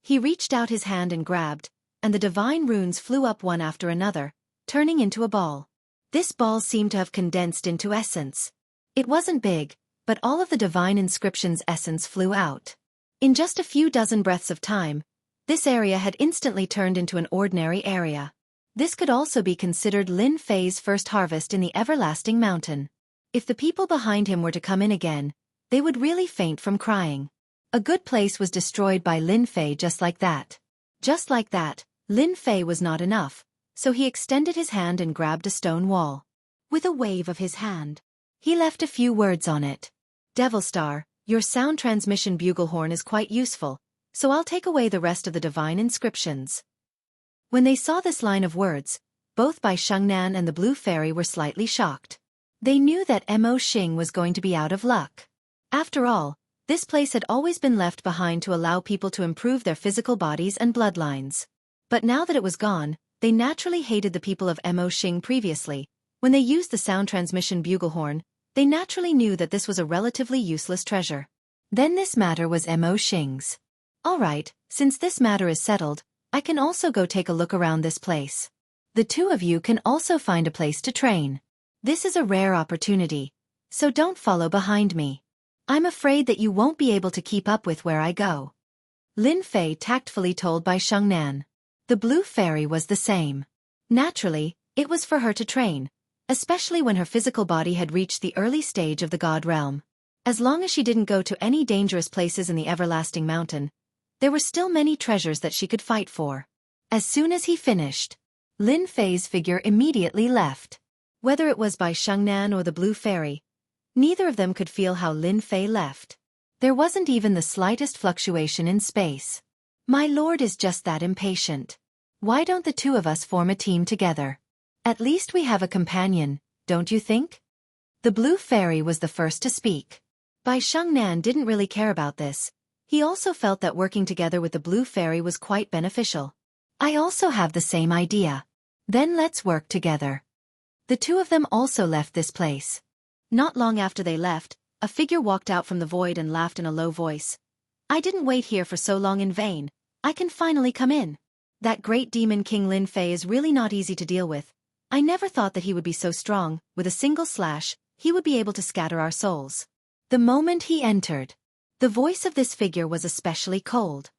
He reached out his hand and grabbed, and the divine runes flew up one after another, turning into a ball. This ball seemed to have condensed into essence. It wasn't big, but all of the divine inscription's essence flew out. In just a few dozen breaths of time, this area had instantly turned into an ordinary area. This could also be considered Lin Fei's first harvest in the everlasting mountain. If the people behind him were to come in again, they would really faint from crying. A good place was destroyed by Lin Fei just like that. Just like that, Lin Fei was not enough, so he extended his hand and grabbed a stone wall. With a wave of his hand, he left a few words on it. Devilstar, your sound transmission buglehorn is quite useful, so I'll take away the rest of the divine inscriptions. When they saw this line of words, both Bai Shengnan and the Blue Fairy were slightly shocked. They knew that Mo Xing was going to be out of luck. After all, this place had always been left behind to allow people to improve their physical bodies and bloodlines. But now that it was gone, they naturally hated the people of Mo Xing previously. When they used the sound transmission buglehorn, they naturally knew that this was a relatively useless treasure. Then this matter was Mo Xing's. Alright, since this matter is settled, I can also go take a look around this place. The two of you can also find a place to train. This is a rare opportunity, so don't follow behind me. I'm afraid that you won't be able to keep up with where I go. Lin Fei tactfully told Bai Shengnan. The Blue Fairy was the same. Naturally, it was for her to train, especially when her physical body had reached the early stage of the God realm. As long as she didn't go to any dangerous places in the Everlasting Mountain, there were still many treasures that she could fight for. As soon as he finished, Lin Fei's figure immediately left. Whether it was Bai Shengnan or the Blue Fairy, neither of them could feel how Lin Fei left. There wasn't even the slightest fluctuation in space. My lord is just that impatient. Why don't the two of us form a team together? At least we have a companion, don't you think? The Blue Fairy was the first to speak. Bai Shengnan didn't really care about this. He also felt that working together with the Blue Fairy was quite beneficial. I also have the same idea. Then let's work together. The two of them also left this place. Not long after they left, a figure walked out from the void and laughed in a low voice. I didn't wait here for so long in vain. I can finally come in. That great demon King Lin Fei is really not easy to deal with. I never thought that he would be so strong. With a single slash, he would be able to scatter our souls. The moment he entered, the voice of this figure was especially cold.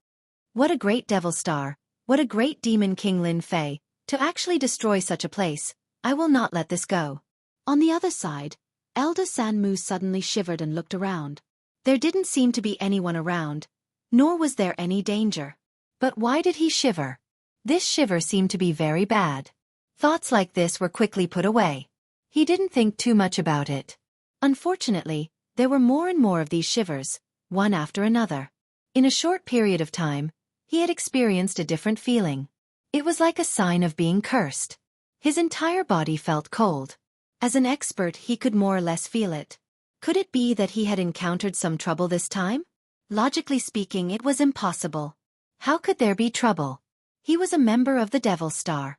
What a great devil star, what a great demon King Lin Fei, to actually destroy such a place. I will not let this go. On the other side, Elder San Mu suddenly shivered and looked around. There didn't seem to be anyone around, nor was there any danger. But why did he shiver? This shiver seemed to be very bad. Thoughts like this were quickly put away. He didn't think too much about it. Unfortunately, there were more and more of these shivers, one after another. In a short period of time, he had experienced a different feeling. It was like a sign of being cursed. His entire body felt cold. As an expert, he could more or less feel it. Could it be that he had encountered some trouble this time? Logically speaking, it was impossible. How could there be trouble? He was a member of the Devil Star.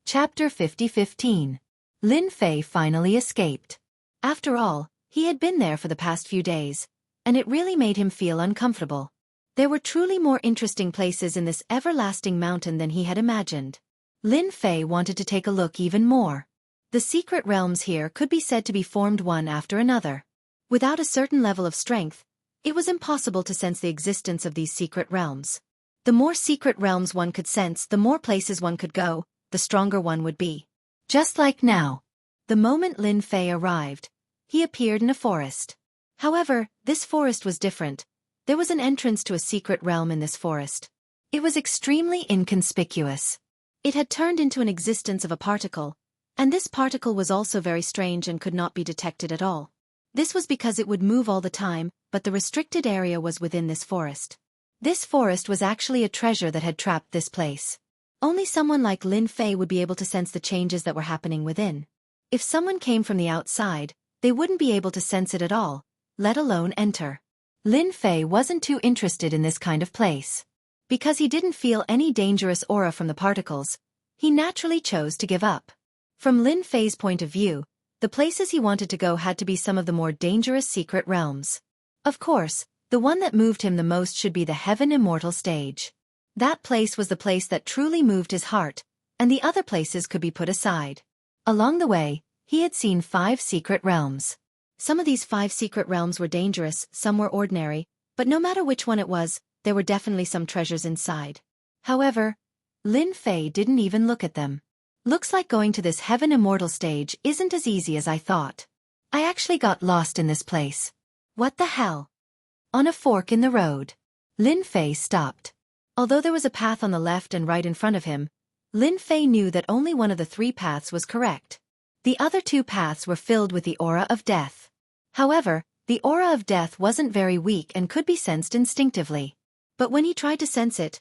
Chapter 50-15. Lin Fei finally escaped. After all, he had been there for the past few days, and it really made him feel uncomfortable. There were truly more interesting places in this everlasting mountain than he had imagined. Lin Fei wanted to take a look even more. The secret realms here could be said to be formed one after another. Without a certain level of strength, it was impossible to sense the existence of these secret realms. The more secret realms one could sense, the more places one could go, the stronger one would be. Just like now. The moment Lin Fei arrived, he appeared in a forest. However, this forest was different. There was an entrance to a secret realm in this forest. It was extremely inconspicuous. It had turned into an existence of a particle, and this particle was also very strange and could not be detected at all. This was because it would move all the time, but the restricted area was within this forest. This forest was actually a treasure that had trapped this place. Only someone like Lin Fei would be able to sense the changes that were happening within. If someone came from the outside, they wouldn't be able to sense it at all, let alone enter. Lin Fei wasn't too interested in this kind of place. Because he didn't feel any dangerous aura from the particles, he naturally chose to give up. From Lin Fei's point of view, the places he wanted to go had to be some of the more dangerous secret realms. Of course, the one that moved him the most should be the Heaven Immortal stage. That place was the place that truly moved his heart, and the other places could be put aside. Along the way, he had seen 5 secret realms. Some of these 5 secret realms were dangerous, some were ordinary, but no matter which one it was, there were definitely some treasures inside. However, Lin Fei didn't even look at them. Looks like going to this Heaven Immortal stage isn't as easy as I thought. I actually got lost in this place. What the hell? On a fork in the road, Lin Fei stopped. Although there was a path on the left and right in front of him, Lin Fei knew that only one of the three paths was correct. The other two paths were filled with the aura of death. However, the aura of death wasn't very weak and could be sensed instinctively. But when he tried to sense it,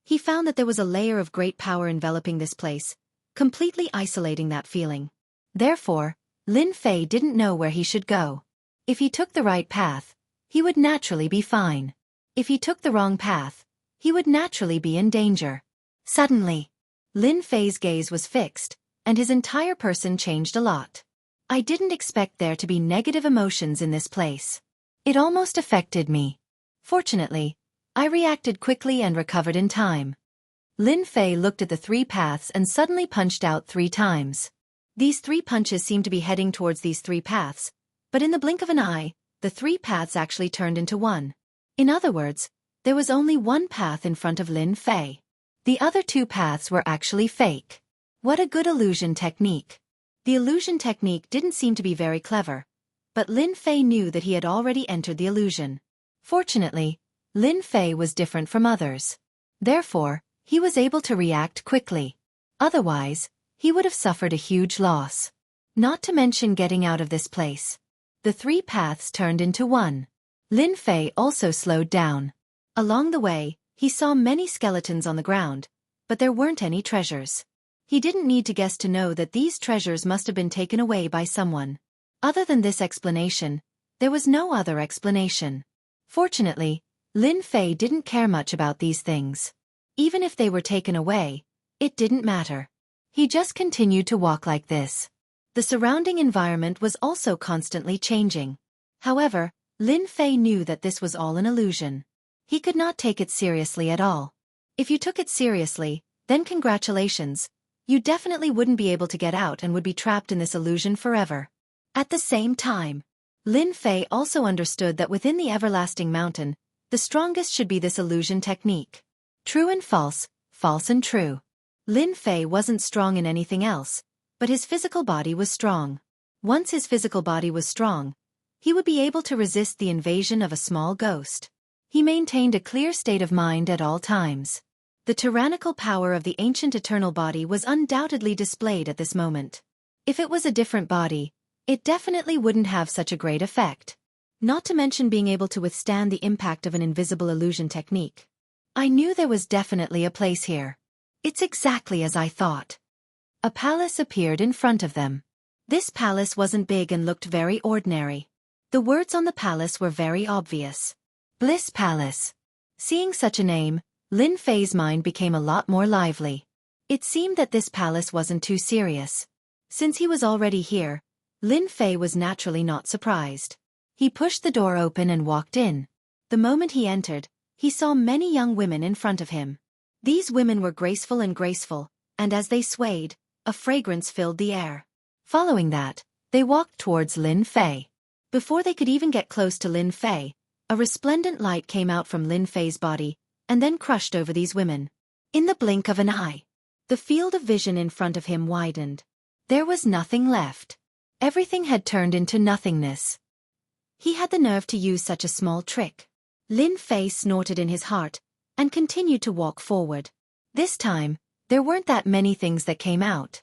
he found that there was a layer of great power enveloping this place, completely isolating that feeling. Therefore, Lin Fei didn't know where he should go. If he took the right path, he would naturally be fine. If he took the wrong path, he would naturally be in danger. Suddenly, Lin Fei's gaze was fixed, and his entire person changed a lot. I didn't expect there to be negative emotions in this place. It almost affected me. Fortunately, I reacted quickly and recovered in time. Lin Fei looked at the three paths and suddenly punched out 3 times. These 3 punches seemed to be heading towards these 3 paths, but in the blink of an eye, the 3 paths actually turned into one. In other words, there was only one path in front of Lin Fei. The other 2 paths were actually fake. What a good illusion technique. The illusion technique didn't seem to be very clever, but Lin Fei knew that he had already entered the illusion. Fortunately, Lin Fei was different from others. Therefore, he was able to react quickly. Otherwise, he would have suffered a huge loss. Not to mention getting out of this place. The 3 paths turned into one. Lin Fei also slowed down. Along the way, he saw many skeletons on the ground, but there weren't any treasures. He didn't need to guess to know that these treasures must have been taken away by someone. Other than this explanation, there was no other explanation. Fortunately, Lin Fei didn't care much about these things. Even if they were taken away, it didn't matter. He just continued to walk like this. The surrounding environment was also constantly changing. However, Lin Fei knew that this was all an illusion. He could not take it seriously at all. If you took it seriously, then congratulations. You definitely wouldn't be able to get out and would be trapped in this illusion forever. At the same time, Lin Fei also understood that within the everlasting mountain, the strongest should be this illusion technique. True and false, false and true. Lin Fei wasn't strong in anything else, but his physical body was strong. Once his physical body was strong, he would be able to resist the invasion of a small ghost. He maintained a clear state of mind at all times. The tyrannical power of the ancient eternal body was undoubtedly displayed at this moment. If it was a different body, it definitely wouldn't have such a great effect. Not to mention being able to withstand the impact of an invisible illusion technique. I knew there was definitely a place here. It's exactly as I thought. A palace appeared in front of them. This palace wasn't big and looked very ordinary. The words on the palace were very obvious. Bliss Palace. Seeing such a name, Lin Fei's mind became a lot more lively. It seemed that this palace wasn't too serious. Since he was already here, Lin Fei was naturally not surprised. He pushed the door open and walked in. The moment he entered, he saw many young women in front of him. These women were graceful, and as they swayed, a fragrance filled the air. Following that, they walked towards Lin Fei. Before they could even get close to Lin Fei, a resplendent light came out from Lin Fei's body, and then crushed over these women. In the blink of an eye, the field of vision in front of him widened. There was nothing left. Everything had turned into nothingness. He had the nerve to use such a small trick. Lin Fei snorted in his heart, and continued to walk forward. This time, there weren't that many things that came out.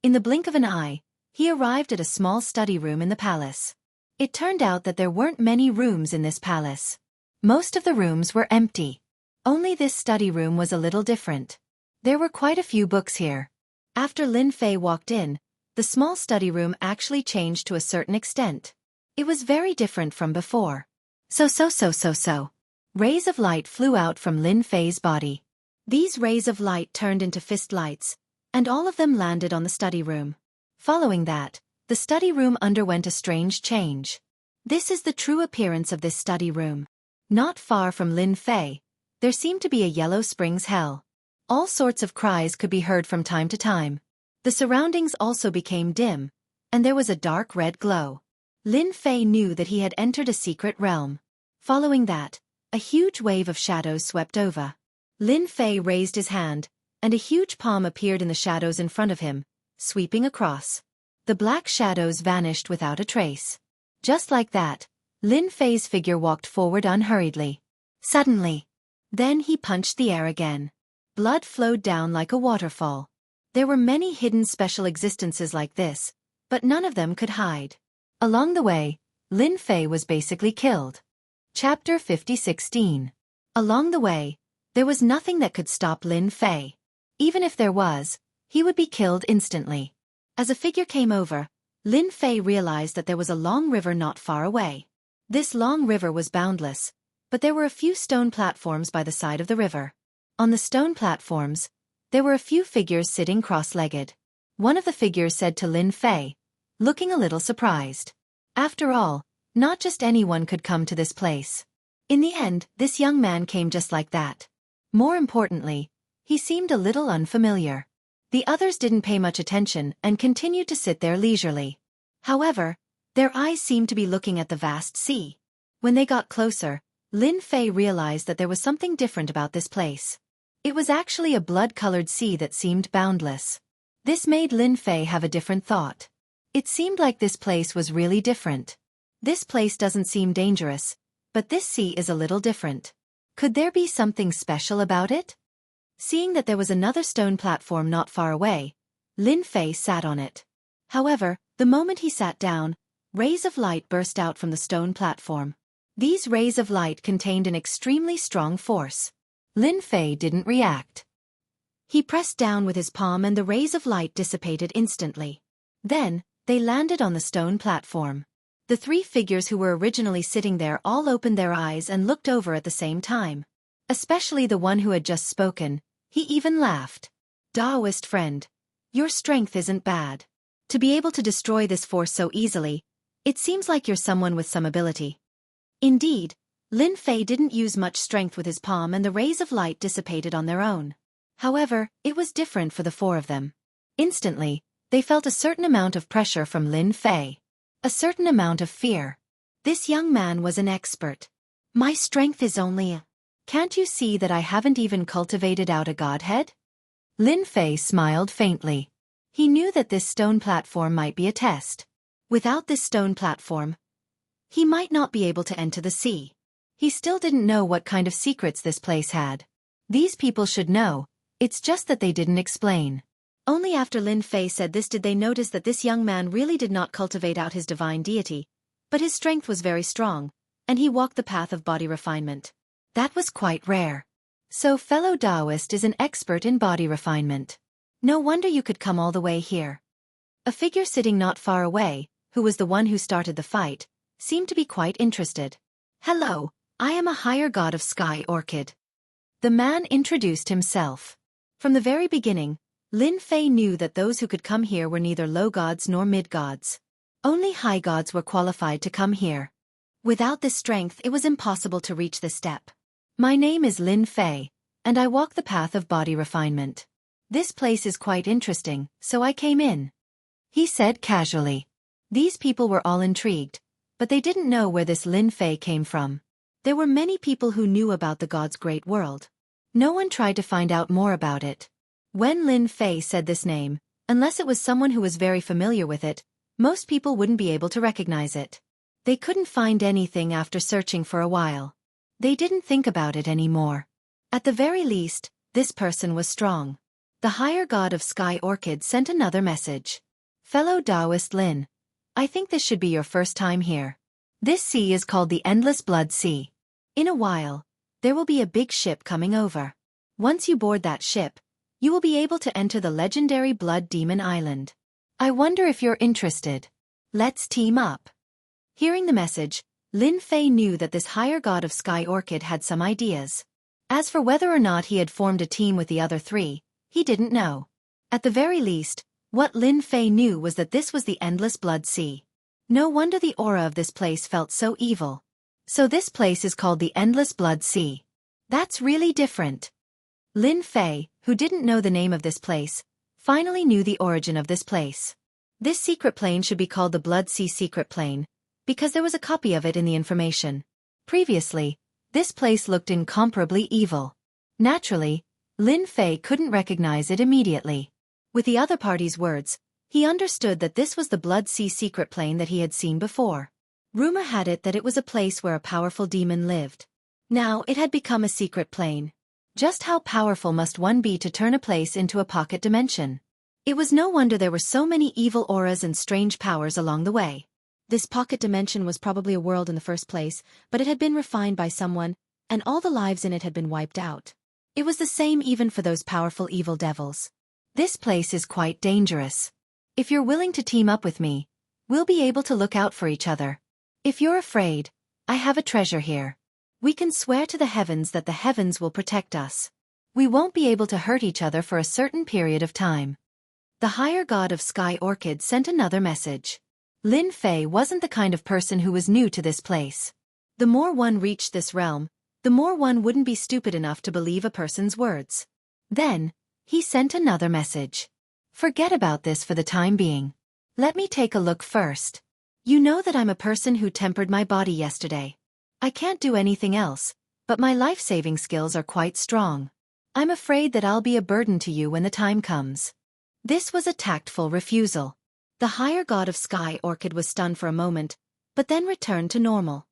In the blink of an eye, he arrived at a small study room in the palace. It turned out that there weren't many rooms in this palace. Most of the rooms were empty. Only this study room was a little different. There were quite a few books here. After Lin Fei walked in, the small study room actually changed to a certain extent. It was very different from before. So. Rays of light flew out from Lin Fei's body. These rays of light turned into fist lights, and all of them landed on the study room. Following that, the study room underwent a strange change. This is the true appearance of this study room. Not far from Lin Fei, there seemed to be a yellow springs hell. All sorts of cries could be heard from time to time. The surroundings also became dim, and there was a dark red glow. Lin Fei knew that he had entered a secret realm. Following that, a huge wave of shadows swept over. Lin Fei raised his hand, and a huge palm appeared in the shadows in front of him, sweeping across. The black shadows vanished without a trace. Just like that, Lin Fei's figure walked forward unhurriedly. Suddenly. Then he punched the air again. Blood flowed down like a waterfall. There were many hidden special existences like this, but none of them could hide. Along the way, Lin Fei was basically killed. Chapter 50:16. Along the way, there was nothing that could stop Lin Fei. Even if there was, he would be killed instantly. As a figure came over, Lin Fei realized that there was a long river not far away. This long river was boundless, but there were a few stone platforms by the side of the river. On the stone platforms, there were a few figures sitting cross-legged. One of the figures said to Lin Fei, looking a little surprised, "After all, not just anyone could come to this place." In the end, this young man came just like that. More importantly, he seemed a little unfamiliar. The others didn't pay much attention and continued to sit there leisurely. However, their eyes seemed to be looking at the vast sea. When they got closer, Lin Fei realized that there was something different about this place. It was actually a blood-colored sea that seemed boundless. This made Lin Fei have a different thought. It seemed like this place was really different. This place doesn't seem dangerous, but this sea is a little different. Could there be something special about it? Seeing that there was another stone platform not far away, Lin Fei sat on it. However, the moment he sat down, rays of light burst out from the stone platform. These rays of light contained an extremely strong force. Lin Fei didn't react. He pressed down with his palm and the rays of light dissipated instantly. Then, they landed on the stone platform. The three figures who were originally sitting there all opened their eyes and looked over at the same time. Especially the one who had just spoken. He even laughed. "Taoist friend, your strength isn't bad. To be able to destroy this force so easily, it seems like you're someone with some ability." Indeed, Lin Fei didn't use much strength with his palm and the rays of light dissipated on their own. However, it was different for the four of them. Instantly, they felt a certain amount of pressure from Lin Fei. A certain amount of fear. This young man was an expert. "My strength is only a... Can't you see that I haven't even cultivated out a godhead?" Lin Fei smiled faintly. He knew that this stone platform might be a test. Without this stone platform, he might not be able to enter the sea. He still didn't know what kind of secrets this place had. These people should know, it's just that they didn't explain. Only after Lin Fei said this did they notice that this young man really did not cultivate out his divine deity, but his strength was very strong, and he walked the path of body refinement. That was quite rare. So fellow Taoist is an expert in body refinement. No wonder you could come all the way here. A figure sitting not far away, who was the one who started the fight, seemed to be quite interested. "Hello, I am a higher god of Sky Orchid." The man introduced himself. From the very beginning, Lin Fei knew that those who could come here were neither low gods nor mid gods. Only high gods were qualified to come here. Without this strength it was impossible to reach this step. "My name is Lin Fei, and I walk the path of body refinement. This place is quite interesting, so I came in," he said casually. These people were all intrigued, but they didn't know where this Lin Fei came from. There were many people who knew about the god's great world. No one tried to find out more about it. When Lin Fei said this name, unless it was someone who was very familiar with it, most people wouldn't be able to recognize it. They couldn't find anything after searching for a while. They didn't think about it anymore. At the very least, this person was strong. The higher god of Sky Orchid sent another message. "Fellow Taoist Lin, I think this should be your first time here. This sea is called the Endless Blood Sea. In a while, there will be a big ship coming over. Once you board that ship, you will be able to enter the legendary Blood Demon Island. I wonder if you're interested. Let's team up." Hearing the message, Lin Fei knew that this higher god of Sky Orchid had some ideas. As for whether or not he had formed a team with the other three, he didn't know. At the very least, what Lin Fei knew was that this was the Endless Blood Sea. No wonder the aura of this place felt so evil. So this place is called the Endless Blood Sea. That's really different. Lin Fei, who didn't know the name of this place, finally knew the origin of this place. This secret plane should be called the Blood Sea Secret Plane, because there was a copy of it in the information. Previously, this place looked incomparably evil. Naturally, Lin Fei couldn't recognize it immediately. With the other party's words, he understood that this was the Blood Sea Secret Plane that he had seen before. Rumor had it that it was a place where a powerful demon lived. Now it had become a secret plane. Just how powerful must one be to turn a place into a pocket dimension? It was no wonder there were so many evil auras and strange powers along the way. This pocket dimension was probably a world in the first place, but it had been refined by someone, and all the lives in it had been wiped out. It was the same even for those powerful evil devils. This place is quite dangerous. If you're willing to team up with me, we'll be able to look out for each other. If you're afraid, I have a treasure here. We can swear to the heavens that the heavens will protect us. We won't be able to hurt each other for a certain period of time. The higher god of Sky Orchid sent another message. Lin Fei wasn't the kind of person who was new to this place. The more one reached this realm, the more one wouldn't be stupid enough to believe a person's words. Then, he sent another message. Forget about this for the time being. Let me take a look first. You know that I'm a person who tempered my body yesterday. I can't do anything else, but my life-saving skills are quite strong. I'm afraid that I'll be a burden to you when the time comes. This was a tactful refusal. The higher god of Sky Orchid was stunned for a moment, but then returned to normal.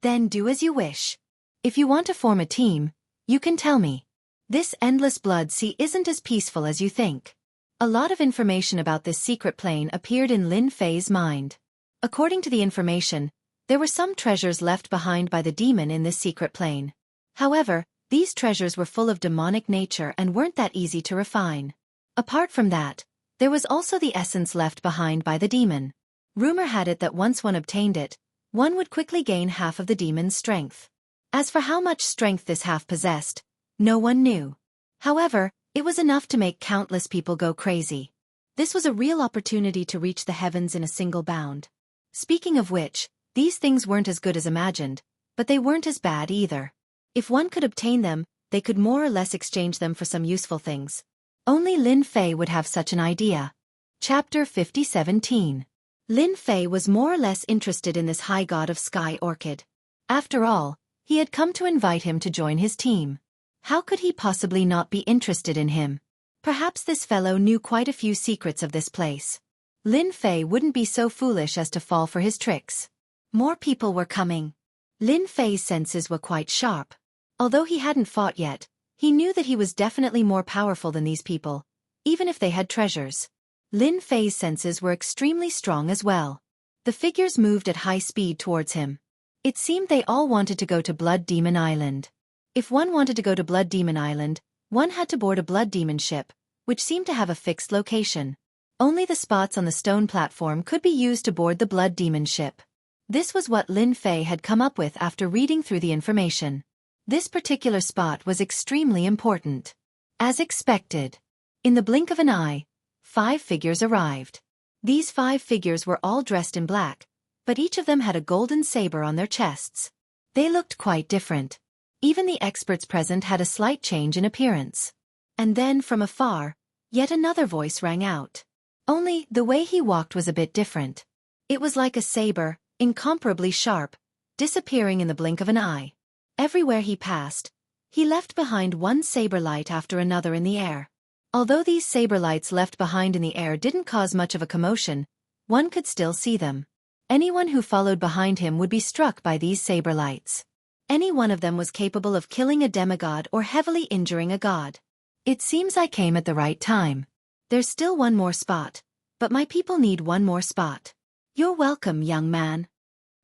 Then do as you wish. If you want to form a team, you can tell me. This endless blood sea isn't as peaceful as you think. A lot of information about this secret plane appeared in Lin Fei's mind. According to the information, there were some treasures left behind by the demon in this secret plane. However, these treasures were full of demonic nature and weren't that easy to refine. Apart from that, there was also the essence left behind by the demon. Rumor had it that once one obtained it, one would quickly gain half of the demon's strength. As for how much strength this half possessed, no one knew. However, it was enough to make countless people go crazy. This was a real opportunity to reach the heavens in a single bound. Speaking of which, these things weren't as good as imagined, but they weren't as bad either. If one could obtain them, they could more or less exchange them for some useful things. Only Lin Fei would have such an idea. Chapter 50:17. Lin Fei was more or less interested in this high god of Sky Orchid. After all, he had come to invite him to join his team. How could he possibly not be interested in him? Perhaps this fellow knew quite a few secrets of this place. Lin Fei wouldn't be so foolish as to fall for his tricks. More people were coming. Lin Fei's senses were quite sharp. Although he hadn't fought yet, he knew that he was definitely more powerful than these people, even if they had treasures. Lin Fei's senses were extremely strong as well. The figures moved at high speed towards him. It seemed they all wanted to go to Blood Demon Island. If one wanted to go to Blood Demon Island, one had to board a Blood Demon ship, which seemed to have a fixed location. Only the spots on the stone platform could be used to board the Blood Demon ship. This was what Lin Fei had come up with after reading through the information. This particular spot was extremely important. As expected. In the blink of an eye, 5 figures arrived. These 5 figures were all dressed in black, but each of them had a golden saber on their chests. They looked quite different. Even the experts present had a slight change in appearance. And then, from afar, yet another voice rang out. Only, the way he walked was a bit different. It was like a saber, incomparably sharp, disappearing in the blink of an eye. Everywhere he passed, he left behind one saber light after another in the air. Although these saber lights left behind in the air didn't cause much of a commotion, one could still see them. Anyone who followed behind him would be struck by these saber lights. Any one of them was capable of killing a demigod or heavily injuring a god. It seems I came at the right time. There's still one more spot, but my people need one more spot. You're welcome, young man.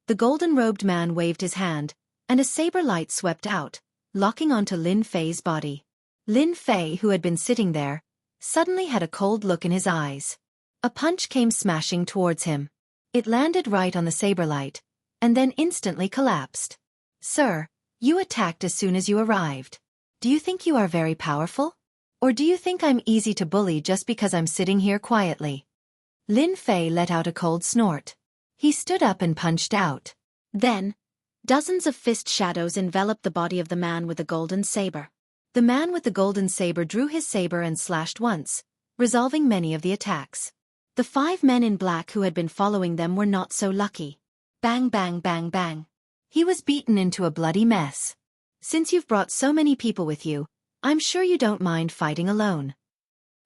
The golden-robed man waved his hand, and a saber light swept out, locking onto Lin Fei's body. Lin Fei, who had been sitting there, suddenly had a cold look in his eyes. A punch came smashing towards him. It landed right on the saber light, and then instantly collapsed. Sir, you attacked as soon as you arrived. Do you think you are very powerful? Or do you think I'm easy to bully just because I'm sitting here quietly? Lin Fei let out a cold snort. He stood up and punched out. Then, dozens of fist shadows enveloped the body of the man with the golden saber. The man with the golden saber drew his saber and slashed once, resolving many of the attacks. The 5 men in black who had been following them were not so lucky. Bang bang bang bang. He was beaten into a bloody mess. Since you've brought so many people with you, I'm sure you don't mind fighting alone.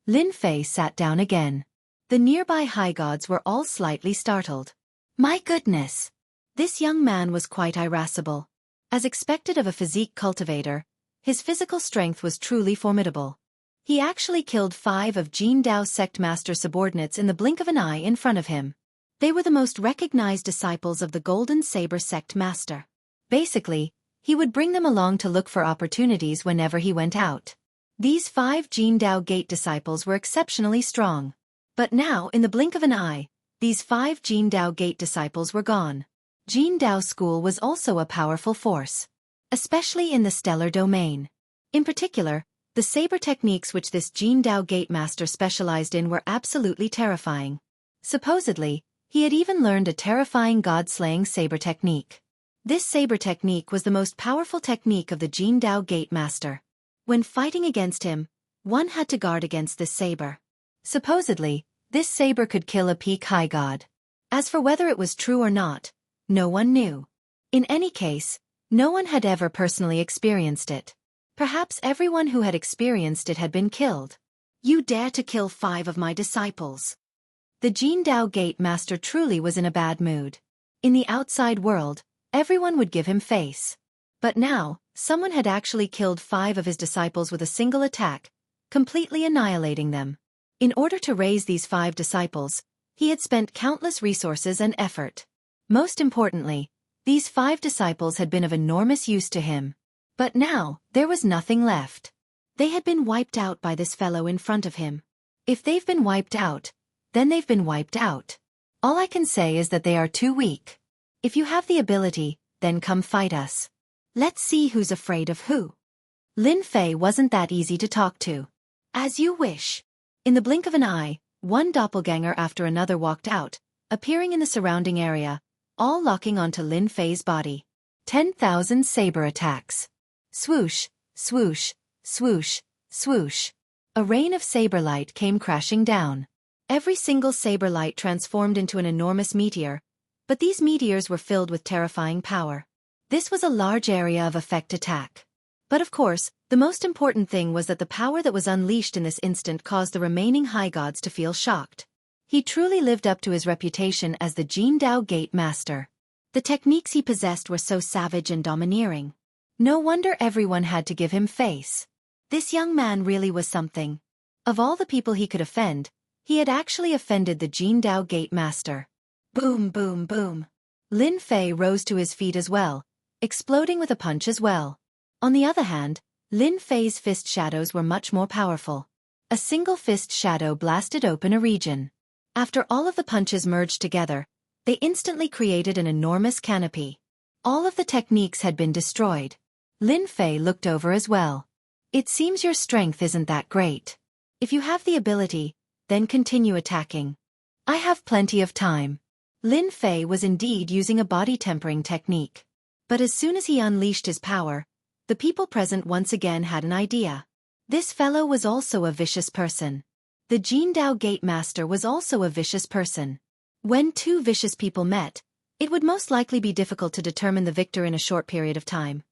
Lin Fei sat down again. The nearby high gods were all slightly startled. My goodness! This young man was quite irascible. As expected of a physique cultivator, his physical strength was truly formidable. He actually killed 5 of Jin Dao's sect master subordinates in the blink of an eye in front of him. They were the most recognized disciples of the Golden Saber sect master. Basically, he would bring them along to look for opportunities whenever he went out. These 5 Jin Dao Gate disciples were exceptionally strong. But now, in the blink of an eye, these 5 Jin Dao Gate disciples were gone. Jin Dao School was also a powerful force, especially in the stellar domain. In particular, the saber techniques which this Jin Dao Gate master specialized in were absolutely terrifying. Supposedly, he had even learned a terrifying god-slaying saber technique. This saber technique was the most powerful technique of the Jin Dao Gate master. When fighting against him, one had to guard against this saber. Supposedly, this saber could kill a peak high god. As for whether it was true or not, no one knew. In any case, no one had ever personally experienced it. Perhaps everyone who had experienced it had been killed. You dare to kill 5 of my disciples. The Jin Dao Gate master truly was in a bad mood. In the outside world, everyone would give him face. But now, someone had actually killed 5 of his disciples with a single attack, completely annihilating them. In order to raise these 5 disciples, he had spent countless resources and effort. Most importantly, these 5 disciples had been of enormous use to him. But now, there was nothing left. They had been wiped out by this fellow in front of him. If they've been wiped out, then they've been wiped out. All I can say is that they are too weak. If you have the ability, then come fight us. Let's see who's afraid of who. Lin Fei wasn't that easy to talk to. As you wish. In the blink of an eye, one doppelganger after another walked out, appearing in the surrounding area, all locking onto Lin Fei's body. 10,000 saber attacks. Swoosh, swoosh, swoosh, swoosh. A rain of saber light came crashing down. Every single saber light transformed into an enormous meteor, but these meteors were filled with terrifying power. This was a large area of effect attack. But of course, the most important thing was that the power that was unleashed in this instant caused the remaining high gods to feel shocked. He truly lived up to his reputation as the Jin Dao Gate master. The techniques he possessed were so savage and domineering. No wonder everyone had to give him face. This young man really was something. Of all the people he could offend, he had actually offended the Jin Dao Gate master. Boom, boom, boom. Lin Fei rose to his feet as well, exploding with a punch as well. On the other hand, Lin Fei's fist shadows were much more powerful. A single fist shadow blasted open a region. After all of the punches merged together, they instantly created an enormous canopy. All of the techniques had been destroyed. Lin Fei looked over as well. It seems your strength isn't that great. If you have the ability, then continue attacking. I have plenty of time. Lin Fei was indeed using a body tempering technique. But as soon as he unleashed his power, the people present once again had an idea. This fellow was also a vicious person. The Jin Dao Gate master was also a vicious person. When 2 vicious people met, it would most likely be difficult to determine the victor in a short period of time.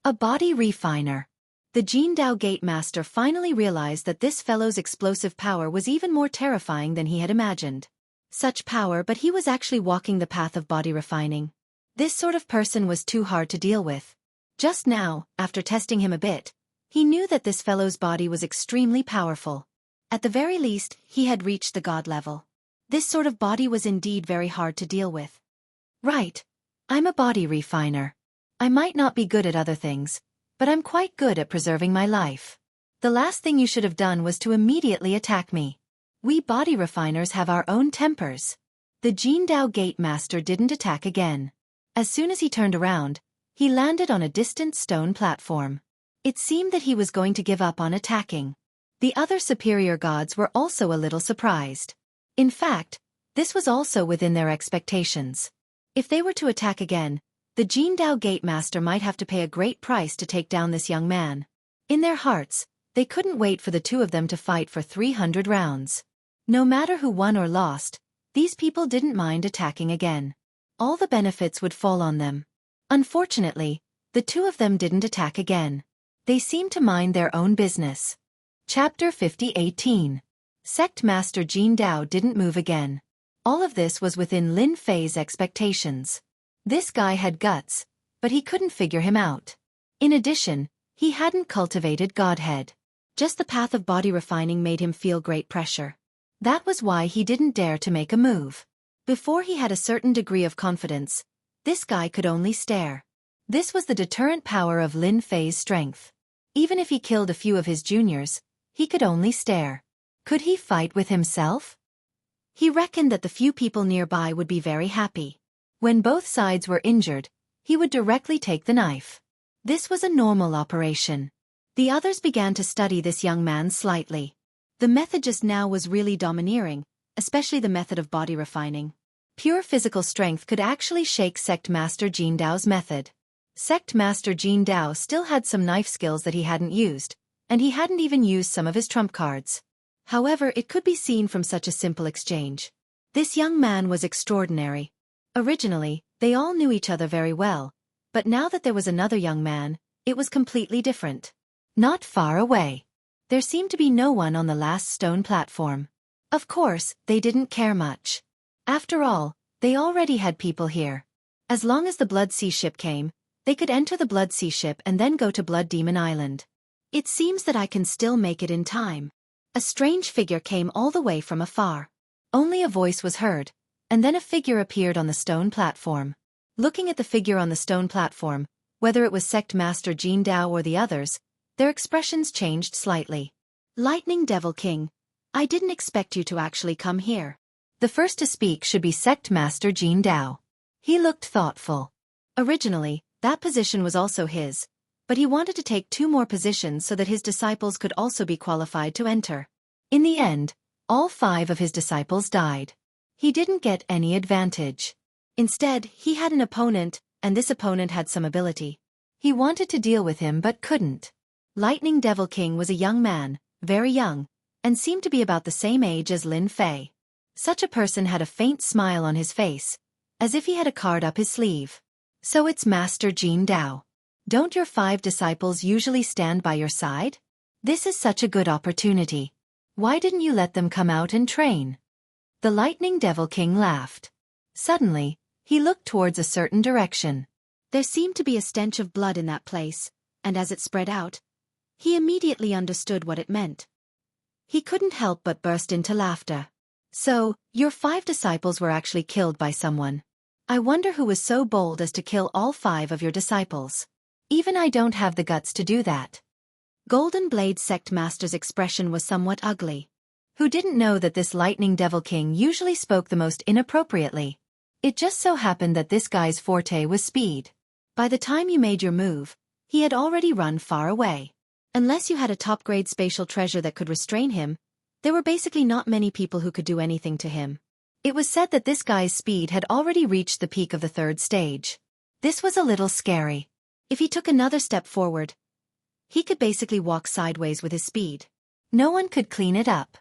A body refiner. The Jin Dao Gate master finally realized that this fellow's explosive power was even more terrifying than he had imagined. Such power, but he was actually walking the path of body refining. This sort of person was too hard to deal with. Just now, after testing him a bit, he knew that this fellow's body was extremely powerful. At the very least, he had reached the god level. This sort of body was indeed very hard to deal with. Right. I'm a body refiner. I might not be good at other things, but I'm quite good at preserving my life. The last thing you should have done was to immediately attack me. We body refiners have our own tempers. The Jin Dao Gate master didn't attack again. As soon as he turned around, he landed on a distant stone platform. It seemed that he was going to give up on attacking. The other superior gods were also a little surprised. In fact, this was also within their expectations. If they were to attack again, the Jin Dao Gate master might have to pay a great price to take down this young man. In their hearts, they couldn't wait for the 2 of them to fight for 300 rounds. No matter who won or lost, these people didn't mind attacking again. All the benefits would fall on them. Unfortunately, the 2 of them didn't attack again. They seemed to mind their own business. Chapter 50-18. Sect Master Jin Dao didn't move again. All of this was within Lin Fei's expectations. This guy had guts, but he couldn't figure him out. In addition, he hadn't cultivated godhead. Just the path of body refining made him feel great pressure. That was why he didn't dare to make a move. Before he had a certain degree of confidence, this guy could only stare. This was the deterrent power of Lin Fei's strength. Even if he killed a few of his juniors, he could only stare. Could he fight with himself? He reckoned that the few people nearby would be very happy. When both sides were injured, he would directly take the knife. This was a normal operation. The others began to study this young man slightly. The method just now was really domineering, especially the method of body refining. Pure physical strength could actually shake Sect Master Jin Dao's method. Sect Master Jin Dao still had some knife skills that he hadn't used, and he hadn't even used some of his trump cards. However, it could be seen from such a simple exchange. This young man was extraordinary. Originally, they all knew each other very well, but now that there was another young man, it was completely different. Not far away. There seemed to be no one on the last stone platform. Of course, they didn't care much. After all, they already had people here. As long as the Blood Sea ship came, they could enter the Blood Sea ship and then go to Blood Demon Island. It seems that I can still make it in time. A strange figure came all the way from afar. Only a voice was heard, and then a figure appeared on the stone platform. Looking at the figure on the stone platform, whether it was Sect Master Jin Dao or the others, their expressions changed slightly. Lightning Devil King, I didn't expect you to actually come here. The first to speak should be Sect Master Jin Dao. He looked thoughtful. Originally, that position was also his, but he wanted to take 2 more positions so that his disciples could also be qualified to enter. In the end, all 5 of his disciples died. He didn't get any advantage. Instead, he had an opponent, and this opponent had some ability. He wanted to deal with him but couldn't. Lightning Devil King was a young man, very young, and seemed to be about the same age as Lin Fei. Such a person had a faint smile on his face, as if he had a card up his sleeve. So it's Master Jin Dao. Don't your 5 disciples usually stand by your side? This is such a good opportunity. Why didn't you let them come out and train? The Lightning Devil King laughed. Suddenly, he looked towards a certain direction. There seemed to be a stench of blood in that place, and as it spread out, he immediately understood what it meant. He couldn't help but burst into laughter. So, your 5 disciples were actually killed by someone. I wonder who was so bold as to kill all 5 of your disciples. Even I don't have the guts to do that. Golden Blade Sect Master's expression was somewhat ugly. Who didn't know that this Lightning Devil King usually spoke the most inappropriately? It just so happened that this guy's forte was speed. By the time you made your move, he had already run far away. Unless you had a top-grade spatial treasure that could restrain him, there were basically not many people who could do anything to him. It was said that this guy's speed had already reached the peak of the 3rd stage. This was a little scary. If he took another step forward, he could basically walk sideways with his speed. No one could clean it up.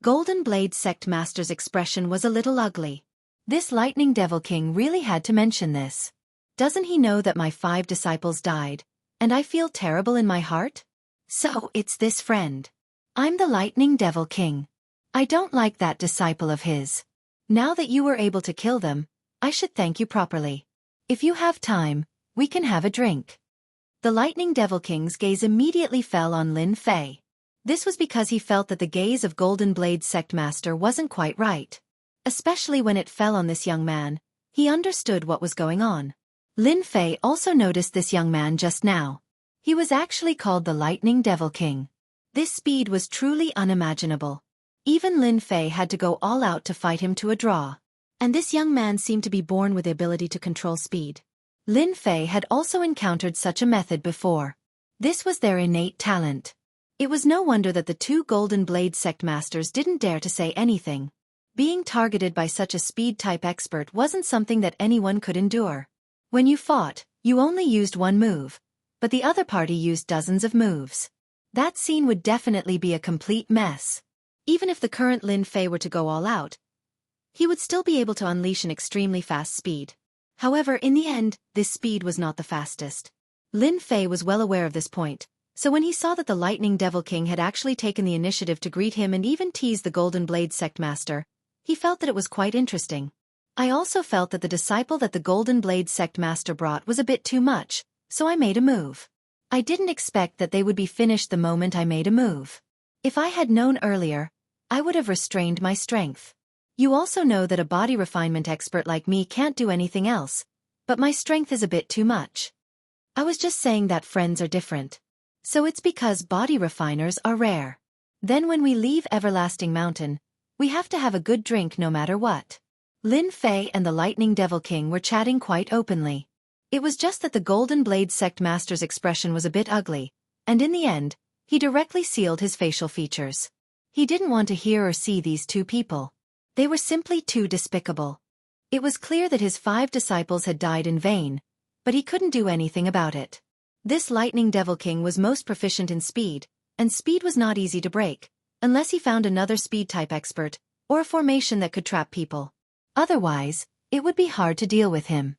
Golden Blade Sect Master's expression was a little ugly. This Lightning Devil King really had to mention this. Doesn't he know that my 5 disciples died, and I feel terrible in my heart? So it's this friend. I'm the Lightning Devil King. I don't like that disciple of his. Now that you were able to kill them, I should thank you properly. If you have time, we can have a drink. The Lightning Devil King's gaze immediately fell on Lin Fei. This was because he felt that the gaze of Golden Blade Sect Master wasn't quite right. Especially when it fell on this young man, he understood what was going on. Lin Fei also noticed this young man just now. He was actually called the Lightning Devil King. This speed was truly unimaginable. Even Lin Fei had to go all out to fight him to a draw. And this young man seemed to be born with the ability to control speed. Lin Fei had also encountered such a method before. This was their innate talent. It was no wonder that the 2 Golden Blade Sect Masters didn't dare to say anything. Being targeted by such a speed-type expert wasn't something that anyone could endure. When you fought, you only used 1 move, but the other party used dozens of moves. That scene would definitely be a complete mess. Even if the current Lin Fei were to go all out, he would still be able to unleash an extremely fast speed. However, in the end, this speed was not the fastest. Lin Fei was well aware of this point, so when he saw that the Lightning Devil King had actually taken the initiative to greet him and even tease the Golden Blade Sect Master, he felt that it was quite interesting. I also felt that the disciple that the Golden Blade Sect Master brought was a bit too much, so I made a move. I didn't expect that they would be finished the moment I made a move. If I had known earlier, I would have restrained my strength. You also know that a body refinement expert like me can't do anything else, but my strength is a bit too much. I was just saying that friends are different. So it's because body refiners are rare. Then when we leave Everlasting Mountain, we have to have a good drink no matter what. Lin Fei and the Lightning Devil King were chatting quite openly. It was just that the Golden Blade Sect Master's expression was a bit ugly, and in the end, he directly sealed his facial features. He didn't want to hear or see these two people. They were simply too despicable. It was clear that his 5 disciples had died in vain, but he couldn't do anything about it. This Lightning Devil King was most proficient in speed, and speed was not easy to break, unless he found another speed-type expert, or a formation that could trap people. Otherwise, it would be hard to deal with him.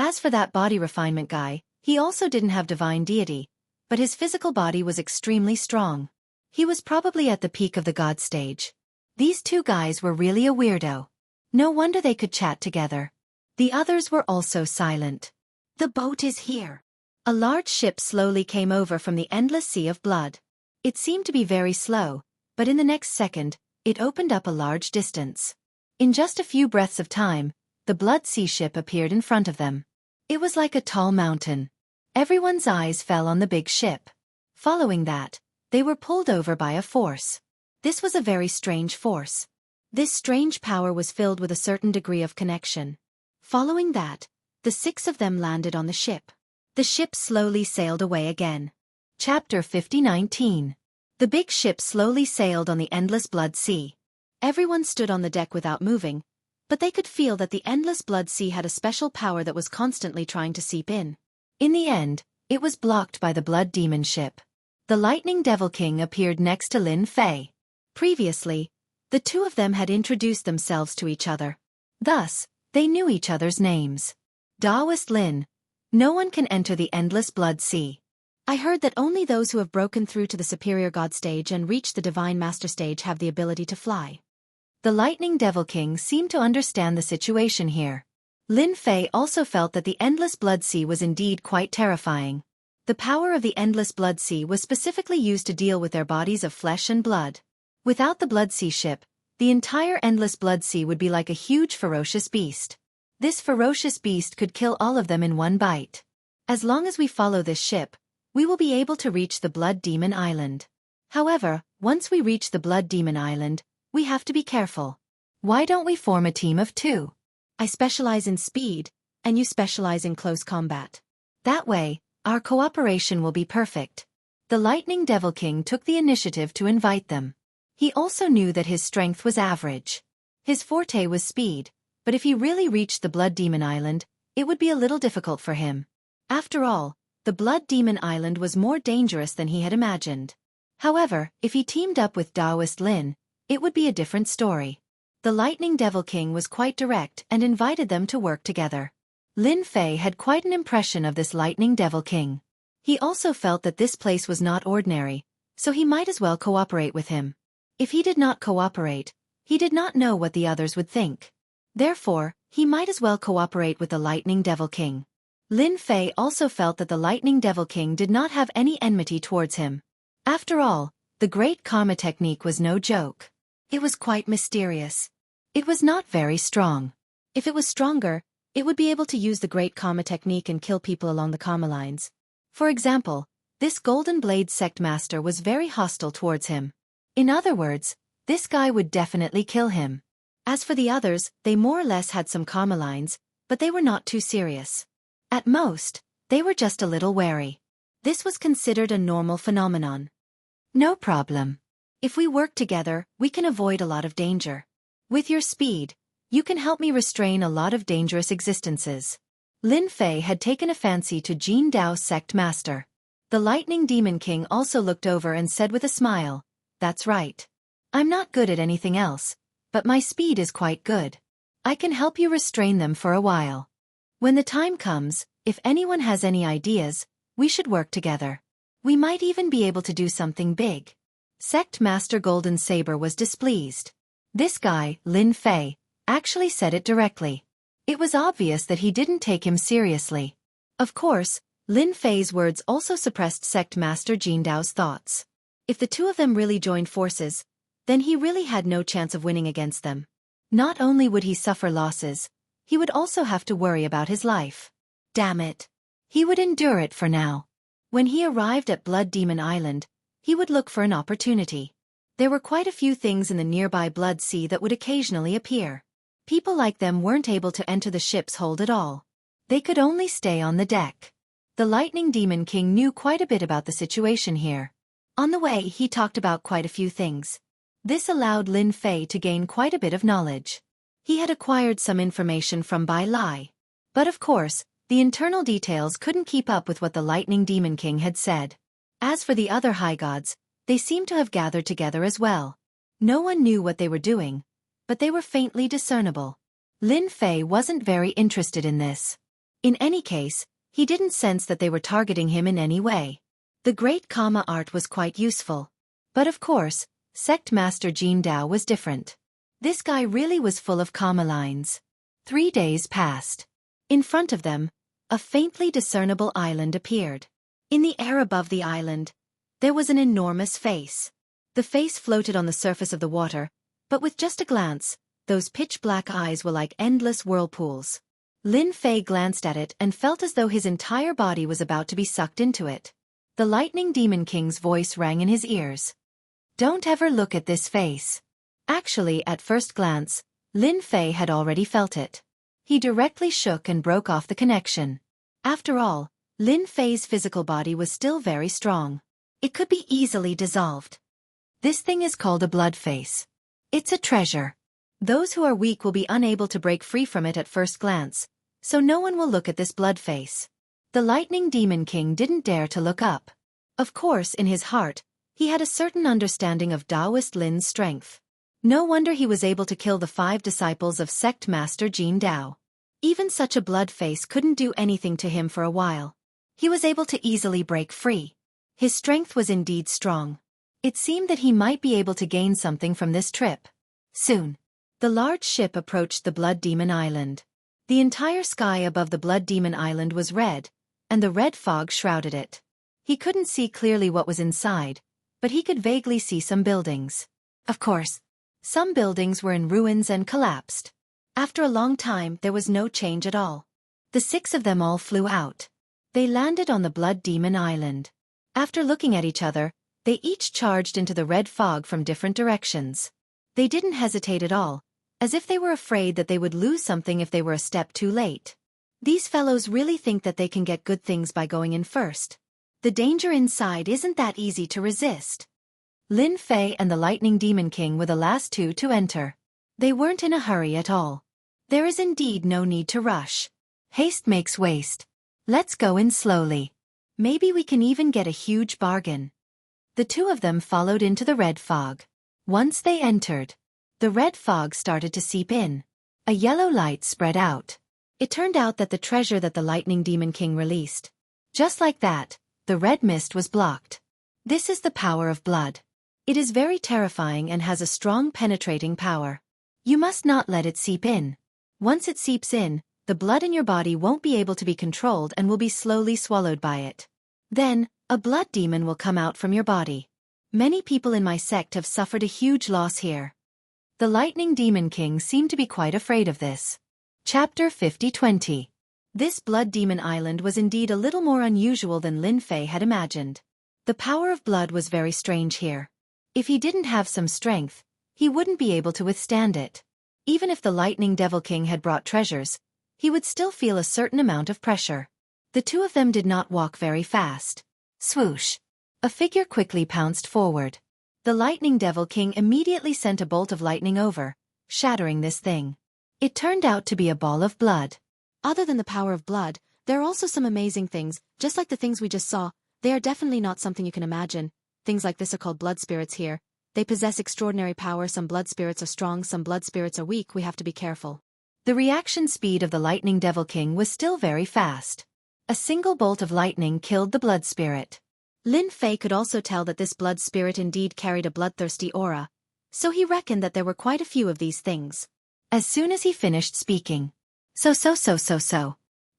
As for that body refinement guy, he also didn't have divine deity, but his physical body was extremely strong. He was probably at the peak of the god stage. These two guys were really a weirdo. No wonder they could chat together. The others were also silent. The boat is here. A large ship slowly came over from the endless sea of blood. It seemed to be very slow, but in the next second, it opened up a large distance. In just a few breaths of time, the blood sea ship appeared in front of them. It was like a tall mountain. Everyone's eyes fell on the big ship. Following that, they were pulled over by a force. This was a very strange force. This strange power was filled with a certain degree of connection. Following that, the 6 of them landed on the ship. The ship slowly sailed away again. Chapter 50-19. The big ship slowly sailed on the endless blood sea. Everyone stood on the deck without moving, but they could feel that the endless blood sea had a special power that was constantly trying to seep in. In the end, it was blocked by the blood demon ship. The Lightning Devil King appeared next to Lin Fei. Previously, the two of them had introduced themselves to each other. Thus, they knew each other's names. Taoist Lin, no one can enter the endless blood sea. I heard that only those who have broken through to the superior god stage and reached the divine master stage have the ability to fly. The Lightning Devil King seemed to understand the situation here. Lin Fei also felt that the endless blood sea was indeed quite terrifying. The power of the endless blood sea was specifically used to deal with their bodies of flesh and blood. Without the blood sea ship, the entire endless blood sea would be like a huge ferocious beast. This ferocious beast could kill all of them in one bite. As long as we follow this ship, we will be able to reach the Blood Demon Island. However, once we reach the Blood Demon Island, we have to be careful. Why don't we form a team of 2? I specialize in speed, and you specialize in close combat. That way, our cooperation will be perfect. The Lightning Devil King took the initiative to invite them. He also knew that his strength was average. His forte was speed, but if he really reached the Blood Demon Island, it would be a little difficult for him. After all, the Blood Demon Island was more dangerous than he had imagined. However, if he teamed up with Taoist Lin, it would be a different story. The Lightning Devil King was quite direct and invited them to work together. Lin Fei had quite an impression of this Lightning Devil King. He also felt that this place was not ordinary, so he might as well cooperate with him. If he did not cooperate, he did not know what the others would think. Therefore, he might as well cooperate with the Lightning Devil King. Lin Fei also felt that the Lightning Devil King did not have any enmity towards him. After all, the Great Karma technique was no joke. It was quite mysterious. It was not very strong. If it was stronger, it would be able to use the Great Karma technique and kill people along the karma lines. For example, this Golden Blade Sect Master was very hostile towards him. In other words, this guy would definitely kill him. As for the others, they more or less had some karma lines, but they were not too serious. At most, they were just a little wary. This was considered a normal phenomenon. No problem. If we work together, we can avoid a lot of danger. With your speed, you can help me restrain a lot of dangerous existences. Lin Fei had taken a fancy to Jin Dao Sect Master. The Lightning Demon King also looked over and said with a smile, "That's right. I'm not good at anything else, but my speed is quite good. I can help you restrain them for a while. When the time comes, if anyone has any ideas, we should work together. We might even be able to do something big." Sect Master Golden Saber was displeased. This guy, Lin Fei, actually said it directly. It was obvious that he didn't take him seriously. Of course, Lin Fei's words also suppressed Sect Master Jin Dao's thoughts. If the two of them really joined forces, then he really had no chance of winning against them. Not only would he suffer losses, he would also have to worry about his life. Damn it. He would endure it for now. When he arrived at Blood Demon Island, he would look for an opportunity. There were quite a few things in the nearby Blood Sea that would occasionally appear. People like them weren't able to enter the ship's hold at all. They could only stay on the deck. The Lightning Demon King knew quite a bit about the situation here. On the way, he talked about quite a few things. This allowed Lin Fei to gain quite a bit of knowledge. He had acquired some information from Bai Lai. But of course, the internal details couldn't keep up with what the Lightning Demon King had said. As for the other high gods, they seemed to have gathered together as well. No one knew what they were doing, but they were faintly discernible. Lin Fei wasn't very interested in this. In any case, he didn't sense that they were targeting him in any way. The Great Karma art was quite useful. But of course, Sect Master Jin Dao was different. This guy really was full of karma lines. 3 days passed. In front of them, a faintly discernible island appeared. In the air above the island, there was an enormous face. The face floated on the surface of the water, but with just a glance, those pitch-black eyes were like endless whirlpools. Lin Fei glanced at it and felt as though his entire body was about to be sucked into it. The Lightning Demon King's voice rang in his ears. Don't ever look at this face. Actually, at first glance, Lin Fei had already felt it. He directly shook and broke off the connection. After all, Lin Fei's physical body was still very strong. It could be easily dissolved. This thing is called a blood face. It's a treasure. Those who are weak will be unable to break free from it at first glance, so no one will look at this blood face. The Lightning Demon King didn't dare to look up. Of course, in his heart, he had a certain understanding of Taoist Lin's strength. No wonder he was able to kill the 5 disciples of Sect Master Jin Dao. Even such a blood face couldn't do anything to him for a while. He was able to easily break free. His strength was indeed strong. It seemed that he might be able to gain something from this trip. Soon, the large ship approached the Blood Demon Island. The entire sky above the Blood Demon Island was red, and the red fog shrouded it. He couldn't see clearly what was inside, but he could vaguely see some buildings. Of course, some buildings were in ruins and collapsed. After a long time, there was no change at all. The 6 of them all flew out. They landed on the Blood Demon Island. After looking at each other, they each charged into the red fog from different directions. They didn't hesitate at all, as if they were afraid that they would lose something if they were a step too late. These fellows really think that they can get good things by going in first. The danger inside isn't that easy to resist. Lin Fei and the Lightning Demon King were the last 2 to enter. They weren't in a hurry at all. There is indeed no need to rush. Haste makes waste. Let's go in slowly. Maybe we can even get a huge bargain. The 2 of them followed into the red fog. Once they entered, the red fog started to seep in. A yellow light spread out. It turned out that the treasure that the Lightning Demon King released. Just like that, the red mist was blocked. This is the power of blood. It is very terrifying and has a strong penetrating power. You must not let it seep in. Once it seeps in, the blood in your body won't be able to be controlled and will be slowly swallowed by it. Then, a blood demon will come out from your body. Many people in my sect have suffered a huge loss here. The Lightning Demon King seemed to be quite afraid of this. Chapter 50-20. This Blood Demon Island was indeed a little more unusual than Lin Fei had imagined. The power of blood was very strange here. If he didn't have some strength, he wouldn't be able to withstand it. Even if the Lightning Devil King had brought treasures, he would still feel a certain amount of pressure. The 2 of them did not walk very fast. Swoosh! A figure quickly pounced forward. The Lightning Devil King immediately sent a bolt of lightning over, shattering this thing. It turned out to be a ball of blood. Other than the power of blood, there are also some amazing things, just like the things we just saw. They are definitely not something you can imagine. Things like this are called blood spirits here. They possess extraordinary power. Some blood spirits are strong, some blood spirits are weak. We have to be careful. The reaction speed of the Lightning Devil King was still very fast. A single bolt of lightning killed the blood spirit. Lin Fei could also tell that this blood spirit indeed carried a bloodthirsty aura, so he reckoned that there were quite a few of these things. As soon as he finished speaking,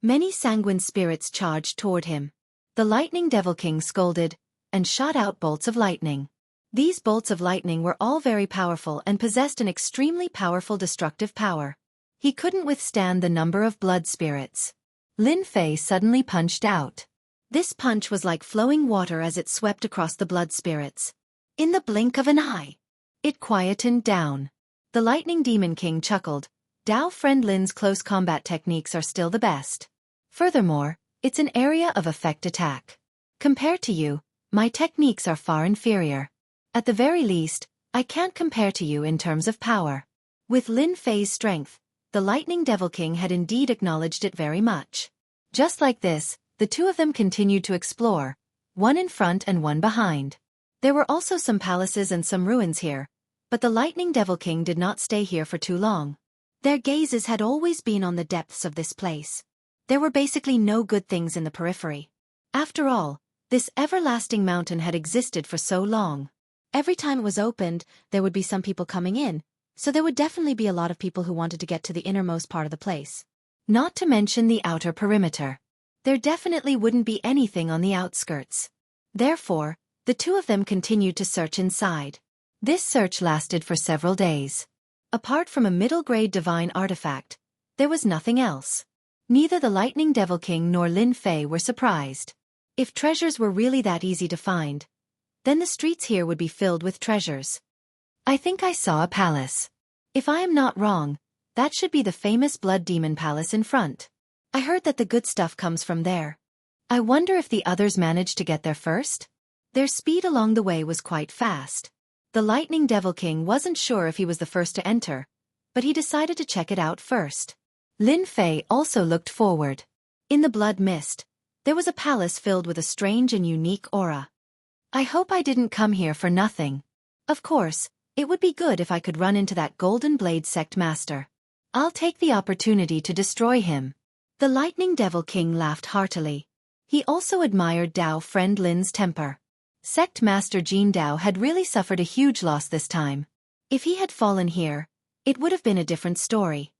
many sanguine spirits charged toward him. The Lightning Devil King scolded and shot out bolts of lightning. These bolts of lightning were all very powerful and possessed an extremely powerful destructive power. He couldn't withstand the number of blood spirits. Lin Fei suddenly punched out. This punch was like flowing water as it swept across the blood spirits. In the blink of an eye, it quietened down. The Lightning Demon King chuckled. Dao friend Lin's close combat techniques are still the best. Furthermore, it's an area of effect attack. Compared to you, my techniques are far inferior. At the very least, I can't compare to you in terms of power. With Lin Fei's strength, the Lightning Devil King had indeed acknowledged it very much. Just like this, the two of them continued to explore, one in front and one behind. There were also some palaces and some ruins here, but the Lightning Devil King did not stay here for too long. Their gazes had always been on the depths of this place. There were basically no good things in the periphery. After all, this everlasting mountain had existed for so long. Every time it was opened, there would be some people coming in, so there would definitely be a lot of people who wanted to get to the innermost part of the place. Not to mention the outer perimeter. There definitely wouldn't be anything on the outskirts. Therefore, the two of them continued to search inside. This search lasted for several days. Apart from a middle-grade divine artifact, there was nothing else. Neither the Lightning Devil King nor Lin Fei were surprised. If treasures were really that easy to find, then the streets here would be filled with treasures. I think I saw a palace. If I am not wrong, that should be the famous Blood Demon Palace in front. I heard that the good stuff comes from there. I wonder if the others managed to get there first? Their speed along the way was quite fast. The Lightning Devil King wasn't sure if he was the first to enter, but he decided to check it out first. Lin Fei also looked forward. In the blood mist, there was a palace filled with a strange and unique aura. I hope I didn't come here for nothing. Of course, it would be good if I could run into that Golden Blade Sect Master. I'll take the opportunity to destroy him. The Lightning Devil King laughed heartily. He also admired Dao friend Lin's temper. Sect Master Jin Dao had really suffered a huge loss this time. If he had fallen here, it would have been a different story.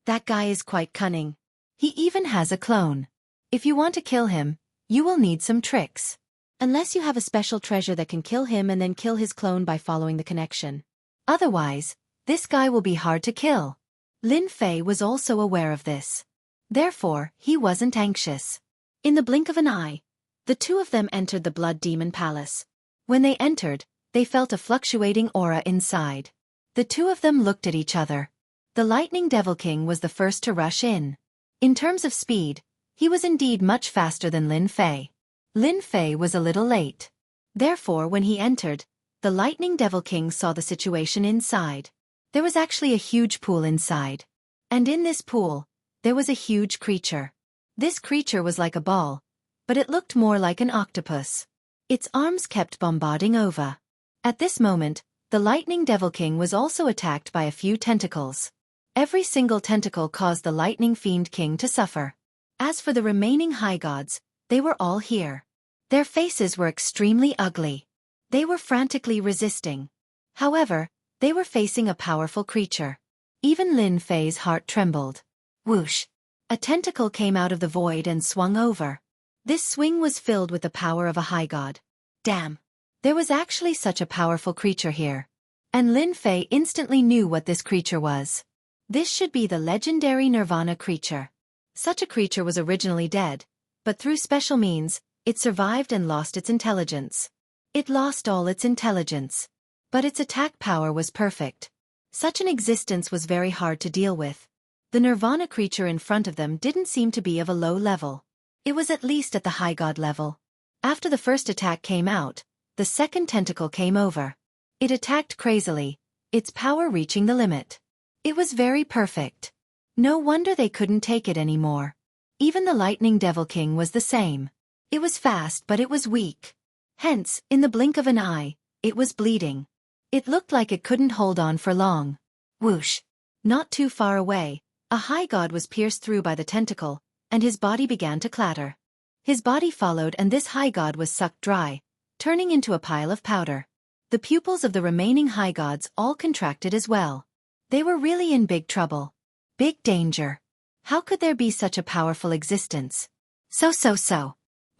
That guy is quite cunning. He even has a clone. If you want to kill him, you will need some tricks. Unless you have a special treasure that can kill him and then kill his clone by following the connection. Otherwise, this guy will be hard to kill. Lin Fei was also aware of this. Therefore, he wasn't anxious. In the blink of an eye, the two of them entered the Blood Demon Palace. When they entered, they felt a fluctuating aura inside. The two of them looked at each other. The Lightning Devil King was the first to rush in. In terms of speed, he was indeed much faster than Lin Fei. Lin Fei was a little late. Therefore, when he entered, the Lightning Devil King saw the situation inside. There was actually a huge pool inside. And in this pool, there was a huge creature. This creature was like a ball, but it looked more like an octopus. Its arms kept bombarding over. At this moment, the Lightning Devil King was also attacked by a few tentacles. Every single tentacle caused the Lightning Fiend King to suffer. As for the remaining high gods, they were all here. Their faces were extremely ugly. They were frantically resisting. However, they were facing a powerful creature. Even Lin Fei's heart trembled. Whoosh! A tentacle came out of the void and swung over. This swing was filled with the power of a high god. Damn! There was actually such a powerful creature here. And Lin Fei instantly knew what this creature was. This should be the legendary Nirvana creature. Such a creature was originally dead, but through special means, it survived and lost its intelligence. It lost all its intelligence. But its attack power was perfect. Such an existence was very hard to deal with. The Nirvana creature in front of them didn't seem to be of a low level. It was at least at the high god level. After the first attack came out, the second tentacle came over. It attacked crazily, its power reaching the limit. It was very perfect. No wonder they couldn't take it anymore. Even the Lightning Devil King was the same. It was fast but it was weak. Hence, in the blink of an eye, it was bleeding. It looked like it couldn't hold on for long. Whoosh! Not too far away, a high god was pierced through by the tentacle, and his body began to clatter. His body followed and this high god was sucked dry, turning into a pile of powder. The pupils of the remaining high gods all contracted as well. They were really in big trouble. Big danger. How could there be such a powerful existence? So.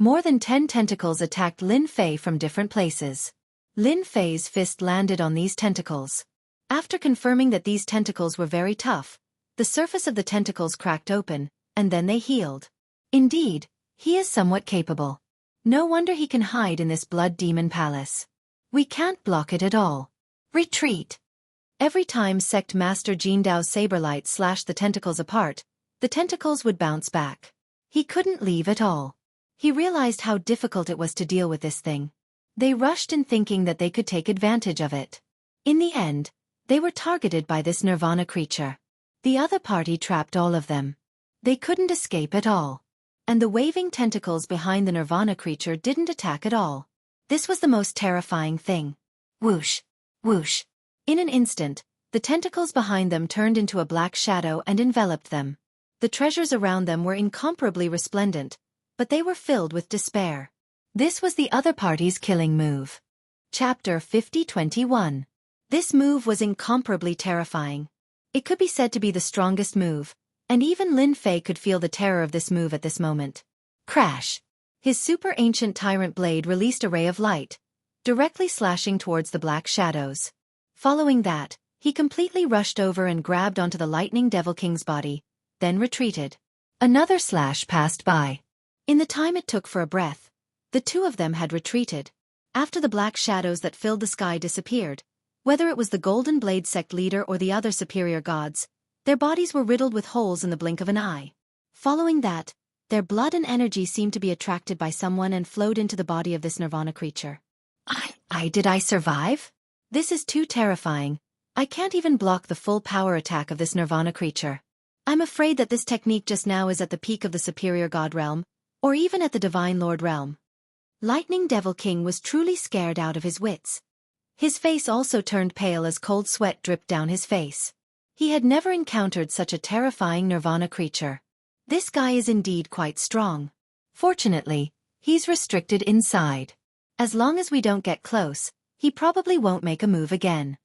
More than 10 tentacles attacked Lin Fei from different places. Lin Fei's fist landed on these tentacles. After confirming that these tentacles were very tough, the surface of the tentacles cracked open, and then they healed. Indeed, he is somewhat capable. No wonder he can hide in this blood demon palace. We can't block it at all. Retreat. Every time Sect Master Jindao's saberlight slashed the tentacles apart, the tentacles would bounce back. He couldn't leave at all. He realized how difficult it was to deal with this thing. They rushed in thinking that they could take advantage of it. In the end, they were targeted by this Nirvana creature. The other party trapped all of them. They couldn't escape at all. And the waving tentacles behind the Nirvana creature didn't attack at all. This was the most terrifying thing. Whoosh! Whoosh! In an instant, the tentacles behind them turned into a black shadow and enveloped them. The treasures around them were incomparably resplendent, but they were filled with despair. This was the other party's killing move. Chapter 50-21. This move was incomparably terrifying. It could be said to be the strongest move, and even Lin Fei could feel the terror of this move at this moment. Crash! His super ancient tyrant blade released a ray of light, directly slashing towards the black shadows. Following that, he completely rushed over and grabbed onto the Lightning Devil King's body, then retreated. Another slash passed by. In the time it took for a breath, the two of them had retreated. After the black shadows that filled the sky disappeared, whether it was the Golden Blade sect leader or the other superior gods, their bodies were riddled with holes in the blink of an eye. Following that, their blood and energy seemed to be attracted by someone and flowed into the body of this Nirvana creature. Did I survive? This is too terrifying. I can't even block the full power attack of this Nirvana creature. I'm afraid that this technique just now is at the peak of the superior god realm, or even at the Divine Lord realm. Lightning Devil King was truly scared out of his wits. His face also turned pale as cold sweat dripped down his face. He had never encountered such a terrifying Nirvana creature. This guy is indeed quite strong. Fortunately, he's restricted inside. As long as we don't get close, he probably won't make a move again.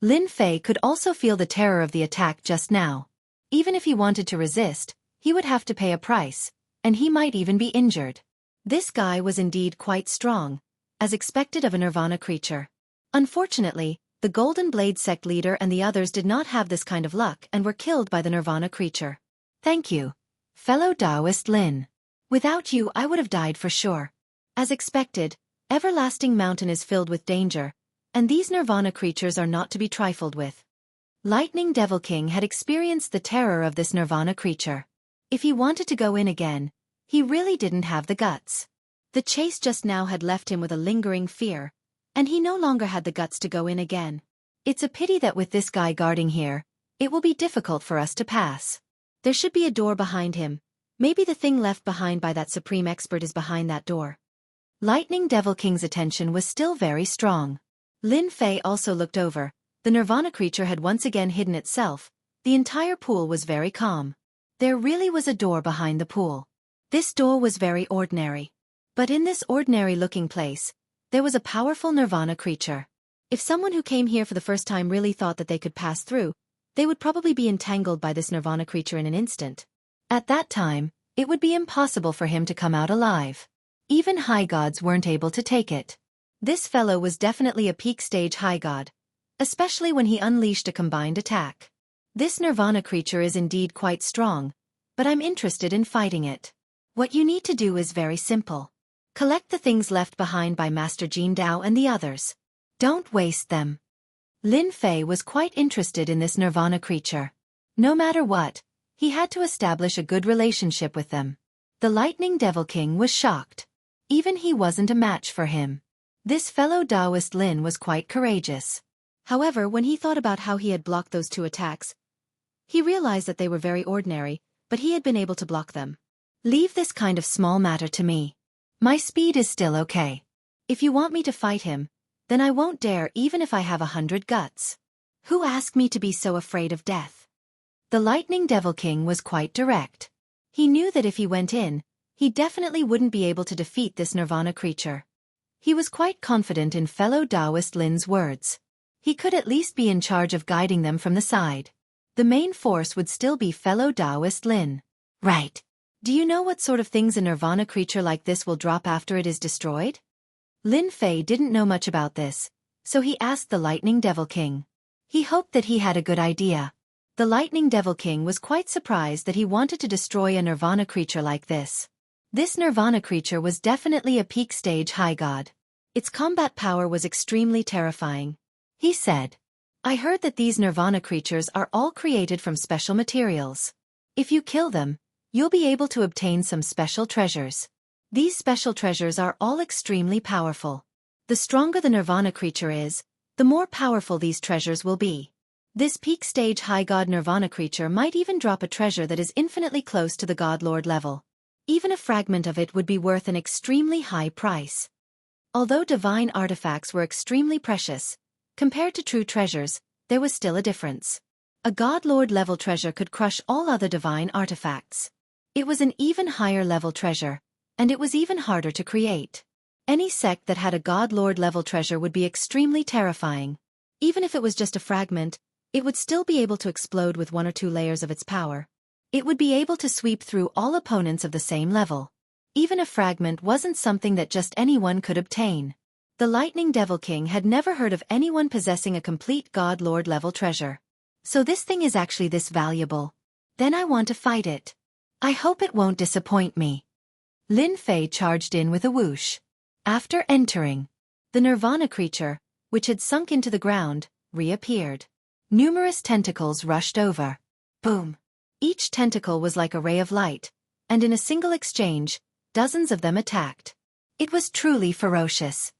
Lin Fei could also feel the terror of the attack just now. Even if he wanted to resist, he would have to pay a price, and he might even be injured. This guy was indeed quite strong, as expected of a Nirvana creature. Unfortunately, the Golden Blade sect leader and the others did not have this kind of luck and were killed by the Nirvana creature. Thank you, fellow Taoist Lin. Without you I would have died for sure. As expected, Everlasting Mountain is filled with danger, and these Nirvana creatures are not to be trifled with. Lightning Devil King had experienced the terror of this Nirvana creature. If he wanted to go in again, he really didn't have the guts. The chase just now had left him with a lingering fear, and he no longer had the guts to go in again. It's a pity that with this guy guarding here, it will be difficult for us to pass. There should be a door behind him. Maybe the thing left behind by that supreme expert is behind that door. Lightning Devil King's attention was still very strong. Lin Fei also looked over. The Nirvana creature had once again hidden itself. The entire pool was very calm. There really was a door behind the pool. This door was very ordinary. But in this ordinary-looking place, there was a powerful Nirvana creature. If someone who came here for the first time really thought that they could pass through, they would probably be entangled by this Nirvana creature in an instant. At that time, it would be impossible for him to come out alive. Even high gods weren't able to take it. This fellow was definitely a peak stage high god, especially when he unleashed a combined attack. This Nirvana creature is indeed quite strong, but I'm interested in fighting it. What you need to do is very simple. Collect the things left behind by Master Jindao and the others. Don't waste them. Lin Fei was quite interested in this Nirvana creature. No matter what, he had to establish a good relationship with them. The Lightning Devil King was shocked. Even he wasn't a match for him. This fellow Taoist Lin was quite courageous. However, when he thought about how he had blocked those two attacks, he realized that they were very ordinary, but he had been able to block them. Leave this kind of small matter to me. My speed is still okay. If you want me to fight him, then I won't dare even if I have 100 guts. Who asked me to be so afraid of death? The Lightning Devil King was quite direct. He knew that if he went in, he definitely wouldn't be able to defeat this Nirvana creature. He was quite confident in fellow Taoist Lin's words. He could at least be in charge of guiding them from the side. The main force would still be fellow Taoist Lin. Right. Do you know what sort of things a Nirvana creature like this will drop after it is destroyed? Lin Fei didn't know much about this, so he asked the Lightning Devil King. He hoped that he had a good idea. The Lightning Devil King was quite surprised that he wanted to destroy a Nirvana creature like this. This Nirvana creature was definitely a peak stage high god. Its combat power was extremely terrifying. He said, "I heard that these Nirvana creatures are all created from special materials. If you kill them, you'll be able to obtain some special treasures. These special treasures are all extremely powerful. The stronger the Nirvana creature is, the more powerful these treasures will be. This peak stage high god Nirvana creature might even drop a treasure that is infinitely close to the God Lord level. Even a fragment of it would be worth an extremely high price." Although divine artifacts were extremely precious, compared to true treasures, there was still a difference. A God Lord level treasure could crush all other divine artifacts. It was an even higher level treasure, and it was even harder to create. Any sect that had a God Lord level treasure would be extremely terrifying. Even if it was just a fragment, it would still be able to explode with 1 or 2 layers of its power. It would be able to sweep through all opponents of the same level. Even a fragment wasn't something that just anyone could obtain. The Lightning Devil King had never heard of anyone possessing a complete God Lord level treasure. So this thing is actually this valuable. Then I want to fight it. I hope it won't disappoint me. Lin Fei charged in with a whoosh. After entering, the Nirvana creature, which had sunk into the ground, reappeared. Numerous tentacles rushed over. Boom! Each tentacle was like a ray of light, and in a single exchange, dozens of them attacked. It was truly ferocious.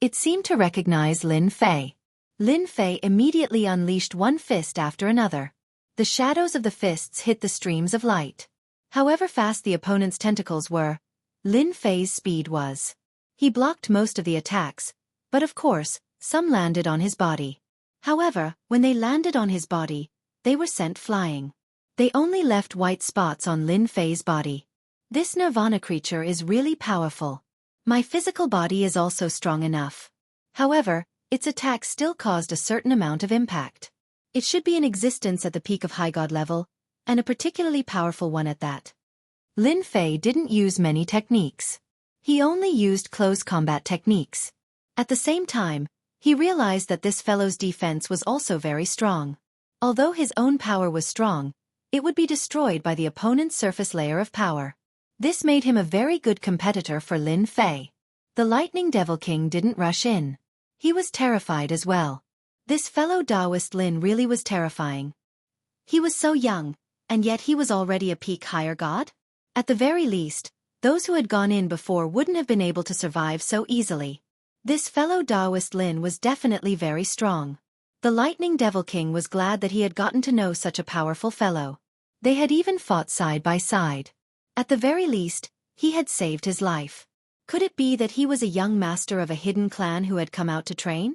It seemed to recognize Lin Fei. Lin Fei immediately unleashed one fist after another. The shadows of the fists hit the streams of light. However fast the opponent's tentacles were, Lin Fei's speed was. He blocked most of the attacks, but of course, some landed on his body. However, when they landed on his body, they were sent flying. They only left white spots on Lin Fei's body. This Nirvana creature is really powerful. My physical body is also strong enough. However, its attack still caused a certain amount of impact. It should be in existence at the peak of high god level, and a particularly powerful one at that. Lin Fei didn't use many techniques. He only used close combat techniques. At the same time, he realized that this fellow's defense was also very strong. Although his own power was strong, it would be destroyed by the opponent's surface layer of power. This made him a very good competitor for Lin Fei. The Lightning Devil King didn't rush in. He was terrified as well. This fellow Taoist Lin really was terrifying. He was so young, and yet he was already a peak higher god? At the very least, those who had gone in before wouldn't have been able to survive so easily. This fellow Taoist Lin was definitely very strong. The Lightning Devil King was glad that he had gotten to know such a powerful fellow. They had even fought side by side. At the very least, he had saved his life. Could it be that he was a young master of a hidden clan who had come out to train?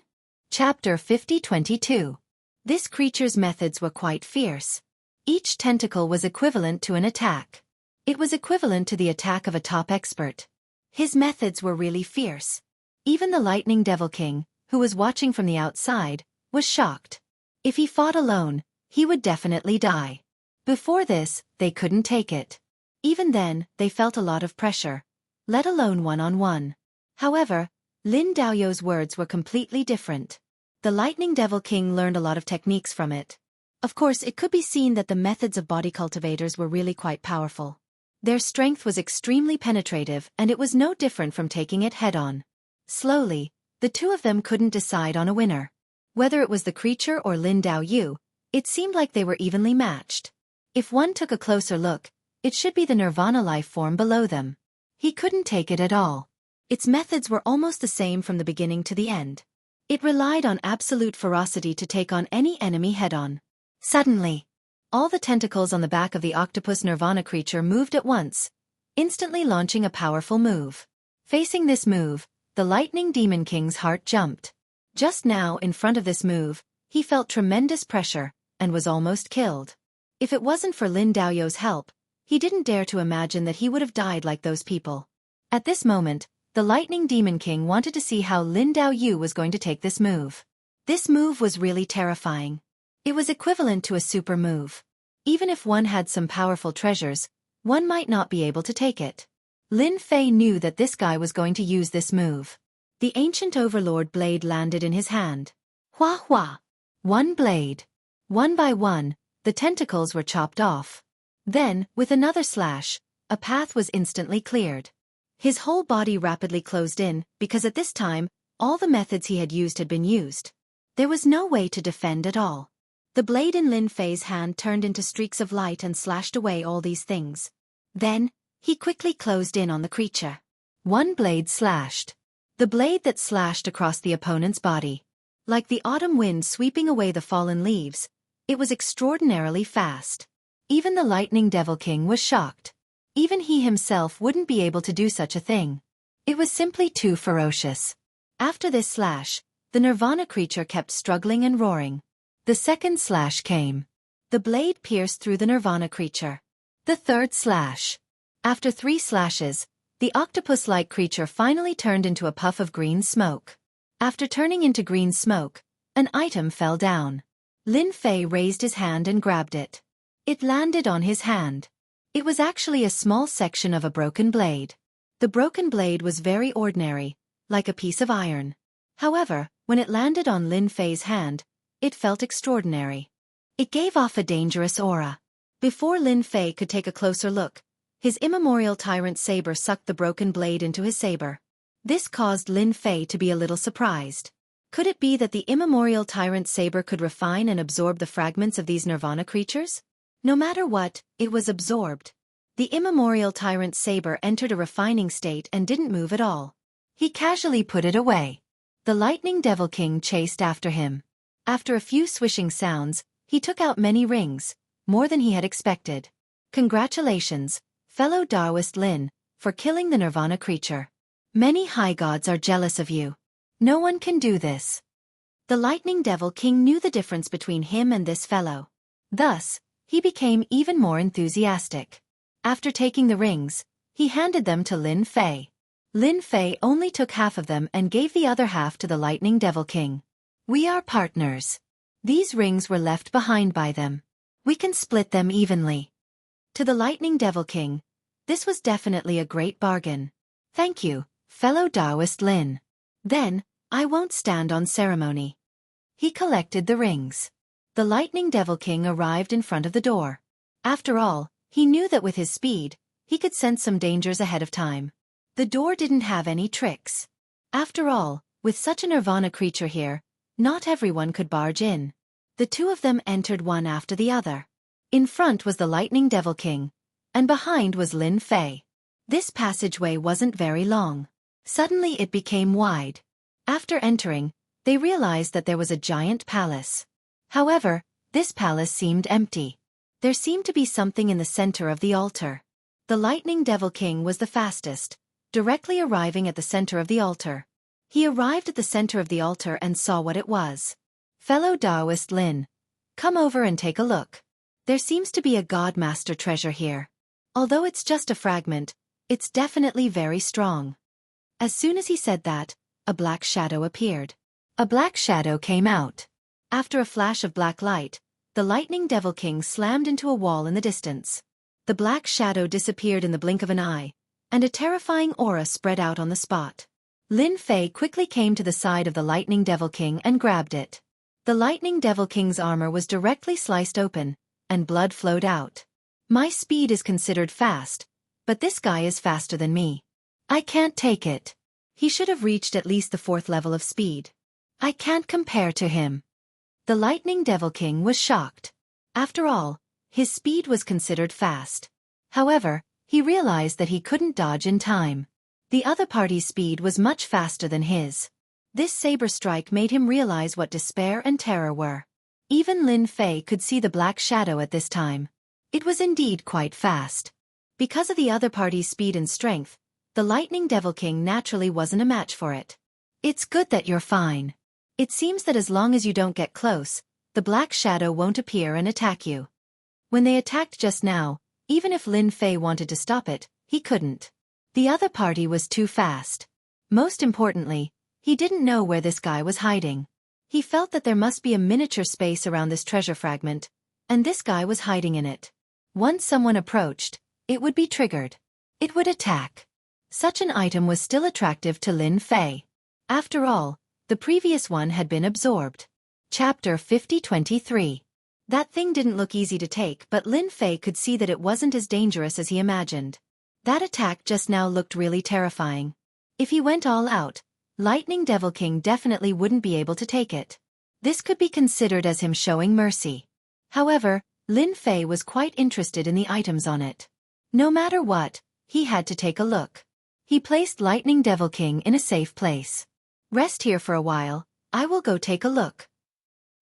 Chapter 50-22. This creature's methods were quite fierce. Each tentacle was equivalent to an attack. It was equivalent to the attack of a top expert. His methods were really fierce. Even the Lightning Devil King, who was watching from the outside, was shocked. If he fought alone, he would definitely die. Before this, they couldn't take it. Even then, they felt a lot of pressure, let alone one-on-one. However, Lin Daoyou's words were completely different. The Lightning Devil King learned a lot of techniques from it. Of course, it could be seen that the methods of body cultivators were really quite powerful. Their strength was extremely penetrative, and it was no different from taking it head-on. Slowly, the two of them couldn't decide on a winner. Whether it was the creature or Lin Daoyou, it seemed like they were evenly matched. If one took a closer look, it should be the Nirvana life form below them. He couldn't take it at all. Its methods were almost the same from the beginning to the end. It relied on absolute ferocity to take on any enemy head-on. Suddenly, all the tentacles on the back of the octopus Nirvana creature moved at once, instantly launching a powerful move. Facing this move, the Lightning Demon King's heart jumped. Just now, in front of this move, he felt tremendous pressure, and was almost killed. If it wasn't for Lin Daoyou's help, he didn't dare to imagine that he would have died like those people. At this moment, the Lightning Demon King wanted to see how Lin Daoyou was going to take this move. This move was really terrifying. It was equivalent to a super move. Even if one had some powerful treasures, one might not be able to take it. Lin Fei knew that this guy was going to use this move. The ancient overlord blade landed in his hand. Hua hua! One blade. One by one, the tentacles were chopped off. Then, with another slash, a path was instantly cleared. His whole body rapidly closed in, because at this time, all the methods he had used had been used. There was no way to defend at all. The blade in Lin Fei's hand turned into streaks of light and slashed away all these things. Then, he quickly closed in on the creature. One blade slashed. The blade that slashed across the opponent's body. Like the autumn wind sweeping away the fallen leaves, it was extraordinarily fast. Even the Lightning Devil King was shocked. Even he himself wouldn't be able to do such a thing. It was simply too ferocious. After this slash, the Nirvana creature kept struggling and roaring. The second slash came. The blade pierced through the Nirvana creature. The third slash. After 3 slashes, the octopus-like creature finally turned into a puff of green smoke. After turning into green smoke, an item fell down. Lin Fei raised his hand and grabbed it. It landed on his hand. It was actually a small section of a broken blade. The broken blade was very ordinary, like a piece of iron. However, when it landed on Lin Fei's hand, it felt extraordinary. It gave off a dangerous aura. Before Lin Fei could take a closer look, his immemorial tyrant saber sucked the broken blade into his saber. This caused Lin Fei to be a little surprised. Could it be that the immemorial tyrant saber could refine and absorb the fragments of these Nirvana creatures? No matter what, it was absorbed. The immemorial tyrant saber entered a refining state and didn't move at all. He casually put it away. The Lightning Devil King chased after him. After a few swishing sounds, he took out many rings, more than he had expected. Congratulations, fellow Taoist Lin, for killing the Nirvana creature. Many high gods are jealous of you. No one can do this. The Lightning Devil King knew the difference between him and this fellow. Thus, he became even more enthusiastic. After taking the rings, he handed them to Lin Fei. Lin Fei only took half of them and gave the other half to the Lightning Devil King. We are partners. These rings were left behind by them. We can split them evenly. To the Lightning Devil King, this was definitely a great bargain. Thank you, fellow Taoist Lin. Then, I won't stand on ceremony. He collected the rings. The Lightning Devil King arrived in front of the door. After all, he knew that with his speed, he could sense some dangers ahead of time. The door didn't have any tricks. After all, with such a Nirvana creature here, not everyone could barge in. The two of them entered one after the other. In front was the Lightning Devil King, and behind was Lin Fei. This passageway wasn't very long. Suddenly it became wide. After entering, they realized that there was a giant palace. However, this palace seemed empty. There seemed to be something in the center of the altar. The Lightning Devil King was the fastest, directly arriving at the center of the altar. He arrived at the center of the altar and saw what it was. Fellow Taoist Lin, come over and take a look. There seems to be a God Master treasure here. Although it's just a fragment, it's definitely very strong. As soon as he said that, a black shadow appeared. A black shadow came out. After a flash of black light, the Lightning Devil King slammed into a wall in the distance. The black shadow disappeared in the blink of an eye, and a terrifying aura spread out on the spot. Lin Fei quickly came to the side of the Lightning Devil King and grabbed it. The Lightning Devil King's armor was directly sliced open, and blood flowed out. My speed is considered fast, but this guy is faster than me. I can't take it. He should have reached at least the 4th level of speed. I can't compare to him. The Lightning Devil King was shocked. After all, his speed was considered fast. However, he realized that he couldn't dodge in time. The other party's speed was much faster than his. This saber strike made him realize what despair and terror were. Even Lin Fei could see the black shadow at this time. It was indeed quite fast. Because of the other party's speed and strength, the Lightning Devil King naturally wasn't a match for it. It's good that you're fine. It seems that as long as you don't get close, the black shadow won't appear and attack you. When they attacked just now, even if Lin Fei wanted to stop it, he couldn't. The other party was too fast. Most importantly, he didn't know where this guy was hiding. He felt that there must be a miniature space around this treasure fragment, and this guy was hiding in it. Once someone approached, it would be triggered. It would attack. Such an item was still attractive to Lin Fei. After all, the previous one had been absorbed. Chapter 50-23. That thing didn't look easy to take, but Lin Fei could see that it wasn't as dangerous as he imagined. That attack just now looked really terrifying. If he went all out, Lightning Devil King definitely wouldn't be able to take it. This could be considered as him showing mercy. However, Lin Fei was quite interested in the items on it. No matter what, he had to take a look. He placed Lightning Devil King in a safe place. Rest here for a while, I will go take a look.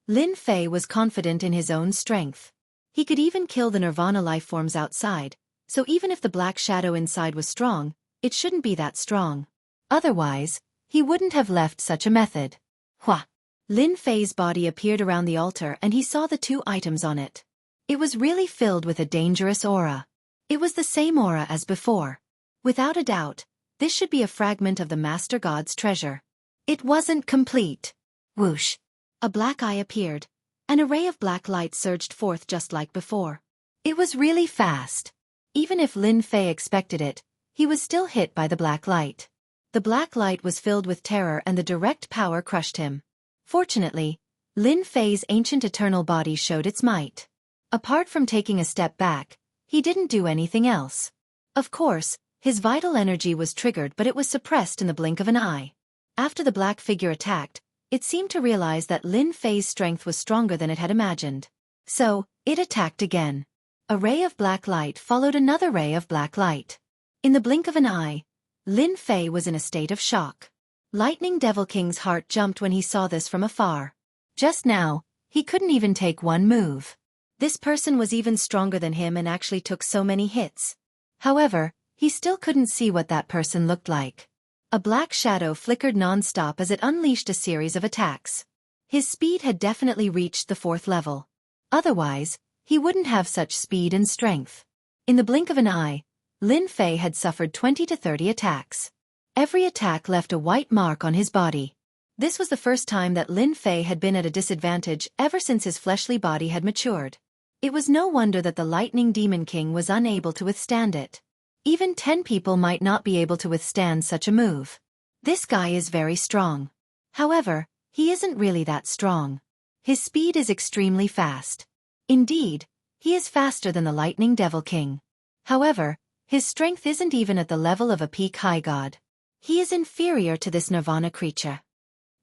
Lin Fei was confident in his own strength. He could even kill the Nirvana lifeforms outside, so even if the black shadow inside was strong, it shouldn't be that strong. Otherwise, he wouldn't have left such a method. Hua! Lin Fei's body appeared around the altar and he saw the two items on it. It was really filled with a dangerous aura. It was the same aura as before. Without a doubt, this should be a fragment of the Master God's treasure. It wasn't complete. Whoosh! A black eye appeared. An array of black light surged forth just like before. It was really fast. Even if Lin Fei expected it, he was still hit by the black light. The black light was filled with terror and the direct power crushed him. Fortunately, Lin Fei's ancient eternal body showed its might. Apart from taking a step back, he didn't do anything else. Of course, his vital energy was triggered, but it was suppressed in the blink of an eye. After the black figure attacked, it seemed to realize that Lin Fei's strength was stronger than it had imagined. So, it attacked again. A ray of black light followed another ray of black light. In the blink of an eye, Lin Fei was in a state of shock. Lightning Devil King's heart jumped when he saw this from afar. Just now, he couldn't even take one move. This person was even stronger than him and actually took so many hits. However, he still couldn't see what that person looked like. A black shadow flickered non-stop as it unleashed a series of attacks. His speed had definitely reached the 4th level. Otherwise, he wouldn't have such speed and strength. In the blink of an eye, Lin Fei had suffered 20 to 30 attacks. Every attack left a white mark on his body. This was the first time that Lin Fei had been at a disadvantage ever since his fleshly body had matured. It was no wonder that the Lightning Demon King was unable to withstand it. Even 10 people might not be able to withstand such a move. This guy is very strong. However, he isn't really that strong. His speed is extremely fast. Indeed, he is faster than the Lightning Devil King. However, his strength isn't even at the level of a peak high god. He is inferior to this Nirvana creature.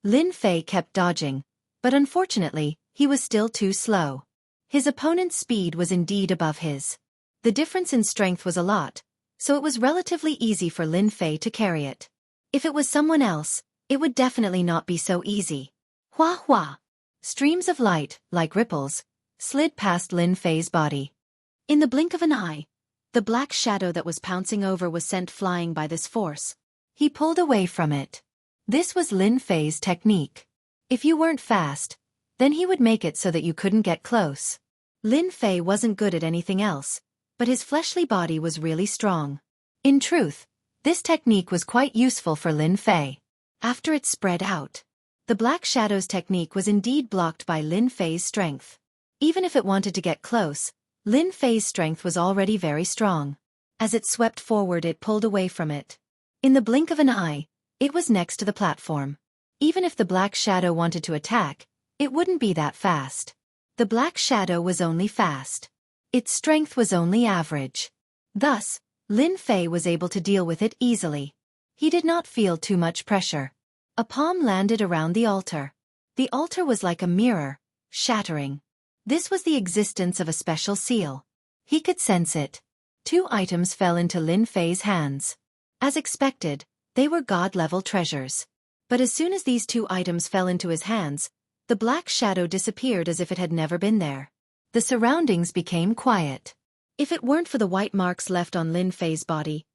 Lin Fei kept dodging, but unfortunately, he was still too slow. His opponent's speed was indeed above his. The difference in strength was a lot, so it was relatively easy for Lin Fei to carry it. If it was someone else, it would definitely not be so easy. Hua hua! Streams of light, like ripples, slid past Lin Fei's body. In the blink of an eye, the black shadow that was pouncing over was sent flying by this force. He pulled away from it. This was Lin Fei's technique. If you weren't fast, then he would make it so that you couldn't get close. Lin Fei wasn't good at anything else, but his fleshly body was really strong. In truth, this technique was quite useful for Lin Fei. After it spread out, the black shadow's technique was indeed blocked by Lin Fei's strength. Even if it wanted to get close, Lin Fei's strength was already very strong. As it swept forward, it pulled away from it. In the blink of an eye, it was next to the platform. Even if the black shadow wanted to attack, it wouldn't be that fast. The black shadow was only fast. Its strength was only average. Thus, Lin Fei was able to deal with it easily. He did not feel too much pressure. A palm landed around the altar. The altar was like a mirror, shattering. This was the existence of a special seal. He could sense it. 2 items fell into Lin Fei's hands. As expected, they were god-level treasures. But as soon as these 2 items fell into his hands, the black shadow disappeared as if it had never been there. The surroundings became quiet. If it weren't for the white marks left on Lin Fei's body,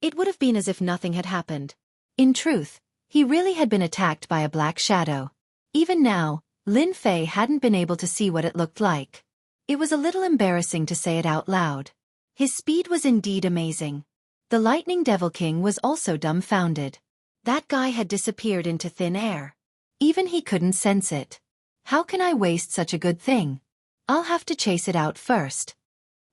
it would have been as if nothing had happened. In truth, he really had been attacked by a black shadow. Even now, Lin Fei hadn't been able to see what it looked like. It was a little embarrassing to say it out loud. His speed was indeed amazing. The Lightning Devil King was also dumbfounded. That guy had disappeared into thin air. Even he couldn't sense it. How can I waste such a good thing? I'll have to chase it out first.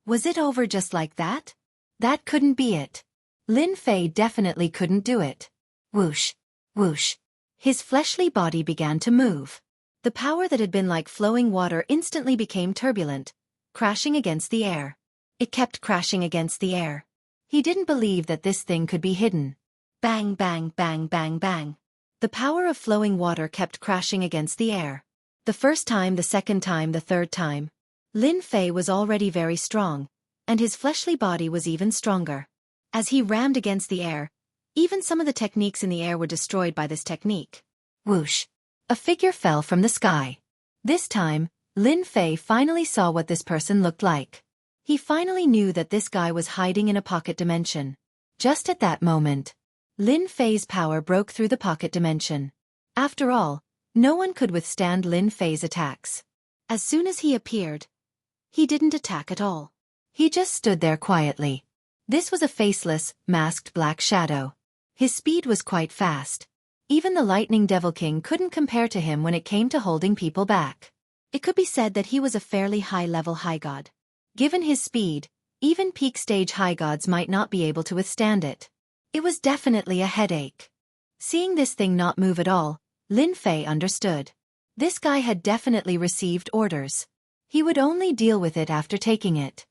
Was it over just like that? That couldn't be it. Lin Fei definitely couldn't do it. Whoosh, whoosh. His fleshly body began to move. The power that had been like flowing water instantly became turbulent, crashing against the air. It kept crashing against the air. He didn't believe that this thing could be hidden. Bang, bang, bang, bang, bang. The power of flowing water kept crashing against the air. The first time, the second time, the third time. Lin Fei was already very strong, and his fleshly body was even stronger. As he rammed against the air, even some of the techniques in the air were destroyed by this technique. Whoosh! A figure fell from the sky. This time, Lin Fei finally saw what this person looked like. He finally knew that this guy was hiding in a pocket dimension. Just at that moment, Lin Fei's power broke through the pocket dimension. After all, no one could withstand Lin Fei's attacks. As soon as he appeared, he didn't attack at all. He just stood there quietly. This was a faceless, masked black shadow. His speed was quite fast. Even the Lightning Devil King couldn't compare to him when it came to holding people back. It could be said that he was a fairly high-level high god. Given his speed, even peak-stage high gods might not be able to withstand it. It was definitely a headache. Seeing this thing not move at all, Lin Fei understood. This guy had definitely received orders. He would only deal with it after taking it.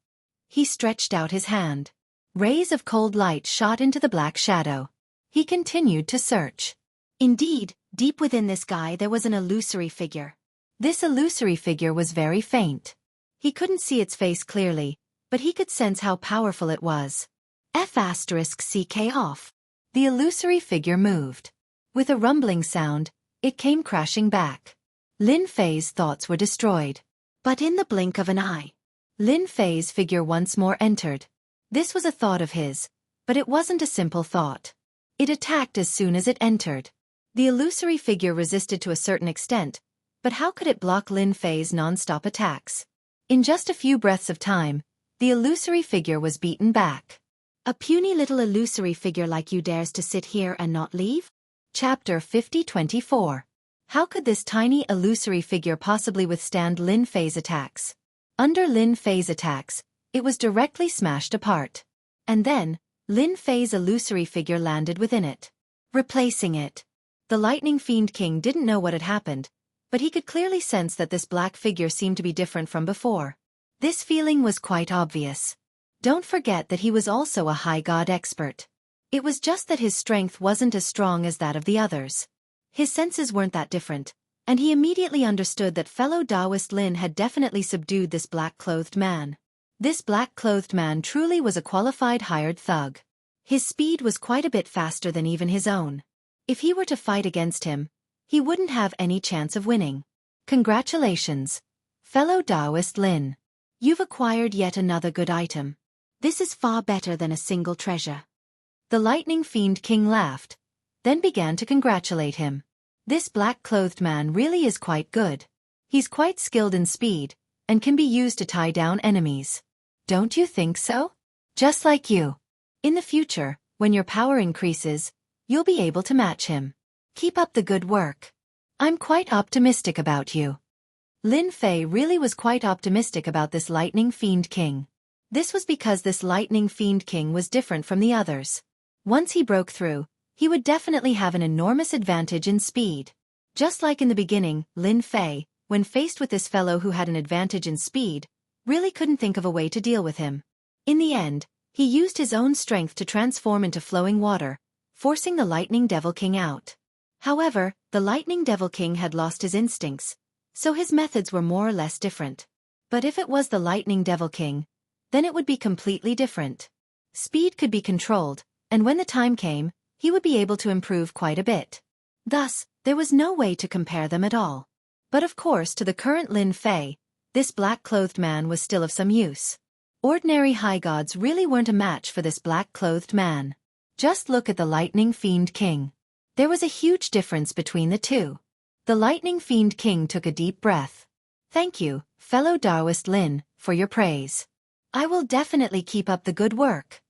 He stretched out his hand. Rays of cold light shot into the black shadow. He continued to search. Indeed, deep within this guy there was an illusory figure. This illusory figure was very faint. He couldn't see its face clearly, but he could sense how powerful it was. F***CK off. The illusory figure moved. With a rumbling sound, it came crashing back. Lin Fei's thoughts were destroyed. But in the blink of an eye, Lin Fei's figure once more entered. This was a thought of his, but it wasn't a simple thought. It attacked as soon as it entered. The illusory figure resisted to a certain extent, but how could it block Lin Fei's non-stop attacks? In just a few breaths of time, the illusory figure was beaten back. A puny little illusory figure like you dares to sit here and not leave? Chapter 50-24. How could this tiny illusory figure possibly withstand Lin Fei's attacks? Under Lin Fei's attacks, it was directly smashed apart. And then, Lin Fei's illusory figure landed within it, replacing it. The Lightning Fiend King didn't know what had happened, but he could clearly sense that this black figure seemed to be different from before. This feeling was quite obvious. Don't forget that he was also a high god expert. It was just that his strength wasn't as strong as that of the others. His senses weren't that different, and he immediately understood that fellow Taoist Lin had definitely subdued this black-clothed man. This black-clothed man truly was a qualified hired thug. His speed was quite a bit faster than even his own. If he were to fight against him, he wouldn't have any chance of winning. Congratulations, fellow Taoist Lin. You've acquired yet another good item. This is far better than a single treasure. The Lightning Fiend King laughed, then began to congratulate him. This black-clothed man really is quite good. He's quite skilled in speed, and can be used to tie down enemies. Don't you think so? Just like you. In the future, when your power increases, you'll be able to match him. Keep up the good work. I'm quite optimistic about you. Lin Fei really was quite optimistic about this Lightning Fiend King. This was because this Lightning Fiend King was different from the others. Once he broke through, he would definitely have an enormous advantage in speed. Just like in the beginning, Lin Fei, when faced with this fellow who had an advantage in speed, really couldn't think of a way to deal with him. In the end, he used his own strength to transform into flowing water, forcing the Lightning Devil King out. However, the Lightning Devil King had lost his instincts, so his methods were more or less different. But if it was the Lightning Devil King, then it would be completely different. Speed could be controlled, and when the time came, he would be able to improve quite a bit. Thus, there was no way to compare them at all. But of course, to the current Lin Fei, this black-clothed man was still of some use. Ordinary high gods really weren't a match for this black-clothed man. Just look at the Lightning Fiend King. There was a huge difference between the two. The Lightning Fiend King took a deep breath. Thank you, fellow Taoist Lin, for your praise. I will definitely keep up the good work.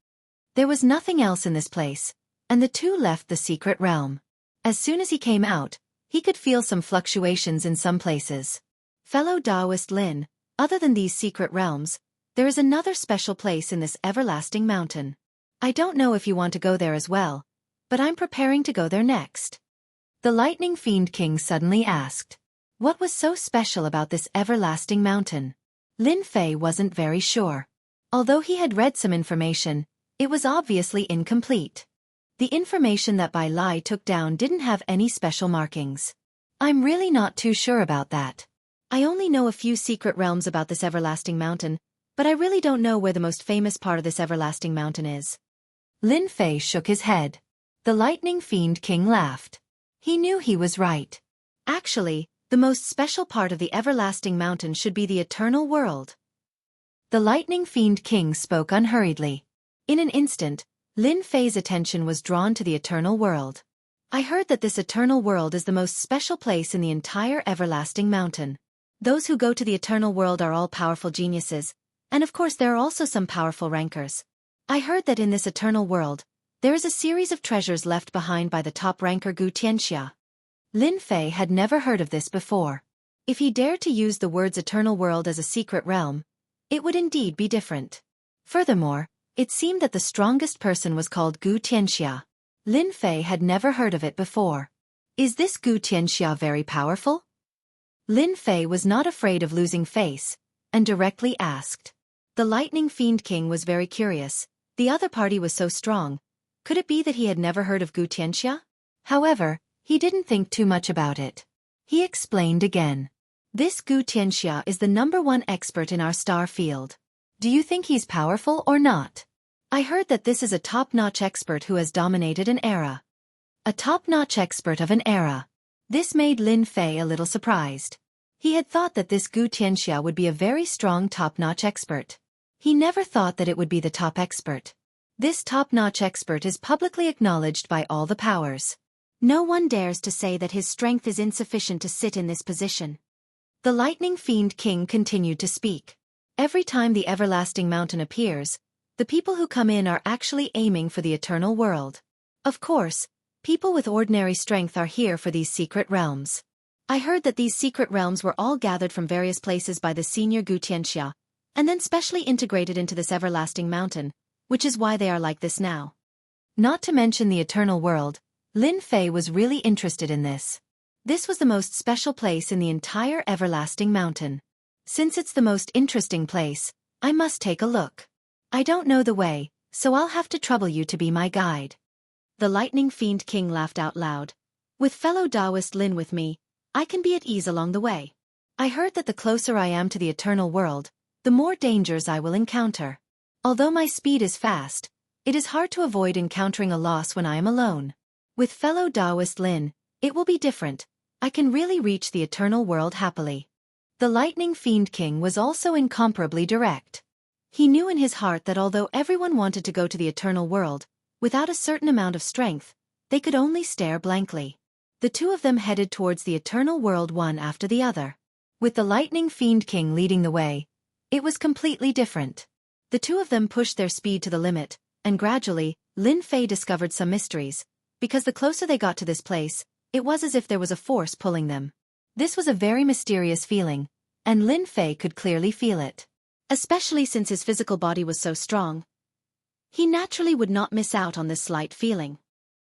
There was nothing else in this place, and the two left the secret realm. As soon as he came out, he could feel some fluctuations in some places. Fellow Taoist Lin, other than these secret realms, there is another special place in this everlasting mountain. I don't know if you want to go there as well, but I'm preparing to go there next." The Lightning Fiend King suddenly asked. What was so special about this everlasting mountain? Lin Fei wasn't very sure. Although he had read some information, it was obviously incomplete. The information that Bai Lai took down didn't have any special markings. I'm really not too sure about that. I only know a few secret realms about this everlasting mountain, but I really don't know where the most famous part of this everlasting mountain is. Lin Fei shook his head. The Lightning Fiend King laughed. He knew he was right. Actually, the most special part of the everlasting mountain should be the eternal world. The Lightning Fiend King spoke unhurriedly. In an instant, Lin Fei's attention was drawn to the eternal world. I heard that this eternal world is the most special place in the entire everlasting mountain. Those who go to the eternal world are all powerful geniuses, and of course there are also some powerful rankers. I heard that in this eternal world, there is a series of treasures left behind by the top ranker Gu Tianxia. Lin Fei had never heard of this before. If he dared to use the words eternal world as a secret realm, it would indeed be different. Furthermore, it seemed that the strongest person was called Gu Tianxia. Lin Fei had never heard of it before. Is this Gu Tianxia very powerful? Lin Fei was not afraid of losing face, and directly asked. The Lightning Fiend King was very curious. The other party was so strong. Could it be that he had never heard of Gu Tianxia? However, he didn't think too much about it. He explained again. This Gu Tianxia is the #1 expert in our star field. Do you think he's powerful or not? I heard that this is a top-notch expert who has dominated an era. A top-notch expert of an era. This made Lin Fei a little surprised. He had thought that this Gu Tianxia would be a very strong top-notch expert. He never thought that it would be the top expert. This top-notch expert is publicly acknowledged by all the powers. No one dares to say that his strength is insufficient to sit in this position. The Lightning Fiend King continued to speak. Every time the everlasting mountain appears, the people who come in are actually aiming for the eternal world. Of course, people with ordinary strength are here for these secret realms. I heard that these secret realms were all gathered from various places by the senior Gu Tianxia, and then specially integrated into this everlasting mountain, which is why they are like this now. Not to mention the eternal world, Lin Fei was really interested in this. This was the most special place in the entire everlasting mountain. Since it's the most interesting place, I must take a look. I don't know the way, so I'll have to trouble you to be my guide. The Lightning Fiend King laughed out loud. With fellow Taoist Lin with me, I can be at ease along the way. I heard that the closer I am to the eternal world, the more dangers I will encounter. Although my speed is fast, it is hard to avoid encountering a loss when I am alone. With fellow Taoist Lin, it will be different. I can really reach the eternal world happily. The Lightning Fiend King was also incomparably direct. He knew in his heart that although everyone wanted to go to the eternal world, without a certain amount of strength, they could only stare blankly. The two of them headed towards the eternal world one after the other. With the Lightning Fiend King leading the way, it was completely different. The two of them pushed their speed to the limit, and gradually, Lin Fei discovered some mysteries. Because the closer they got to this place, it was as if there was a force pulling them. This was a very mysterious feeling, and Lin Fei could clearly feel it. Especially since his physical body was so strong. He naturally would not miss out on this slight feeling.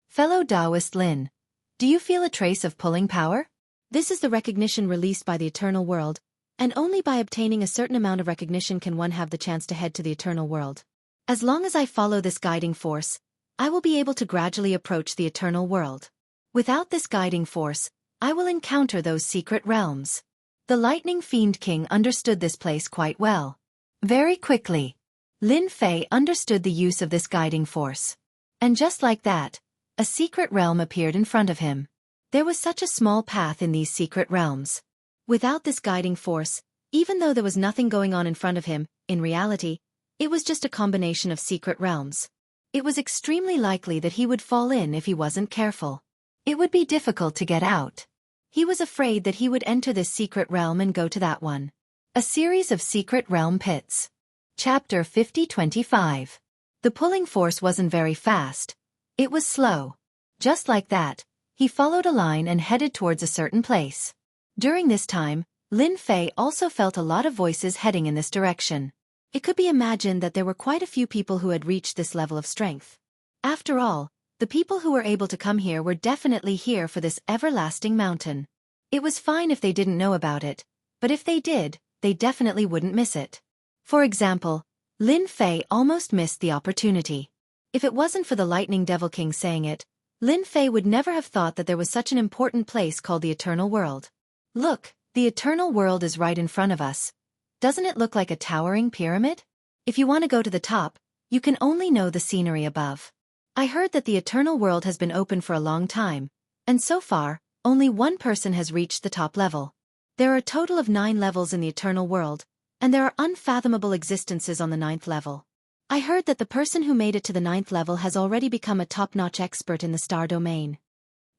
Fellow Taoist Lin, do you feel a trace of pulling power? This is the recognition released by the eternal world, and only by obtaining a certain amount of recognition can one have the chance to head to the eternal world. As long as I follow this guiding force, I will be able to gradually approach the eternal world. Without this guiding force, I will encounter those secret realms. The Lightning Fiend King understood this place quite well. Very quickly, Lin Fei understood the use of this guiding force. And just like that, a secret realm appeared in front of him. There was such a small path in these secret realms. Without this guiding force, even though there was nothing going on in front of him, in reality, it was just a combination of secret realms. It was extremely likely that he would fall in if he wasn't careful. It would be difficult to get out. He was afraid that he would enter this secret realm and go to that one. A series of secret realm pits. Chapter 50-25. The pulling force wasn't very fast. It was slow. Just like that, he followed a line and headed towards a certain place. During this time, Lin Fei also felt a lot of voices heading in this direction. It could be imagined that there were quite a few people who had reached this level of strength. After all, the people who were able to come here were definitely here for this everlasting mountain. It was fine if they didn't know about it, but if they did, they definitely wouldn't miss it. For example, Lin Fei almost missed the opportunity. If it wasn't for the Lightning Devil King saying it, Lin Fei would never have thought that there was such an important place called the Eternal World. Look, the Eternal World is right in front of us. Doesn't it look like a towering pyramid? If you want to go to the top, you can only know the scenery above. I heard that the Eternal World has been open for a long time, and so far, only one person has reached the top level. There are a total of 9 levels in the Eternal World, and there are unfathomable existences on the 9th level. I heard that the person who made it to the 9th level has already become a top-notch expert in the star domain.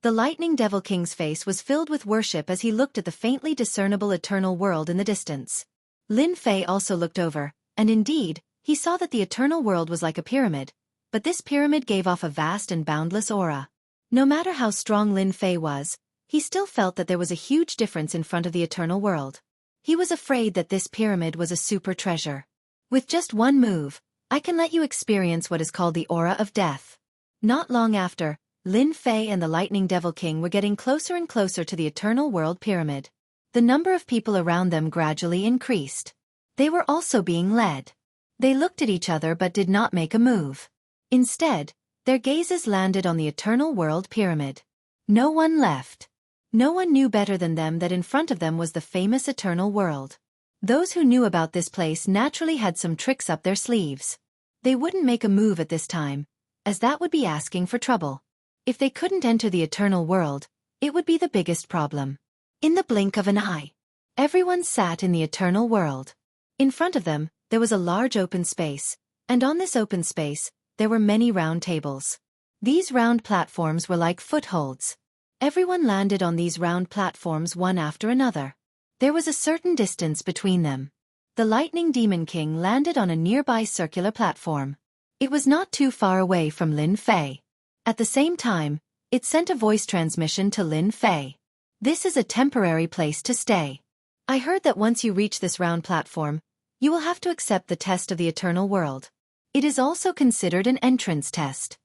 The Lightning Devil King's face was filled with worship as he looked at the faintly discernible Eternal World in the distance. Lin Fei also looked over, and indeed, he saw that the Eternal World was like a pyramid, but this pyramid gave off a vast and boundless aura. No matter how strong Lin Fei was, he still felt that there was a huge difference in front of the Eternal World. He was afraid that this pyramid was a super treasure. With just one move, I can let you experience what is called the aura of death. Not long after, Lin Fei and the Lightning Devil King were getting closer and closer to the Eternal World Pyramid. The number of people around them gradually increased. They were also being led. They looked at each other but did not make a move. Instead, their gazes landed on the Eternal World Pyramid. No one left. No one knew better than them that in front of them was the famous Eternal World. Those who knew about this place naturally had some tricks up their sleeves. They wouldn't make a move at this time, as that would be asking for trouble. If they couldn't enter the Eternal World, it would be the biggest problem. In the blink of an eye, everyone sat in the Eternal World. In front of them, there was a large open space, and on this open space, there were many round tables. These round platforms were like footholds. Everyone landed on these round platforms one after another. There was a certain distance between them. The Lightning Demon King landed on a nearby circular platform. It was not too far away from Lin Fei. At the same time, it sent a voice transmission to Lin Fei. This is a temporary place to stay. I heard that once you reach this round platform, you will have to accept the test of the Eternal World. It is also considered an entrance test.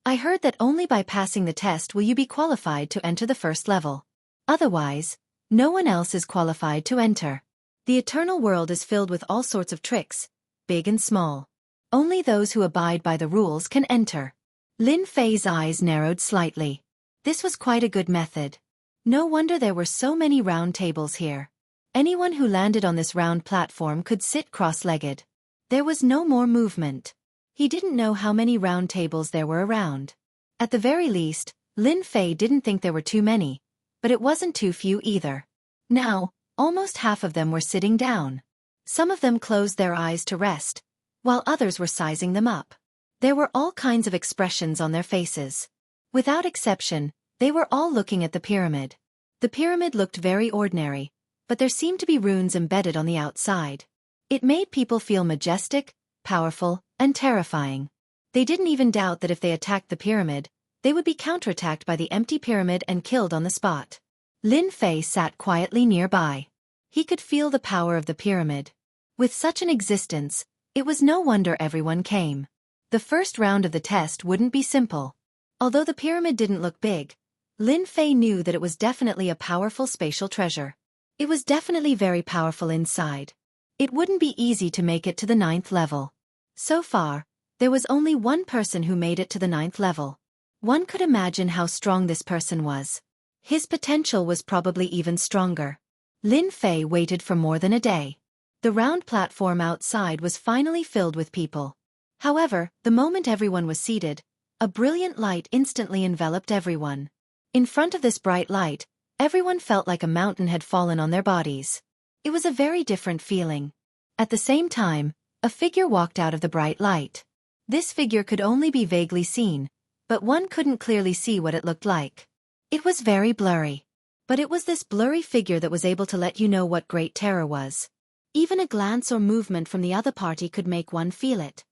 I heard that only by passing the test will you be qualified to enter the first level. Otherwise, no one else is qualified to enter. The Eternal World is filled with all sorts of tricks, big and small. Only those who abide by the rules can enter. Lin Fei's eyes narrowed slightly. This was quite a good method. No wonder there were so many round tables here. Anyone who landed on this round platform could sit cross-legged. There was no more movement. He didn't know how many round tables there were around. At the very least, Lin Fei didn't think there were too many, but it wasn't too few either. Now, almost half of them were sitting down. Some of them closed their eyes to rest, while others were sizing them up. There were all kinds of expressions on their faces. Without exception, they were all looking at the pyramid. The pyramid looked very ordinary, but there seemed to be runes embedded on the outside. It made people feel majestic, powerful, and terrifying. They didn't even doubt that if they attacked the pyramid, they would be counterattacked by the empty pyramid and killed on the spot. Lin Fei sat quietly nearby. He could feel the power of the pyramid. With such an existence, it was no wonder everyone came. The first round of the test wouldn't be simple. Although the pyramid didn't look big, Lin Fei knew that it was definitely a powerful spatial treasure. It was definitely very powerful inside. It wouldn't be easy to make it to the 9th level. So far, there was only one person who made it to the 9th level. One could imagine how strong this person was. His potential was probably even stronger. Lin Fei waited for more than a day. The round platform outside was finally filled with people. However, the moment everyone was seated, a brilliant light instantly enveloped everyone. In front of this bright light, everyone felt like a mountain had fallen on their bodies. It was a very different feeling. At the same time, a figure walked out of the bright light. This figure could only be vaguely seen, but one couldn't clearly see what it looked like. It was very blurry. But it was this blurry figure that was able to let you know what great terror was. Even a glance or movement from the other party could make one feel it.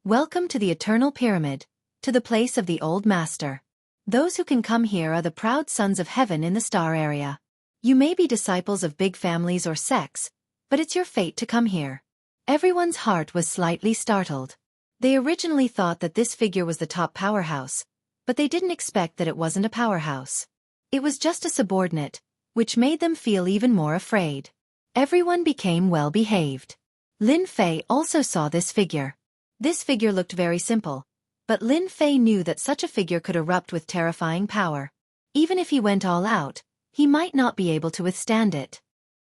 Welcome to the Eternal Pyramid, to the place of the Old Master. Those who can come here are the proud sons of heaven in the star area. You may be disciples of big families or sects, but it's your fate to come here. Everyone's heart was slightly startled. They originally thought that this figure was the top powerhouse, but they didn't expect that it wasn't a powerhouse. It was just a subordinate, which made them feel even more afraid. Everyone became well-behaved. Lin Fei also saw this figure. This figure looked very simple, but Lin Fei knew that such a figure could erupt with terrifying power. Even if he went all out, he might not be able to withstand it.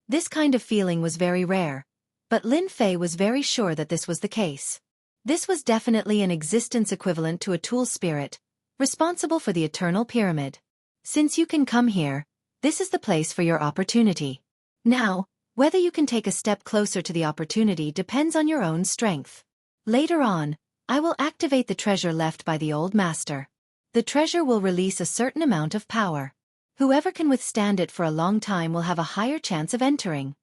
This kind of feeling was very rare, but Lin Fei was very sure that this was the case. This was definitely an existence equivalent to a tool spirit, responsible for the eternal pyramid. Since you can come here, this is the place for your opportunity. Now, whether you can take a step closer to the opportunity depends on your own strength. Later on, I will activate the treasure left by the old master. The treasure will release a certain amount of power. Whoever can withstand it for a long time will have a higher chance of entering.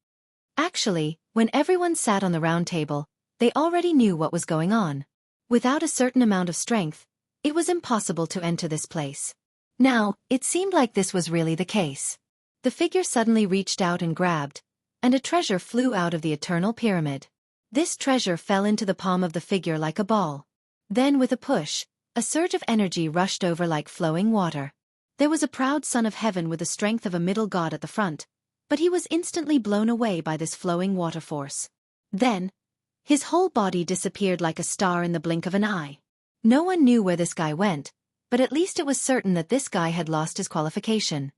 Actually, when everyone sat on the round table, they already knew what was going on. Without a certain amount of strength, it was impossible to enter this place. Now, it seemed like this was really the case. The figure suddenly reached out and grabbed, and a treasure flew out of the eternal pyramid. This treasure fell into the palm of the figure like a ball. Then with a push, a surge of energy rushed over like flowing water. There was a proud son of heaven with the strength of a middle god at the front, but he was instantly blown away by this flowing water force. Then, his whole body disappeared like a star in the blink of an eye. No one knew where this guy went, but at least it was certain that this guy had lost his qualification.